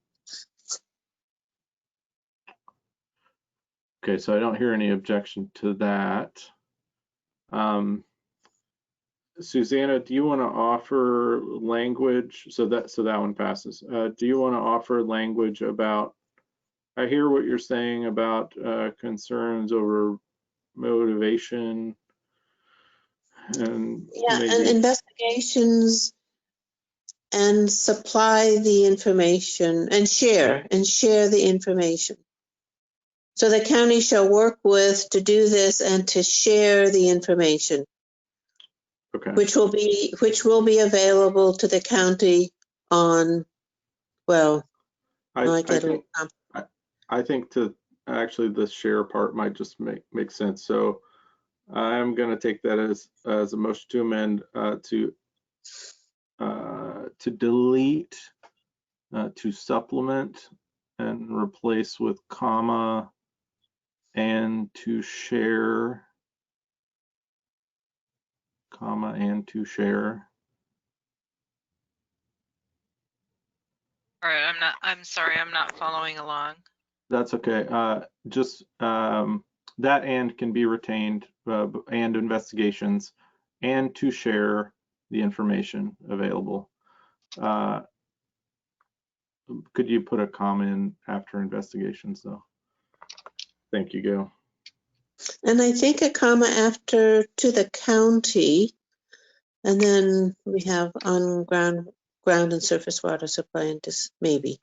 Okay, so I don't hear any objection to that. Susanna, do you want to offer language? So that one passes. Do you want to offer language about, I hear what you're saying about concerns over motivation and and investigations, and supply the information and share the information. So the county shall work with to do this and to share the information. Okay. Which will be available to the county on, well, I think to actually the share part might just make sense. So I'm going to take that as a motion to amend to delete to supplement and replace with comma and to share, comma and to share. All right, I'm sorry, I'm not following along. That's okay. Just that and can be retained, and investigations, and to share the information available. Could you put a comma in after investigations though? Thank you, Gail. and I think a comma after to the county, and then we have on ground and surface water supply and just maybe.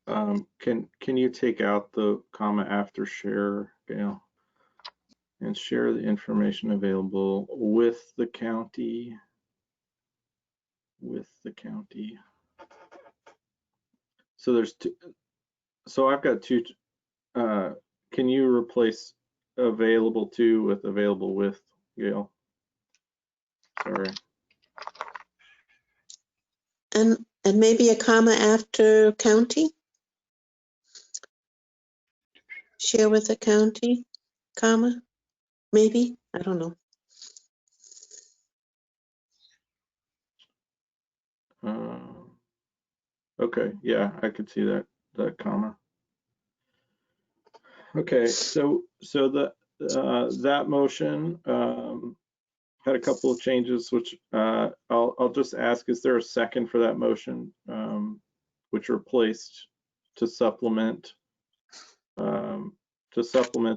Can you take out the comma after share, Gail? And share the information available with the county. With the county. So there's two. So I've got two. Can you replace available to with available with, Gail? Sorry. And maybe a comma after county? Share with the county, comma, maybe, I don't know. Okay, yeah, I could see that comma. Okay, so that motion had a couple of changes, which I'll just ask: is there a second for that motion, which replaced to supplement the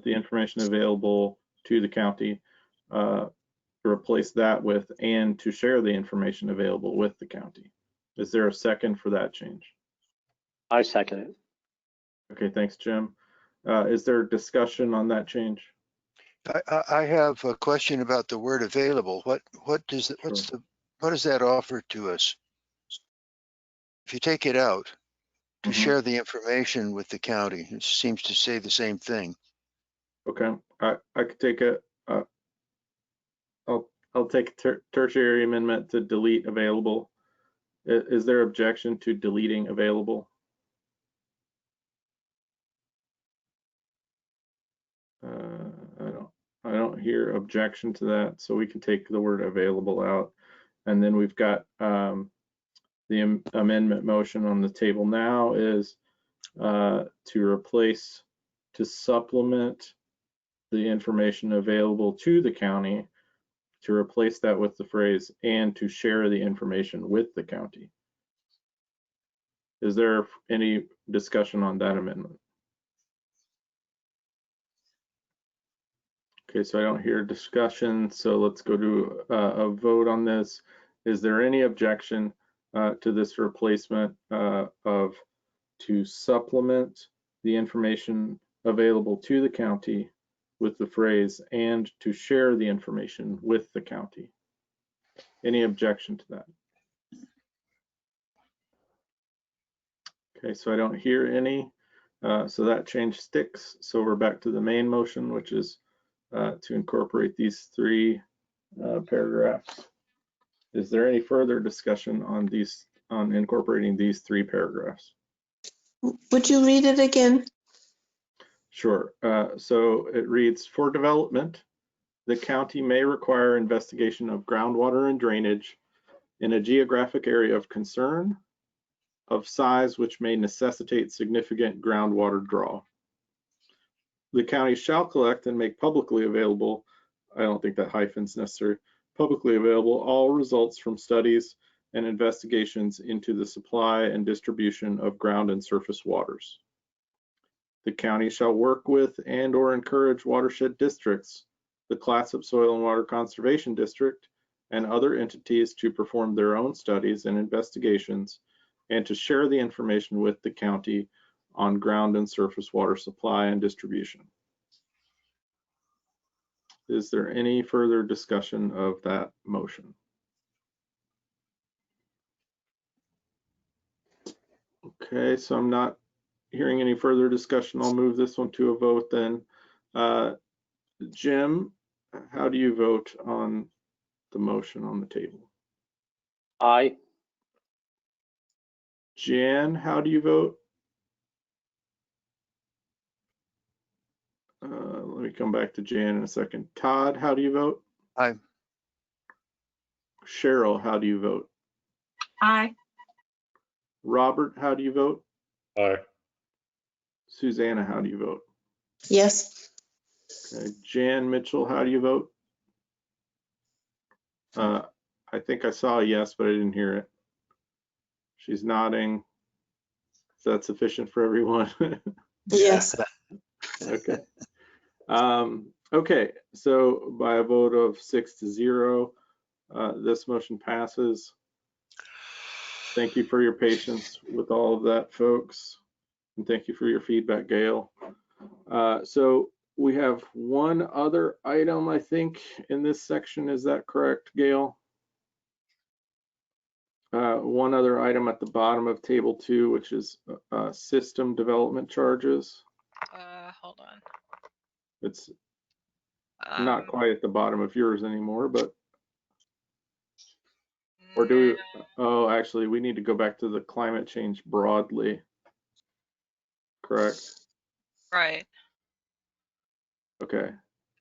information available to the county, to replace that with and to share the information available with the county? Is there a second for that change? I second it. Okay, thanks, Jim. Is there discussion on that change? I have a question about the word available. What does that offer to us? If you take it out, to share the information with the county, it seems to say the same thing. Okay, I could take it. I'll take tertiary amendment to delete available. Is there objection to deleting available? I don't hear objection to that, so we can take the word available out. And then we've got the amendment motion on the table now is to replace, to supplement the information available to the county, to replace that with the phrase, and to share the information with the county. Is there any discussion on that amendment? Okay, so I don't hear discussion, so let's go to a vote on this. Is there any objection to this replacement of to supplement the information available to the county with the phrase and to share the information with the county? Any objection to that? Okay, so I don't hear any. So that change sticks. So we're back to the main motion, which is to incorporate these three paragraphs. Is there any further discussion on these, on incorporating these three paragraphs? Would you read it again? Sure. So it reads, for development, the county may require investigation of groundwater and drainage in a geographic area of concern of size which may necessitate significant groundwater draw. The county shall collect and make publicly available, I don't think that hyphen's necessary, publicly available all results from studies and investigations into the supply and distribution of ground and surface waters. The county shall work with and or encourage watershed districts, the Clatsop Soil and Water Conservation District, and other entities to perform their own studies and investigations and to share the information with the county on ground and surface water supply and distribution. Is there any further discussion of that motion? Okay, so I'm not hearing any further discussion. I'll move this one to a vote then. Jim, how do you vote on the motion on the table? Aye. Jan, how do you vote? Let me come back to Jan in a second. Todd, how do you vote? Aye. Cheryl, how do you vote? Aye. Robert, how do you vote? Aye. Susanna, how do you vote? Yes. Okay. Jan Mitchell, how do you vote? I think I saw a yes, but I didn't hear it. She's nodding. Is that sufficient for everyone? Yes. Okay. Okay, so by a vote of 6-0, this motion passes. Thank you for your patience with all of that, folks. And thank you for your feedback, Gail. So we have one other item, I think, in this section. Is that correct, Gail? One other item at the bottom of table 2, which is system development charges. Hold on. It's not quite at the bottom of yours anymore, but or do we, oh, actually, we need to go back to the climate change broadly. Correct? Right. Okay.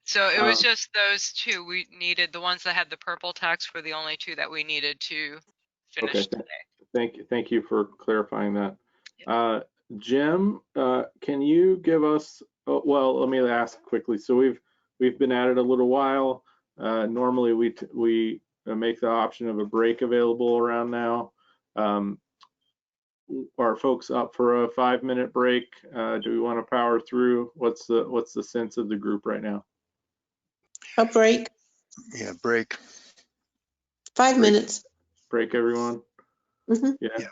So it was just those two we needed. The ones that had the purple text were the only two that we needed to finish Okay. today. Thank you for clarifying that. Yep. Jim, can you give us, well, let me ask quickly. So we've been at it a little while. Normally we make the option of a break available around now. Are folks up for a 5-minute break? Do we want to power through? What's the sense of the group right now? A break. Yeah, break. 5 minutes. Break, everyone? Mm-hmm. Yeah.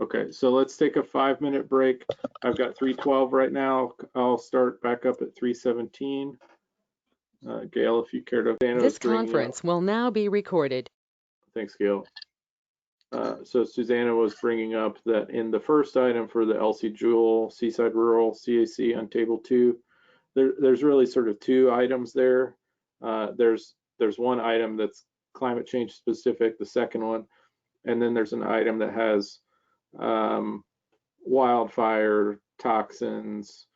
Okay, so let's take a 5-minute break. I've got 3:12 right now. I'll start back up at 3:17. Gail, if you care to. This conference will now be recorded. Thanks, Gail. So Susanna was bringing up that in the first item for the LC Jewell Seaside Rural CAC on table 2, there's really sort of two items there. There's there's one item that's climate change specific, the second one, and then there's an item that has wildfire, toxins,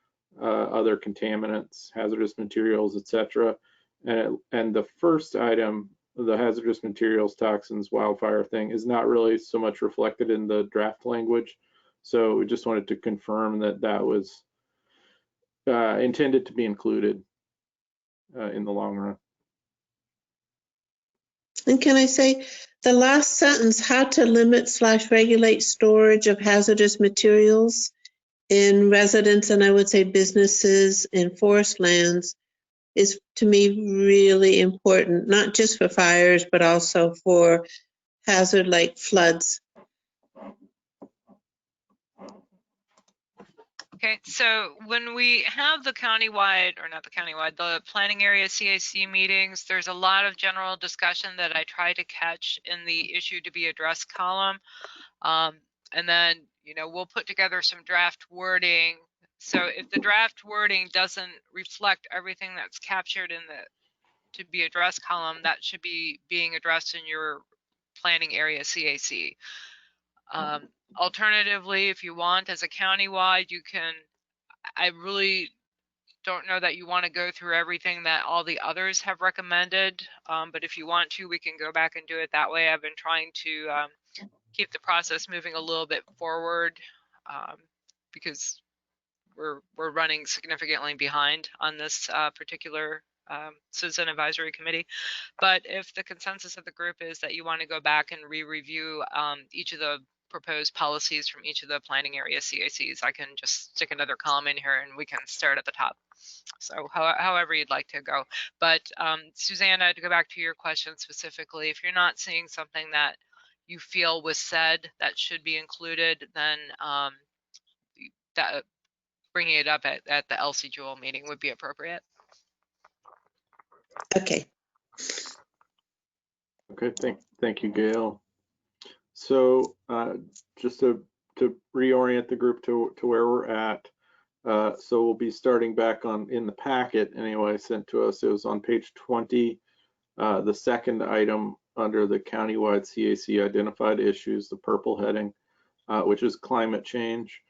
other contaminants, hazardous materials, etc. And the first item, the hazardous materials, toxins, wildfire thing, is not really so much reflected in the draft language. So we just wanted to confirm that that was intended to be included in the long run. And can I say the last sentence, how to limit/regulate storage of hazardous materials in residents and I would say businesses in forest lands, is to me really important, not just for fires, but also for hazard like floods. Okay, so when we have the countywide, or not the countywide, the planning area CAC meetings, there's a lot of general discussion that I try to catch in the issue to be addressed column. And then, you know, we'll put together some draft wording. So if the draft wording doesn't reflect everything that's captured in the to be addressed column, that should be being addressed in your planning area CAC. Alternatively, if you want, as a countywide, you can, I really don't know that you want to go through everything that all the others have recommended, but if you want to, we can go back and do it that way. I've been trying to keep the process moving a little bit forward because we're running significantly behind on this particular citizen advisory committee. But if the consensus of the group is that you want to go back and re-review each of the proposed policies from each of the planning area CACs, I can just stick another column in here and we can start at the top. So however you'd like to go. But Susanna, to go back to your question specifically, if you're not seeing something that you feel was said that should be included, then that bringing it up at the LC Jewel meeting would be appropriate. Okay. Okay, thank you, Gail. So just to reorient the group to where we're at, so we'll be starting back on in the packet anyway sent to us. It was on page 20, the second item under the countywide CAC identified issues, the purple heading, which is climate change.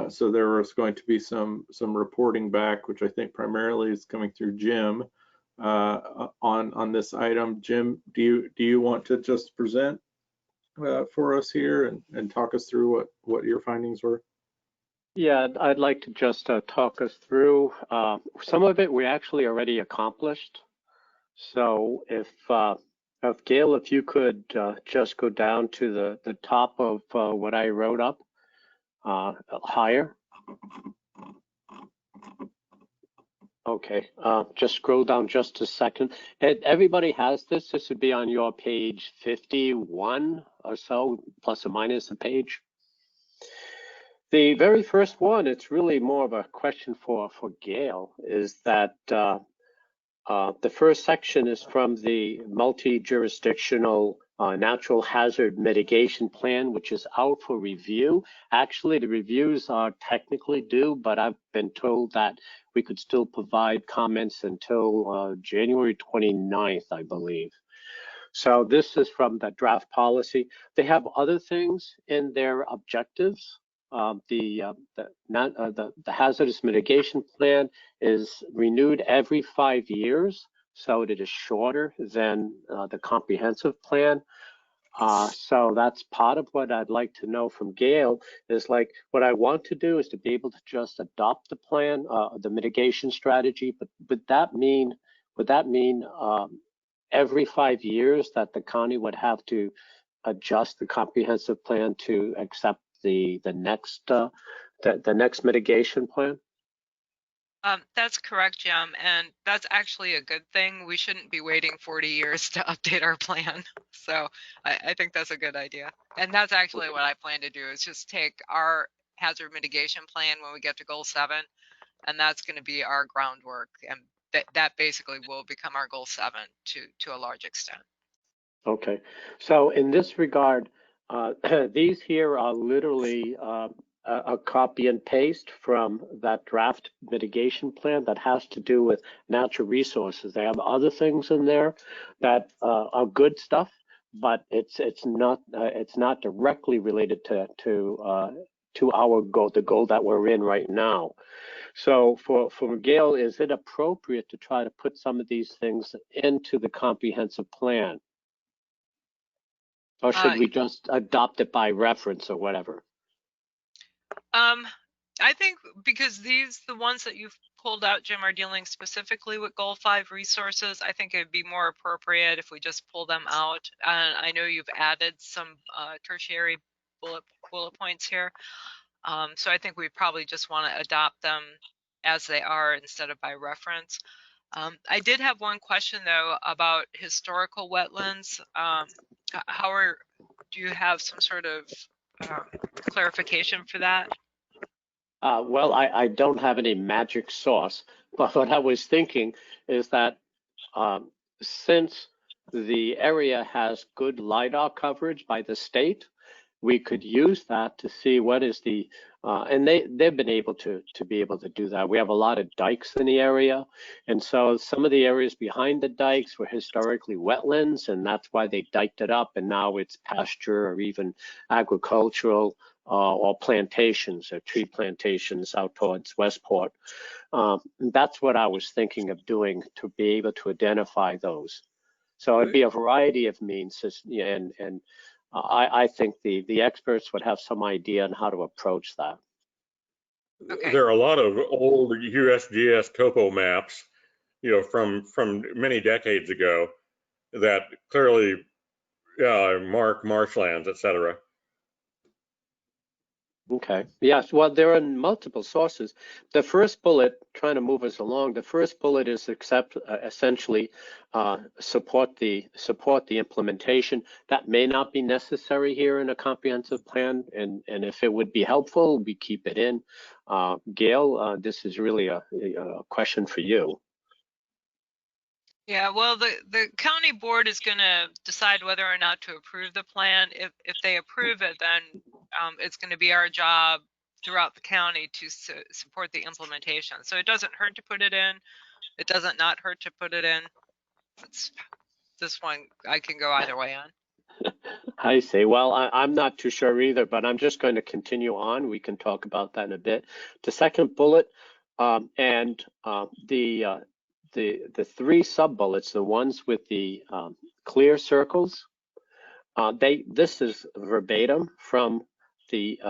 So there was going to be some reporting back, which I think primarily is coming through Jim on this item. Jim, do you want to just present for us here and talk us through what your findings were? Yeah, I'd like to just talk us through some of it we actually already accomplished. So if Gail, if you could just go down to the top of what I wrote up higher. Okay, just scroll down just a second. Everybody has this. This would be on your page 51 or so, plus or minus a page. The very first one, it's really more of a question for Gail, is that the first section is from the multi-jurisdictional natural hazard mitigation plan, which is out for review. Actually, the reviews are technically due, but I've been told that we could still provide comments until January 29th, I believe. So this is from the draft policy. They have other things in their objectives. The hazardous mitigation plan is renewed every 5 years, so it is shorter than the comprehensive plan. So that's part of what I'd like to know from Gail is like, what I want to do is to be able to just adopt the plan, the mitigation strategy, but would that mean every 5 years that the county would have to adjust the comprehensive plan to accept the next mitigation plan? That's correct, Jim, and that's actually a good thing. We shouldn't be waiting 40 years to update our plan. So I think that's a good idea. And that's actually what I plan to do, is just take our hazard mitigation plan when we get to goal 7, and that's going to be our groundwork. And that basically will become our goal 7 to a large extent. Okay, so in this regard, these here are literally a copy and paste from that draft mitigation plan that has to do with natural resources. They have other things in there that are good stuff, but it's not directly related to our goal, the goal that we're in right now. So for Gail, is it appropriate to try to put some of these things into the comprehensive plan? Or should we just adopt it by reference or whatever? I think because the ones that you've pulled out, Jim, are dealing specifically with Goal 5 resources, I think it'd be more appropriate if we just pull them out. And I know you've added some tertiary bullet points here. So I think we probably just want to adopt them as they are instead of by reference. I did have one question though about historical wetlands. Do you have some sort of clarification for that? Well, I don't have any magic sauce, but what I was thinking is that since the area has good LIDAR coverage by the state, we could use that to see what is the, and they've been able to be able to do that. We have a lot of dikes in the area, and so some of the areas behind the dikes were historically wetlands, and that's why they diked it up, and now it's pasture or even agricultural or plantations or tree plantations out towards Westport. That's what I was thinking of doing to be able to identify those. So it'd be a variety of means, and I think the experts would have some idea on how to approach that. Okay. There are a lot of old USGS topo maps, from many decades ago that clearly mark marshlands, et cetera. Okay. Yes. Well, there are multiple sources. The first bullet, trying to move us along, the first bullet is essentially support the implementation. That may not be necessary here in a comprehensive plan, and if it would be helpful, we keep it in. Gail, this is really a question for you. Yeah, well, the county board is going to decide whether or not to approve the plan. If they approve it, then it's going to be our job throughout the county to support the implementation. So it doesn't hurt to put it in. It doesn't not hurt to put it in. This one I can go either way on. I see. Well, I'm not too sure either, but I'm just going to continue on. We can talk about that in a bit. The second bullet and the three sub-bullets, the ones with the clear circles, this is verbatim from the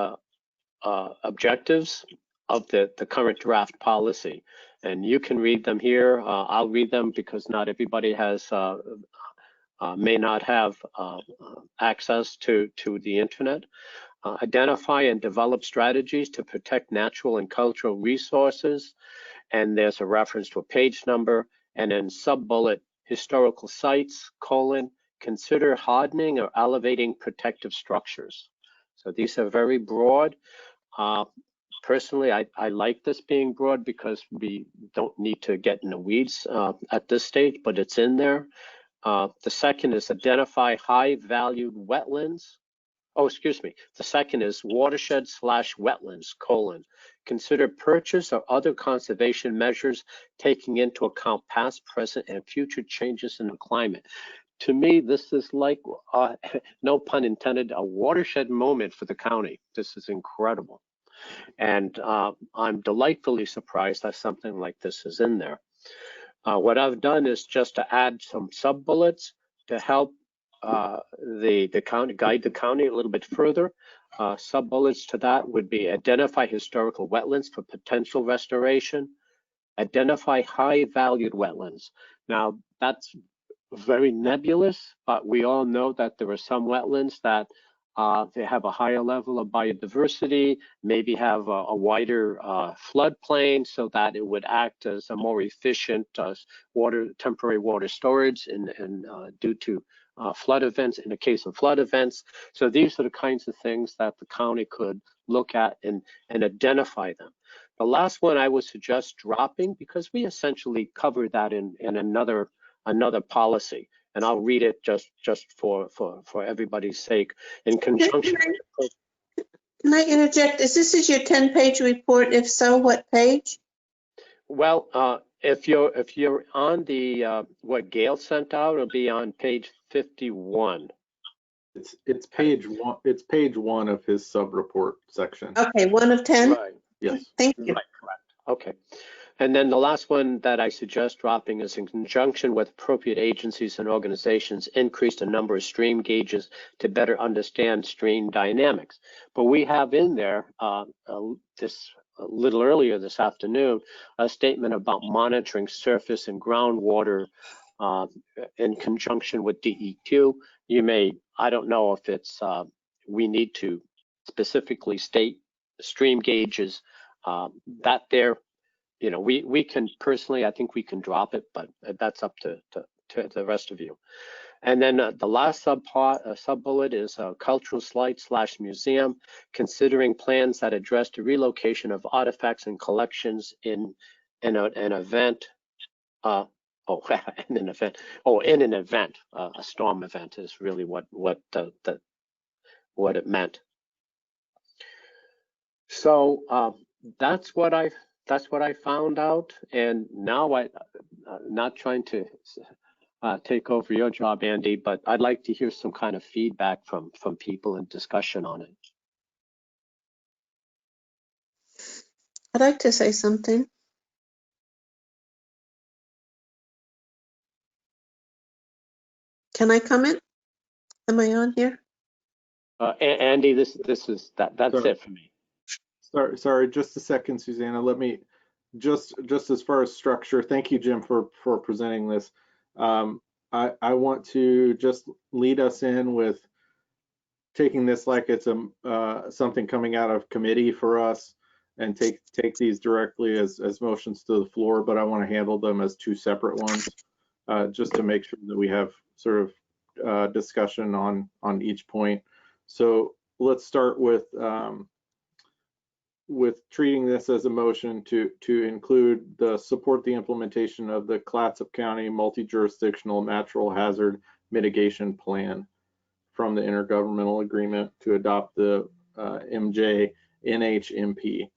objectives of the current draft policy. And you can read them here. I'll read them because not everybody has may not have access to the internet. Identify and develop strategies to protect natural and cultural resources. And there's a reference to a page number, and then sub-bullet, historical sites, consider hardening or elevating protective structures. So these are very broad. Personally, I like this being broad because we don't need to get in the weeds at this stage, but it's in there. The second is identify high-valued wetlands. Oh, excuse me. The second is watershed/wetlands, consider purchase or other conservation measures taking into account past, present, and future changes in the climate. To me, this is like, no pun intended, a watershed moment for the county. This is incredible. And I'm delightfully surprised that something like this is in there. What I've done is just to add some sub-bullets to help the county, guide the county a little bit further. Sub-bullets to that would be identify historical wetlands for potential restoration, identify high-valued wetlands. Now, that's very nebulous, but we all know that there are some wetlands that they have a higher level of biodiversity, maybe have a wider floodplain so that it would act as a more efficient temporary water storage due to flood events, in the case of flood events. So these are the kinds of things that the county could look at and identify them. The last one I would suggest dropping, because we essentially covered that in another policy, and I'll read it just for everybody's sake. In conjunction, Can I interject? Is your 10-page report? If so, what page? Well, if you're on the what Gail sent out, it'll be on page 51. It's page one. It's page one of his sub-report section. Okay, 1 of 10? Right. Yes. Thank you. Right, correct. Okay. And then the last one that I suggest dropping is in conjunction with appropriate agencies and organizations, increase the number of stream gauges to better understand stream dynamics. But we have in there this a little earlier this afternoon, a statement about monitoring surface and groundwater in conjunction with DEQ. You may, I don't know if it's, we need to specifically state stream gauges that there. You know, we can personally, I think we can drop it, but that's up to the rest of you. And then the last sub-bullet is cultural site / museum, considering plans that address the relocation of artifacts and collections in an event. In an event. In an event. A storm event is really what it meant. So that's what I found out, and now I'm not trying to take over your job, Andy, but I'd like to hear some kind of feedback from people and discussion on it. I'd like to say something. Can I comment? Am I on here? Andy, that's it for me. Sorry, just a second, Susanna. Let me just as far as structure. Thank you, Jim, for presenting this. I want to just lead us in with taking this like it's something coming out of committee for us, and take these directly as motions to the floor. But I want to handle them as two separate ones, just to make sure that we have sort of discussion on each point. So let's start with treating this as a motion to include support the implementation of the Clatsop County multi-jurisdictional natural hazard mitigation plan from the intergovernmental agreement to adopt the MJ-NHMP.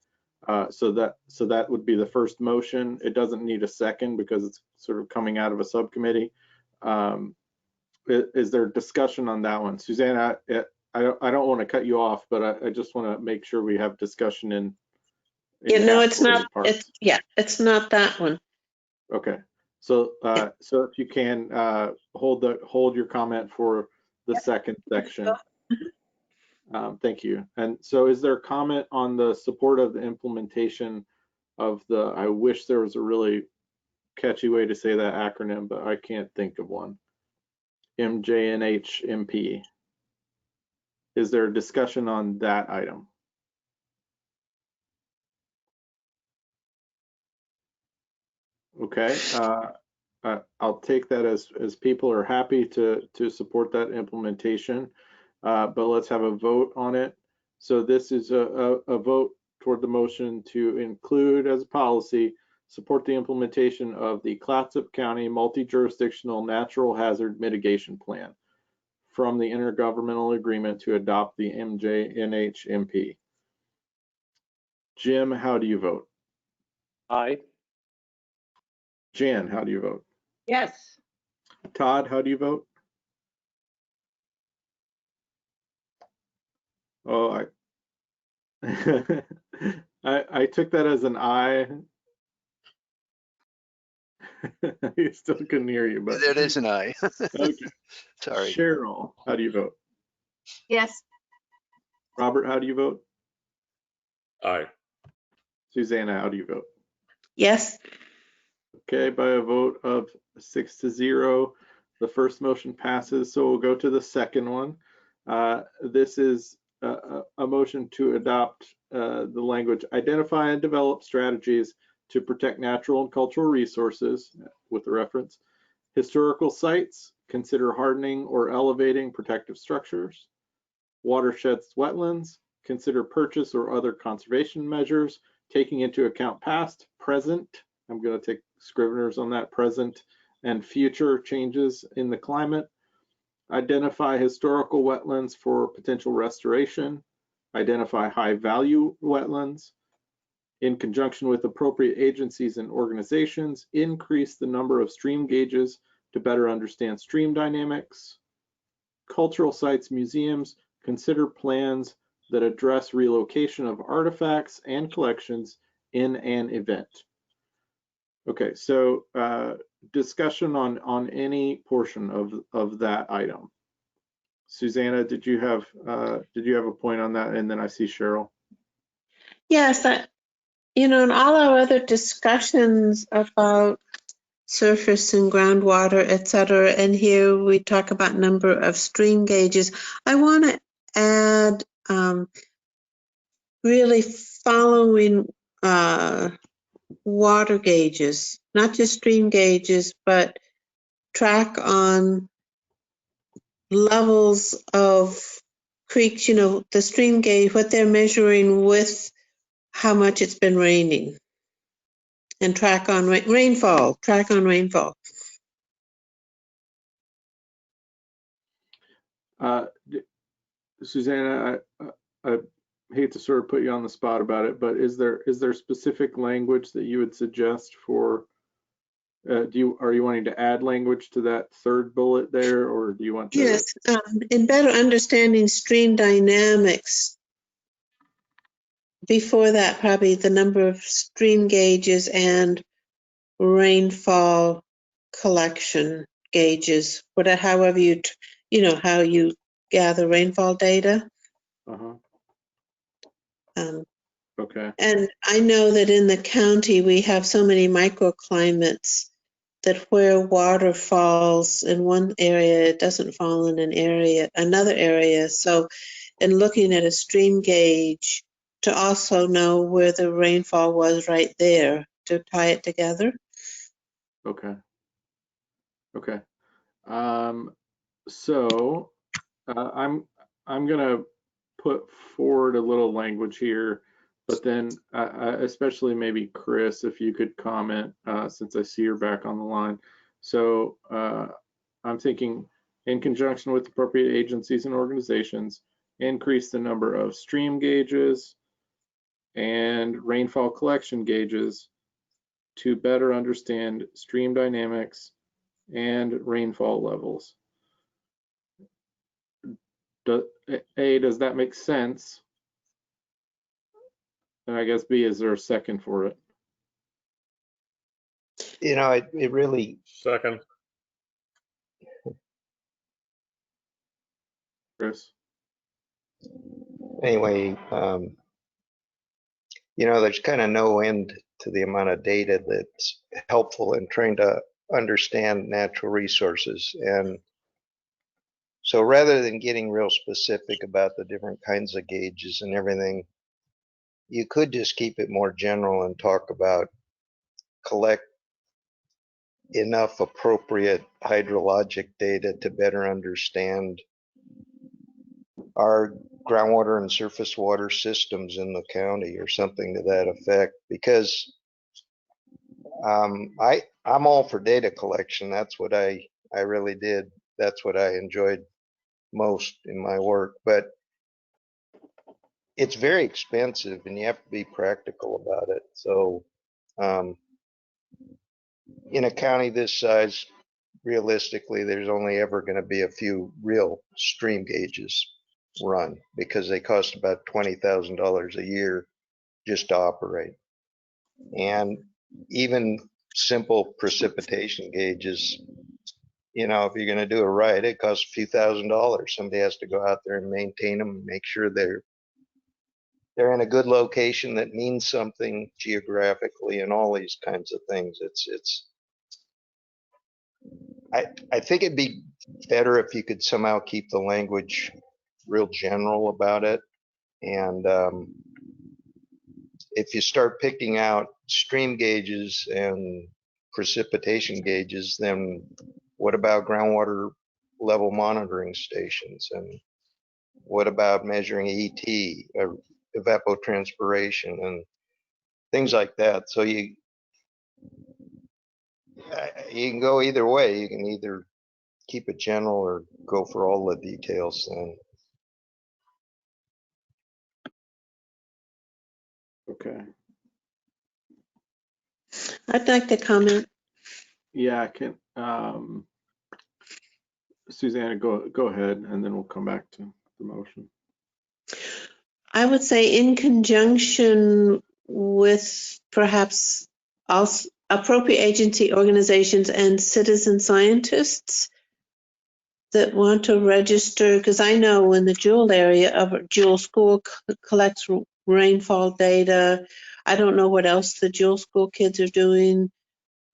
So that would be the first motion. It doesn't need a second because it's sort of coming out of a subcommittee. Is there discussion on that one? Susanna, I don't want to cut you off, but I just want to make sure we have discussion in no, it's not. It's not that one. Okay. So so if you can hold your comment for the second section. Thank you. And so is there a comment on the support of the implementation of the, I wish there was a really catchy way to say that acronym, but I can't think of one. MJNHMP. Is there a discussion on that item? Okay, I'll take that as people are happy to support that implementation, but let's have a vote on it. So this is a vote toward the motion to include as a policy, support the implementation of the Clatsop County multi-jurisdictional natural hazard mitigation plan from the intergovernmental agreement to adopt the MJNHMP. Jim, how do you vote? Aye. Jan, how do you vote? Yes. Todd, how do you vote? Oh, I took that as an aye. I still couldn't hear you, but that is an aye. Okay. Sorry. Cheryl, how do you vote? Yes. Robert, how do you vote? Aye. Susanna, how do you vote? Yes. Okay, by a vote of 6-0, the first motion passes. So we'll go to the second one. This is a motion to adopt the language, identify and develop strategies to protect natural and cultural resources, with the reference, historical sites, consider hardening or elevating protective structures, watersheds, wetlands, consider purchase or other conservation measures, taking into account past, present, I'm going to take Scrivener's on that, present and future changes in the climate, identify historical wetlands for potential restoration, identify high-value wetlands, in conjunction with appropriate agencies and organizations, increase the number of stream gauges to better understand stream dynamics. Cultural sites, museums, consider plans that address relocation of artifacts and collections in an event. Okay, so discussion on any portion of that item. Susanna, did you have a point on that? And then I see Cheryl. Yes, in all our other discussions about surface and groundwater, et cetera, and here we talk about number of stream gauges, I want to add really following water gauges, not just stream gauges, but track on levels of creeks, the stream gauge, what they're measuring with how much it's been raining, and track on rainfall. Susanna, I hate to sort of put you on the spot about it, but is there specific language that you would suggest for? Are you wanting to add language to that third bullet there, or do you want to? Yes, in better understanding stream dynamics. Before that, probably the number of stream gauges and rainfall collection gauges, however how you gather rainfall data. Okay. And I know that in the county we have so many microclimates that where water falls in one area, it doesn't fall in another area. So in looking at a stream gauge, to also know where the rainfall was right there, to tie it together. Okay. So I'm gonna put forward a little language here, but then especially maybe Chris, if you could comment, since I see you're back on the line. So I'm thinking, in conjunction with appropriate agencies and organizations, increase the number of stream gauges and rainfall collection gauges to better understand stream dynamics and rainfall levels. Does that make sense? And I guess B, is there a second for it? It really. Second. Chris? Anyway, there's kind of no end to the amount of data that's helpful in trying to understand natural resources. And so rather than getting real specific about the different kinds of gauges and everything, you could just keep it more general and talk about collect enough appropriate hydrologic data to better understand our groundwater and surface water systems in the county, or something to that effect. Because I'm all for data collection. That's what I really did. That's what I enjoyed most in my work. But it's very expensive, and you have to be practical about it. So in a county this size, realistically, there's only ever going to be a few real stream gauges run, because they cost about $20,000 a year just to operate. And even simple precipitation gauges, if you're going to do it right, it costs a few $1,000s. Somebody has to go out there and maintain them, and make sure they're in a good location that means something geographically, and all these kinds of things. I think it'd be better if you could somehow keep the language real general about it. And if you start picking out stream gauges and precipitation gauges, then what about groundwater level monitoring stations? And what about measuring ET, evapotranspiration, and things like that? So you can go either way. You can either keep it general or go for all the details. And Okay. I'd like to comment. Yeah, I can. Susanna, go ahead, and then we'll come back to the motion. I would say in conjunction with perhaps also appropriate agency organizations and citizen scientists that want to register, because I know in the Jewel area of Jewel School collects rainfall data. I don't know what else the Jewel School kids are doing.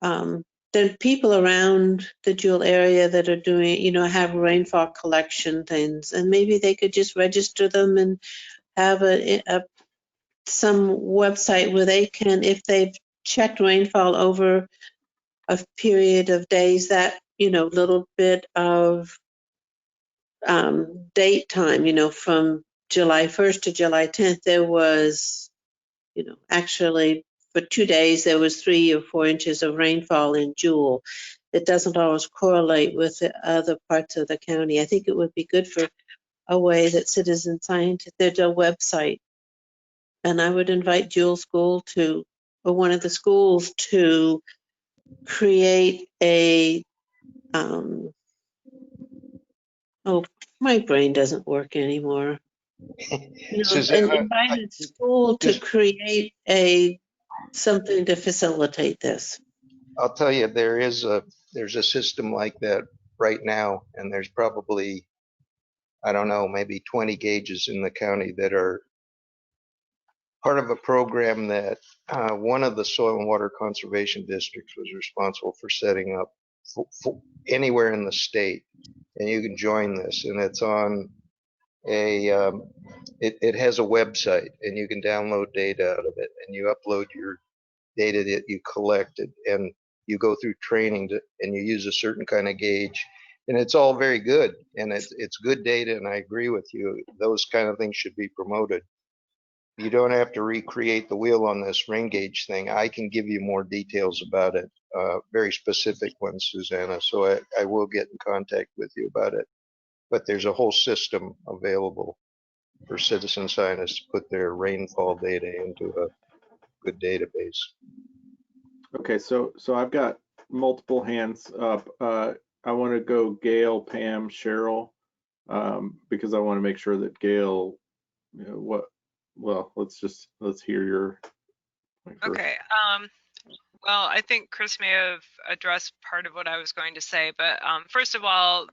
There are people around the Jewel area that are doing, have rainfall collection things, and maybe they could just register them and have some website where they can, if they've checked rainfall over a period of days, that little bit of date time, from July 1st to July 10th, there was, actually for 2 days, there was 3 or 4 inches of rainfall in Jewel. It doesn't always correlate with the other parts of the county. I think it would be good for a way that citizen scientists, there's a website. And I would invite Jewel School or one of the schools to create my brain doesn't work anymore. And invite the school to create something to facilitate this. I'll tell you, there's a system like that right now, and there's probably, I don't know, maybe 20 gauges in the county that are part of a program that one of the soil and water conservation districts was responsible for setting up for anywhere in the state. And you can join this, and it's on it has a website, and you can download data out of it, and you upload your data that you collected, and you go through training and you use a certain kind of gauge, and it's all very good, and it's good data, and I agree with you, those kind of things should be promoted. You don't have to recreate the wheel on this rain gauge thing. I can give you more details about it, very specific ones, Susanna, so I will get in contact with you about it. But there's a whole system available for citizen scientists to put their rainfall data into a good database. Okay, so I've got multiple hands up. I want to go Gail, Pam, Cheryl, because I want to make sure that Gail, let's hear your point first. Okay. Well, I think Chris may have addressed part of what I was going to say, but first of all,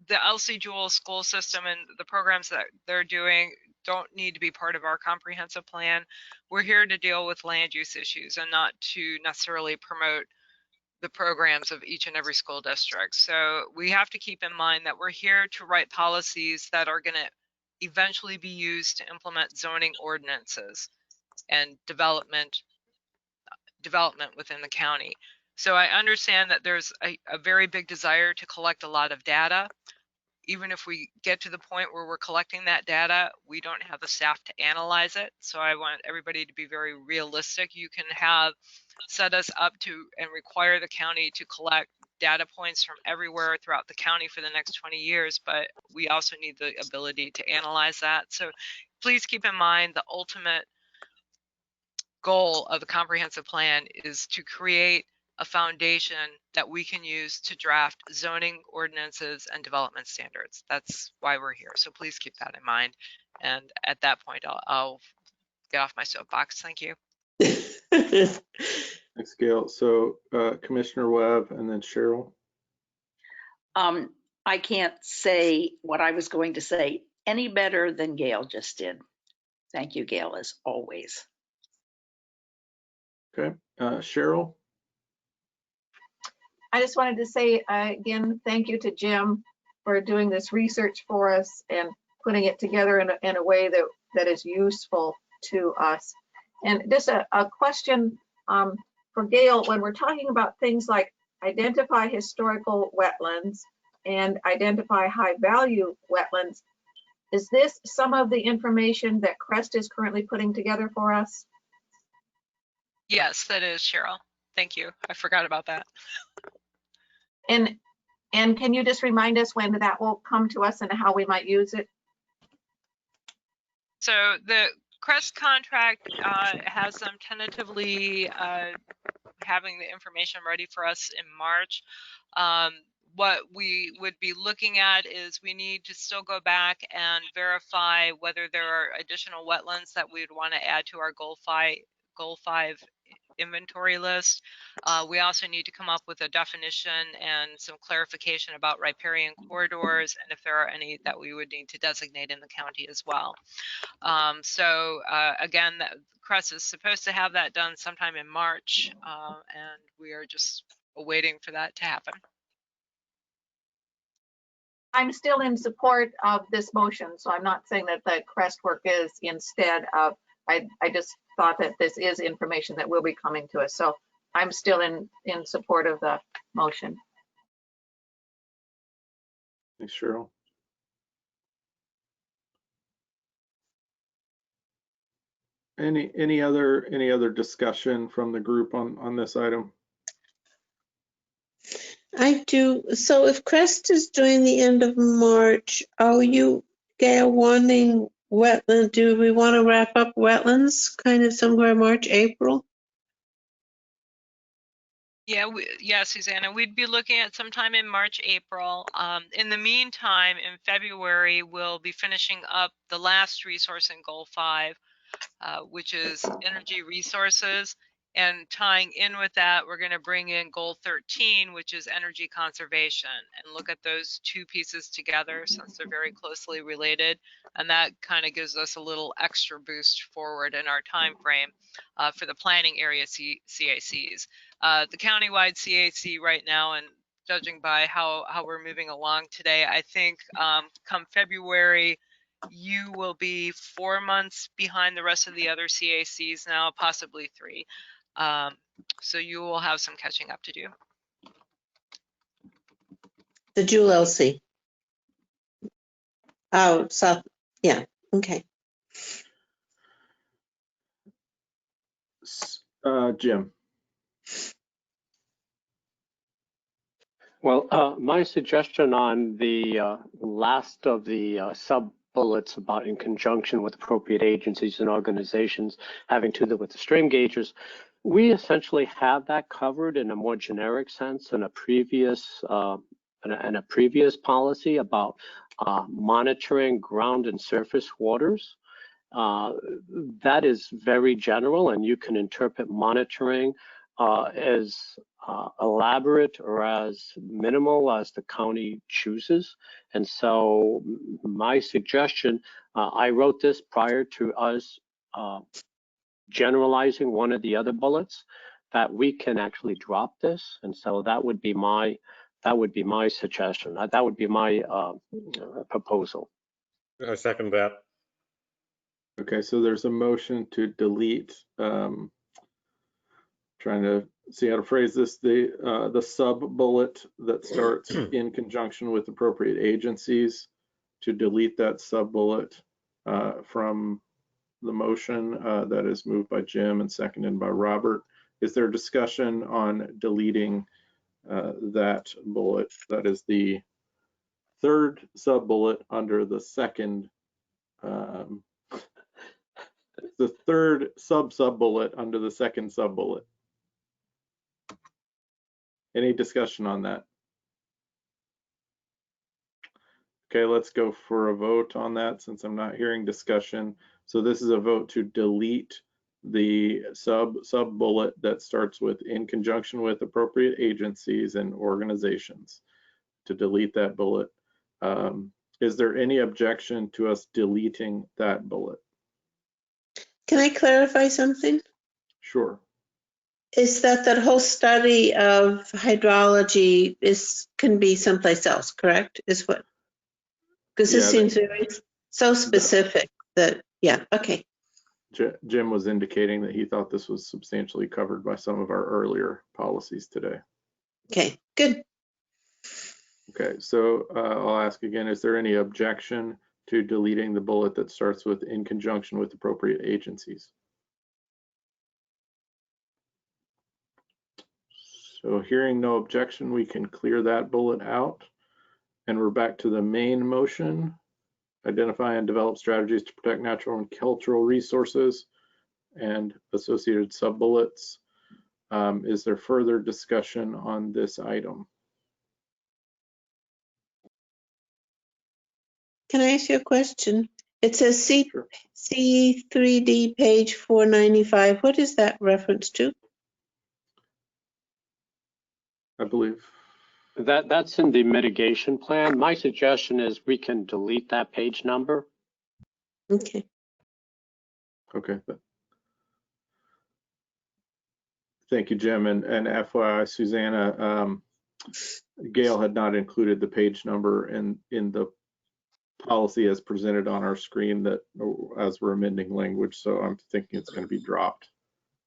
the LC Jewel school system and the programs that they're doing don't need to be part of our comprehensive plan. We're here to deal with land use issues and not to necessarily promote the programs of each and every school district. So we have to keep in mind that we're here to write policies that are going to eventually be used to implement zoning ordinances and development within the county. So I understand that there's a very big desire to collect a lot of data. Even if we get to the point where we're collecting that data, we don't have the staff to analyze it. So I want everybody to be very realistic. You can set us up to and require the county to collect data points from everywhere throughout the county for the next 20 years, but we also need the ability to analyze that. So please keep in mind the ultimate goal of the comprehensive plan is to create a foundation that we can use to draft zoning ordinances and development standards. That's why we're here. So please keep that in mind. And at that point, I'll get off my soapbox. Thank you. Thanks, Gail. So Commissioner Webb and then Cheryl. I can't say what I was going to say any better than Gail just did. Thank you, Gail, as always. Okay, Cheryl. I just wanted to say again, thank you to Jim for doing this research for us and putting it together in a way that is useful to us. And just a question for Gail, when we're talking about things like identify historical wetlands and identify high value wetlands, is this some of the information that CREST is currently putting together for us? Yes, that is, Cheryl. Thank you. I forgot about that. And can you just remind us when that will come to us and how we might use it? So the Crest contract has them tentatively having the information ready for us in March. What we would be looking at is we need to still go back and verify whether there are additional wetlands that we would want to add to our Goal 5 inventory list. We also need to come up with a definition and some clarification about riparian corridors, and if there are any that we would need to designate in the county as well. Again, Crest is supposed to have that done sometime in March, and we are just waiting for that to happen. I'm still in support of this motion, so I'm not saying that the Crest work is instead of, I just thought that this is information that will be coming to us. So I'm still in support of the motion. Thanks, Cheryl. Any other discussion from the group on this item? I do. So if Crest is doing the end of March, are you, Gail, wanting wetland? Do we want to wrap up wetlands kind of somewhere March, April? Yeah, Susanna, we'd be looking at sometime in March, April. In the meantime, in February, we'll be finishing up the last resource in Goal 5, which is energy resources. And tying in with that, we're going to bring in Goal 13, which is energy conservation, and look at those two pieces together since they're very closely related. And that kind of gives us a little extra boost forward in our time frame for the planning area CACs. The countywide CAC right now, and judging by how we're moving along today, I think come February, you will be 4 months behind the rest of the other CACs now, possibly 3. So you will have some catching up to do. The Jewel LC. Oh, so yeah, okay. Jim. Well, my suggestion on the last of the sub-bullets about in conjunction with appropriate agencies and organizations having to do with the stream gauges, we essentially have that covered in a more generic sense in a previous policy about monitoring ground and surface waters. That is very general, and you can interpret monitoring as elaborate or as minimal as the county chooses. And so my suggestion, I wrote this prior to us generalizing one of the other bullets, that we can actually drop this. And so that would be my suggestion. That would be my proposal. I second that. Okay, so there's a motion to delete, trying to see how to phrase this, the sub bullet that starts in conjunction with appropriate agencies, to delete that sub bullet from the motion that is moved by Jim and seconded by Robert. Is there discussion on deleting that bullet? That is the third sub bullet under the second, the third sub bullet under the second sub bullet. Any discussion on that? Okay, let's go for a vote on that since I'm not hearing discussion. So this is a vote to delete the sub bullet that starts with in conjunction with appropriate agencies and organizations, to delete that bullet. Is there any objection to us deleting that bullet? Can I clarify something? Sure. Is that whole study of hydrology can be someplace else, correct? Is what? Because this seems very so specific that, yeah, okay. Jim was indicating that he thought this was substantially covered by some of our earlier policies today. Okay, good. Okay, so I'll ask again, is there any objection to deleting the bullet that starts with in conjunction with appropriate agencies? So hearing no objection, we can clear that bullet out. And we're back to the main motion. identify and develop strategies to protect natural and cultural resources, and associated sub-bullets. Is there further discussion on this item? Can I ask you a question? It says Sure. C3D page 495. What is that reference to? I believe. That's in the mitigation plan. My suggestion is we can delete that page number. Okay. Okay. Thank you, Jim. And FYI, Susanna, Gail had not included the page number in the policy as presented on our screen that as we're amending language. So I'm thinking it's going to be dropped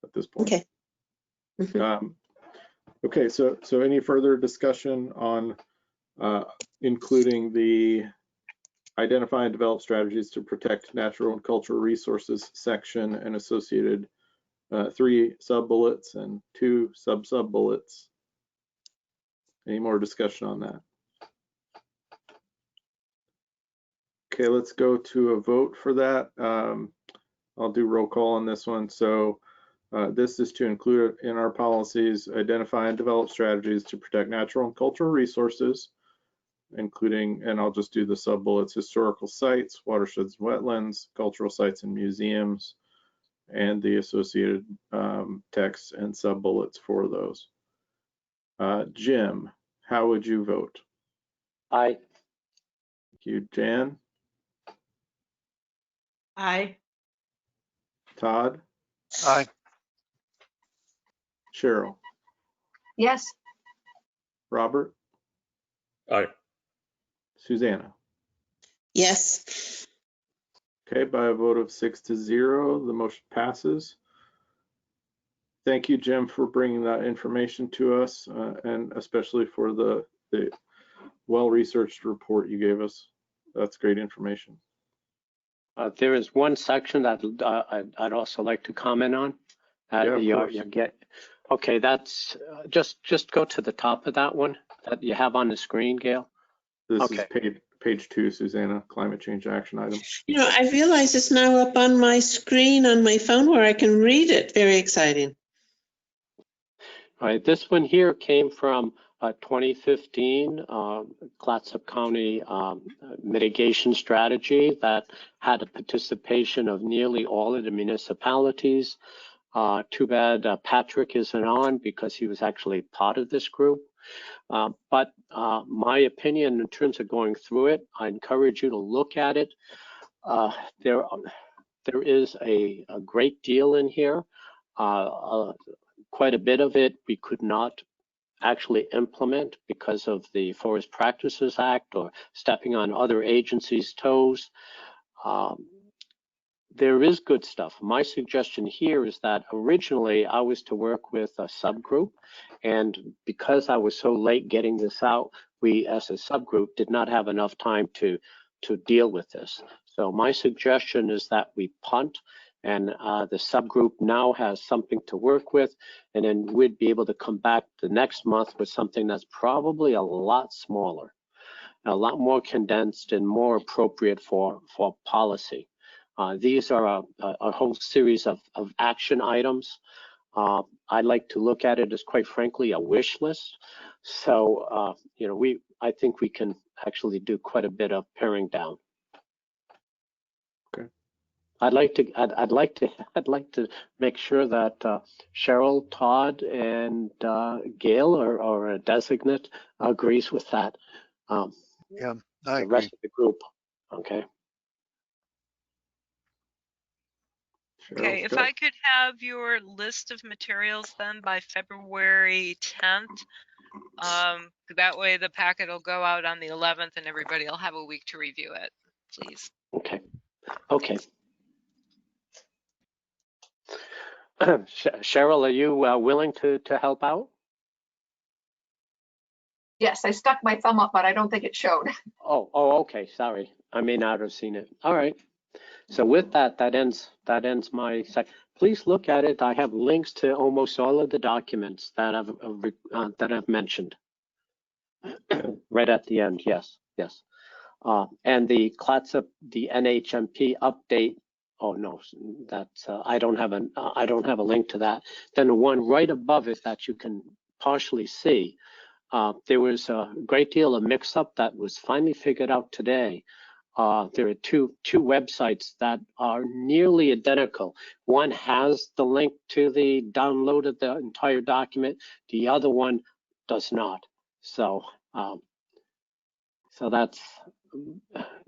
at this point. Okay. Mm-hmm. Okay. So any further discussion on including the identify and develop strategies to protect natural and cultural resources section and associated 3 sub-bullets and 2 sub-bullets? Any more discussion on that? Okay, let's go to a vote for that. I'll do roll call on this one. So this is to include in our policies, identify and develop strategies to protect natural and cultural resources, including, and I'll just do the sub-bullets, historical sites, watersheds, wetlands, cultural sites and museums, and the associated text and sub-bullets for those. Jim, how would you vote? Aye. Thank you. Jan? Aye. Todd? Aye. Cheryl? Yes. Robert? Aye. Susanna? Yes. Okay, by a vote of 6-0, the motion passes. Thank you, Jim, for bringing that information to us, and especially for the well-researched report you gave us. That's great information. There is one section that I'd also like to comment on. Yeah, of course. Okay, that's just go to the top of that one that you have on the screen, Gail. This Okay. is page 2, Susanna, climate change action item. You know, I realize it's now up on my screen on my phone where I can read it. Very exciting. All right, this one here came from 2015 Clatsop County mitigation strategy that had a participation of nearly all of the municipalities. Too bad Patrick isn't on because he was actually part of this group. But my opinion in terms of going through it, I encourage you to look at it. There is a great deal in here. Quite a bit of it we could not actually implement because of the Forest Practices Act or stepping on other agencies' toes. There is good stuff. My suggestion here is that originally I was to work with a subgroup, and because I was so late getting this out, we as a subgroup did not have enough time to deal with this. So my suggestion is that we punt, and the subgroup now has something to work with, and then we'd be able to come back the next month with something that's probably a lot smaller, a lot more condensed and more appropriate for policy. These are a whole series of action items. I like to look at it as, quite frankly, a wish list. So, you know, I think we can actually do quite a bit of paring down. Okay. I'd like to make sure that Cheryl, Todd, and Gail or a designate agrees with that. Yeah, I agree. The rest of the group. Okay. Okay, if I could have your list of materials then by February 10th, that way the packet will go out on the 11th and everybody will have a week to review it, please. Okay. Okay. Cheryl, are you willing to help out? Yes, I stuck my thumb up, but I don't think it showed. Oh, okay. Sorry, I may not have seen it. All right. So with that ends my section. Please look at it. I have links to almost all of the documents that I've mentioned right at the end. Yes. And the Clatsop, the NHMP update. Oh no, that's I don't have a link to that. Then the one right above it that you can partially see. There was a great deal of mix-up that was finally figured out today. There are two websites that are nearly identical. One has the link to the download of the entire document. The other one does not. So, so that's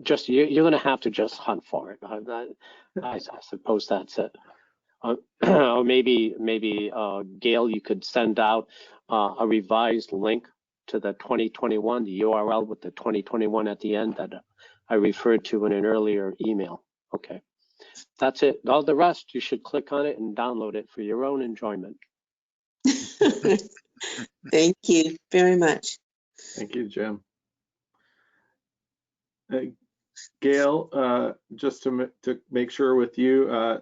just you're going to have to just hunt for it. I suppose that's it. Or maybe Gail, you could send out a revised link to the 2021, the URL with the 2021 at the end that I referred to in an earlier email. Okay, that's it. All the rest, you should click on it and download it for your own enjoyment. Thank you very much. Thank you, Jim. Gail, just to make sure with you,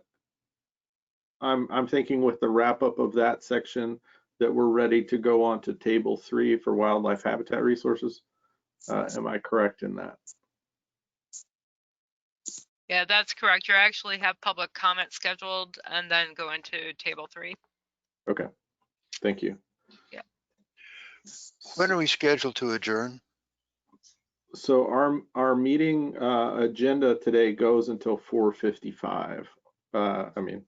I'm thinking with the wrap up of that section that we're ready to go on to table 3 for wildlife habitat resources. Am I correct in that? Yeah, that's correct. You actually have public comment scheduled and then go into table 3. Okay, thank you. Yeah. When are we scheduled to adjourn? So our meeting agenda today goes until 4:55. I mean,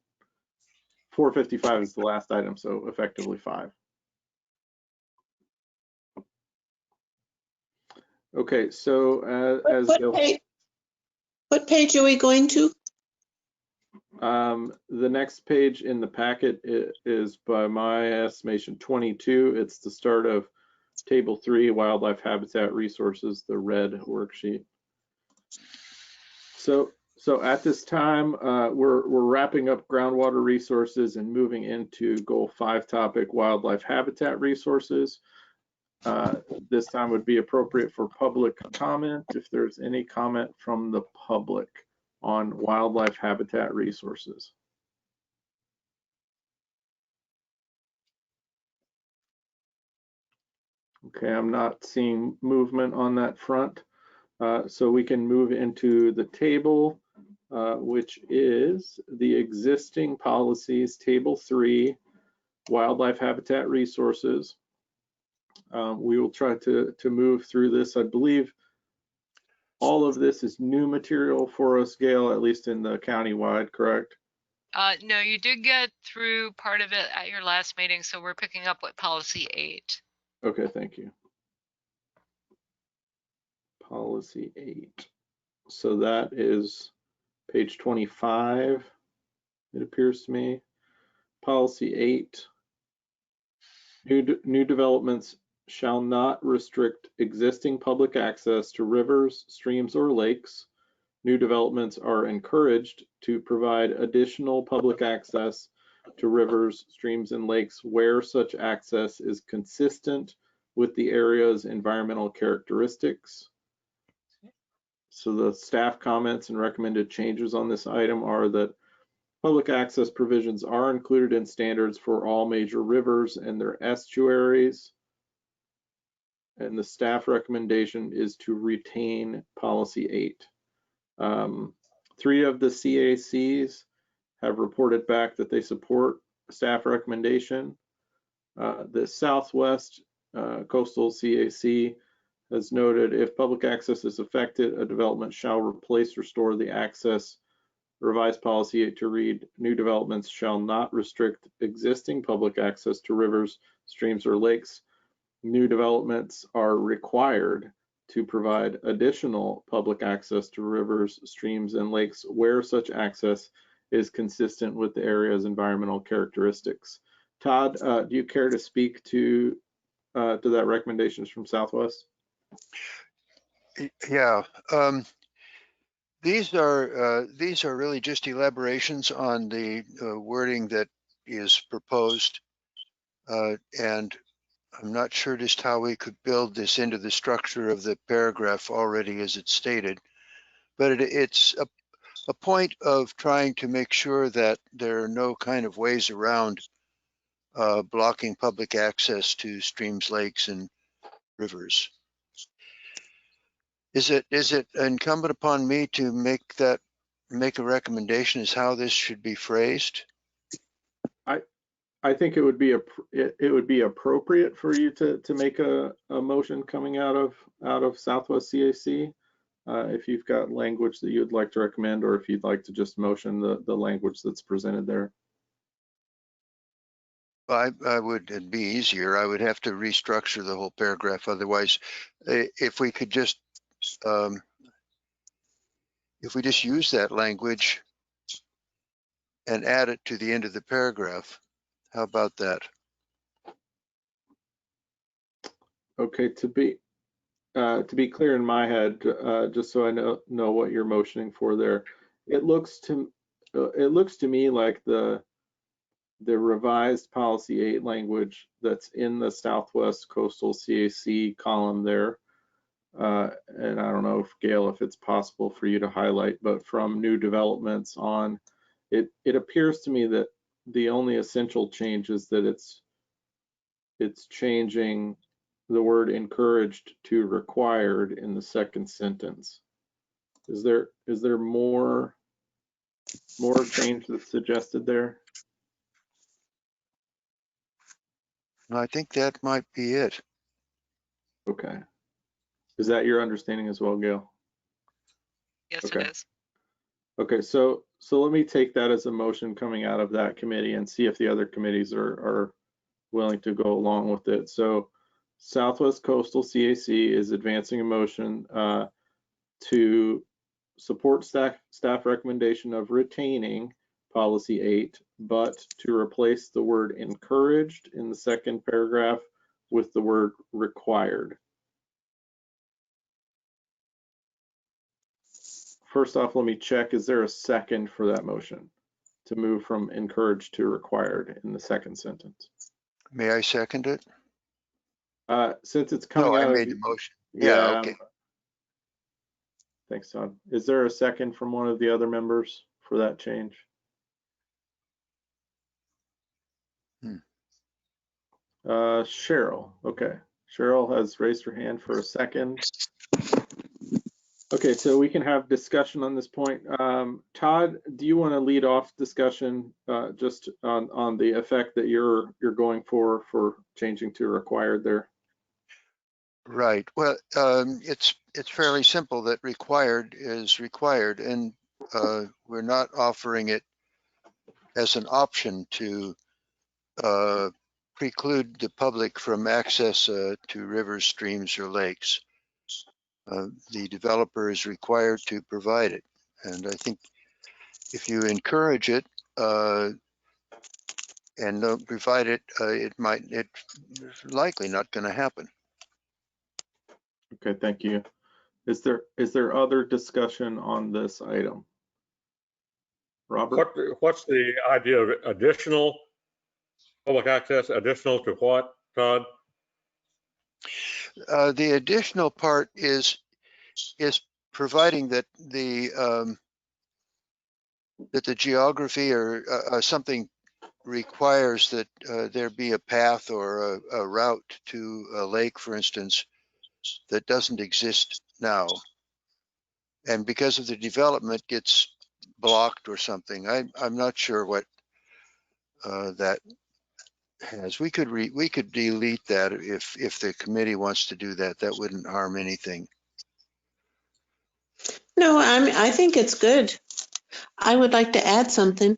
4:55 is the last item, so effectively 5. Okay, so what page are we going to? The next page in the packet is, by my estimation, 22. It's the start of table 3, wildlife habitat resources, the red worksheet. So at this time, we're wrapping up groundwater resources and moving into goal 5 topic, wildlife habitat resources. This time would be appropriate for public comment if there's any comment from the public on wildlife habitat resources. Okay, I'm not seeing movement on that front. So we can move into the table, which is the existing policies, table 3, wildlife habitat resources. We will try to move through this. I believe all of this is new material for us, Gail, at least in the countywide, correct? No, you did get through part of it at your last meeting, so we're picking up with policy 8. Okay, thank you. Policy 8. So that is page 25, it appears to me. Policy 8. New developments shall not restrict existing public access to rivers, streams, or lakes. New developments are encouraged to provide additional public access to rivers, streams, and lakes where such access is consistent with the area's environmental characteristics. So the staff comments and recommended changes on this item are that public access provisions are included in standards for all major rivers and their estuaries. And the staff recommendation is to retain policy 8. 3 of the CACs have reported back that they support staff recommendation. The Southwest Coastal CAC has noted if public access is affected, a development shall replace or restore the access. Revised policy 8 to read, new developments shall not restrict existing public access to rivers, streams, or lakes. New developments are required to provide additional public access to rivers, streams, and lakes where such access is consistent with the area's environmental characteristics. Todd, do you care to speak to that recommendations from Southwest? Yeah, these are really just elaborations on the wording that is proposed, and I'm not sure just how we could build this into the structure of the paragraph already as it's stated, but it's a point of trying to make sure that there are no kind of ways around blocking public access to streams, lakes, and rivers. Is it incumbent upon me to make a recommendation as how this should be phrased? I think it would be appropriate for you to make a motion coming out of Southwest CAC. If you've got language that you'd like to recommend, or if you'd like to just motion the language that's presented there. I would, it'd be easier. I would have to restructure the whole paragraph. Otherwise, if we could just, if we just use that language and add it to the end of the paragraph, how about that? Okay, to be clear in my head, just so I know what you're motioning for there, it looks to me like the revised policy 8 language that's in the Southwest Coastal CAC column there, and I don't know if Gail, if it's possible for you to highlight, but from new developments on, it appears to me that the only essential change is that it's changing the word encouraged to required in the second sentence. Is there more change that's suggested there? I think that might be it. Okay. Is that your understanding as well, Gail? Yes, Okay. it is. Okay, so let me take that as a motion coming out of that committee and see if the other committees are willing to go along with it. So Southwest Coastal CAC is advancing a motion to support staff recommendation of retaining policy 8, but to replace the word encouraged in the second paragraph with the word required. First off, let me check, is there a second for that motion to move from encouraged to required in the second sentence? May I second it? Since it's coming No, out I of made the motion. Yeah, okay. Thanks, Todd. Is there a second from one of the other members for that change? Cheryl. Okay. Cheryl has raised her hand for a second. Okay, so we can have discussion on this point. Todd, do you want to lead off discussion just on the effect that you're going for changing to required there? Right. Well, it's fairly simple that required is required, and we're not offering it as an option to preclude the public from access to rivers, streams, or lakes. The developer is required to provide it, and I think if you encourage it and don't provide it, it's likely not going to happen. Okay, thank you. Is there other discussion on this item? Robert? What's the idea of additional public access? Additional to what, Todd? The additional part is providing that the geography or something requires that there be a path or a route to a lake, for instance, that doesn't exist now, and because of the development gets blocked or something. I'm not sure what that has. We could delete that if the committee wants to do that. That wouldn't harm anything. No, I think it's good. I would like to add something.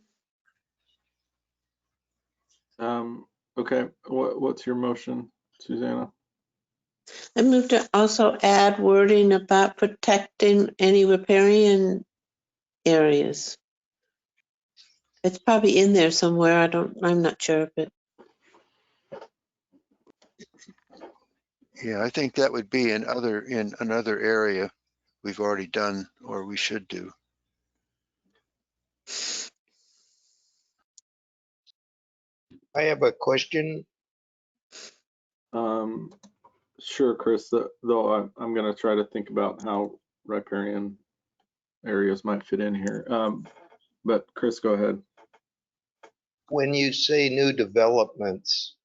Okay, what's your motion, Susanna? I move to also add wording about protecting any riparian areas. It's probably in there somewhere. I'm not sure, but. Yeah, I think that would be in another area we've already done or we should do. I have a question. Sure, Chris, though I'm going to try to think about how riparian areas might fit in here. But Chris, go ahead. When you say new developments,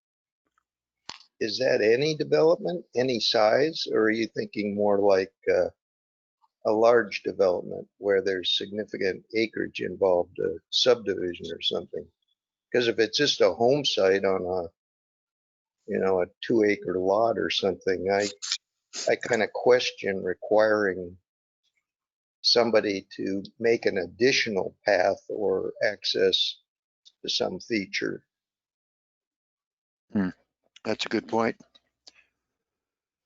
is that any development, any size, or are you thinking more like a large development where there's significant acreage involved, a subdivision or something. Because if it's just a home site on a 2-acre lot or something, I kind of question requiring somebody to make an additional path or access to some feature. That's a good point.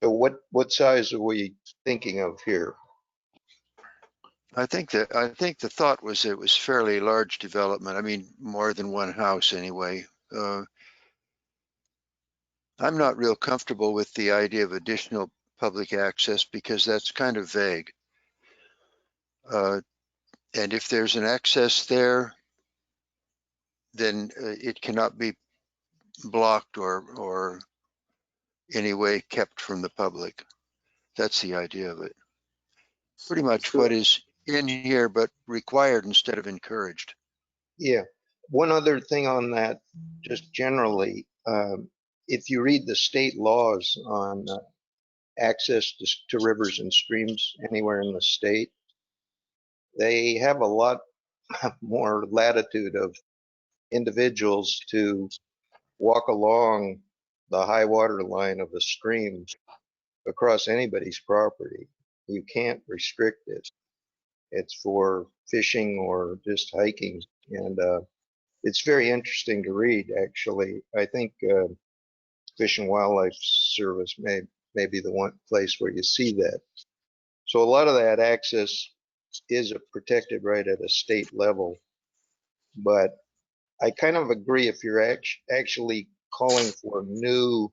So what size are we thinking of here? I think the thought was it was fairly large development. I mean, more than one house anyway. I'm not real comfortable with the idea of additional public access because that's kind of vague. And if there's an access there, then it cannot be blocked or any way kept from the public. That's the idea of it. Pretty much what is in here, but required instead of encouraged. Yeah. One other thing on that, just generally, if you read the state laws on access to rivers and streams anywhere in the state, they have a lot more latitude of individuals to walk along the high water line of a stream across anybody's property. You can't restrict it. It's for fishing or just hiking. And it's very interesting to read, actually. I think Fish and Wildlife Service may be the one place where you see that. So a lot of that access is protected right at a state level. But I kind of agree if you're actually calling for new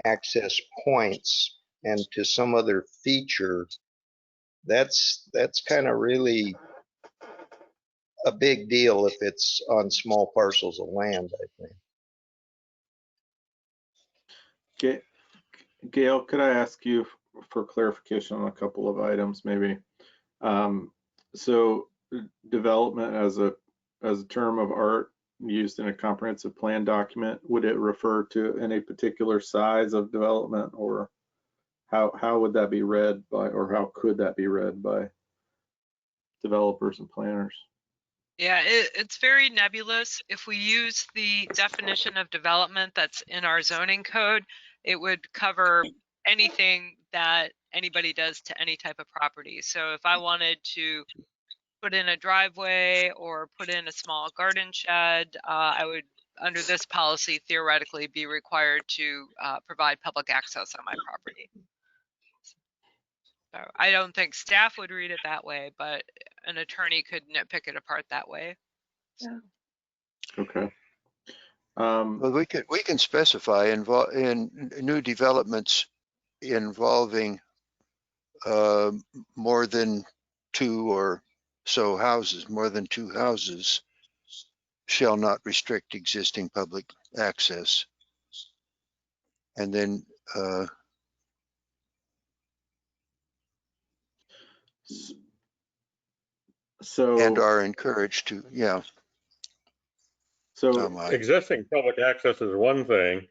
access points and to some other feature, that's kind of really a big deal if it's on small parcels of land, I think. Gail, could I ask you for clarification on a couple of items, maybe? So development as a term of art used in a comprehensive plan document, would it refer to any particular size of development, or how would that be read by, or how could that be read by developers and planners? Yeah, it's very nebulous. If we use the definition of development that's in our zoning code, it would cover anything that anybody does to any type of property. So if I wanted to put in a driveway or put in a small garden shed, I would, under this policy, theoretically be required to provide public access on my property. So I don't think staff would read it that way, but an attorney could nitpick it apart that way. Yeah. Okay. Well, we can specify in new developments involving more than 2 or so houses, more than 2 houses, shall not restrict existing public access. And then and are encouraged to, yeah. So existing public access is one thing,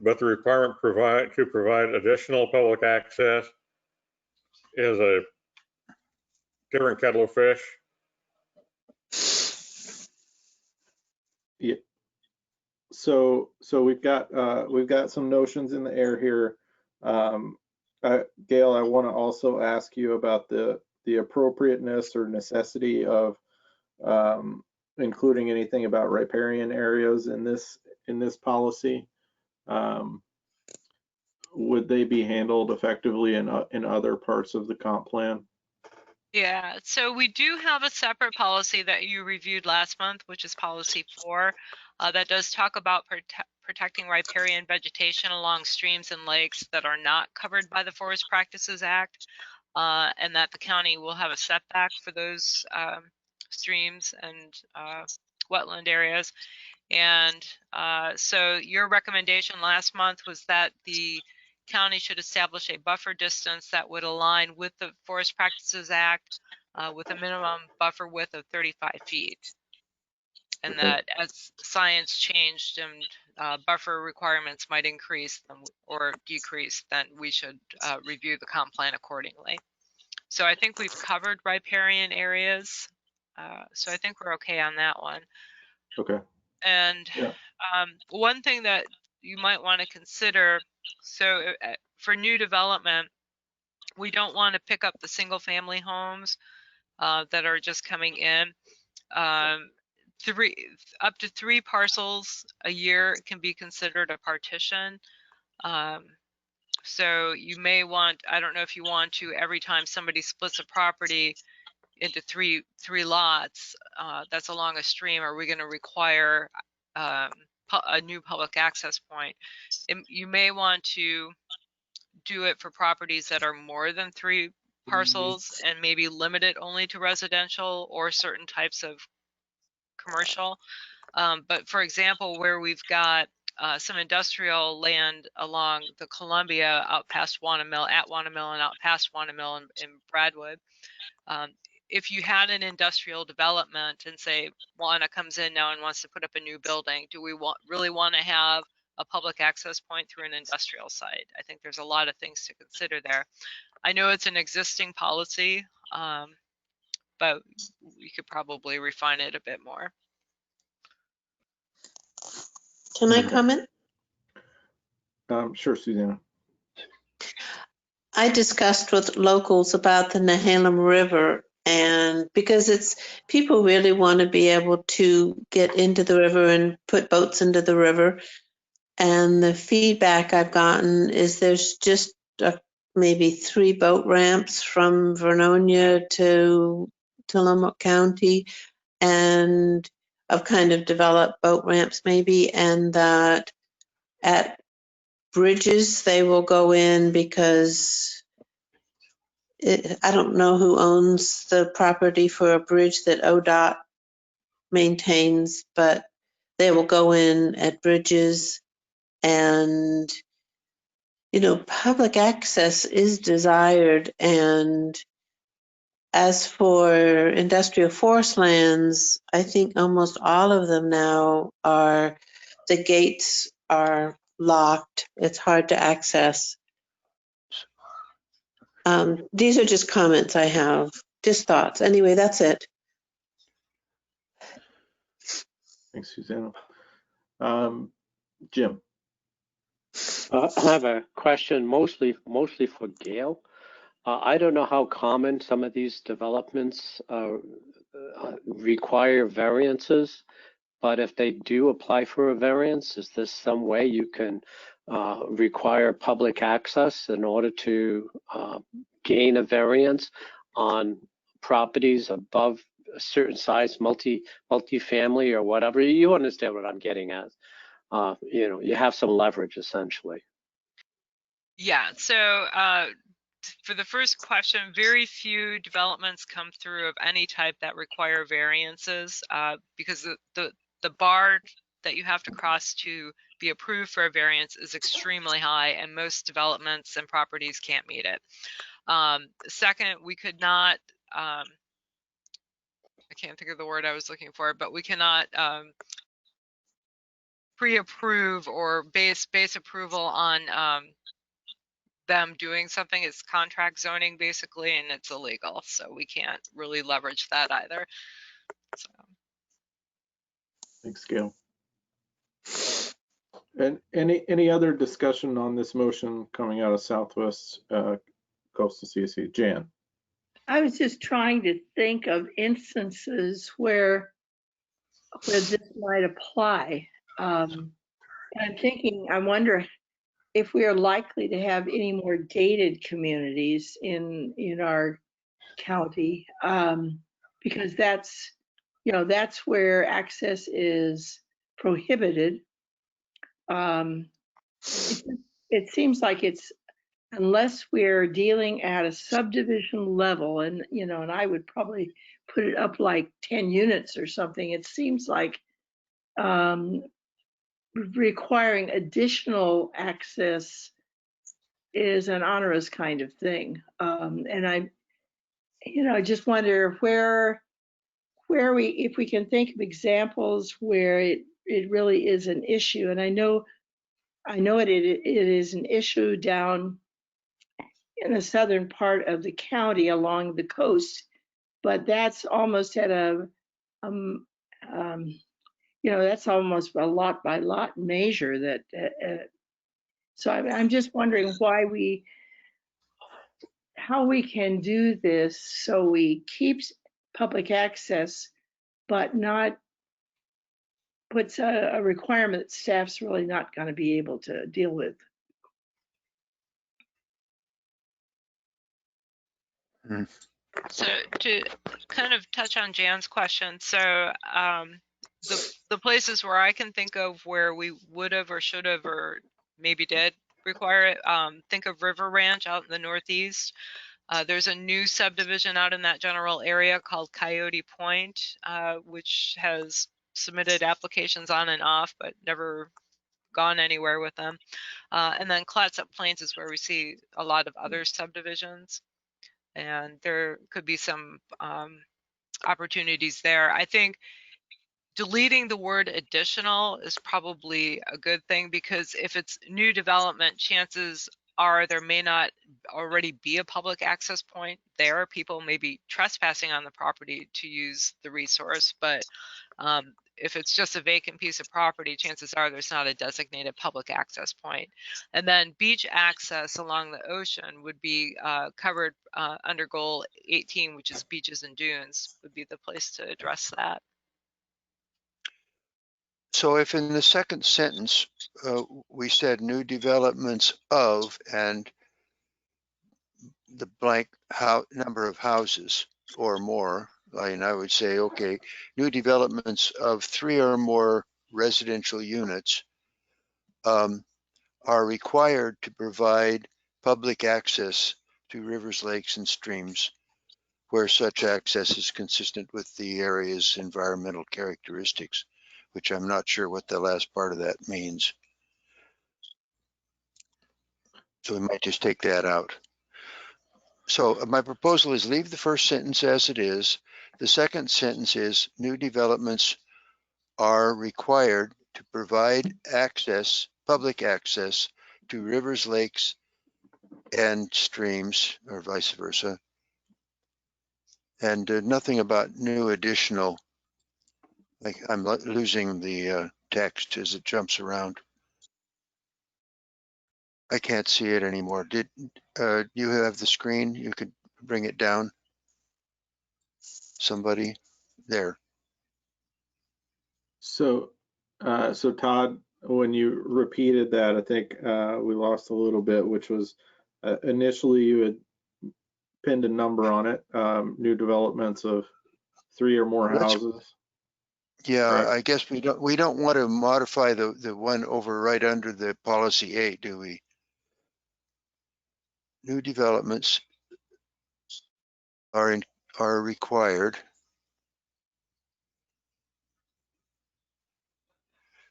but the requirement to provide additional public access is a different kettle of fish. Yeah. So we've got some notions in the air here. Gail, I want to also ask you about the appropriateness or necessity of including anything about riparian areas in this policy. Would they be handled effectively in other parts of the comp plan? Yeah, so we do have a separate policy that you reviewed last month, which is policy 4, that does talk about protecting riparian vegetation along streams and lakes that are not covered by the Forest Practices Act, and that the county will have a setback for those streams and wetland areas. And so your recommendation last month was that the county should establish a buffer distance that would align with the Forest Practices Act with a minimum buffer width of 35 feet. And that as science changed and buffer requirements might increase or decrease, then we should review the comp plan accordingly. So I think we've covered riparian areas. So I think we're okay on that one. Okay. And Yeah. one thing that you might want to consider, so for new development, we don't want to pick up the single family homes that are just coming in. Up to 3 parcels a year can be considered a partition. So you may want, I don't know if you want to, every time somebody splits a property into three lots that's along a stream, are we going to require a new public access point? You may want to do it for properties that are more than 3 parcels and maybe limit it only to residential or certain types of commercial. But for example, where we've got some industrial land along the Columbia out past Wanamill, at Wanamill and out past Wanamill in Bradwood, if you had an industrial development and say Wana comes in now and wants to put up a new building, do we really want to have a public access point through an industrial site? I think there's a lot of things to consider there. I know it's an existing policy, but we could probably refine it a bit more. Can I comment? Sure, Susanna. I discussed with locals about the Nehalem River, and because people really want to be able to get into the river and put boats into the river. And the feedback I've gotten is there's just maybe 3 boat ramps from Vernonia to Tillamook County, and I've kind of developed boat ramps maybe, and that at bridges they will go in because I don't know who owns the property for a bridge that ODOT maintains, but they will go in at bridges. And public access is desired. And as for industrial forest lands, I think almost all of them now the gates are locked. It's hard to access. These are just comments I have, just thoughts. Anyway, that's it. Thanks, Susanna. Jim. I have a question mostly for Gail. I don't know how common some of these developments require variances, but if they do apply for a variance, is there some way you can require public access in order to gain a variance on properties above a certain size, multi-family or whatever? You understand what I'm getting at. You have some leverage essentially. Yeah, so for the first question, very few developments come through of any type that require variances because the bar that you have to cross to be approved for a variance is extremely high, and most developments and properties can't meet it. Second, we could not, I can't think of the word I was looking for, but we cannot pre-approve or base approval on them doing something. It's contract zoning basically, and it's illegal, so we can't really leverage that either. So. Thanks, Gail. And any other discussion on this motion coming out of Southwest Coastal CAC? Jan. I was just trying to think of instances where this might apply. And I'm thinking, I wonder if we are likely to have any more gated communities in our county, because that's where access is prohibited. It seems like it's, unless we're dealing at a subdivision level, and and I would probably put it up like 10 units or something, it seems like requiring additional access is an onerous kind of thing. And I just wonder if we can think of examples where it really is an issue. And I know it is an issue down in the southern part of the county along the coast, but that's almost at a, that's almost a lot by lot measure that, so I'm just wondering how we can do this so we keep public access, but not puts a requirement that staff's really not going to be able to deal with. So to kind of touch on Jan's question, so the places where I can think of where we would have or should have or maybe did require it, think of River Ranch out in the Northeast. There's a new subdivision out in that general area called Coyote Point, which has submitted applications on and off, but never gone anywhere with them. And then Clatsop Plains is where we see a lot of other subdivisions, and there could be some opportunities there. I think deleting the word additional is probably a good thing, because if it's new development, chances are there may not already be a public access point there. People may be trespassing on the property to use the resource, but if it's just a vacant piece of property, chances are there's not a designated public access point. And then beach access along the ocean would be covered under goal 18, which is beaches and dunes, would be the place to address that. So if in the second sentence, we said new developments of and the blank number of houses or more, and I would say, okay, new developments of 3 or more residential units are required to provide public access to rivers, lakes, and streams where such access is consistent with the area's environmental characteristics, which I'm not sure what the last part of that means. So we might just take that out. So my proposal is leave the first sentence as it is. The second sentence is new developments are required to provide access, public access to rivers, lakes, and streams, or vice versa. And nothing about new additional, like I'm losing the text as it jumps around. I can't see it anymore. Did you have the screen? You could bring it down. Somebody there. So Todd, when you repeated that, I think we lost a little bit, which was initially you had pinned a number on it, new developments of 3 or more houses. Yeah, correct? I guess we don't want to modify the one over right under the policy 8, do we? New developments are required.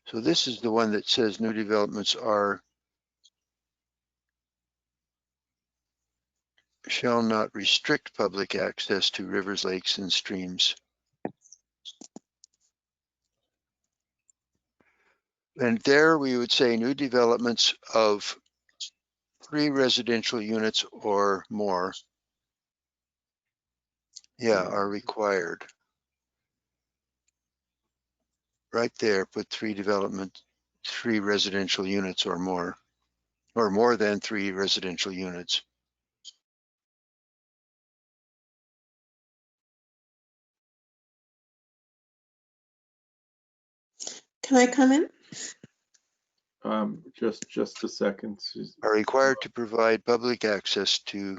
So this is the one that says new developments shall not restrict public access to rivers, lakes, and streams. And there we would say new developments of 3 residential units or more, are required. Right there, put 3 residential units or more than 3 residential units. Can I come in? Just a second. Are required to provide public access to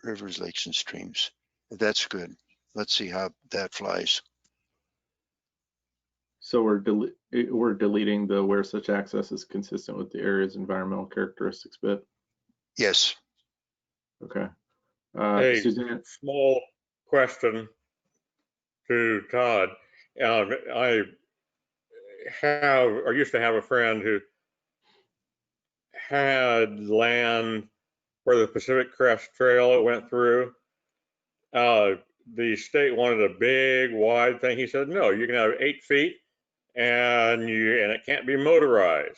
rivers, lakes, and streams. That's good. Let's see how that flies. So we're deleting the where such access is consistent with the area's environmental characteristics bit. Yes. Okay. Hey, Suzanne. Small question to Todd. I used to have a friend who had land where the Pacific Crest Trail went through. The state wanted a big, wide thing. He said, no, you can have 8 feet and it can't be motorized.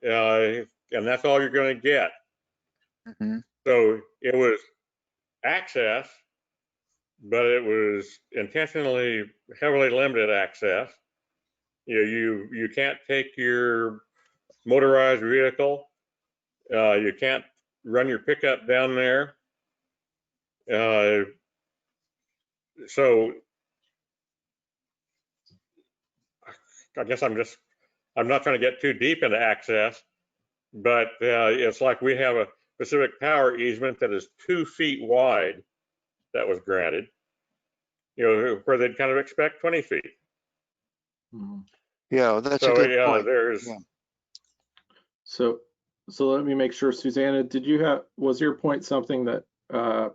And that's all you're going to get. So it was access, but it was intentionally heavily limited access. You can't take your motorized vehicle. You can't run your pickup down there. So I guess I'm not trying to get too deep into access, but it's like we have a Pacific Power easement that is 2 feet wide that was granted, where they'd kind of expect 20 feet. Yeah, that's So a good point. There's. Yeah. So let me make sure, Susanna, was your point something that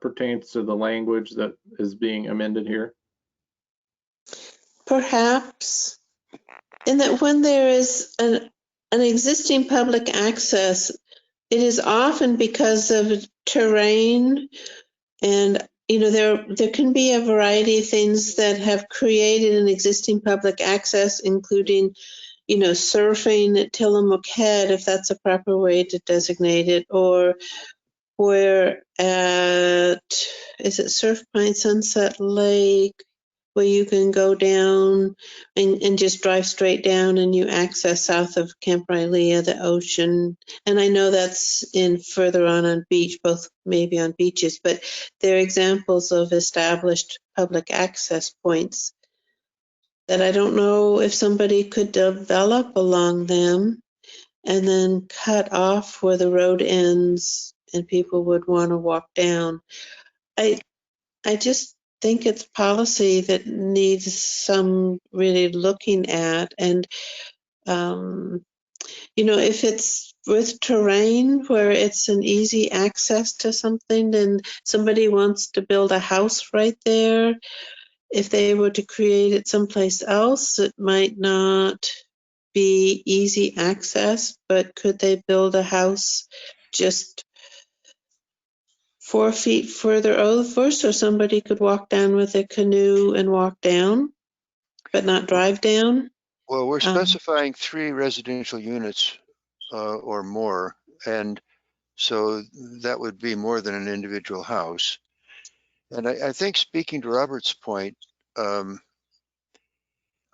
pertains to the language that is being amended here? Perhaps, in that when there is an existing public access, it is often because of terrain, and there can be a variety of things that have created an existing public access, including surfing at Tillamook Head, if that's a proper way to designate it, or where is it Surf Pine Sunset Lake, where you can go down and just drive straight down and you access south of Camp Rylea, the ocean. And I know that's in further on beach, both maybe on beaches, but they're examples of established public access points that I don't know if somebody could develop along them and then cut off where the road ends and people would want to walk down. I just think it's policy that needs some really looking at. And, if it's with terrain where it's an easy access to something and somebody wants to build a house right there, if they were to create it someplace else, it might not be easy access, but could they build a house just 4 feet further over so somebody could walk down with a canoe and walk down, but not drive down? Well, we're specifying 3 residential units or more, and so that would be more than an individual house. And I think, speaking to Robert's point, I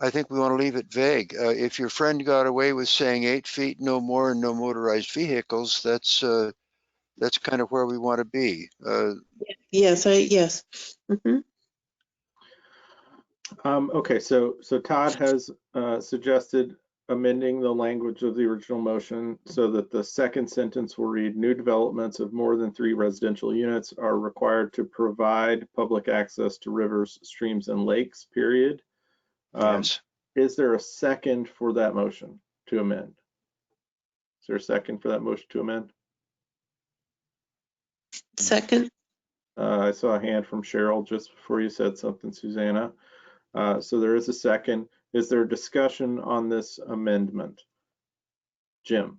think we want to leave it vague. If your friend got away with saying 8 feet, no more, and no motorized vehicles, that's kind of where we want to be. Yes. Mm-hmm. Okay, so Todd has suggested amending the language of the original motion so that the second sentence will read, new developments of more than 3 residential units are required to provide public access to rivers, streams, and lakes, period. Yes. Is there a second for that motion to amend? Is there a second for that motion to amend? Second. I saw a hand from Cheryl just before you said something, Susanna. So there is a second. Is there discussion on this amendment? Jim?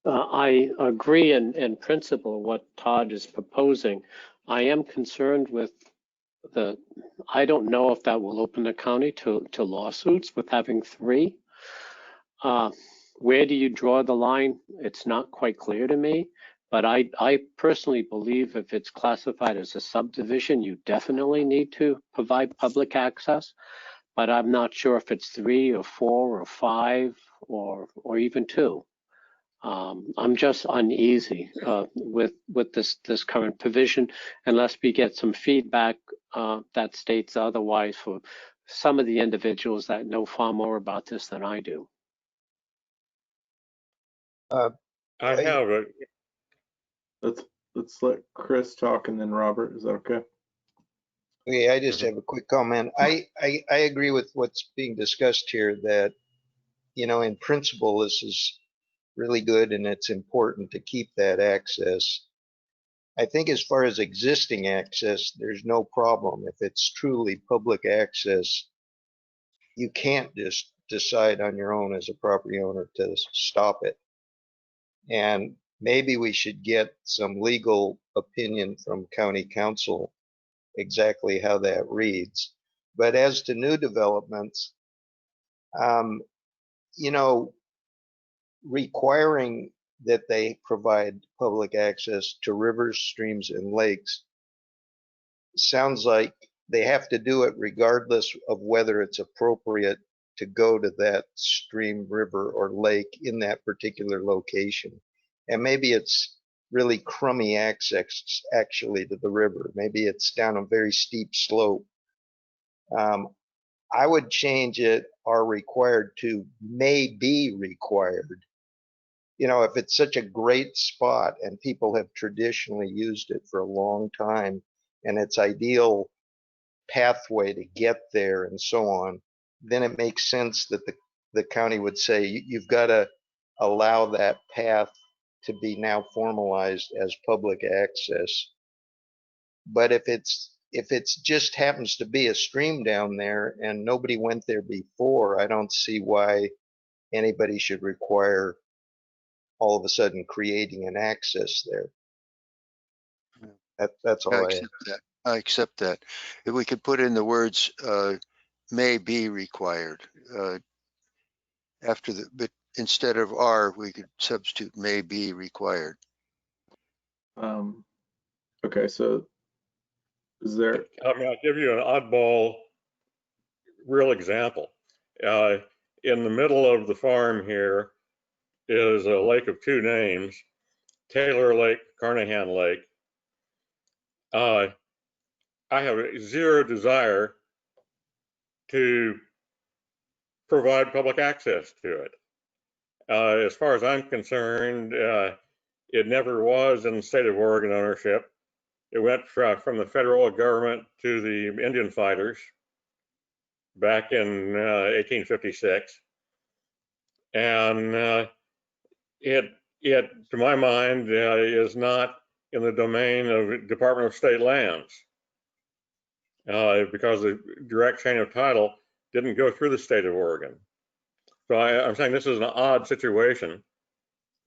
I agree in principle what Todd is proposing. I am concerned with I don't know if that will open the county to lawsuits with having 3. Where do you draw the line? It's not quite clear to me, but I personally believe if it's classified as a subdivision, you definitely need to provide public access, but I'm not sure if it's 3 or 4 or 5 or even 2. I'm just uneasy with this current provision unless we get some feedback that states otherwise for some of the individuals that know far more about this than I do. I have a. Let's let Chris talk and then Robert. Is that okay? Okay, I just have a quick comment. I agree with what's being discussed here, that in principle this is really good and it's important to keep that access. I think as far as existing access, there's no problem. If it's truly public access, you can't just decide on your own as a property owner to stop it. And maybe we should get some legal opinion from county council exactly how that reads. But as to new developments, requiring that they provide public access to rivers, streams, and lakes. Sounds like they have to do it regardless of whether it's appropriate to go to that stream, river, or lake in that particular location. And maybe it's really crummy access actually to the river. Maybe it's down a very steep slope. I would change it are required to may be required. You know, if it's such a great spot and people have traditionally used it for a long time and it's ideal pathway to get there and so on, then it makes sense that the county would say you've got to allow that path to be now formalized as public access. But if it's just happens to be a stream down there and nobody went there before, I don't see why anybody should require all of a sudden creating an access there. That's all I have. I accept that. If we could put in the words may be required after but instead of are, we could substitute may be required. Okay, so is there? I mean, I'll give you an oddball real example. In the middle of the farm here is a lake of two names, Taylor Lake, Carnahan Lake. I have zero desire to provide public access to it. As far as I'm concerned, it never was in the state of Oregon ownership. It went from the federal government to the Indian fighters back in 1856. And it, to my mind, is not in the domain of Department of State lands because the direct chain of title didn't go through the state of Oregon. So I'm saying this is an odd situation,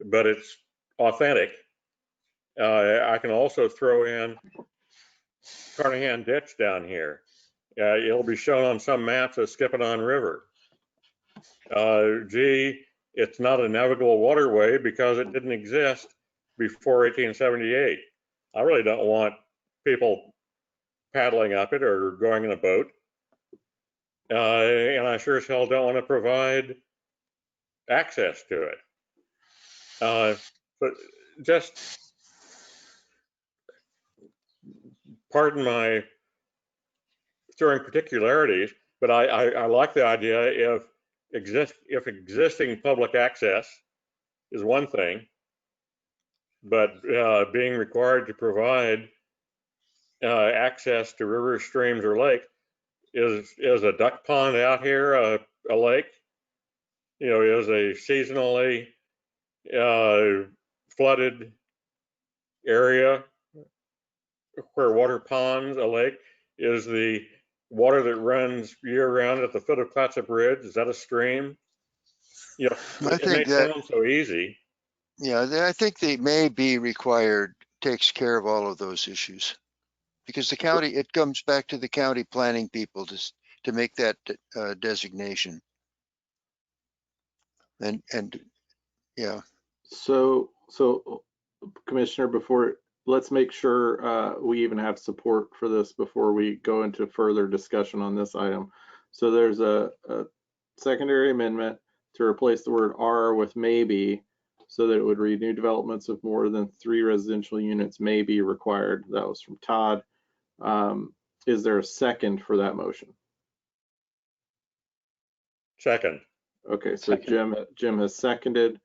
but it's authentic. I can also throw in Carnahan Ditch down here. It'll be shown on some maps as Skippanon River. Gee, it's not a navigable waterway because it didn't exist before 1878. I really don't want people paddling up it or going in a boat. And I sure as hell don't want to provide access to it. But just pardon my throwing particularities, but I like the idea if existing public access is one thing, but being required to provide access to rivers, streams, or lake is a duck pond out here a lake? You know, is a seasonally flooded area where water ponds a lake? Is the water that runs year-round at the foot of Clatsop Ridge, is that a stream? You know, it may sound so easy. Yeah, I think the may be required takes care of all of those issues, because the county, it comes back to the county planning people to make that designation. And yeah. So Commissioner, let's make sure we even have support for this before we go into further discussion on this item. So there's a secondary amendment to replace the word are with maybe, so that it would read new developments of more than 3 residential units may be required. That was from Todd. Is there a second for that motion? Second. Okay, so Jim has seconded.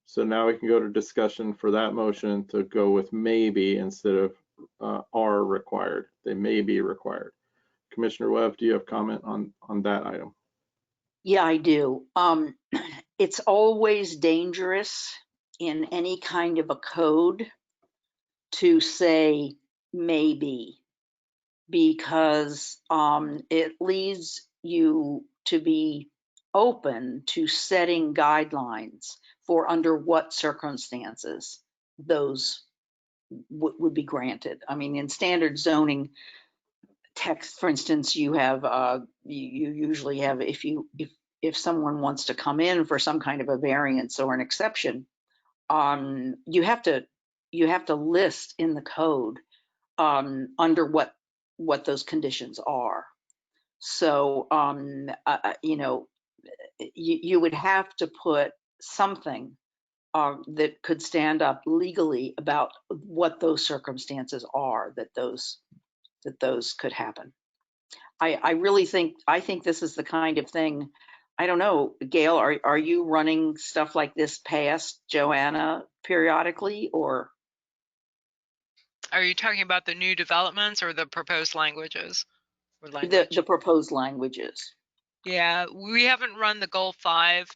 So now we can go to discussion for that motion to go with maybe instead of are required. They may be required. Commissioner Webb, do you have comment on that item? Yeah, I do. It's always dangerous in any kind of a code to say maybe, because it leads you to be open to setting guidelines for under what circumstances those would be granted. I mean, in standard zoning text, for instance, you have you usually have, if someone wants to come in for some kind of a variance or an exception, you have to list in the code under what those conditions are. So, you know, you would have to put something that could stand up legally about what those circumstances are that those could happen. I really think this is the kind of thing. I don't know, Gail, are you running stuff like this past Joanna periodically, or? Are you talking about the new developments or the proposed languages? Or The proposed languages. Yeah, we haven't run the Goal 5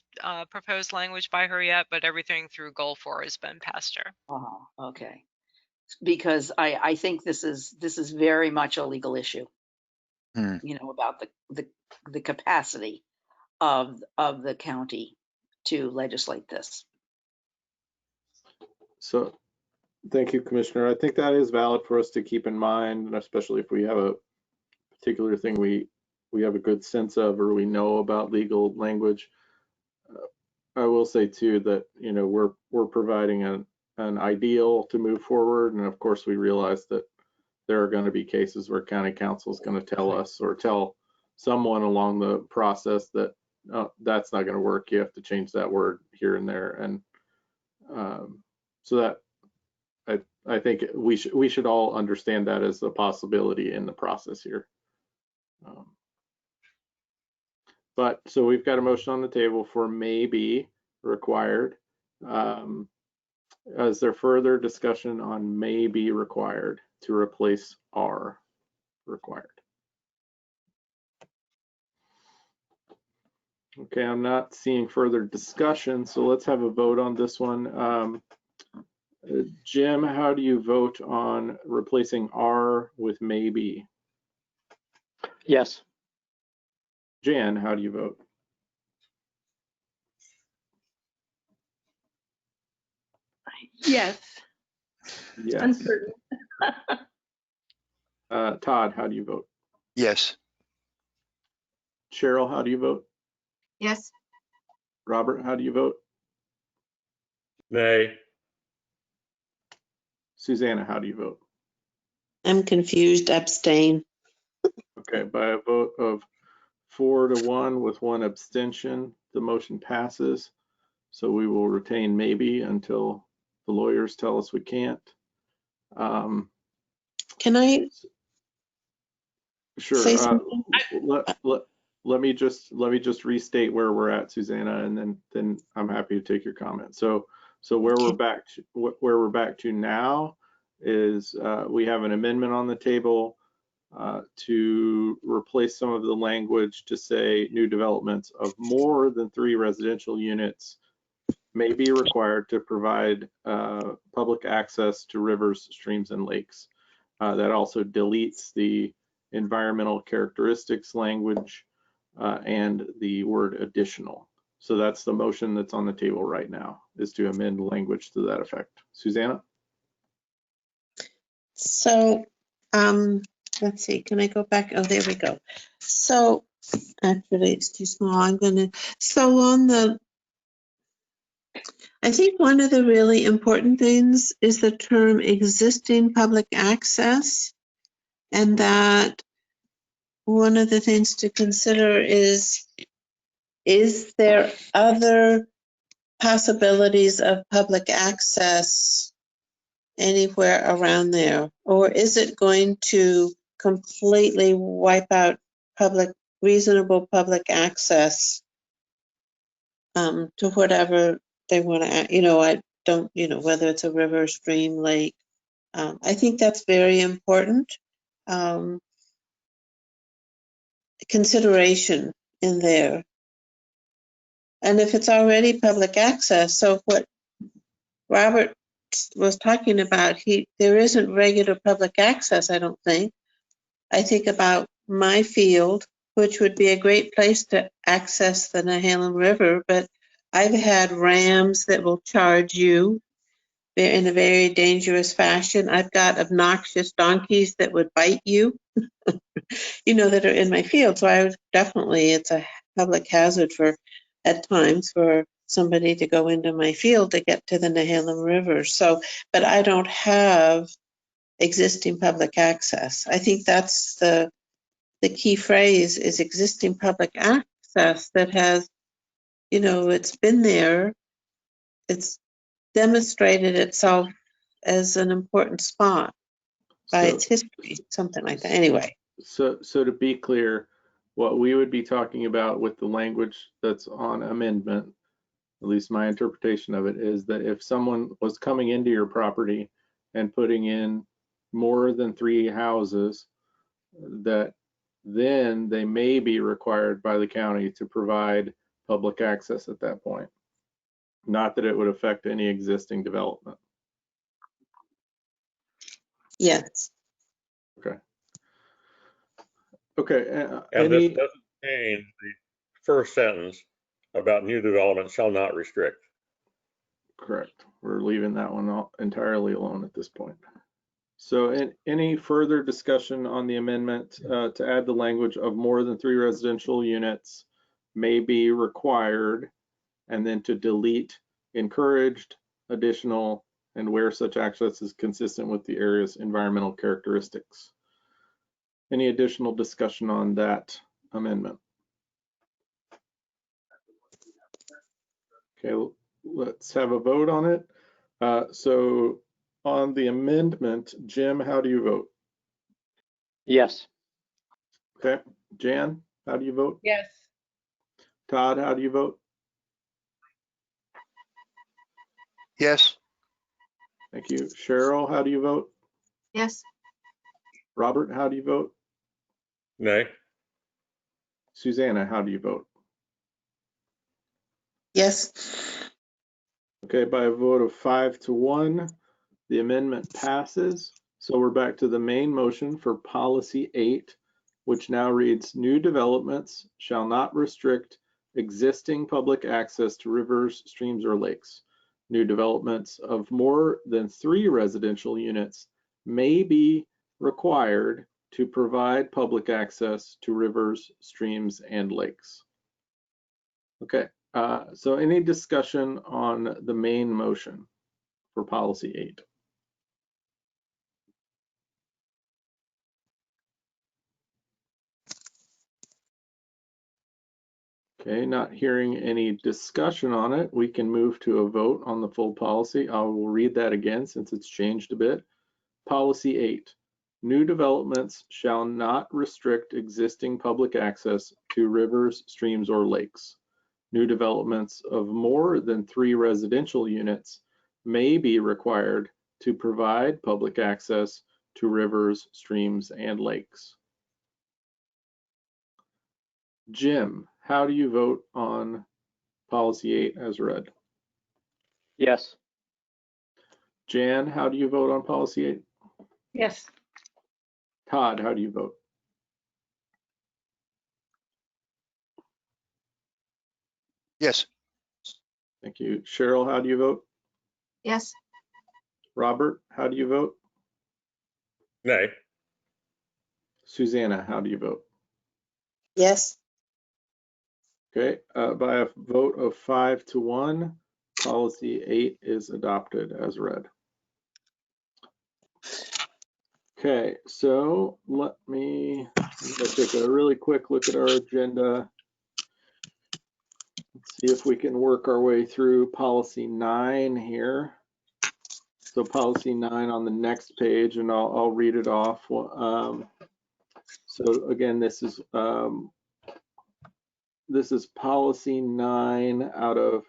proposed language by her yet, but everything through Goal 4 has been past her. Oh, okay. Because I think this is very much a legal issue. You know, about the capacity of the county to legislate this. So, thank you, Commissioner. I think that is valid for us to keep in mind, and especially if we have a particular thing we have a good sense of or we know about legal language. I will say too that, you know, we're providing an ideal to move forward, and of course we realize that there are going to be cases where county council is going to tell us or tell someone along the process that that's not going to work. You have to change that word here and there, and so that I think we should all understand that as a possibility in the process here. But so we've got a motion on the table for may be required. Is there further discussion on may be required to replace are required? Okay, I'm not seeing further discussion, so let's have a vote on this one. Jim, how do you vote on replacing are with may be? Yes. Jan, how do you vote? Yes. Yes. Uncertain. Todd, how do you vote? Yes. Cheryl, how do you vote? Yes. Robert, how do you vote? Nay. Susanna, how do you vote? I'm confused, abstain. Okay, by a vote of 4-1 with 1 abstention, the motion passes. So we will retain maybe until the lawyers tell us we can't. Can I sure say something? Let me just restate where we're at, Susanna, and then I'm happy to take your comment. So where we're back to now is we have an amendment on the table to replace some of the language to say new developments of more than 3 residential units may be required to provide public access to rivers, streams, and lakes. That also deletes the environmental characteristics language and the word additional. So that's the motion that's on the table right now, is to amend language to that effect. Susanna? So, let's see, can I go back? Oh, there we go. So, actually, it's too small. So on the, I think one of the really important things is the term existing public access, and that one of the things to consider is there other possibilities of public access anywhere around there? Or is it going to completely wipe out reasonable public access to whatever they want to, I don't, whether it's a river, stream, lake. I think that's very important consideration in there. And if it's already public access, so what Robert was talking about, there isn't regular public access, I don't think. I think about my field, which would be a great place to access the Nehalem River, but I've had rams that will charge you in a very dangerous fashion. I've got obnoxious donkeys that would bite you, that are in my field. So it's a public hazard at times for somebody to go into my field to get to the Nehalem River. So, but I don't have existing public access. I think that's the key phrase is existing public access that has, it's been there. It's demonstrated itself as an important spot by its history, something like that. Anyway. So to be clear, what we would be talking about with the language that's on amendment, at least my interpretation of it, is that if someone was coming into your property and putting in more than 3 houses, that then they may be required by the county to provide public access at that point. Not that it would affect any existing development. Yes. Okay. Okay. And this doesn't change the first sentence about new development shall not restrict. Correct. We're leaving that one entirely alone at this point. So any further discussion on the amendment to add the language of more than 3 residential units may be required, and then to delete encouraged, additional, and where such access is consistent with the area's environmental characteristics. Any additional discussion on that amendment? Okay, let's have a vote on it. So on the amendment, Jim, how do you vote? Yes. Okay, Jan, how do you vote? Yes. Todd, how do you vote? Yes. Thank you. Cheryl, how do you vote? Yes. Robert, how do you vote? Nay. Susanna, how do you vote? Yes. Okay, by a vote of 5 to 1, the amendment passes. So we're back to the main motion for policy 8, which now reads, new developments shall not restrict existing public access to rivers, streams, or lakes. New developments of more than 3 residential units may be required to provide public access to rivers, streams, and lakes. Okay, so any discussion on the main motion for policy 8? Okay, not hearing any discussion on it, we can move to a vote on the full policy. I will read that again since it's changed a bit. Policy 8, new developments shall not restrict existing public access to rivers, streams, or lakes. New developments of more than 3 residential units may be required to provide public access to rivers, streams, and lakes. Jim, how do you vote on policy 8 as read? Yes. Jan, how do you vote on policy 8? Yes. Todd, how do you vote? Yes. Thank you. Cheryl, how do you vote? Yes. Robert, how do you vote? Nay. Susanna, how do you vote? Yes. Okay, by a vote of 5 to 1, policy 8 is adopted as read. Okay, so I'm gonna take a really quick look at our agenda. Let's see if we can work our way through policy 9 here. So policy 9 on the next page, and I'll read it off. So again, this is policy 9 out of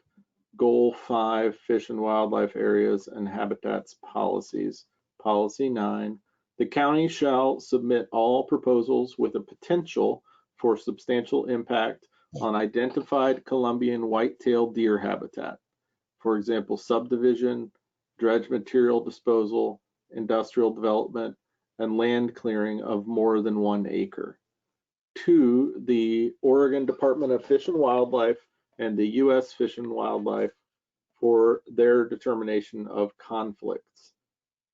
Goal 5, Fish and Wildlife Areas and Habitats Policies. Policy 9, the county shall submit all proposals with a potential for substantial impact on identified Columbian white-tailed deer habitat. For example, subdivision, dredge material disposal, industrial development, and land clearing of more than 1 acre. To the Oregon Department of Fish and Wildlife and the U.S. Fish and Wildlife for their determination of conflicts.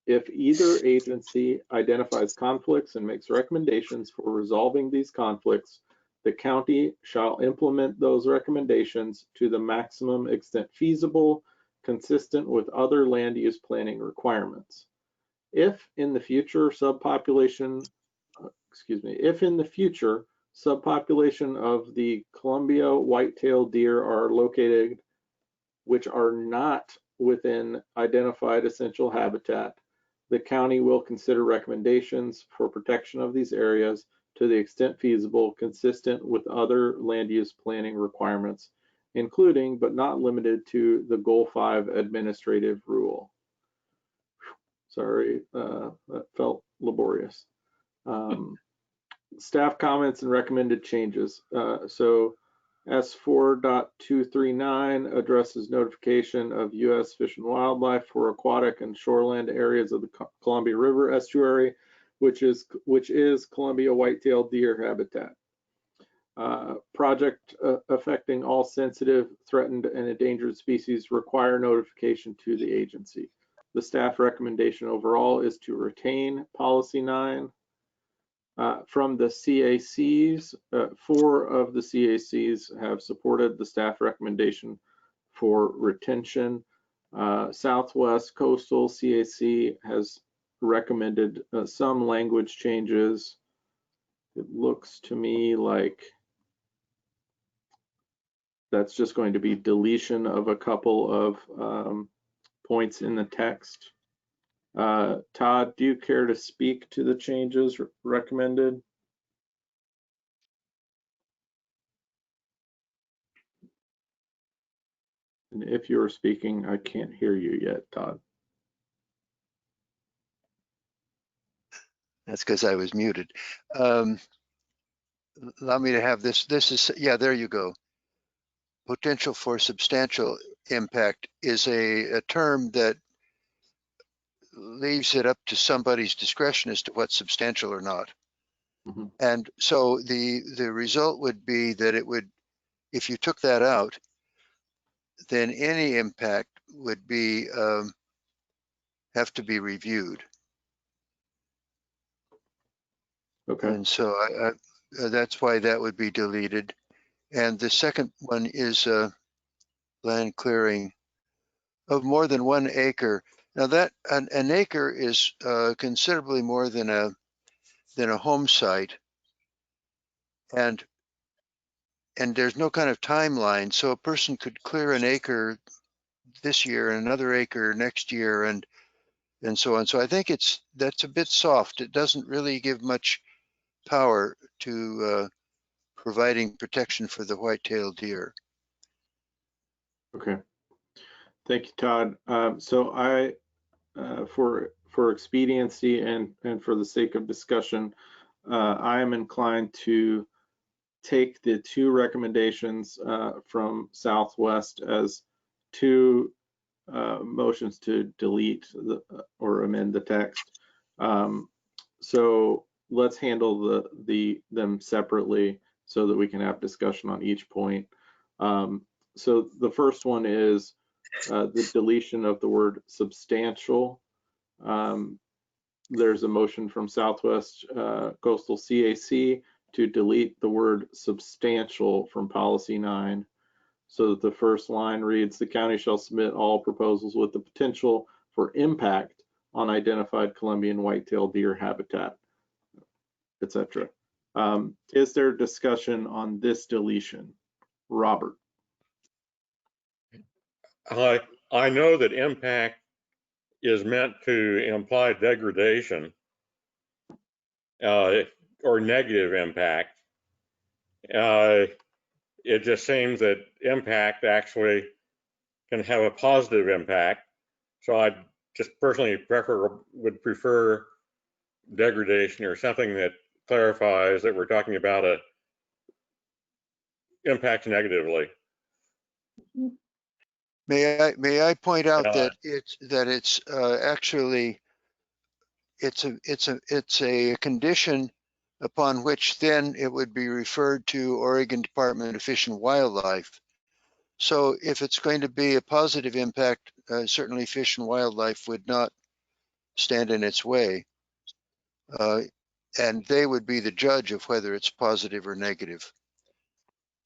If either agency identifies conflicts and makes recommendations for resolving these conflicts, The county shall implement those recommendations to the maximum extent feasible, consistent with other land use planning requirements. If in the future subpopulation of the Columbia white-tailed deer are located which are not within identified essential habitat, the county will consider recommendations for protection of these areas to the extent feasible, consistent with other land use planning requirements, including but not limited to the Goal 5 administrative rule. Sorry, that felt laborious. Staff comments and recommended changes. So S4.239 addresses notification of U.S. Fish and Wildlife for aquatic and shoreland areas of the Columbia River estuary, which is Columbia white-tailed deer habitat. Project affecting all sensitive, threatened, and endangered species require notification to the agency. The staff recommendation overall is to retain Policy 9. From the CACs, 4 of the CACs have supported the staff recommendation for retention. Southwest Coastal CAC has recommended some language changes. It looks to me like that's just going to be deletion of a couple of points in the text. Todd, do you care to speak to the changes recommended? And if you are speaking, I can't hear you yet, Todd. That's because I was muted. Allow me to have this. This is, yeah, there you go. Potential for substantial impact is a term that leaves it up to somebody's discretion as to what's substantial or not. Mm-hmm. And so the result would be that it would, if you took that out, then any impact would be have to be reviewed. Okay. And so that's why that would be deleted. And the second one is land clearing of more than 1 acre. Now that an acre is considerably more than a home site, and there's no kind of timeline. So a person could clear an acre this year and another acre next year, and so on. So I think that's a bit soft. It doesn't really give much power to providing protection for the white-tailed deer. Okay. Thank you, Todd. So I, for expediency and for the sake of discussion, I am inclined to take the 2 recommendations from Southwest as 2 motions to delete or amend the text. So let's handle them separately so that we can have discussion on each point. So the first one is the deletion of the word substantial. There's a motion from Southwest Coastal CAC to delete the word substantial from Policy 9. So that the first line reads, the county shall submit all proposals with the potential for impact on identified Columbian white-tailed deer habitat, etc. Is there discussion on this deletion? Robert. I know that impact is meant to imply degradation or negative impact. It just seems that impact actually can have a positive impact. So I just personally would prefer degradation or something that clarifies that we're talking about a impact negatively. May I point out that it's actually it's a condition upon which then it would be referred to Oregon Department of Fish and Wildlife. So if it's going to be a positive impact, certainly Fish and Wildlife would not stand in its way. And they would be the judge of whether it's positive or negative.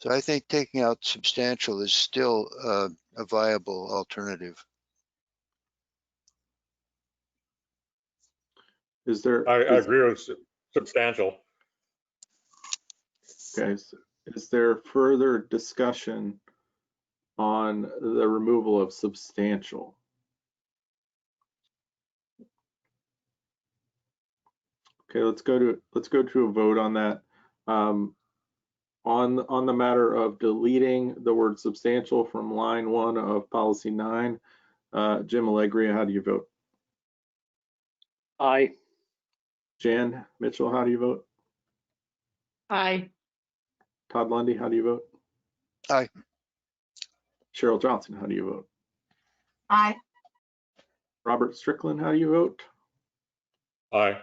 So I think taking out substantial is still a viable alternative. Is there? I agree with substantial. Okay. Is there further discussion on the removal of substantial? Okay, let's go to a vote on that. On the matter of deleting the word substantial from line 1 of policy 9, Jim Allegria, how do you vote? Aye. Jan Mitchell, how do you vote? Aye. Todd Lundy, how do you vote? Aye. Cheryl Johnson, how do you vote? Aye. Robert Strickland, how do you vote? Aye.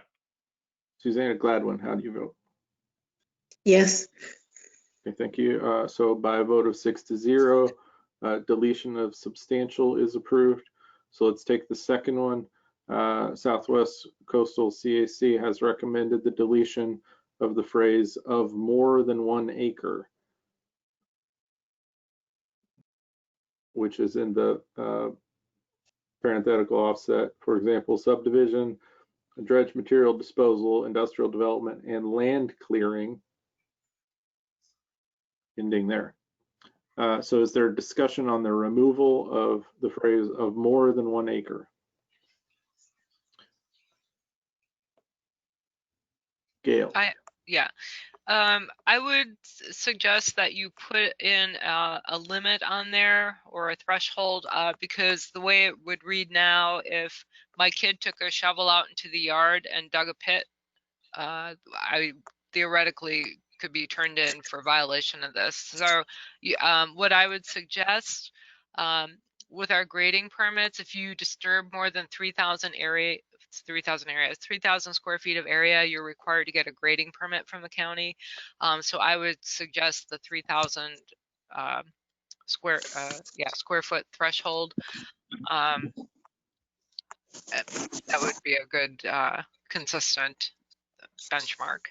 Susanna Gladwin, how do you vote? Yes. Okay, thank you. So by a vote of 6-0, deletion of substantial is approved. So let's take the second one. Southwest Coastal CAC has recommended the deletion of the phrase "of more than 1 acre," which is in the parenthetical offset. For example, subdivision, dredge material disposal, industrial development, and land clearing, ending there. So is there discussion on the removal of the phrase "of more than 1 acre"? Gail. I would suggest that you put in a limit on there or a threshold because the way it would read now, if my kid took a shovel out into the yard and dug a pit, I theoretically could be turned in for violation of this. So what I would suggest with our grading permits, if you disturb more than 3,000 square feet of area, you're required to get a grading permit from the county. So I would suggest the 3,000 square foot threshold. That would be a good consistent benchmark.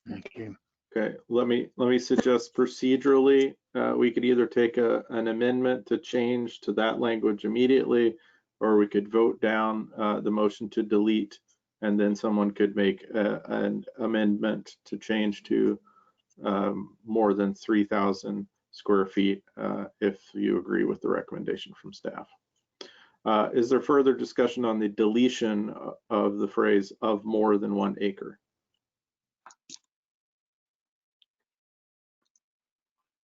Thank you. Okay, let me suggest procedurally, we could either take an amendment to change to that language immediately, or we could vote down the motion to delete, and then someone could make an amendment to change to more than 3,000 square feet if you agree with the recommendation from staff. Is there further discussion on the deletion of the phrase "of more than 1 acre"?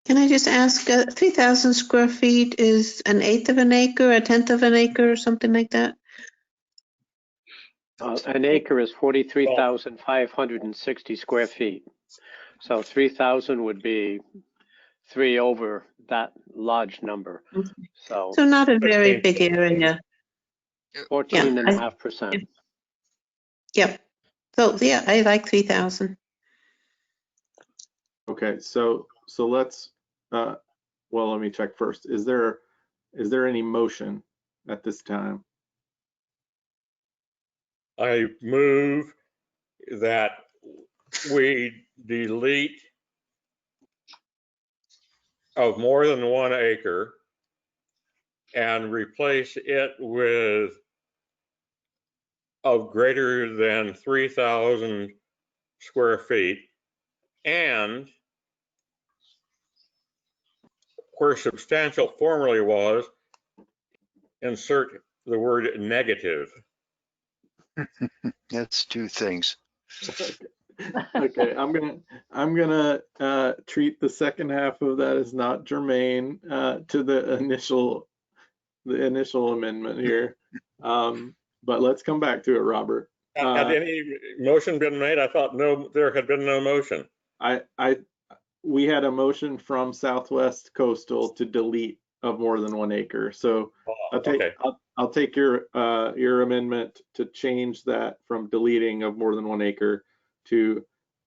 Can I just ask, 3,000 square feet is an eighth of an acre, a tenth of an acre, or something like that? An acre is 43,560 square feet. So 3,000 would be 3 over that large number. Okay. So not a very big area. 14.5%. Yep. So yeah, I like 3,000. Okay, so let's well, let me check first. Is there any motion at this time? I move that we delete "of more than 1 acre" and replace it with "of greater than 3,000 square feet," and where substantial formerly was, insert the word "negative." That's 2 things. Okay, I'm gonna treat the second half of that as not germane to the initial amendment here. But let's come back to it, Robert. Had any motion been made? I thought there had been no motion. We had a motion from Southwest Coastal to delete "of more than 1 acre." So I'll take your amendment to change that from deleting "of more than 1 acre" to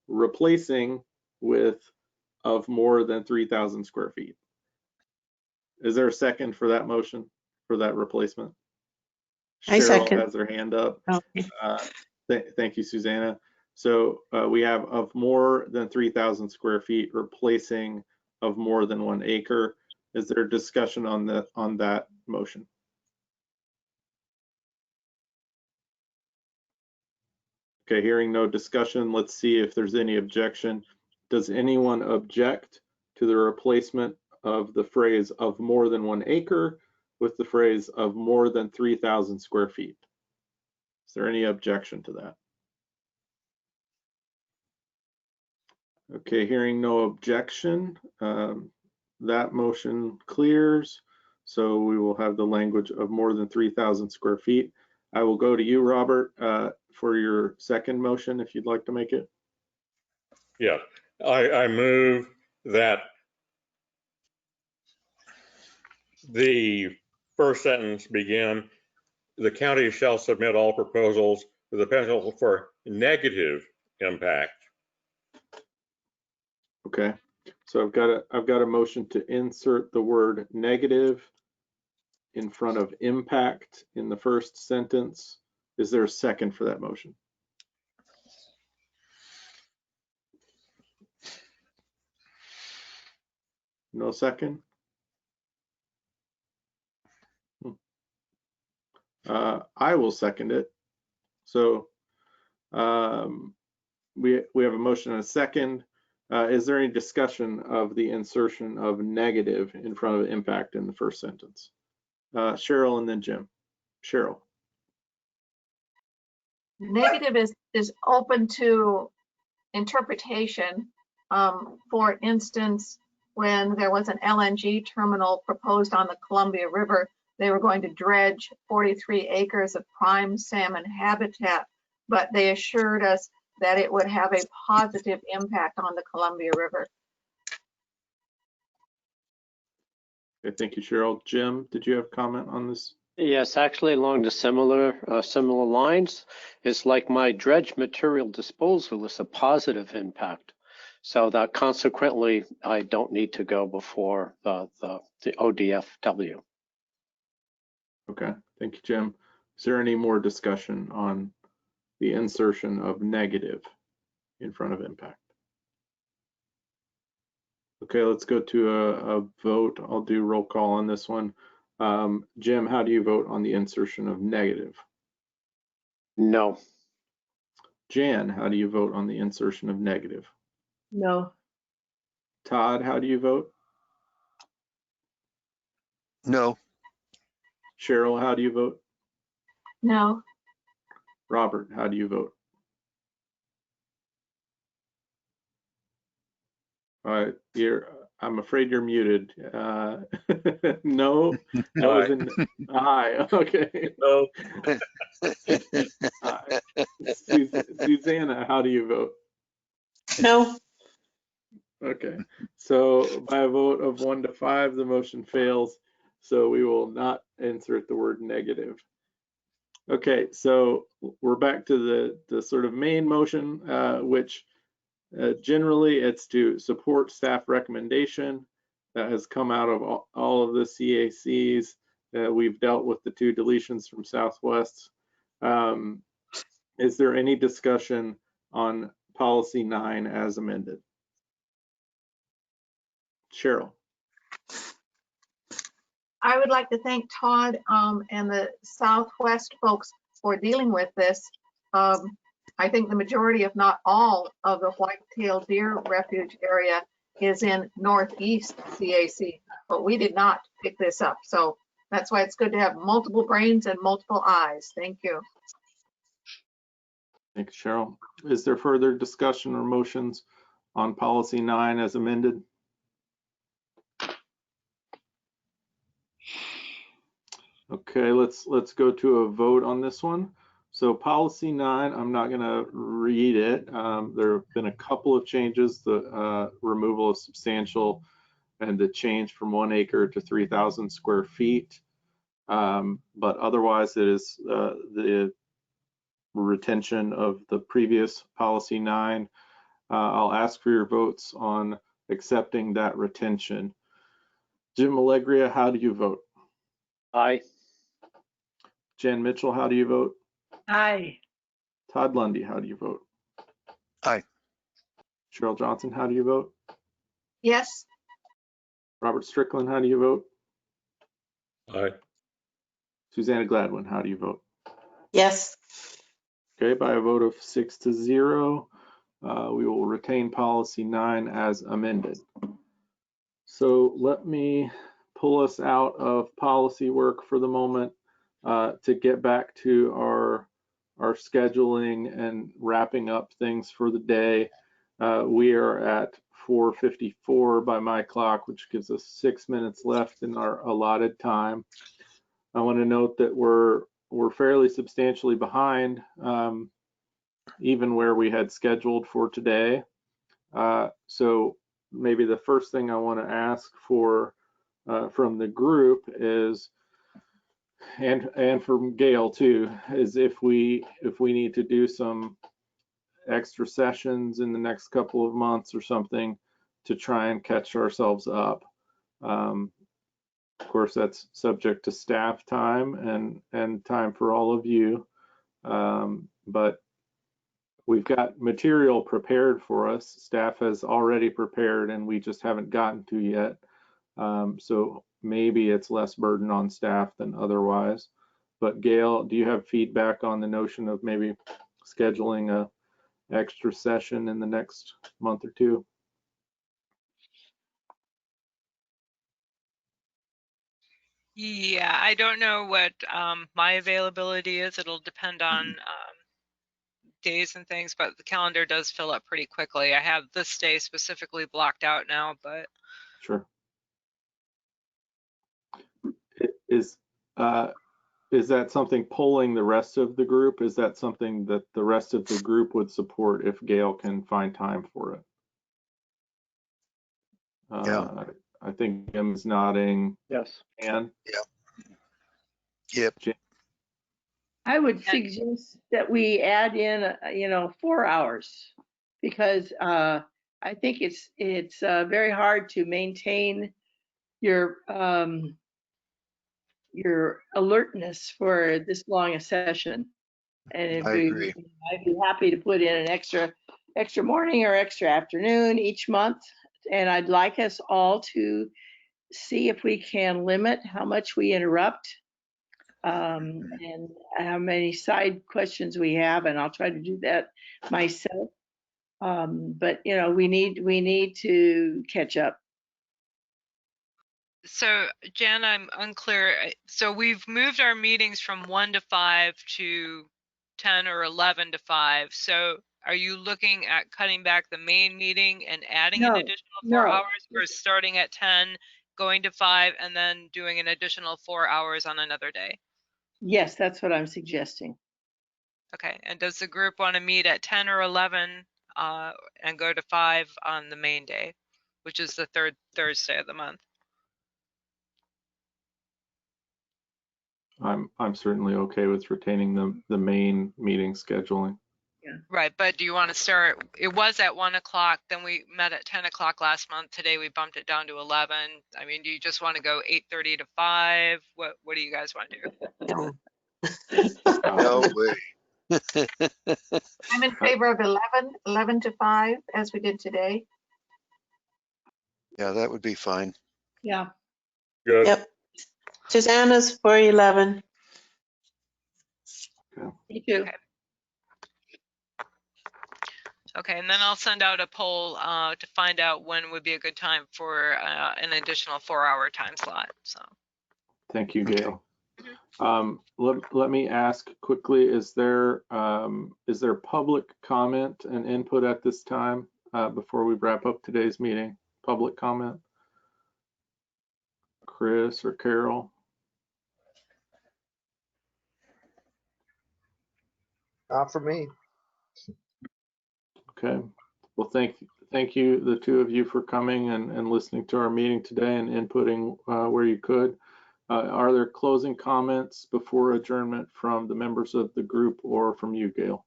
replacing with "of more than 3,000 square feet." Is there a second for that motion, for that replacement? I second. Cheryl has her hand up. Okay. Thank you, Susanna. So we have "of more than 3,000 square feet" replacing of more than 1 acre. Is there discussion on that motion? Okay, hearing no discussion, let's see if there's any objection. Does anyone object to the replacement of the phrase "of more than 1 acre" with the phrase "of more than 3,000 square feet"? Is there any objection to that? Okay, hearing no objection, that motion clears. So we will have the language of more than 3,000 square feet. I will go to you, Robert, for your second motion, if you'd like to make it. Yeah, I move that the first sentence begin, the county shall submit all proposals with the potential for negative impact. Okay, so I've got a motion to insert the word negative in front of impact in the first sentence. Is there a second for that motion? No second? I will second it. So we have a motion and a second. Is there any discussion of the insertion of negative in front of impact in the first sentence? Cheryl and then Jim. Cheryl. Negative is open to interpretation. For instance, when there was an LNG terminal proposed on the Columbia River, they were going to dredge 43 acres of prime salmon habitat, but they assured us that it would have a positive impact on the Columbia River. Okay, thank you, Cheryl. Jim, did you have a comment on this? Yes, actually along the similar lines. It's like my dredge material disposal is a positive impact. So that consequently, I don't need to go before the ODFW. Okay, thank you, Jim. Is there any more discussion on the insertion of negative in front of impact? Okay, let's go to a vote. I'll do roll call on this one. Jim, how do you vote on the insertion of negative? No. Jan, how do you vote on the insertion of negative? No. Todd, how do you vote? No. Cheryl, how do you vote? No. Robert, how do you vote? I'm afraid you're muted. No, that was an aye. Okay. No. Susanna, how do you vote? No. Okay, so by a vote of 1 to 5, the motion fails. So we will not insert the word negative. Okay, so we're back to the sort of main motion, which generally it's to support staff recommendation that has come out of all of the CACs. We've dealt with the 2 deletions from Southwest. Is there any discussion on policy 9 as amended? Cheryl. I would like to thank Todd and the Southwest folks for dealing with this. I think the majority, if not all, of the white-tailed deer refuge area is in Northeast CAC, but we did not pick this up. So that's why it's good to have multiple brains and multiple eyes. Thank you. Thanks, Cheryl. Is there further discussion or motions on policy 9 as amended? Okay, let's go to a vote on this one. So policy 9, I'm not going to read it. There have been a couple of changes, the removal of substantial and the change from 1 acre to 3,000 square feet. But otherwise, it is the retention of the previous policy 9. I'll ask for your votes on accepting that retention. Jim Allegria, how do you vote? Aye. Jen Mitchell, how do you vote? Aye. Todd Lundy, how do you vote? Aye. Cheryl Johnson, how do you vote? Yes. Robert Strickland, how do you vote? Aye. Susanna Gladwin, how do you vote? Yes. Okay, by a vote of 6-0, we will retain policy 9 as amended. So let me pull us out of policy work for the moment to get back to our scheduling and wrapping up things for the day. We are at 4:54 by my clock, which gives us 6 minutes left in our allotted time. I want to note that we're fairly substantially behind, even where we had scheduled for today. So maybe the first thing I want to ask for from the group is, and from Gail too, is if we need to do some extra sessions in the next couple of months or something to try and catch ourselves up. Of course, that's subject to staff time and time for all of you. But we've got material prepared for us. Staff has already prepared and we just haven't gotten to yet. So maybe it's less burden on staff than otherwise. But Gail, do you have feedback on the notion of maybe scheduling a extra session in the next month or two? Yeah, I don't know what my availability is. It'll depend on days and things, but the calendar does fill up pretty quickly. I have this day specifically blocked out now, but Sure. Is that something pulling the rest of the group? Is that something that the rest of the group would support if Gail can find time for it? Yeah. I think Jim's nodding. Yes. And Yep. I would suggest that we add in, 4 hours, because I think it's very hard to maintain your alertness for this long a session. And I agree. I'd be happy to put in an extra morning or extra afternoon each month. And I'd like us all to see if we can limit how much we interrupt, and how many side questions we have, and I'll try to do that myself. But we need to catch up. so Jan, I'm unclear. So we've moved our meetings from 1 to 5 to 10 or 11 to 5. So are you looking at cutting back the main meeting and adding an additional 4 hours, or starting at 10, going to 5, and then doing an additional 4 hours on another day? Yes, that's what I'm suggesting. Okay, and does the group want to meet at 10 or 11 and go to 5 on the main day, which is the third Thursday of the month? I'm certainly okay with retaining the main meeting scheduling. Yeah. Right, but do you want to start? It was at 1 o'clock, then we met at 10 o'clock last month. Today we bumped it down to 11. I mean, do you just want to go 8:30 to 5? What do you guys want to do? No way. I'm in favor of 11 to 5, as we did today. Yeah, that would be fine. Yeah. Good. Yep. Susanna's for 11. Me too. Okay, and then I'll send out a poll to find out when would be a good time for an additional 4-hour time slot. So. Thank you, Gail. Let me ask quickly, is there public comment and input at this time before we wrap up today's meeting? Public comment? Chris or Carol? Not for me. Okay. Well, thank you, the two of you, for coming and listening to our meeting today and inputting where you could. Are there closing comments before adjournment from the members of the group or from you, Gail?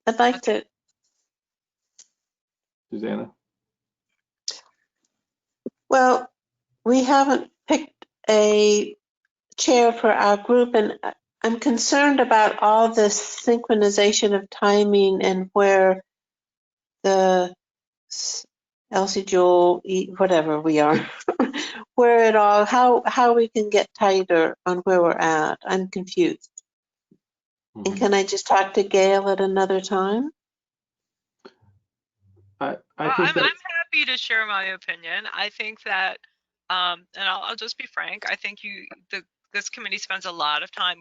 I'd like to. Susanna? Well, we haven't picked a chair for our group, and I'm concerned about all this synchronization of timing and where the Elsie, Joel, whatever we are, where it all, how we can get tighter on where we're at. I'm confused. And can I just talk to Gail at another time? I I'm think that happy to share my opinion. I think that, and I'll just be frank. I think this committee spends a lot of time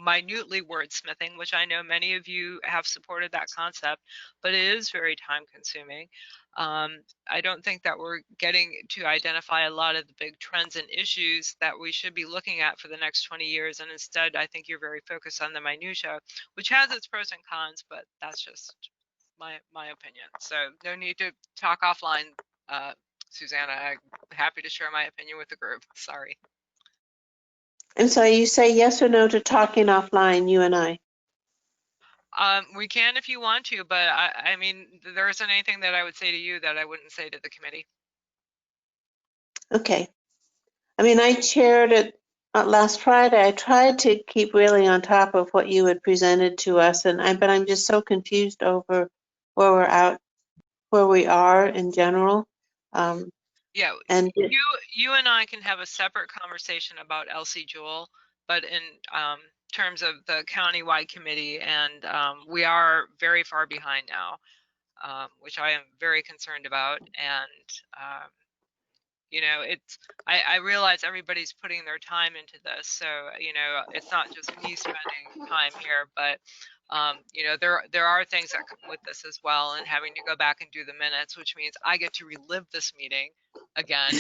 minutely wordsmithing, which I know many of you have supported that concept, but it is very time consuming. I don't think that we're getting to identify a lot of the big trends and issues that we should be looking at for the next 20 years. And instead, I think you're very focused on the minutia, which has its pros and cons, but that's just my opinion. So no need to talk offline, Susanna. I'm happy to share my opinion with the group. Sorry. And so you say yes or no to talking offline, you and I? We can if you want to, but I mean, there isn't anything that I would say to you that I wouldn't say to the committee. Okay. I mean, I chaired it last Friday. I tried to keep really on top of what you had presented to us, but I'm just so confused over where we are in general. Yeah, And you and I can have a separate conversation about Elsie Jewell, but in terms of the countywide committee, and we are very far behind now, which I am very concerned about. And you know, I realize everybody's putting their time into this, so you know, it's not just me spending time here, but you know, there are things that come with this as well, and having to go back and do the minutes, which means I get to relive this meeting again.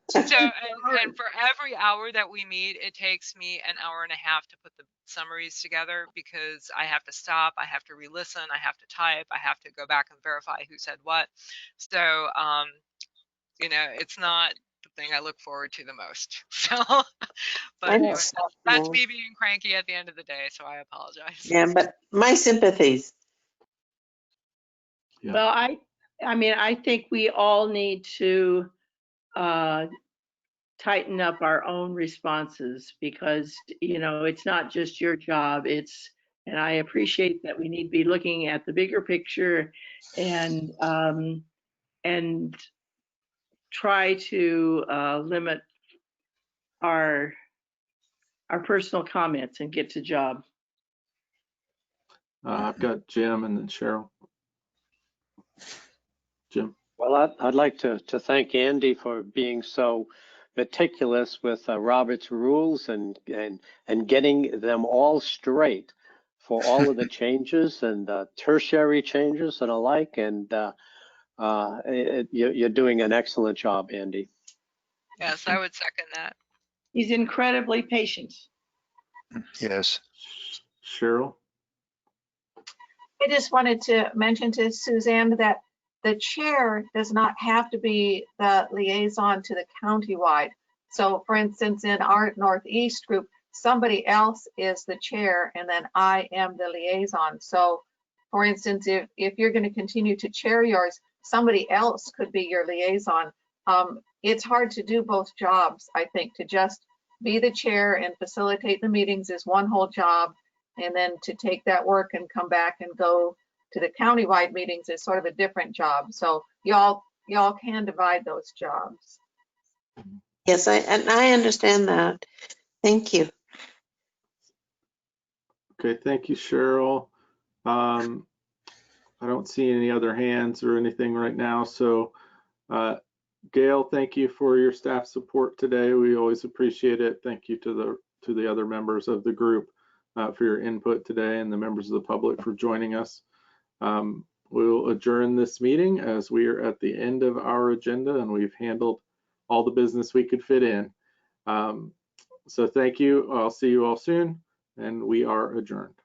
So and for every hour that we meet, it takes me an hour and a half to put the summaries together, because I have to stop, I have to re-listen, I have to type, I have to go back and verify who said what. So you know, it's not the thing I look forward to the most. So, but anyway, that's me being cranky at the end of the day, so I apologize. Yeah, but my sympathies. Yeah. Well, I mean, I think we all need to tighten up our own responses, because, you know, it's not just your job. And I appreciate that we need to be looking at the bigger picture and try to limit our personal comments and get to job. I've got Jim and then Cheryl. Jim. Well, I'd like to thank Andy for being so meticulous with Robert's rules and getting them all straight for all of the changes and tertiary changes and alike. And you're doing an excellent job, Andy. Yes, I would second that. He's incredibly patient. Yes. Cheryl? I just wanted to mention to Suzanne that the chair does not have to be the liaison to the countywide. So for instance, in our Northeast group, somebody else is the chair and then I am the liaison. So for instance, if you're going to continue to chair yours, somebody else could be your liaison. It's hard to do both jobs, I think. To just be the chair and facilitate the meetings is one whole job, and then to take that work and come back and go to the countywide meetings is sort of a different job. So y'all can divide those jobs. Yes, I understand that. Thank you. Okay, thank you, Cheryl. I don't see any other hands or anything right now. So Gail, thank you for your staff support today. We always appreciate it. Thank you to the other members of the group for your input today, and the members of the public for joining us. We'll adjourn this meeting as we are at the end of our agenda and we've handled all the business we could fit in. So thank you. I'll see you all soon, and we are adjourned.